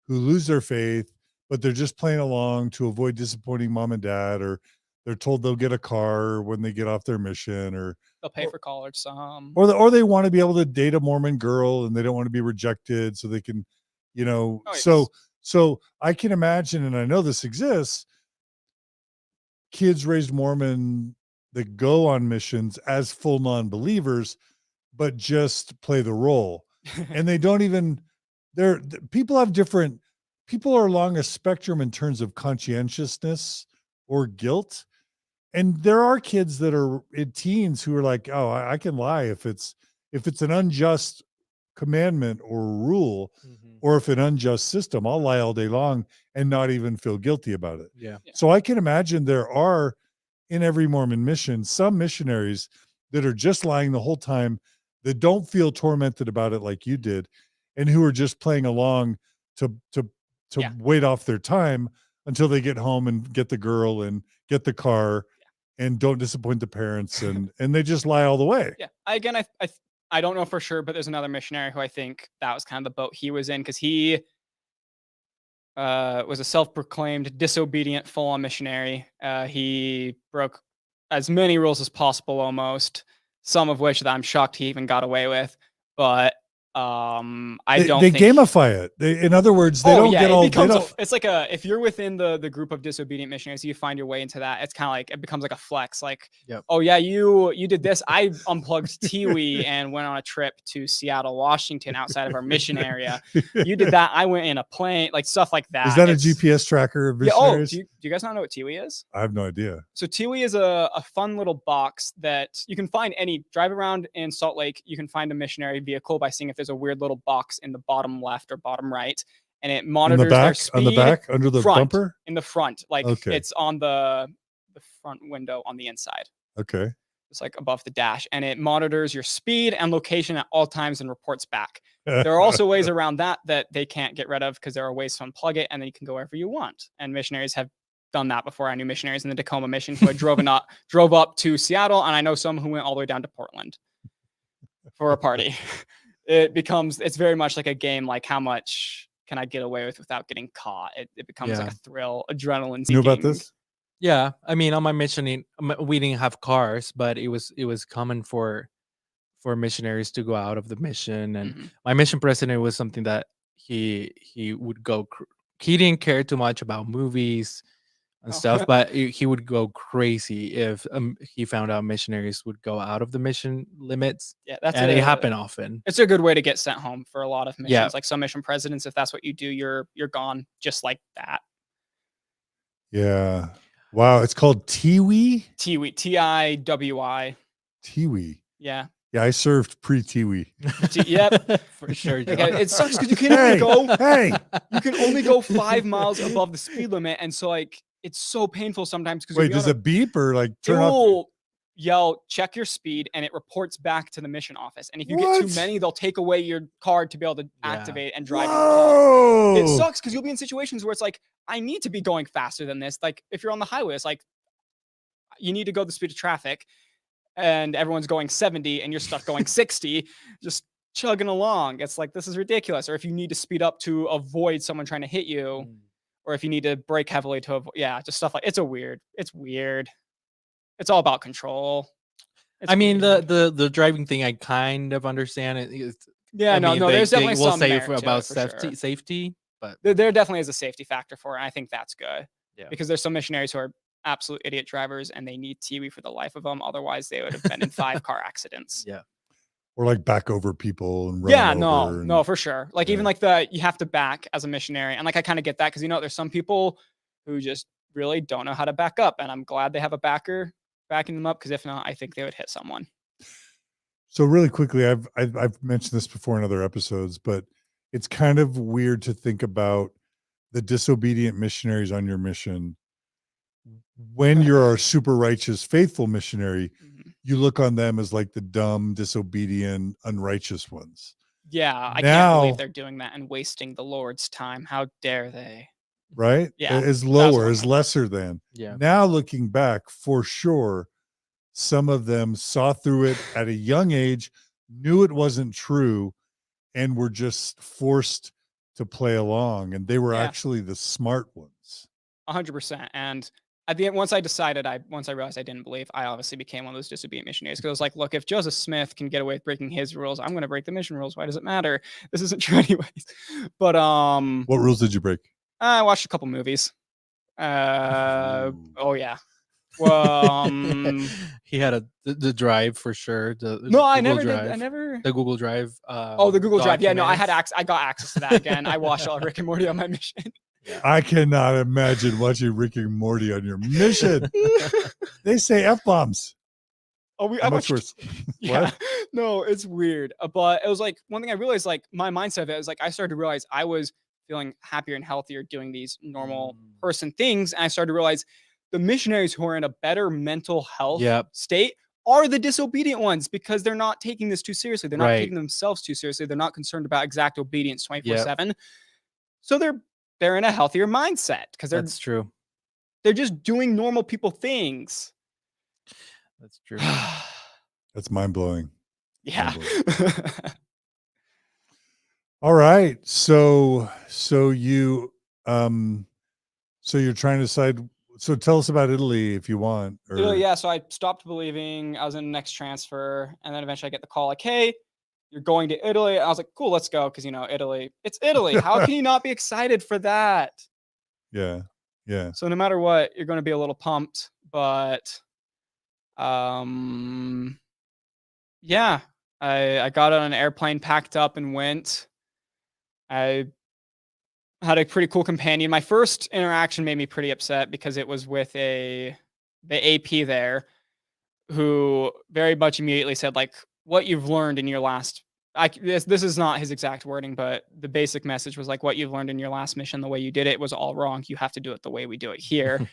who lose their faith, but they're just playing along to avoid disappointing mom and dad, or they're told they'll get a car when they get off their mission, or they'll pay for college some, or they want to be able to date a Mormon girl and they don't want to be rejected, so they can, so I can imagine, and I know this exists, kids raised Mormon that go on missions as full non-believers, but just play the role. And they don't even, people are along a spectrum in terms of conscientiousness or guilt. and there are kids that are teens who are like, oh, I can lie if it's an unjust commandment or rule, or if an unjust system, I'll lie all day long and not even feel guilty about it. Yeah. So I can imagine there are in every Mormon mission some missionaries that are just lying the whole time, that don't feel tormented about it like you did, and who are just playing along to wait off their time until they get home and get the girl and get the car and don't disappoint the parents, and they just lie all the way. Yeah. Again, I don't know for sure, but there's another missionary who I think that was kind of the boat he was in, because he was a self-proclaimed disobedient full-on missionary. He broke as many rules as possible, almost, some of which that I'm shocked he even got away with. But they gamify it. In other words, they don't get all. It's like if you're within the group of disobedient missionaries, you find your way into that. It's kind of like it becomes like a flex. Like, oh yeah, you did this. I unplugged Tiwi and went on a trip to Seattle, Washington, outside of our mission area. You did that. I went in a plane, like stuff like that. Is that a GPS tracker of missionaries? Do you guys not know what Tiwi is? I have no idea. So Tiwi is a fun little box that you can find drive around in Salt Lake. You can find a missionary vehicle by seeing if there's a weird little box in the bottom left or bottom right, and it monitors their speed. On the back, under the bumper? In the front, like it's on the front window on the inside. Okay. It's like above the dash, and it monitors your speed and location at all times and reports back. There are also ways around that they can't get rid of, because there are ways to unplug it, and then you can go wherever you want. And missionaries have done that before. I knew missionaries in the Tacoma mission who had drove up to Seattle, and I know some who went all the way down to Portland for a party. It's very much like a game, like how much can I get away with without getting caught? It becomes like a thrill, adrenaline. You know about this? Yeah, I mean, on my mission, we didn't have cars, but it was common for missionaries to go out of the mission, and my mission president was something that he would go. He didn't care too much about movies and stuff, but he would go crazy if he found out missionaries would go out of the mission limits. Yeah, it happened often. It's a good way to get sent home for a lot of missions. Yeah. Like some mission presidents, if that's what you do, you're gone just like that. Yeah. Wow. It's called Tiwi? Tiwi. Tiwi. Tiwi. Yeah. Yeah, I served pre-Tiwi. Yep, for sure. It sucks because you can only go. You can only go 5 miles above the speed limit, and so like it's so painful sometimes. Because wait, does it beep or like turn off? Will yell, check your speed, and it reports back to the mission office. And if you get too many, they'll take away your card to be able to activate and drive. It sucks because you'll be in situations where it's like, I need to be going faster than this. Like if you're on the highway, it's like you need to go the speed of traffic, and everyone's going 70 and you're stuck going 60, just chugging along. It's like, this is ridiculous. Or if you need to speed up to avoid someone trying to hit you, or if you need to brake heavily to avoid, just stuff like, it's weird. It's all about control. I mean, the driving thing, I kind of understand it. There's definitely some merit about safety, but there definitely is a safety factor for it. And I think that's good. Yeah. Because there's some missionaries who are absolute idiot drivers and they need Tiwi for the life of them. Otherwise, they would have been in 5 car accidents. Yeah. Or like back over people and run over. No, for sure. Like even like you have to back as a missionary. And like, I kind of get that because, there's some people who just really don't know how to back up. And I'm glad they have a backer backing them up, because if not, I think they would hit someone. So really quickly, I've mentioned this before in other episodes, but it's kind of weird to think about the disobedient missionaries on your mission. When you're a super righteous, faithful missionary, you look on them as like the dumb, disobedient, unrighteous ones. Yeah, I can't believe they're doing that and wasting the Lord's time. How dare they? Right? Yeah. As lower, as lesser than. Yeah. Now looking back, for sure, some of them saw through it at a young age, knew it wasn't true, and were just forced to play along. And they were actually the smart ones. 100%. And at the end, once I realized I didn't believe, I obviously became one of those disobedient missionaries, because I was like, look, if Joseph Smith can get away with breaking his rules, I'm going to break the mission rules. Why does it matter? This isn't true anyways. But what rules did you break? I watched a couple movies. Oh yeah. Well, he had the drive for sure. The Google Drive. The Google Drive. Yeah, no, I got access to that again. I watched all Rick and Morty on my mission. I cannot imagine watching Rick and Morty on your mission. They say F-bombs. Oh, How much worse? Yeah, What? no, it's weird. But it was like one thing I realized, like my mindset of it is like I started to realize I was feeling happier and healthier doing these normal person things. And I started to realize the missionaries who are in a better mental health state are the disobedient ones because they're not taking this too seriously. They're not taking themselves too seriously. They're not concerned about exact obedience 24/7. So they're in a healthier mindset because That's true. they're just doing normal people things. That's true. That's mind-blowing. Yeah. All right. So you're trying to decide. So tell us about Italy if you want. Italy, yeah. So I stopped believing. I was in the next transfer, and then eventually I get the call like, "Hey, you're going to Italy." I was like, "Cool, let's go." Because Italy. It's Italy. How can you not be excited for that? Yeah. So no matter what, you're going to be a little pumped. But yeah, I got on an airplane, packed up, and went. I had a pretty cool companion. My first interaction made me pretty upset because it was with the AP there, who very much immediately said like, "What you've learned in your last." This is not his exact wording, but the basic message was like, "What you've learned in your last mission, the way you did it was all wrong. You have to do it the way we do it here,"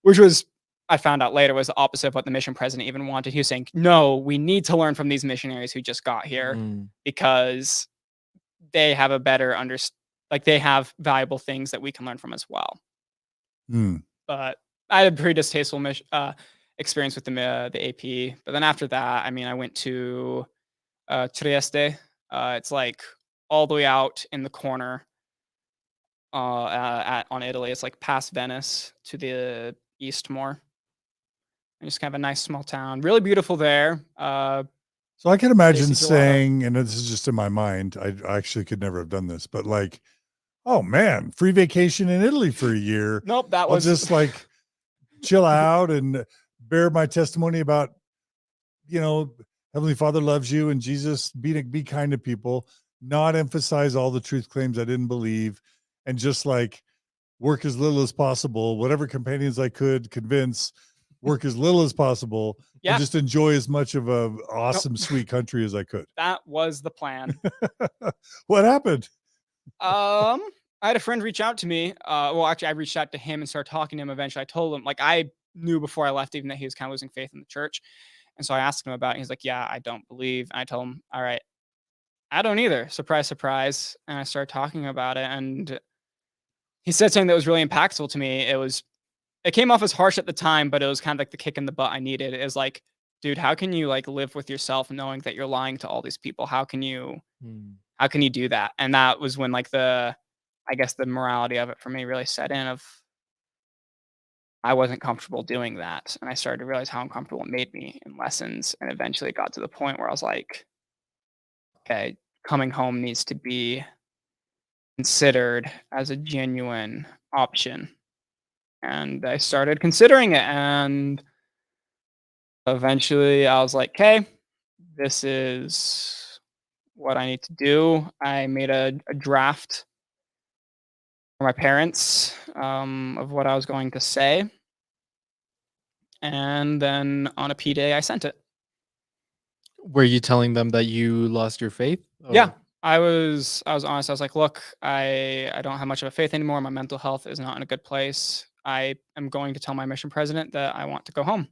which was. I found out later was the opposite of what the mission president even wanted. He was saying, "No, we need to learn from these missionaries who just got here because they have a better like they have valuable things that we can learn from as well." But I had a pretty distasteful experience with the AP. But then after that, I mean, I went to Trieste. It's like all the way out in the corner on Italy. It's like past Venice to the east more. And just kind of a nice small town. Really beautiful there. So I can imagine saying, and this is just in my mind, I actually could never have done this, but like, oh man, free vacation in Italy for a year. Nope, I'll just like chill out and bear my testimony about, Heavenly Father loves you and Jesus, be kind to people, not emphasize all the truth claims I didn't believe, and just like work as little as possible, whatever companions I could convince, work as little as possible, and just enjoy as much of a awesome, sweet country as I could. That was the plan. What happened? I had a friend reach out to me. Well, actually, I reached out to him and started talking to him. Eventually, I told him, like, I knew before I left, even that he was kind of losing faith in the church. And so I asked him about it. He's like, "Yeah, I don't believe." And I told him, "All right, I don't either." Surprise, surprise. And I started talking about it. And he said something that was really impactful to me. It came off as harsh at the time, but it was kind of like the kick in the butt I needed. Is like, dude, how can you like live with yourself knowing that you're lying to all these people? How can you do that? And that was when like I guess the morality of it for me really set in of I wasn't comfortable doing that. And I started to realize how uncomfortable it made me in lessons. And eventually it got to the point where I was like, okay, coming home needs to be considered as a genuine option. And I started considering it. And eventually I was like, okay, this is what I need to do. I made a draft for my parents of what I was going to say. And then on a P day, I sent it. Were you telling them that you lost your faith? Yeah, I was honest. I was like, look, I don't have much of a faith anymore. My mental health is not in a good place. I am going to tell my mission president that I want to go home.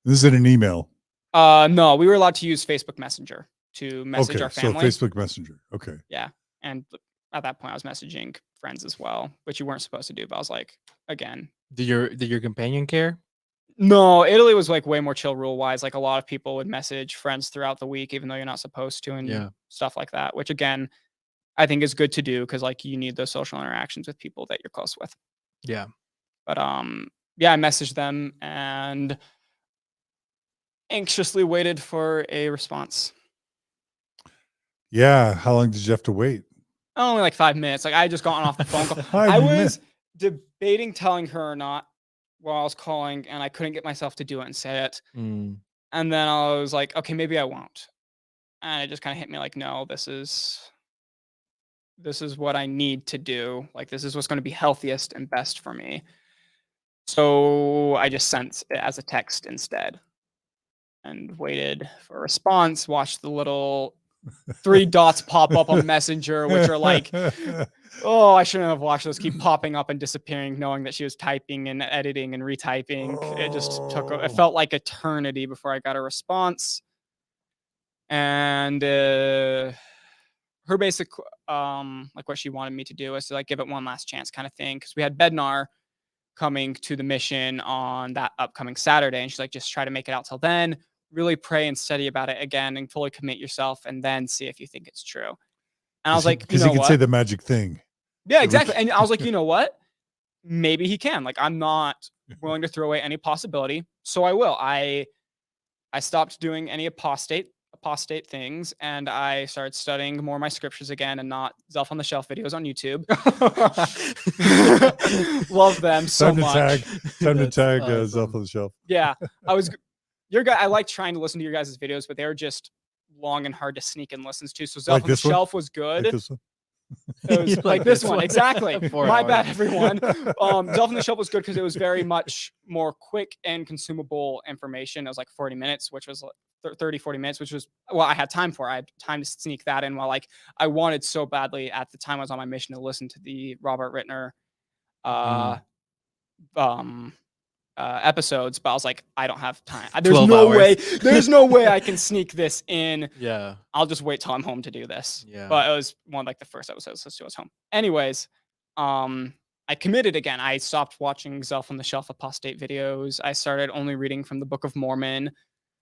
This is in an email. No, we were allowed to use Facebook Messenger to message our family. So Facebook Messenger. Okay. Yeah. And at that point I was messaging friends as well, which you weren't supposed to do. But I was like, again. Did your companion care? No, Italy was like way more chill rule wise. Like a lot of people would message friends throughout the week, even though you're not supposed to, and stuff like that, which again, I think is good to do because like you need those social interactions with people that you're close with. Yeah. But yeah, I messaged them and anxiously waited for a response. Yeah. How long did you have to wait? Only like 5 minutes. Like I had just gotten off the phone call. I was debating telling her or not while I was calling, and I couldn't get myself to do it and say it. And then I was like, okay, maybe I won't. And it just kind of hit me like, no, this is this is what I need to do. Like, this is what's going to be healthiest and best for me. So I just sent it as a text instead and waited for a response, watched the little 3 dots pop up on Messenger, which are like, oh, I shouldn't have watched those keep popping up and disappearing, knowing that she was typing and editing and retyping. It just it felt like eternity before I got a response. And her basic, like what she wanted me to do was to like give it one last chance kind of thing. Cause we had Bednar coming to the mission on that upcoming Saturday. And she's like, just try to make it out till then. Really pray and study about it again and fully commit yourself and then see if you think it's true. And I was like, because he can say the magic thing. Yeah, exactly. And I was like, you know what? Maybe he can. Like, I'm not willing to throw away any possibility. So I will. I stopped doing any apostate things, and I started studying more of my scriptures again and not Zelf on the Shelf videos on YouTube. Love them so much. Time to tag Zelf on the Shelf. Yeah. I like trying to listen to your guys' videos, but they were just long and hard to sneak in listens to. So Zelf Like on the this one? Shelf was good. Like this one? It was like this one, exactly. 4 My hours. bad, everyone. Delph on the Shelf was good because it was very much more quick and consumable information. It was like 40 minutes, which was 30, 40 minutes, which was, well, I had time for. I had time to sneak that in while like I wanted so badly at the time I was on my mission to listen to the Robert Rittner episodes, but I was like, I don't have time. There's 12 no hours. way. There's no way I can sneak this in. Yeah. I'll just wait till I'm home to do this. Yeah. But it was one of like the first episodes since I was home. Anyways, I committed again. I stopped watching Zelf on the Shelf apostate videos. I started only reading from the Book of Mormon.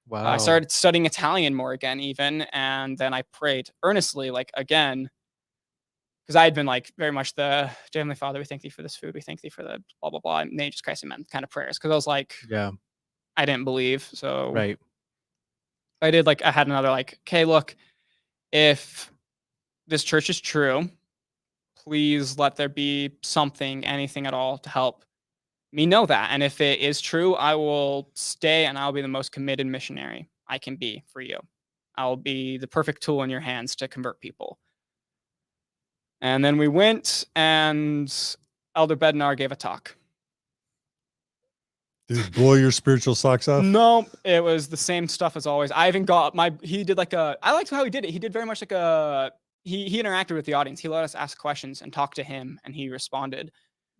Wow. I started studying Italian more again, even, and then I prayed earnestly, like again, because I had been like very much the Dear Heavenly Father, we thank thee for this food, we thank thee for the blah blah blah, and Jesus Christ, amen kind of prayers. Because I was like, Yeah. I didn't believe, so Right. I did like I had another like, okay, look, if this church is true, please let there be something, anything at all to help me know that. And if it is true, I will stay and I'll be the most committed missionary I can be for you. I'll be the perfect tool in your hands to convert people. And then we went and Elder Bednar gave a talk. Did it blow your spiritual socks off? No, it was the same stuff as always. I even got he did like I liked how he did it. He did very much like he interacted with the audience. He let us ask questions and talk to him and he responded.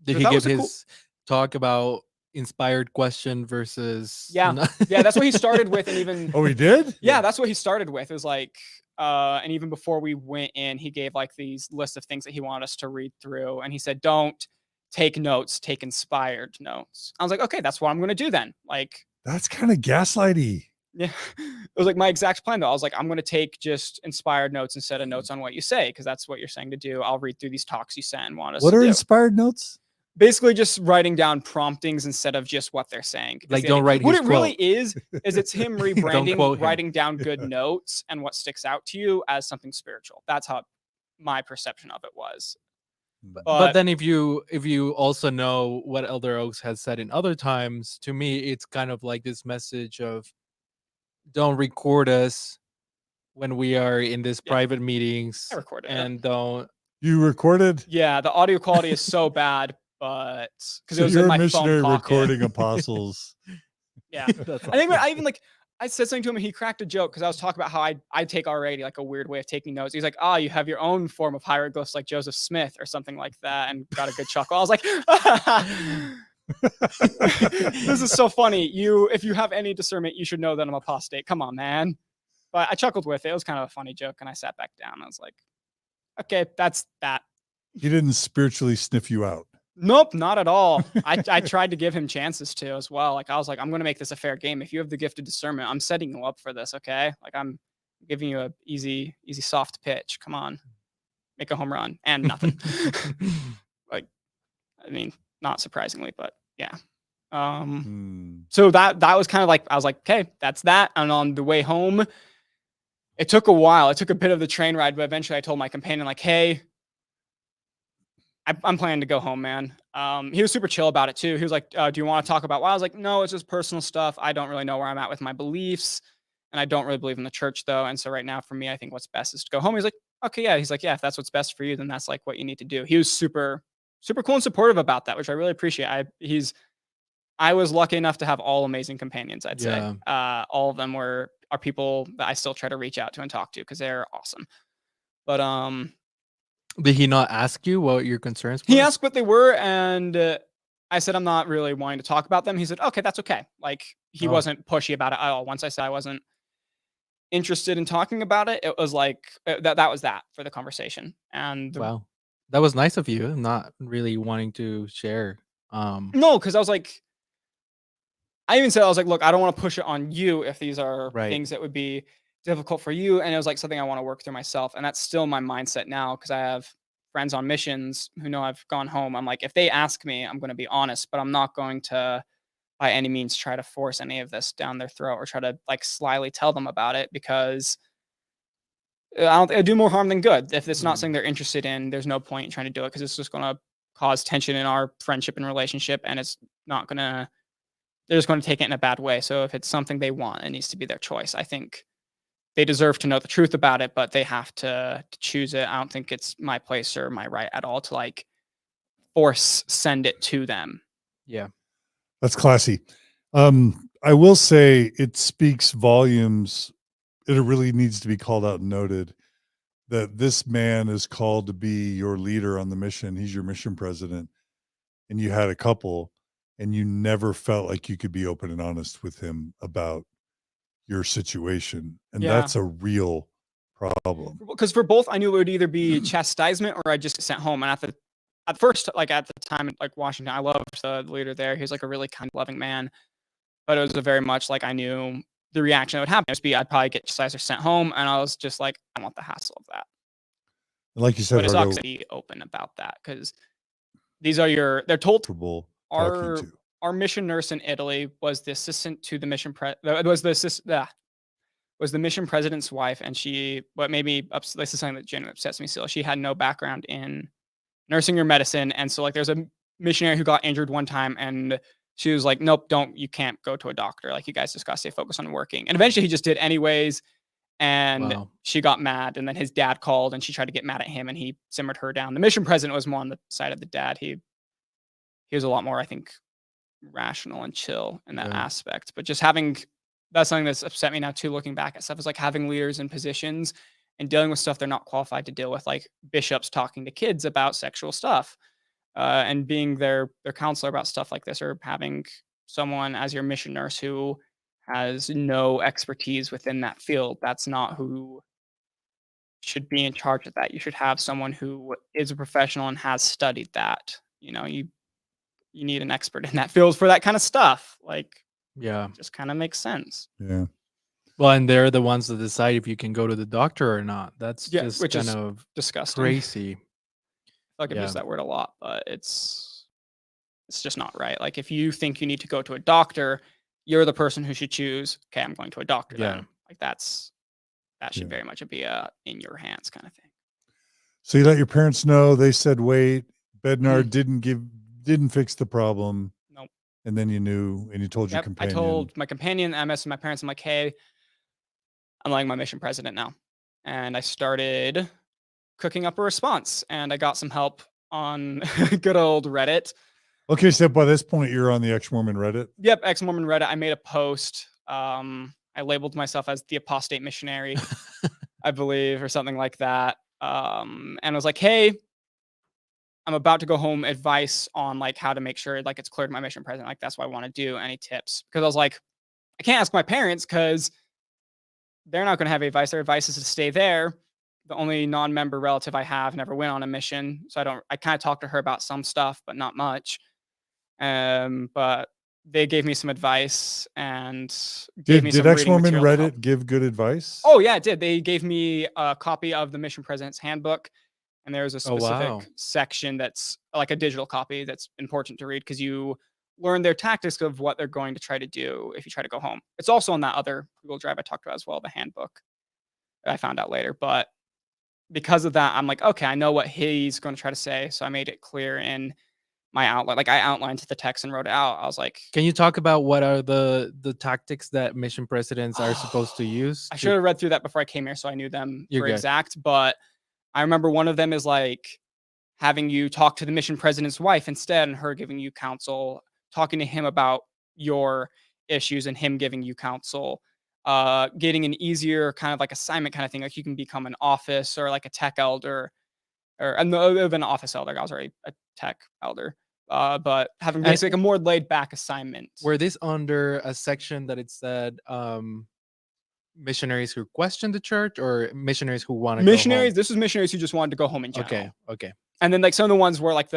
Did So he that give was a his talk about inspired question versus Yeah. Yeah, that's what he started with. And even Oh, he did? yeah, that's what he started with. It was like and even before we went in, he gave like these lists of things that he wanted us to read through. And he said, don't take notes, take inspired notes. I was like, okay, that's what I'm going to do then. Like, That's kind of gaslighty. yeah, it was like my exact plan though. I was like, I'm going to take just inspired notes instead of notes on what you say, because that's what you're saying to do. I'll read through these talks you sent and want us What to are do. inspired notes? Basically just writing down promptings instead of just what they're saying. Like, don't write what his it really quote. is it's him quote rebranding, him. writing down good notes and what sticks out to you as something spiritual. That's how my perception of it was. But then if you also know what Elder Oaks has said in other times, to me it's kind of like this message of don't record us when we are in these private meetings. I recorded it. And don't. You recorded? Yeah, the audio quality is so bad, but because So it was you're in a my missionary phone pocket. recording apostles. Yeah. That's I think I even like I said something to him and he cracked a joke because I was talking about how I take already like a weird way of taking notes. He's like, you have your own form of hieroglyphs like Joseph Smith or something like that, and got a good chuckle. I was like, this is so funny. If you have any discernment, you should know that I'm apostate. Come on, man. But I chuckled with it. It was kind of a funny joke, and I sat back down. I was like, okay, that's that. He didn't spiritually sniff you out. Nope, not at all. I tried to give him chances to as well. Like I was like, I'm gonna make this a fair game. If you have the gift of discernment, I'm setting you up for this, okay? Like I'm giving you a easy soft pitch. Come on. Make a home run and nothing. Like, I mean, not surprisingly, but yeah. So that was kind of like I was like, okay, that's that. And on the way home, it took a while. It took a bit of the train ride, but eventually I told my companion, like, hey, I'm planning to go home, man. He was super chill about it too. He was like, do you want to talk about why? I was like, no, it's just personal stuff. I don't really know where I'm at with my beliefs. And I don't really believe in the church though. And so right now for me, I think what's best is to go home. He's like, okay, yeah. He's like, yeah, if that's what's best for you, then that's like what you need to do. He was super, super cool and supportive about that, which I really appreciate. I was lucky enough to have all amazing companions, I'd say. All of them are people that I still try to reach out to and talk to because they're awesome. But did he not ask you what your concerns were? he asked what they were, and I said I'm not really wanting to talk about them. He said, okay, that's okay. Like he wasn't pushy about it at all. Once I said I wasn't interested in talking about it, it was like that was that for the conversation. And Wow, that was nice of you, not really wanting to share. No, because I was like, I even said, I was like, look, I don't want to push it on you if these are things that would be difficult for you. And it was like something I want to work through myself. And that's still my mindset now because I have friends on missions who know I've gone home. I'm like, if they ask me, I'm going to be honest, but I'm not going to by any means try to force any of this down their throat or try to like slyly tell them about it because I do more harm than good. If it's not something they're interested in, there's no point in trying to do it because it's just going to cause tension in our friendship and relationship. And it's not going to, they're just going to take it in a bad way. So if it's something they want, it needs to be their choice. I think they deserve to know the truth about it, but they have to choose it. I don't think it's my place or my right at all to like force send it to them. Yeah. That's classy. I will say it speaks volumes. It really needs to be called out and noted that this man is called to be your leader on the mission. He's your mission president. And you had a couple and you never felt like you could be open and honest with him about your situation. And that's a real problem. Because for both, I knew it would either be chastisement or I just get sent home. And at first, like at the time, like Washington, I loved the leader there. He was like a really kind, loving man. But it was a very much like I knew the reaction that would happen. I'd probably get chastised or sent home. And I was just like, I don't want the hassle of that. Like you said, but it sucks to be open about that because these are they're told our mission nurse in Italy was the assistant to the mission was the mission president's wife, and this is something that genuinely upsets me still. She had no background in nursing or medicine, and so like there's a missionary who got injured one time, and she was like, "Nope, you can't go to a doctor. Like you guys just gotta stay focused on working." And eventually he just did anyways, and she got mad, and then his dad called, and she tried to get mad at him, and he simmered her down. The mission president was more on the side of the dad. He was a lot more, I think, rational and chill in that aspect. But just that's something that's upset me now too, looking back at stuff, is like having leaders in positions and dealing with stuff they're not qualified to deal with, like bishops talking to kids about sexual stuff, and being their counselor about stuff like this, or having someone as your mission nurse who has no expertise within that field. That's not who should be in charge of that. You should have someone who is a professional and has studied that. You need an expert in that field for that kind of stuff. Like, just kind of makes sense. Yeah. Well, and they're the ones that decide if you can go to the doctor or not. That's just which kind is of disgusting. crazy. I feel like I've used that word a lot, but it's just not right. Like if you think you need to go to a doctor, you're the person who should choose, okay, I'm going to a doctor then. Like that should very much be in your hands kind of thing. So you let your parents know, they said wait, Bednar didn't fix the problem. Nope. And then you knew, and you told your companion. I told my companion, I messaged my parents, I'm like, hey, I'm like my mission president now. And I started cooking up a response, and I got some help on good old Reddit. Okay, so by this point, you're on the Ex-Mormon Reddit? Yep, Ex-Mormon Reddit. I made a post. I labeled myself as the apostate missionary, I believe, or something like that. And I was like, hey, I'm about to go home, advice on like how to make sure like it's clear to my mission president. Like that's what I want to do. Any tips? Because I was like, I can't ask my parents because they're not going to have advice. Their advice is to stay there. The only non-member relative I have never went on a mission. So I kind of talked to her about some stuff, but not much. But they gave me some advice and gave me some reading material. Did Ex-Mormon Reddit give good advice? Oh yeah, it did. They gave me a copy of the mission president's handbook. And there's a specific section that's like a digital copy that's important to read because you learn their tactics of what they're going to try to do if you try to go home. It's also on that other Google Drive I talked about as well, the handbook that I found out later. But because of that, I'm like, okay, I know what he's going to try to say. So I made it clear in my outline. Like I outlined the text and wrote it out. I was like, can you talk about what are the tactics that mission presidents are supposed to use? I should have read through that before I came here so I knew them exact, but I remember one of them is like having you talk to the mission president's wife instead, and her giving you counsel, talking to him about your issues and him giving you counsel, getting an easier kind of like assignment kind of thing. Like you can become an office or like a tech elder, or an office elder. I was already a tech elder, but having basically like a more laid back assignment. Were this under a section that it said missionaries who question the church, or missionaries who want to missionaries? This was missionaries who just wanted to go home in general. Okay. And then like some of the ones where like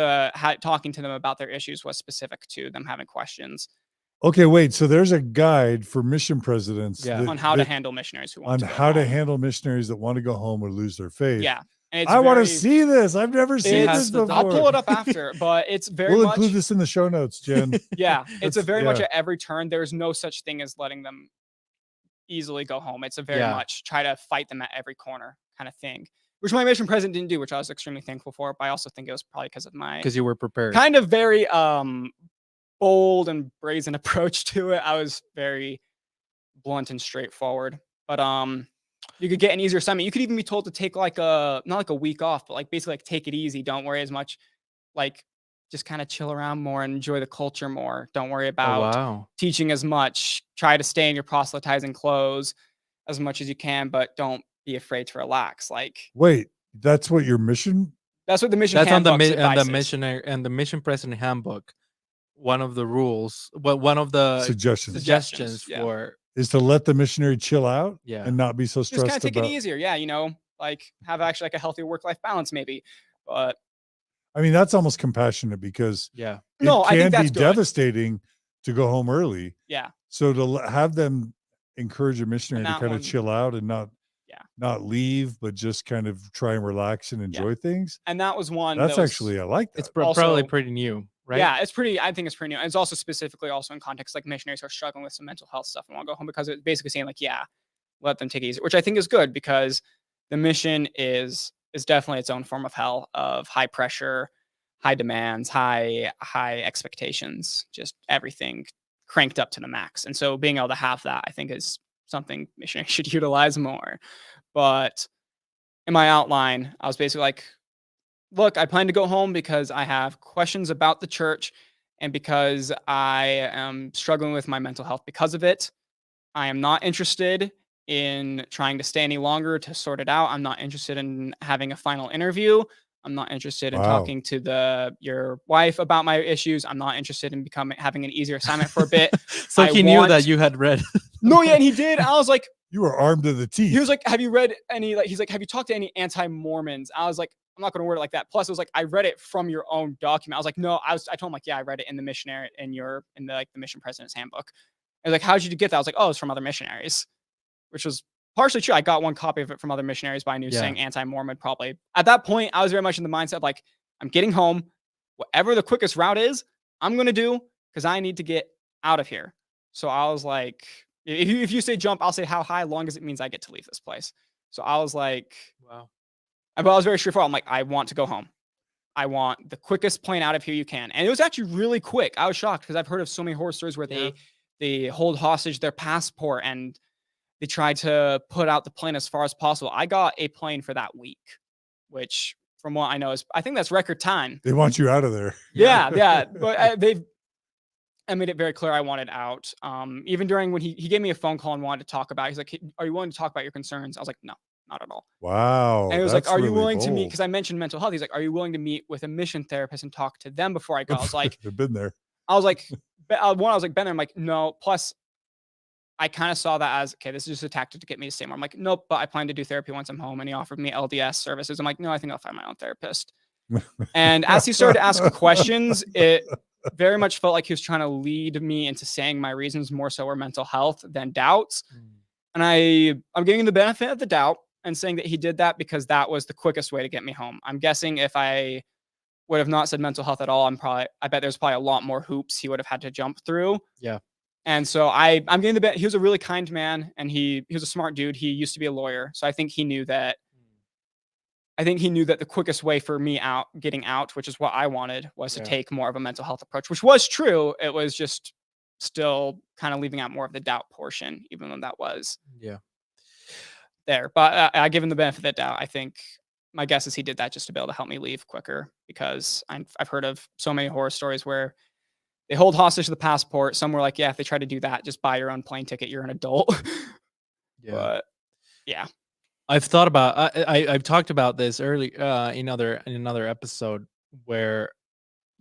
talking to them about their issues was specific to them having questions. Okay, wait. So there's a guide for mission presidents on how to handle missionaries who want on to how to home. handle missionaries that want to go home or lose their faith. Yeah. And I want to see this. I've never seen this before. I'll pull it up after, but it's very We'll much include this in the show notes, Jen. Yeah, it's a very much at every turn. There's no such thing as letting them easily go home. It's a very much try to fight them at every corner kind of thing, which my mission president didn't do, which I was extremely thankful for. But I also think it was probably because you were prepared. Kind of very bold and brazen approach to it. I was very blunt and straightforward. But you could get an easier assignment. You could even be told to take like not like a week off, but like basically like take it easy. Don't worry as much. Like just kind of chill around more and enjoy the culture more. Don't worry about teaching as much. Try to stay in your proselytizing clothes as much as you can, but don't be afraid to relax. Like, wait, that's what your mission? That's what the mission. That's on the missionary and the mission president handbook. One of the rules, but one of the suggestions for is to let the missionary chill out, and not be so stressed. Just kind of take it easier, like have actually like a healthy work-life balance, maybe. But I mean, that's almost compassionate because I think that's be good. Devastating to go home early. Yeah. So to have them encourage a missionary to kind of chill out and not leave, but just kind of try and relax and enjoy things. And that was one. That's actually, I like that. It's probably pretty new, right? Yeah, I think it's pretty new. And it's also specifically also in context like missionaries who are struggling with some mental health stuff and want to go home, because it's basically saying like, let them take it easy, which I think is good, because the mission is definitely its own form of hell, of high pressure, high demands, high expectations, just everything cranked up to the max. And so being able to have that, I think, is something missionaries should utilize more. But in my outline, I was basically like, look, I plan to go home because I have questions about the church and because I am struggling with my mental health because of it. I am not interested in trying to stay any longer to sort it out. I'm not interested in having a final interview. I'm not interested in talking to your wife about my issues. I'm not interested in having an easier assignment for a bit. So he knew that you had read. No, and he did. I was like, you were armed to the teeth. He was like, have you read any, he's like, have you talked to any anti-Mormons? I was like, I'm not going to word it like that. Plus it was like, I read it from your own document. I was like, no, I told him like, I read it in the missionary, in the mission president's handbook. I was like, how did you get that? I was like, oh, it's from other missionaries, which was partially true. I got one copy of it from other missionaries, but I knew saying anti-Mormon probably. At that point, I was very much in the mindset of like, I'm getting home. Whatever the quickest route is, I'm going to do, because I need to get out of here. So I was like, if you say jump, I'll say how high, long as it means I get to leave this place. So I was like, wow. But I was very straightforward. I'm like, I want to go home. I want the quickest plane out of here you can. And it was actually really quick. I was shocked, because I've heard of so many horror stories where they hold hostage their passport and they try to put out the plane as far as possible. I got a plane for that week, which from what I know I think that's record time. They want you out of there. Yeah. But I made it very clear I wanted out. Even during when he gave me a phone call and wanted to talk about it, he's like, hey, are you willing to talk about your concerns? I was like, no, not at all. Wow. And he was like, are you willing to meet? Because I mentioned mental health. He's like, are you willing to meet with a mission therapist and talk to them before I go? I was like, I've been there. I was like, I was like, been there. I'm like, no. Plus, I kind of saw that as, okay, this is just a tactic to get me to stay more. I'm like, nope, but I plan to do therapy once I'm home. And he offered me LDS services. I'm like, no, I think I'll find my own therapist. And as he started to ask questions, it very much felt like he was trying to lead me into saying my reasons more so were mental health than doubts. And I'm giving him the benefit of the doubt and saying that he did that because that was the quickest way to get me home. I'm guessing if I would have not said mental health at all, I bet there's probably a lot more hoops he would have had to jump through. Yeah. And so I'm getting the bet. He was a really kind man, and he was a smart dude. He used to be a lawyer. So I think he knew that the quickest way for me getting out, which is what I wanted, was to take more of a mental health approach, which was true. It was just still kind of leaving out more of the doubt portion, even though that was there. But I give him the benefit of the doubt. I think my guess is he did that just to be able to help me leave quicker, because I've heard of so many horror stories where they hold hostage the passport. Some were like, yeah, if they try to do that, just buy your own plane ticket. You're an adult. Yeah. But yeah, I've thought about I've talked about this early in another episode where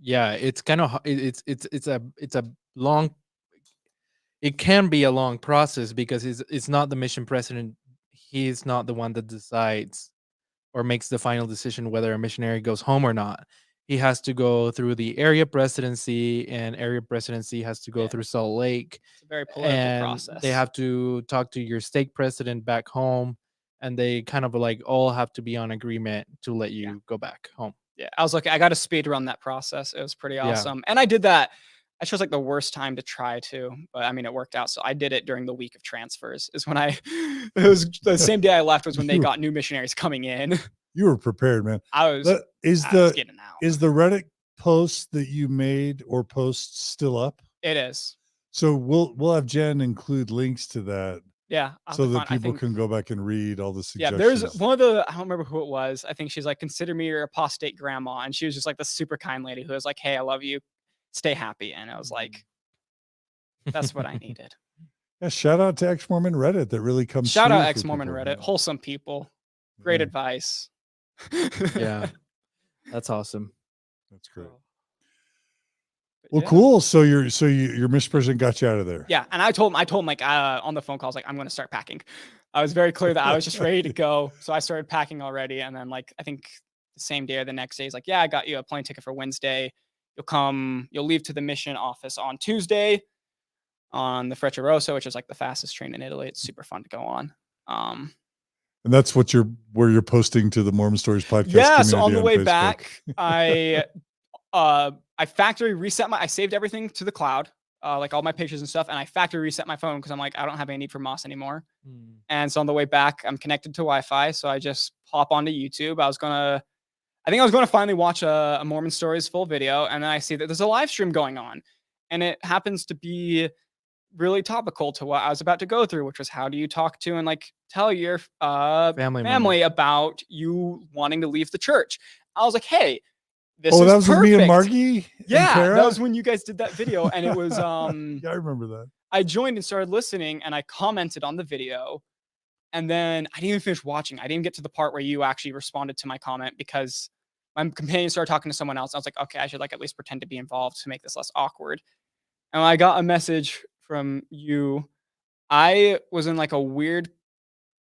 it's kind of it's a long, it can be a long process because it's not the mission president. He's not the one that decides or makes the final decision whether a missionary goes home or not. He has to go through the area presidency, and area presidency has to go through Salt Lake. it's a very political And process. they have to talk to your stake president back home, and they kind of like all have to be on agreement to let you go back home. Yeah, I was like, I got to speed run that process. It was pretty awesome. And I did that. I chose like the worst time to try to, but I mean, it worked out. So I did it during the week of transfers is when it was the same day I left was when they got new missionaries coming in. You were prepared, man. I was getting out. Is the Reddit post that you made or post still up? It is. So we'll have Jen include links to that. Yeah. So that people can go back and read all the suggestions. Yeah, there's one of the, I don't remember who it was. I think she's like, consider me your apostate grandma. And she was just like the super kind lady who was like, hey, I love you. Stay happy. And I was like, that's what I needed. Yeah, shout out to Ex-Mormon Reddit. That really comes. Shout out Ex-Mormon Reddit. Wholesome people. Great advice. Yeah. That's awesome. That's great. Well, cool. So your mission president got you out of there. Yeah, and I told him like on the phone call, I was like, I'm going to start packing. I was very clear that I was just ready to go, so I started packing already. And then like I think the same day or the next day, he's like, yeah, I got you a plane ticket for Wednesday. You'll leave to the mission office on Tuesday on the Frecciarossa, which is like the fastest train in Italy. It's super fun to go on. And that's where you're posting to the Mormon Stories podcast. Yeah, so on the way back, I factory reset I saved everything to the cloud, like all my pictures and stuff, and I factory reset my phone because I'm like, I don't have any need for Moss anymore. And so on the way back, I'm connected to Wi-Fi, so I just hop onto YouTube. I think I was going to finally watch a Mormon Stories full video, and then I see that there's a live stream going on, and it happens to be really topical to what I was about to go through, which was how do you talk to and like tell your family about you wanting to leave the church. I was like, hey, this is that was perfect. with me and Margie. Yeah, that was when you guys did that video, and it was yeah, I remember that. I joined and started listening, and I commented on the video, and then I didn't even finish watching. I didn't get to the part where you actually responded to my comment because my companion started talking to someone else. I was like, okay, I should like at least pretend to be involved to make this less awkward. And I got a message from you. I was in like a weird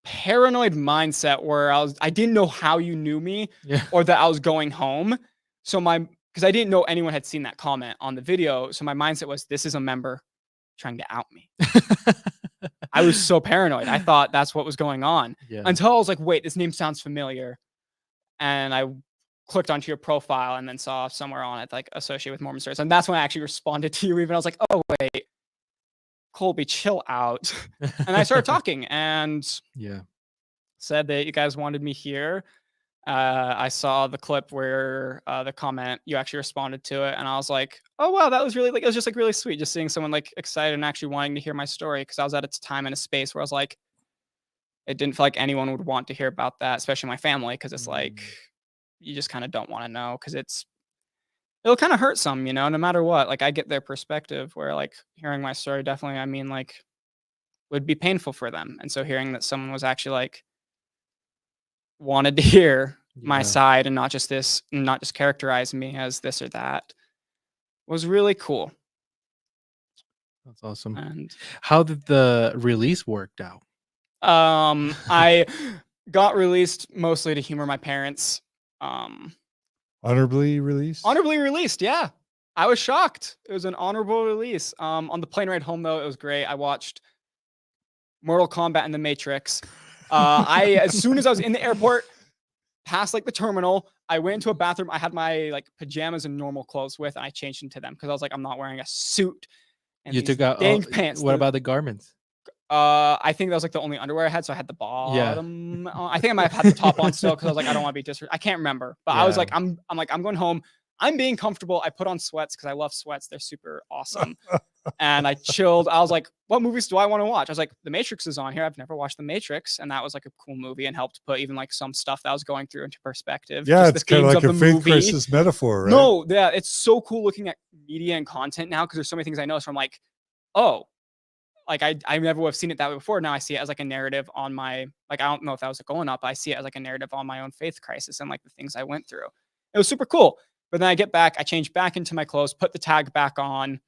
paranoid mindset where I didn't know how you knew me or that I was going home. So because I didn't know anyone had seen that comment on the video. So my mindset was, this is a member trying to out me. I was so paranoid. I thought that's what was going on until I was like, wait, this name sounds familiar. And I clicked onto your profile and then saw somewhere on it, like associated with Mormon Stories. And that's when I actually responded to you. Even I was like, oh, wait, Kolby, chill out. And I started talking and said that you guys wanted me here. I saw the clip where the comment, you actually responded to it. And I was like, oh, wow, that was really like, it was just like really sweet. Just seeing someone like excited and actually wanting to hear my story. Cause I was at a time in a space where I was like, it didn't feel like anyone would want to hear about that, especially my family. Cause it's like, you just kind of don't want to know. Cause it'll kind of hurt some, no matter what. Like I get their perspective where like hearing my story definitely, I mean, like would be painful for them. And so hearing that someone was actually like, wanted to hear my side and not just characterize me as this or that was really cool. That's awesome. And how did the release worked out? I got released mostly to humor my parents. Honorably released? Honorably released, yeah. I was shocked. It was an honorable release. On the plane ride home though, it was great. I watched Mortal Kombat and The Matrix. As soon as I was in the airport, past like the terminal, I went into a bathroom. I had my like pajamas and normal clothes with, and I changed into them because I was like, I'm not wearing a suit. And you took out pants. What about the garments? I think that was like the only underwear I had, so I had the bottom. I think I might have had the top on still because I was like, I don't want to be disrespectful. I can't remember, but I was like, I'm going home. I'm being comfortable. I put on sweats because I love sweats. They're super awesome. And I chilled. I was like, what movies do I want to watch? I was like, The Matrix is on here. I've never watched The Matrix. And that was like a cool movie and helped put even like some stuff that I was going through into perspective. Yeah, Just it's kind of like a faith crisis metaphor, right? No, yeah, it's so cool looking at media and content now because there's so many things I noticed from like, oh, like I never would have seen it that way before. Now I see it as like a narrative on my, like, I don't know if that was going up. I see it as like a narrative on my own faith crisis and like the things I went through. It was super cool. But then I get back, I change back into my clothes, put the tag back on,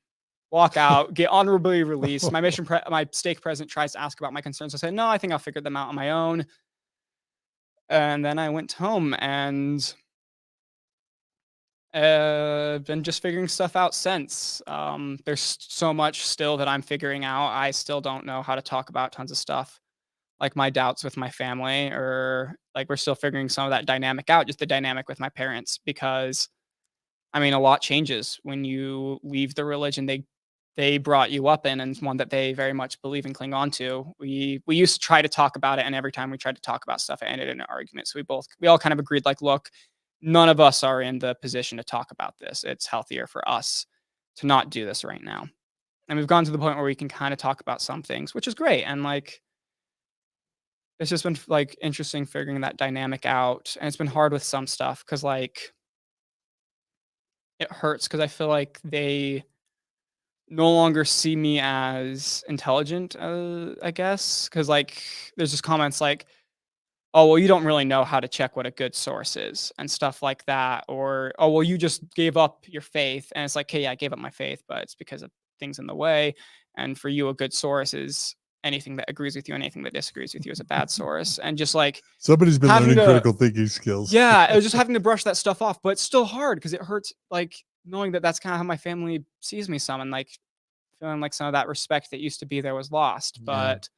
walk out, get honorably released. My stake president tries to ask about my concerns. I said, no, I think I'll figure them out on my own. And then I went home and been just figuring stuff out since. There's so much still that I'm figuring out. I still don't know how to talk about tons of stuff, like my doubts with my family, or like we're still figuring some of that dynamic out, just the dynamic with my parents, because I mean, a lot changes when you leave the religion they brought you up in, and one that they very much believe and cling on to. We used to try to talk about it, and every time we tried to talk about stuff, it ended in an argument. So we all kind of agreed, like, look, none of us are in the position to talk about this. It's healthier for us to not do this right now. And we've gone to the point where we can kind of talk about some things, which is great. And like, it's just been like interesting figuring that dynamic out. And it's been hard with some stuff because like it hurts because I feel like they no longer see me as intelligent, I guess. Because like there's just comments like, oh, well, you don't really know how to check what a good source is and stuff like that. Or, oh, well, you just gave up your faith. And it's like, okay, yeah, I gave up my faith, but it's because of things in the way. And for you, a good source is anything that agrees with you, and anything that disagrees with you is a bad source. And just like somebody's been learning critical thinking skills. Yeah, it was just having to brush that stuff off, but it's still hard because it hurts, like knowing that that's kind of how my family sees me some, and like feeling like some of that respect that used to be there was lost. But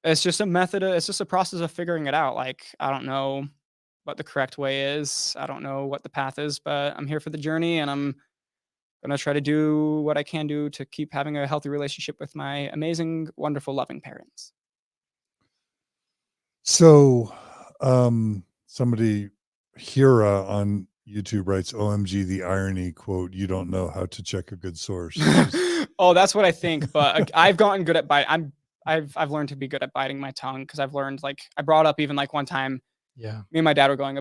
it's just a method. It's just a process of figuring it out. Like, I don't know what the correct way is. I don't know what the path is, but I'm here for the journey, and I'm going to try to do what I can do to keep having a healthy relationship with my amazing, wonderful, loving parents. So, somebody, Hira on YouTube writes, OMG, the irony, quote, you don't know how to check a good source. Oh, that's what I think. But I've gotten good at I've learned to be good at biting my tongue, because I've learned, like, I brought up even like one time, me and my dad were going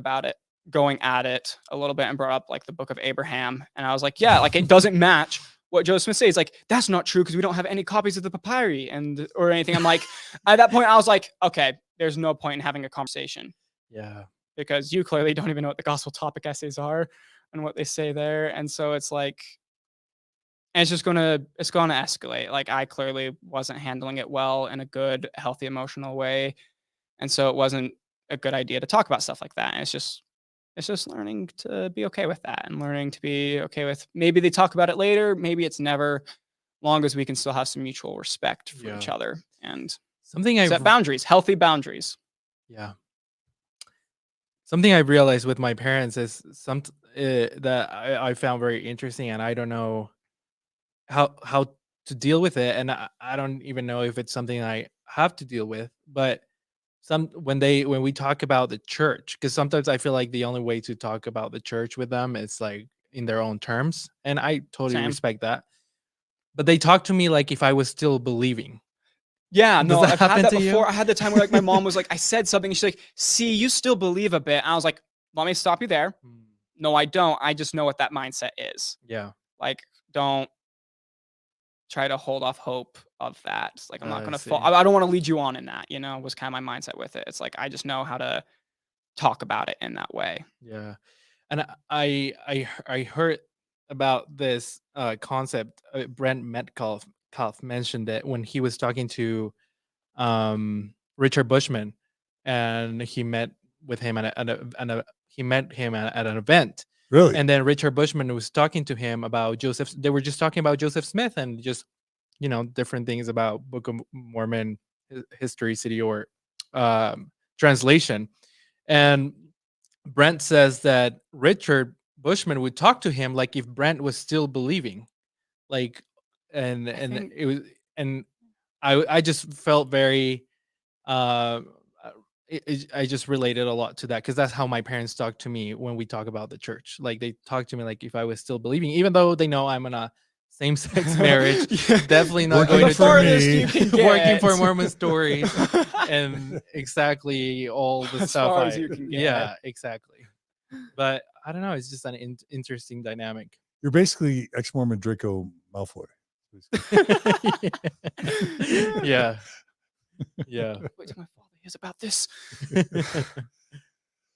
at it a little bit, and brought up like the book of Abraham. And I was like, yeah, like it doesn't match what Joseph Smith says. Like, that's not true because we don't have any copies of the papyri or anything. I'm like, at that point, I was like, okay, there's no point in having a conversation. Yeah. Because you clearly don't even know what the gospel topic essays are and what they say there. And so it's like, and it's gonna escalate. Like, I clearly wasn't handling it well in a good, healthy, emotional way. And so it wasn't a good idea to talk about stuff like that. And it's just learning to be okay with that, and learning to be okay with, maybe they talk about it later, maybe it's never, long as we can still have some mutual respect for each other and set boundaries, healthy boundaries. Yeah. Something I realized with my parents is that I found very interesting, and I don't know how to deal with it, and I don't even know if it's something I have to deal with. But when we talk about the church, because sometimes I feel like the only way to talk about the church with them is like in their own terms, and I totally respect that. But they talk to me like if I was still believing. Yeah, no, I've had that before. I had the time where like my mom was like, I said something, and she's like, see, you still believe a bit. And I was like, let me stop you there. No, I don't. I just know what that mindset is. Yeah. Like, don't try to hold off hope of that. It's like, I'm not going to fall. I don't want to lead you on in that, was kind of my mindset with it. It's like, I just know how to talk about it in that way. Yeah. And I heard about this concept. Brent Metcalf mentioned it when he was talking to Richard Bushman, and he met with him at an event. Really? And then Richard Bushman was talking to him about Joseph. They were just talking about Joseph Smith and just different things about Book of Mormon history, city, or translation. And Brent says that Richard Bushman would talk to him like if Brent was still believing, like, and it was, and I just felt very I just related a lot to that because that's how my parents talk to me when we talk about the church. Like they talk to me like if I was still believing, even though they know I'm in a same-sex marriage, definitely not Working going to for farthest me. you can working for get. Mormon Stories and exactly all the As stuff far as you can get. yeah, exactly. But I don't know, it's just an interesting dynamic. You're basically ex-Mormon Draco Malfoy. Yeah. Yeah. Wait till my father hears about this.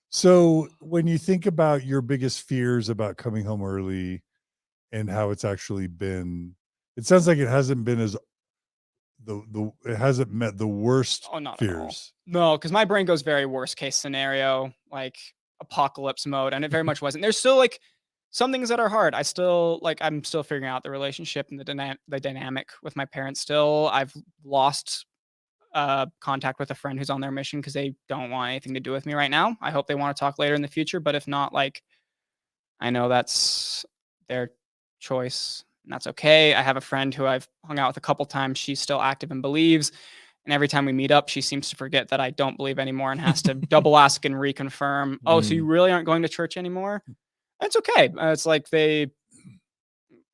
So when you think about your biggest fears about coming home early and how it's actually been, it sounds like it hasn't been as it hasn't met the worst Oh, not at all. fears. No, because my brain goes very worst case scenario, like apocalypse mode, and it very much wasn't. There's still like some things that are hard. I'm still figuring out the relationship and the dynamic with my parents. Still, I've lost contact with a friend who's on their mission because they don't want anything to do with me right now. I hope they want to talk later in the future, but if not, like I know that's their choice. And that's okay. I have a friend who I've hung out with a couple times. She's still active and believes. And every time we meet up, she seems to forget that I don't believe anymore and has to double ask and reconfirm. Oh, so you really aren't going to church anymore? It's okay. It's like I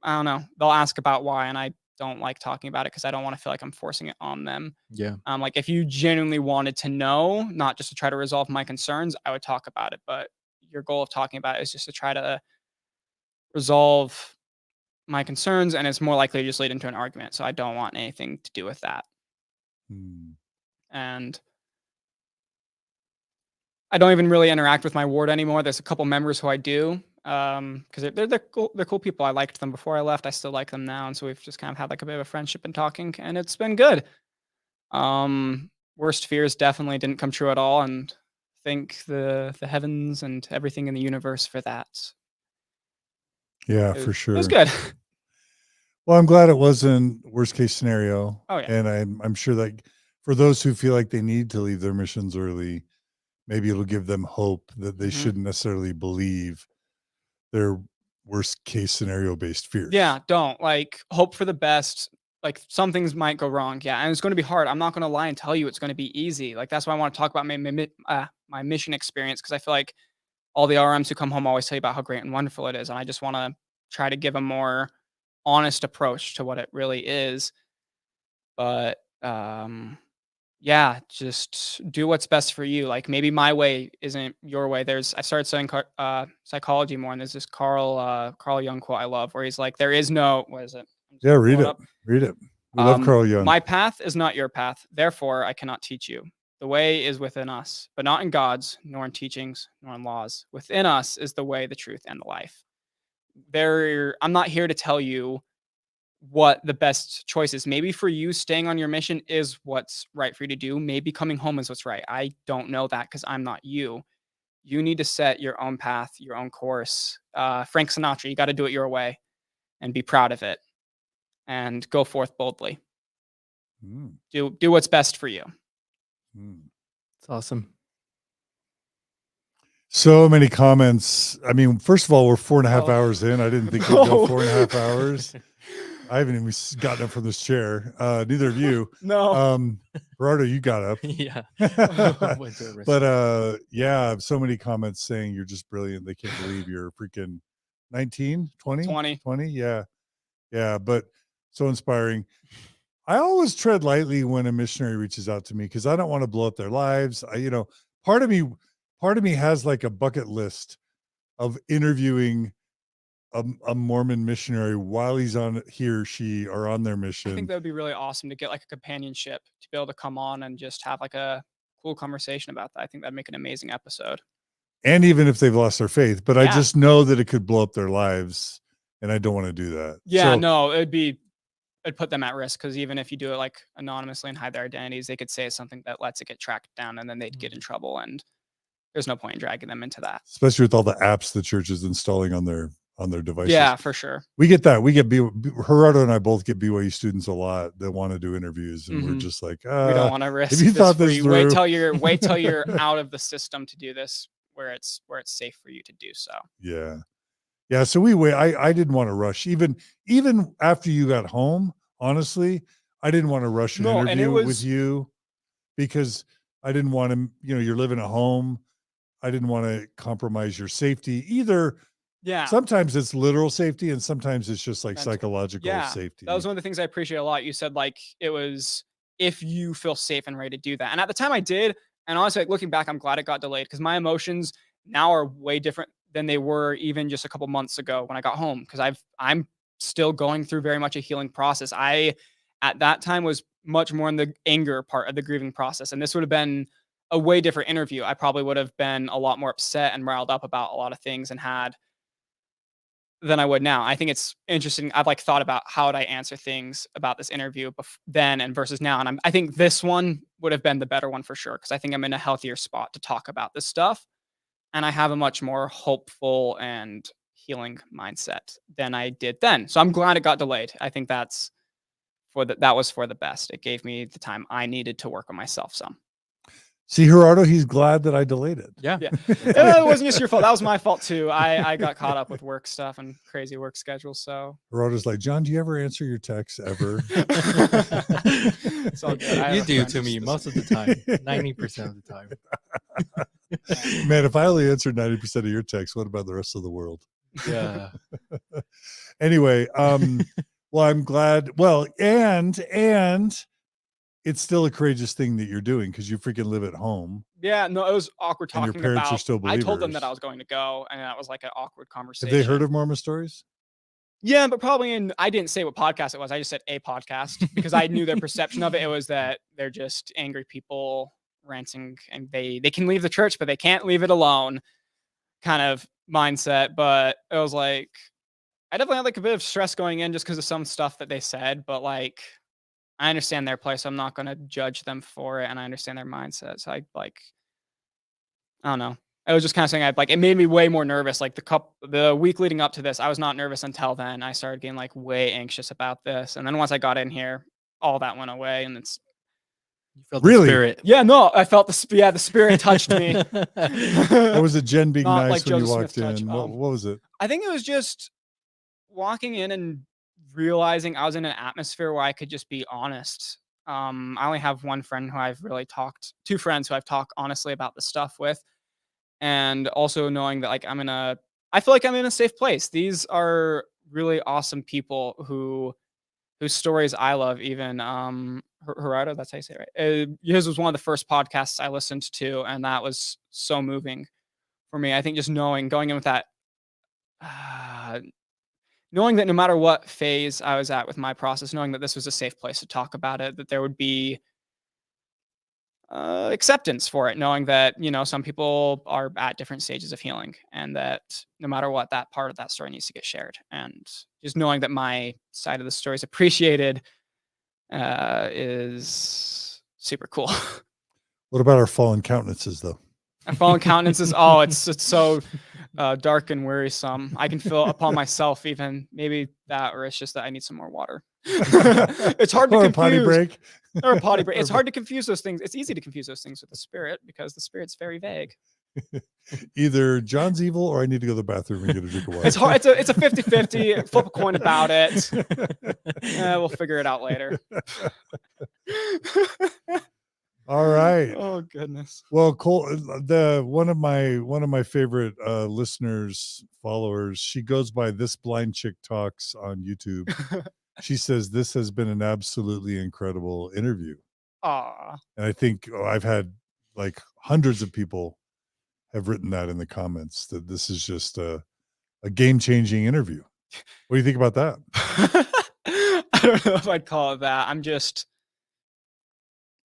don't know. They'll ask about why, and I don't like talking about it because I don't want to feel like I'm forcing it on them. Yeah. Like if you genuinely wanted to know, not just to try to resolve my concerns, I would talk about it. But your goal of talking about it is just to try to resolve my concerns, and it's more likely to just lead into an argument. So I don't want anything to do with that. And I don't even really interact with my ward anymore. There's a couple members who I do, because they're cool. They're cool people. I liked them before I left. I still like them now, and so we've just kind of had like a bit of a friendship and talking, and it's been good. Worst fears definitely didn't come true at all, and thank the heavens and everything in the universe for that. Yeah, for sure. It was good. Well, I'm glad it wasn't worst case scenario. Oh, yeah. And I'm sure that for those who feel like they need to leave their missions early, maybe it'll give them hope that they shouldn't necessarily believe their worst case scenario based fears. Yeah, don't hope for the best. Like some things might go wrong. Yeah. And it's going to be hard. I'm not going to lie and tell you it's going to be easy. Like that's why I want to talk about my mission experience. Cause I feel like all the RMs who come home always tell you about how great and wonderful it is. And I just want to try to give a more honest approach to what it really is. But yeah, just do what's best for you. Like maybe my way isn't your way. I started studying psychology more, and there's this Carl Jung quote I love where he's like, there is no, what is it? Yeah, read it. Read it. We love Carl Jung. My path is not your path. Therefore, I cannot teach you. The way is within us, but not in God's, nor in teachings, nor in laws. Within us is the way, the truth, and the life. I'm not here to tell you what the best choice is. Maybe for you, staying on your mission is what's right for you to do. Maybe coming home is what's right. I don't know that because I'm not you. You need to set your own path, your own course. Frank Sinatra, you got to do it your way and be proud of it and go forth boldly. Do what's best for you. It's awesome. So many comments. I mean, first of all, we're 4.5 hours in. I didn't think we'd go 4.5 hours. I haven't even gotten up from this chair. Neither of you. No. Gerardo, you got up. Yeah. But yeah, so many comments saying you're just brilliant. They can't believe you're freaking 19, 20? 20. Yeah. Yeah. But so inspiring. I always tread lightly when a missionary reaches out to me because I don't want to blow up their lives. Part of me has like a bucket list of interviewing a Mormon missionary while he or she are on their mission. I think that would be really awesome to get like a companionship, to be able to come on and just have like a cool conversation about that. I think that'd make an amazing episode. And even if they've lost their faith, but I just know that it could blow up their lives, and I don't want to do that. Yeah, no, it'd put them at risk because even if you do it like anonymously and hide their identities, they could say something that lets it get tracked down, and then they'd get in trouble. And there's no point in dragging them into that, especially with all the apps the church is installing on their devices. Yeah, for sure. We get that. We get Gerardo and I both get BYU students a lot that want to do interviews, and we're just like, we don't want to risk. If you thought this through, wait till you're out of the system to do this, where it's safe for you to do so. Yeah. Yeah. So we wait. I didn't want to rush. Even after you got home, honestly, I didn't want to rush an interview with you because I didn't want to, you're living at home. I didn't want to compromise your safety either. Yeah. Sometimes it's literal safety and sometimes it's just like Mental. psychological safety. That was one of the things I appreciate a lot. You said like it was if you feel safe and ready to do that. And at the time I did. And honestly, like looking back, I'm glad it got delayed because my emotions now are way different than they were even just a couple months ago when I got home. Because I'm still going through very much a healing process. I at that time was much more in the anger part of the grieving process. And this would have been a way different interview. I probably would have been a lot more upset and riled up about a lot of things than I would now. I think it's interesting. I've like thought about how would I answer things about this interview then and versus now. And I think this one would have been the better one for sure. Cause I think I'm in a healthier spot to talk about this stuff. And I have a much more hopeful and healing mindset than I did then. So I'm glad it got delayed. I think that was for the best. It gave me the time I needed to work on myself some. See, Gerardo, he's glad that I delayed it. Yeah. It wasn't just your fault. That was my fault too. I got caught up with work stuff and crazy work schedules. So Gerardo's like, John, do you ever answer your texts ever? It's all good. You do to me most of the time, 90% of the time. Man, if I only answered 90% of your texts, what about the rest of the world? Yeah. Anyway, well, I'm glad. Well, and it's still a courageous thing that you're doing because you freaking live at home. Yeah, no, it was awkward And talking your parents about. are still I told them believers. that I was going to go, and that was like an awkward conversation. Have they heard of Mormon Stories? Yeah, but probably I didn't say what podcast it was. I just said a podcast because I knew their perception of it. It was that they're just angry people ranting, and they can leave the church, but they can't leave it alone kind of mindset. But it was like, I definitely had like a bit of stress going in just because of some stuff that they said, but like, I understand their place. So I'm not going to judge them for it. And I understand their mindset. So I don't know. I was just kind of saying it made me way more nervous. Like the week leading up to this, I was not nervous until then. I started getting like way anxious about this. And then once I got in here, all that went away. And it's you felt really the spirit. Yeah, no, I felt the spirit touched me. What was it? Jen being Not nice like when you Joseph walked Smith in. touch. What was it? I think it was just walking in and realizing I was in an atmosphere where I could just be honest. I only have two friends who I've talked honestly about the stuff with. And also knowing that like I feel like I'm in a safe place. These are really awesome people whose stories I love. Even Gerardo, that's how you say it, right? His was one of the first podcasts I listened to, and that was so moving for me. I think just going in with that, knowing that no matter what phase I was at with my process, knowing that this was a safe place to talk about it, that there would be acceptance for it, knowing that, some people are at different stages of healing and that no matter what, that part of that story needs to get shared. And just knowing that my side of the story is appreciated is super cool. What about our fallen countenances, though? Our fallen countenances, it's so dark and wearisome. I can feel upon myself even maybe that, or it's just that I need some more water. It's hard to Or confuse. a potty break. Or a potty break. It's hard to confuse those things. It's easy to confuse those things with the spirit because the spirit's very vague. Either John's evil or I need to go to the bathroom and get a drink of water. It's hard. It's a 50-50. Flip a coin about it. We'll figure it out later. All right. Oh goodness. Well, Cole, one of my favorite followers, she goes by This Blind Chick Talks on YouTube. She says this has been an absolutely incredible interview. Aw. And I think I've had like hundreds of people have written that in the comments that this is just a game-changing interview. What do you think about that? I don't know if I'd call it that. I'm just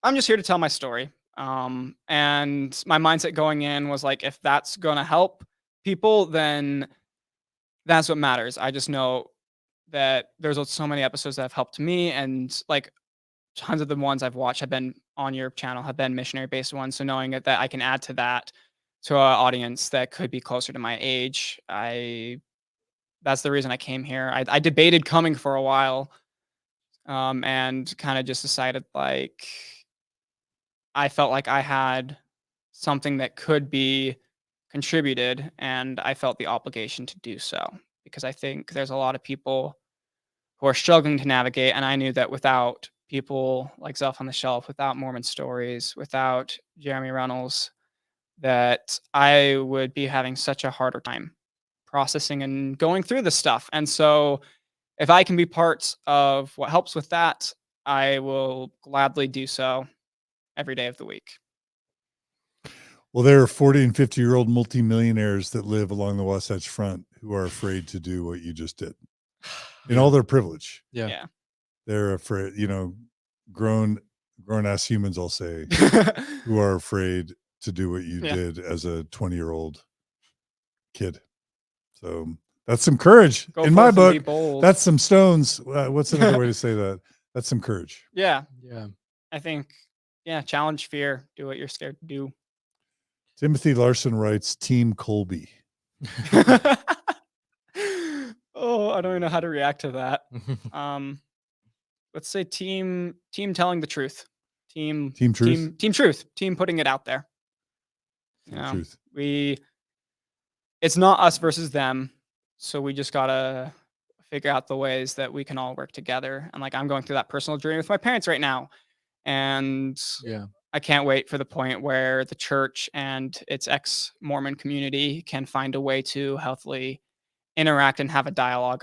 here to tell my story. And my mindset going in was like, if that's going to help people, then that's what matters. I just know that there's so many episodes that have helped me, and like tons of the ones I've watched have been on your channel, have been missionary based ones. So knowing that I can add to that, to an audience that could be closer to my age, that's the reason I came here. I debated coming for a while, and kind of just decided like, I felt like I had something that could be contributed, and I felt the obligation to do so because I think there's a lot of people who are struggling to navigate, and I knew that without people like Zelf on the Shelf, without Mormon Stories, without Jeremy Runnells, that I would be having such a harder time processing and going through this stuff. And so if I can be part of what helps with that, I will gladly do so every day of the week. Well, there are 40 and 50-year-old multimillionaires that live along the Wasatch Front who are afraid to do what you just did in all their privilege. Yeah. They're afraid, grown ass humans, I'll say, who are afraid to do what you did as a 20-year-old kid. So that's some courage. In my book, that's some stones. What's another way to say that? That's some courage. Yeah. Yeah. I think, challenge fear. Do what you're scared to do. Timothy Larson writes, Team Kolby. Oh, I don't even know how to react to that. Let's say team telling the truth. Team truth. Team truth. Team putting it out there. Truth. It's not us versus them. So we just gotta figure out the ways that we can all work together. And like, I'm going through that personal journey with my parents right now. And I can't wait for the point where the church and its ex-Mormon community can find a way to healthily interact and have a dialogue.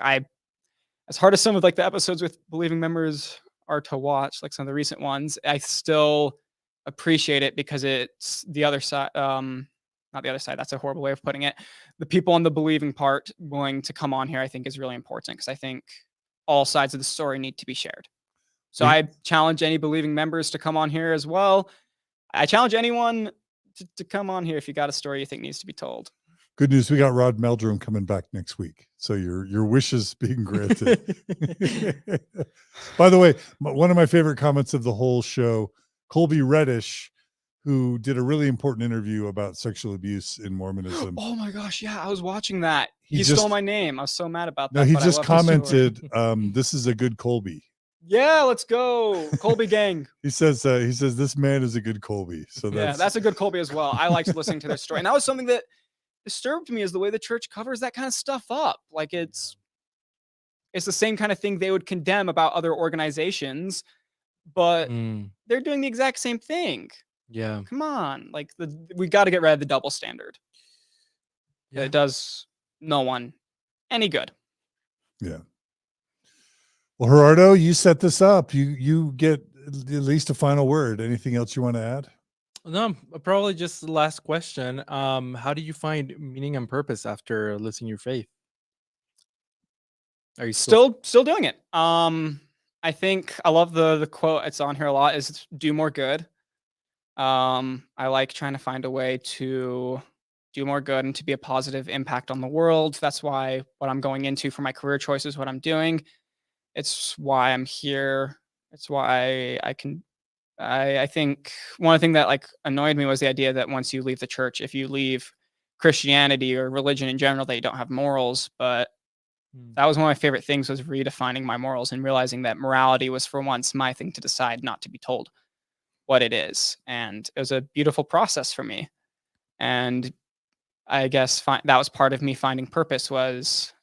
As hard as some of like the episodes with believing members are to watch, like some of the recent ones, I still appreciate it because it's the other side. Not the other side. That's a horrible way of putting it. The people on the believing part willing to come on here, I think, is really important because I think all sides of the story need to be shared. So I challenge any believing members to come on here as well. I challenge anyone to come on here if you got a story you think needs to be told. Good news. We got Rod Meldrum coming back next week. So your wishes being granted. By the way, one of my favorite comments of the whole show, Kolby Reddish, who did a really important interview about sexual abuse in Mormonism. Oh my gosh. Yeah. I was watching that. He stole my name. I was so mad about that. No, he just commented, this is a good Kolby. Yeah, let's go. Kolby gang. He says this man is a good Kolby. So that's a good Kolby as well. I liked listening to their story. And that was something that disturbed me, is the way the church covers that kind of stuff up. Like it's the same kind of thing they would condemn about other organizations, but they're doing the exact same thing. Yeah. Come on. Like we got to get rid of the double standard. Yeah. It does no one any good. Yeah. Well, Gerardo, you set this up. You get at least a final word. Anything else you want to add? No, probably just the last question. How do you find meaning and purpose after losing your faith? Are you still doing it? I think I love the quote. It's on here a lot. Is do more good. I like trying to find a way to do more good and to be a positive impact on the world. That's why what I'm going into for my career choices, what I'm doing. It's why I'm here. It's why I think one thing that like annoyed me was the idea that once you leave the church, if you leave Christianity or religion in general, that you don't have morals. But that was one of my favorite things, was redefining my morals and realizing that morality was for once my thing to decide, not to be told what it is. And it was a beautiful process for me. And I guess that was part of me finding purpose, was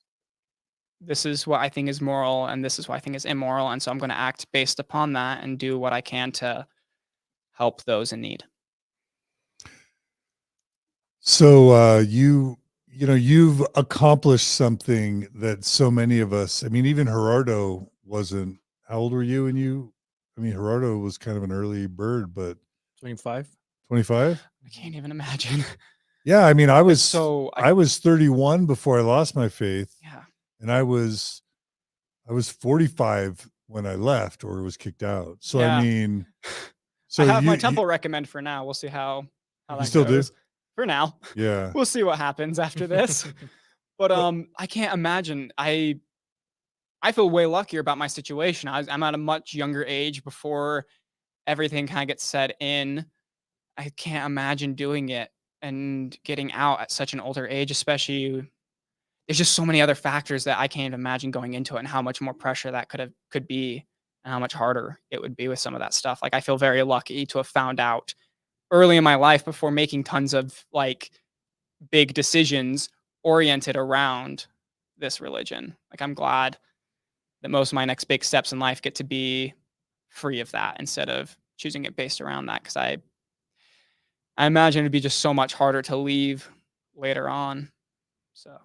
this is what I think is moral and this is what I think is immoral. And so I'm going to act based upon that and do what I can to help those in need. So you've accomplished something that so many of us, I mean, even Gerardo wasn't. How old were you? Gerardo was kind of an early bird, but 25. 25? I can't even imagine. Yeah, I mean, I was 31 before I lost my faith. Yeah. And I was 45 when I left or was kicked out. So yeah. I mean, I have my temple recommend for now. We'll see how that still goes. Do? For now. Yeah. We'll see what happens after this. But I can't imagine. I feel way luckier about my situation. I'm at a much younger age before everything kind of gets set in. I can't imagine doing it and getting out at such an older age, especially. There's just so many other factors that I can't even imagine going into it, and how much more pressure that could be, and how much harder it would be with some of that stuff. Like, I feel very lucky to have found out early in my life, before making tons of like big decisions oriented around this religion. Like, I'm glad that most of my next big steps in life get to be free of that instead of choosing it based around that. Cause I imagine it'd be just so much harder to leave later on. So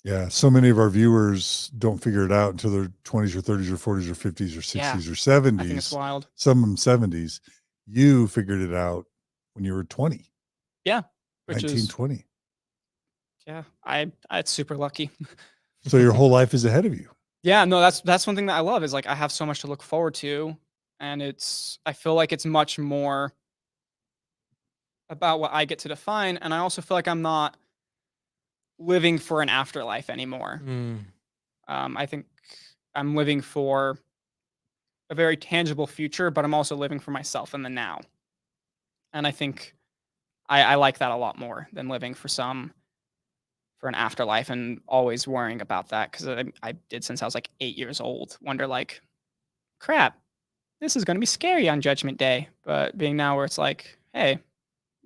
Yeah, so many of our viewers don't figure it out until their 20s or 30s or 40s or 50s or 60s Yeah, or 70s. I think it's wild. Some of them 70s. You figured it out when you were 20. Yeah. Which 1920. is, yeah, it's super lucky. So your whole life is ahead of you. Yeah, no, that's one thing that I love is like I have so much to look forward to, and I feel like it's much more about what I get to define, and I also feel like I'm not living for an afterlife anymore. I think I'm living for a very tangible future, but I'm also living for myself in the now. And I think I like that a lot more than living for an afterlife and always worrying about that. Cause I did since I was like 8 years old, wonder like, crap, this is going to be scary on Judgment Day. But being now where it's like, hey,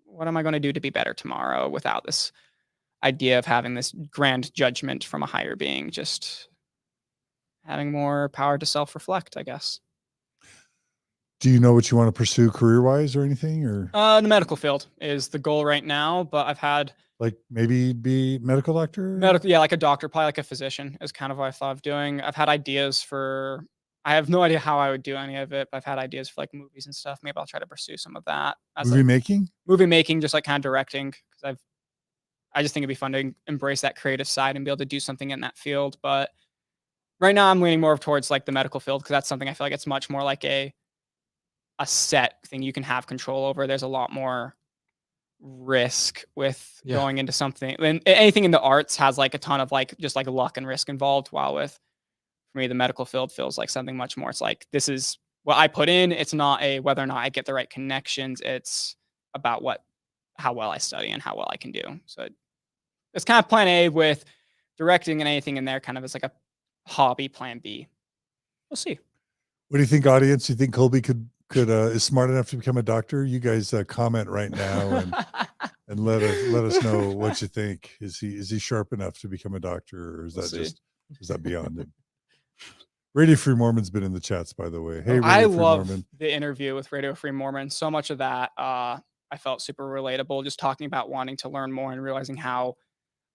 what am I going to do to be better tomorrow without this idea of having this grand judgment from a higher being, just having more power to self-reflect, I guess. Do you know what you want to pursue career-wise or anything? Or the medical field is the goal right now, but I've had like maybe be medical doctor? yeah, like a doctor, probably like a physician is kind of what I thought of doing. I've had ideas I have no idea how I would do any of it, but I've had ideas for like movies and stuff. Maybe I'll try to pursue some of that. Movie making? Movie making, just like kind of directing, because I just think it'd be fun to embrace that creative side and be able to do something in that field. But right now I'm leaning more towards like the medical field, because that's something I feel like it's much more like a set thing you can have control over. There's a lot more risk with going into something, and anything in the arts has like a ton of like just like luck and risk involved, while with, for me, the medical field feels like something much more, it's like, this is what I put in. It's not a whether or not I get the right connections. It's about how well I study and how well I can do. So it's kind of plan A with directing, and anything in there kind of is like a hobby plan B. We'll see. What do you think, audience? You think Kolby could is smart enough to become a doctor? You guys comment right now and let us know what you think. Is he sharp enough to become a doctor, or is that beyond him? Radio Free Mormon's been in the chats, by the way. Hey, I love the interview with Radio Free Mormon. So much of that I felt super relatable, just talking about wanting to learn more and realizing how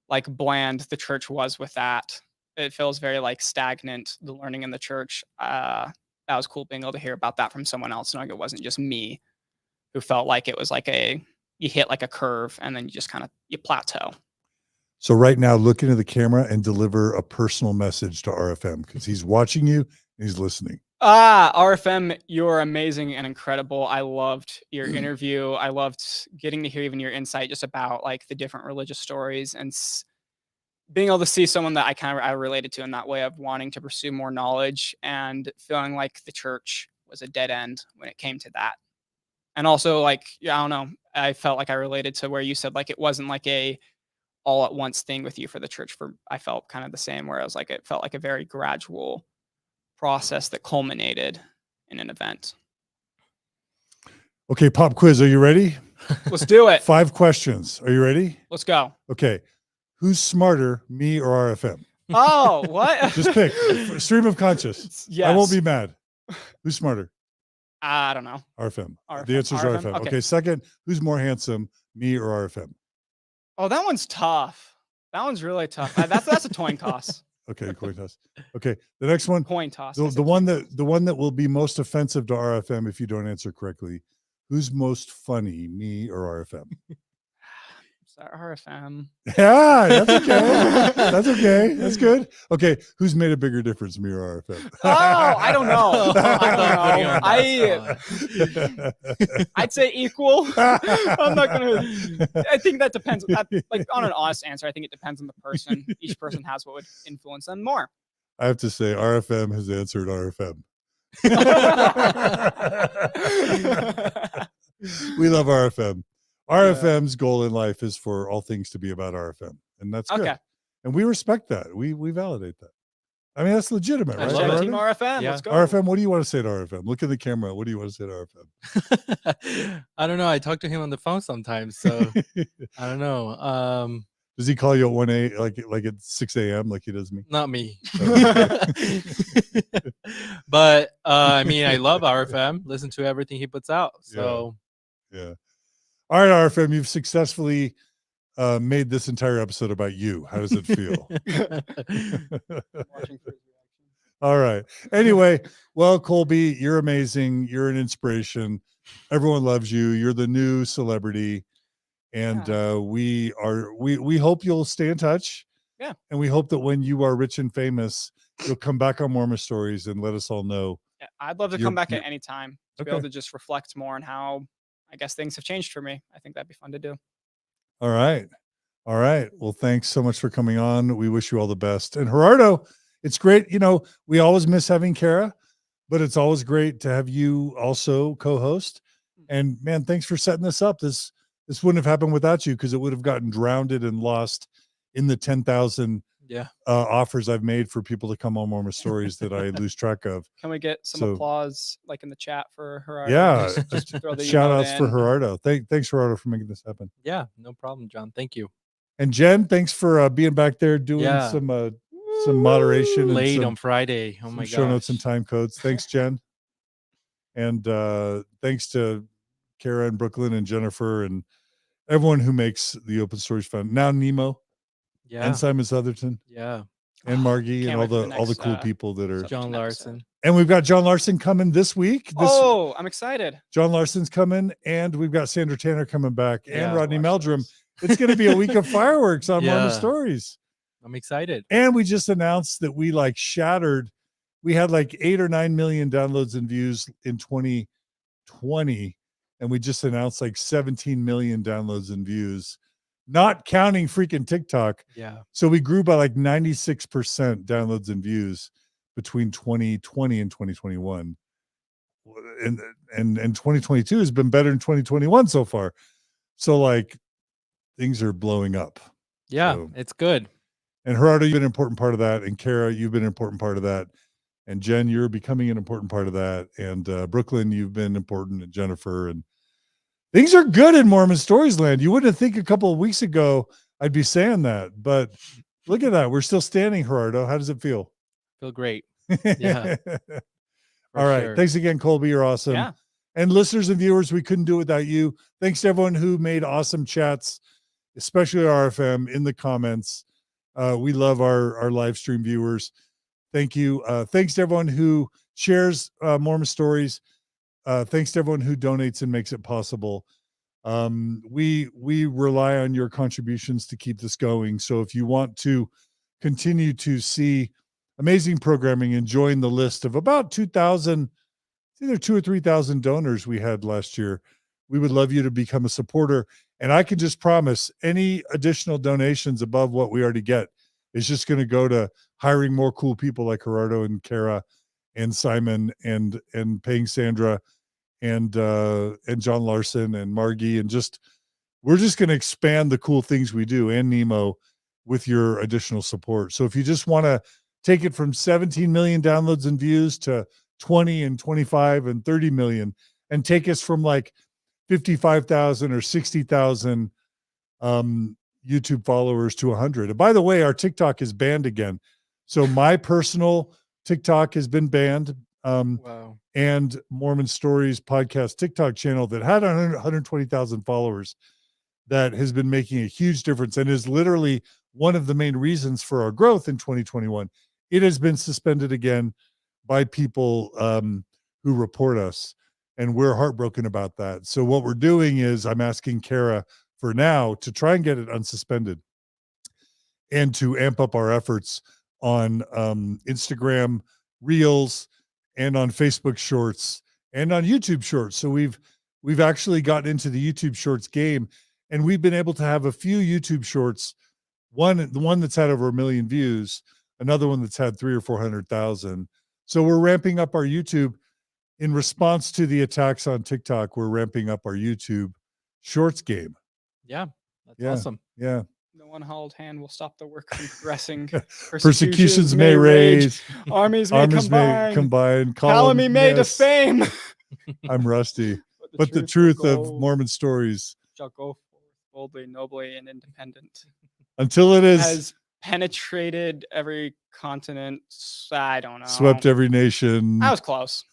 like bland the church was with that. It feels very like stagnant, the learning in the church. That was cool being able to hear about that from someone else, knowing it wasn't just me who felt like it was like you hit like a curve and then you just kind of you plateau. So right now, look into the camera and deliver a personal message to RFM, because he's watching you and he's listening. RFM, you're amazing and incredible. I loved your interview. I loved getting to hear even your insight just about like the different religious stories, and being able to see someone that I related to in that way of wanting to pursue more knowledge and feeling like the church was a dead end when it came to that. And also like, I don't know, I felt like I related to where you said like it wasn't like a all at once thing with you for the church. I felt kind of the same, where I was like, it felt like a very gradual process that culminated in an event. Okay, pop quiz. Are you ready? Let's do it. 5 questions. Are you ready? Let's go. Okay. Who's smarter, me or RFM? Oh, what? Just pick. Stream of conscious. Yes. I won't be mad. Who's smarter? I don't know. RFM. The answer is RFM. Okay. Second, who's more handsome, me or RFM? Oh, that one's tough. That one's really tough. That's a coin toss. Okay, coin toss. Okay, the next one. Coin toss. The one that will be most offensive to RFM if you don't answer correctly. Who's most funny, me or RFM? RFM. Yeah, that's okay. That's okay. That's good. Okay, who's made a bigger difference, me or RFM? Oh, I don't know. I'd say equal. I'm not gonna. I think that depends. Like on an honest answer, I think it depends on the person. Each person has what would influence them more. I have to say, RFM has answered RFM. We love RFM. RFM's goal in life is for all things to be about RFM, and that's good. And we respect that. We validate that. I mean, that's legitimate, right? Team RFM. Yeah. Let's go. RFM, what do you want to say to RFM? Look at the camera. What do you want to say to RFM? I don't know. I talk to him on the phone sometimes, so I don't know. Does he call you at 1 a like at 6 a.m. like he does me? Not me. But I mean, I love RFM. Listen to everything he puts out. So yeah. All right, RFM, you've successfully made this entire episode about you. How does it feel? Watching for his reaction. All right. Anyway, well, Kolby, you're amazing. You're an inspiration. Everyone loves you. You're the new celebrity. And we hope you'll stay in touch. Yeah. And we hope that when you are rich and famous, you'll come back on Mormon Stories and let us all know. Yeah, I'd love to come back at any time to be able to just reflect more on how I guess things have changed for me. I think that'd be fun to do. All right. All right. Well, thanks so much for coming on. We wish you all the best. And Gerardo, it's great. You know, we always miss having Kara, but it's always great to have you also co-host. And man, thanks for setting this up. This wouldn't have happened without you, because it would have gotten drowned and lost in the 10,000 offers I've made for people to come on Mormon Stories that I lose track of. Can we get some applause like in the chat for Gerardo? Yeah. Just to throw the Shout outs in. for Gerardo. Thanks, Gerardo, for making this happen. Yeah, no problem, John. Thank you. And Jen, thanks for being back there doing some moderation. Late and on Friday. Oh my god. Show notes and time codes. Thanks, Jen. And thanks to Kara and Brooklyn and Jennifer and everyone who makes the Open Stories fun. Now Nemo. Yeah. And Simon Southerton. Yeah. And Margie and all the next, cool people that are John Larson. And we've got John Larson coming this week. I'm excited. John Larson's coming, and we've got Sandra Tanner coming back, and Rodney Meldrum. Those. It's going to be a week of fireworks on Mormon Stories. I'm excited. And we just announced that we shattered. We had 8 or 9 million downloads and views in 2020. And we just announced 17 million downloads and views, not counting freaking TikTok. Yeah. So we grew by 96% downloads and views between 2020 and 2021. And 2022 has been better than 2021 so far. So things are blowing up. Yeah, so, it's good. And Gerardo, you've been an important part of that. And Kara, you've been an important part of that. And Jen, you're becoming an important part of that. And Brooklyn, you've been important. And Jennifer, and things are good in Mormon Stories land. You wouldn't think a couple of weeks ago I'd be saying that, but look at that. We're still standing, Gerardo. How does it feel? Feel great. Yeah. All right. Sure. Thanks again, Kolby. You're awesome. Yeah. And listeners and viewers, we couldn't do it without you. Thanks to everyone who made awesome chats, especially RFM, in the comments. We love our live stream viewers. Thank you. Thanks to everyone who shares Mormon Stories. Thanks to everyone who donates and makes it possible. We rely on your contributions to keep this going. So if you want to continue to see amazing programming and join the list of about 2,000, either 2,000 or 3,000 donors we had last year, we would love you to become a supporter. And I can just promise any additional donations above what we already get is just going to go to hiring more cool people like Gerardo and Kara and Simon and paying Sandra and John Larson and Margie, and we're just going to expand the cool things we do, and Nemo, with your additional support. So if you just want to take it from 17 million downloads and views to 20 and 25 and 30 million, and take us from 55,000 or 60,000 YouTube followers to 100. And by the way, our TikTok is banned again. So my personal TikTok has been banned. Wow. And Mormon Stories podcast TikTok channel that had 120,000 followers, that has been making a huge difference and is literally one of the main reasons for our growth in 2021. It has been suspended again by people who report us, and we're heartbroken about that. So what we're doing is I'm asking Kara for now to try and get it unsuspended and to amp up our efforts on Instagram Reels and on Facebook Shorts and on YouTube Shorts. So we've actually gotten into the YouTube Shorts game, and we've been able to have a few YouTube Shorts, the one that's had over 1 million views, another one that's had 300,000 or 400,000. So we're ramping up our YouTube in response to the attacks on TikTok. We're ramping up our YouTube Shorts game. Yeah, that's awesome. Yeah. No unhallowed hand will stop the work from progressing. Persecutions may rage. Armies may combine. Calumny may defame. I'm rusty. But the truth of Mormon Stories shall go forth boldly, nobly, and independent. Until it is has penetrated every continent. I don't know. swept every nation. I was close.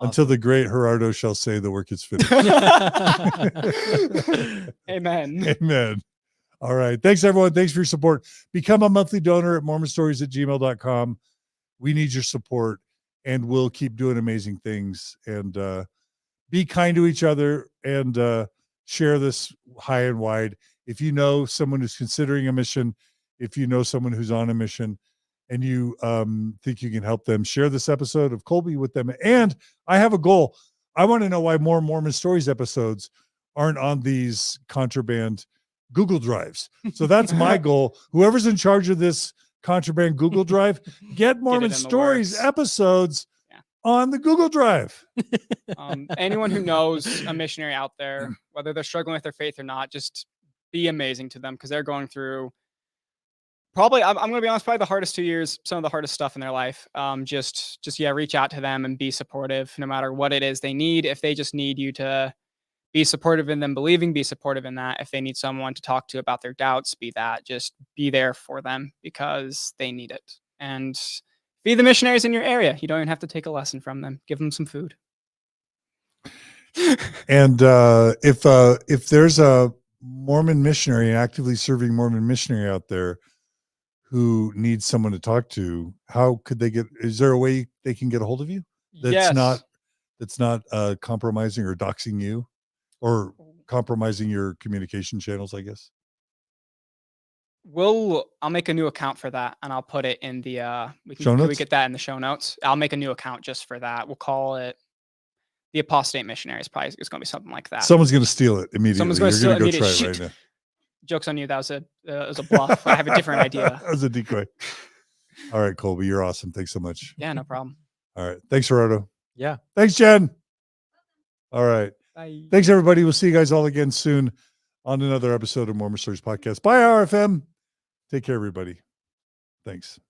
Until the great Gerardo shall say the work is finished. Amen. Amen. All right. Thanks, everyone. Thanks for your support. Become a monthly donor at mormonstories@gmail.com. We need your support, and we'll keep doing amazing things. And be kind to each other, and share this high and wide. If you know someone who's considering a mission, if you know someone who's on a mission, and you think you can help them, share this episode of Kolby with them. And I have a goal. I want to know why more Mormon Stories episodes aren't on these Contraband Google Drives. So that's my goal. Whoever's in charge of this Contraband Google Drive, get Mormon Stories episodes on the Google Drive. Anyone who knows a missionary out there, whether they're struggling with their faith or not, just be amazing to them, because they're going through probably, I'm going to be honest, probably the hardest 2 years, some of the hardest stuff in their life. Just reach out to them and be supportive no matter what it is they need. If they just need you to be supportive in them believing, be supportive in that. If they need someone to talk to about their doubts, just be there for them, because they need it. And feed the missionaries in your area. You don't even have to take a lesson from them. Give them some food. And if there's a Mormon missionary, an actively serving Mormon missionary out there who needs someone to talk to, how could they is there a way they can get a hold of you that's not compromising or doxing you or compromising your communication channels, I guess? I'll make a new account for that, and I'll put it in the can we get that in the show notes? I'll make a new account just for that. We'll call it the Apostate Missionaries. Probably it's going to be something like that. Someone's going to steal it immediately. Someone's going to steal it immediately. Try it right now. Joke's on you. That was a bluff. I have a different idea. That was a decoy. All right, Kolby, you're awesome. Thanks so much. Yeah, no problem. All right. Thanks, Gerardo. Yeah. Thanks, Jen. All right. Bye. Thanks, everybody. We'll see you guys all again soon on another episode of Mormon Stories Podcast. Bye, RFM. Take care, everybody. Thanks.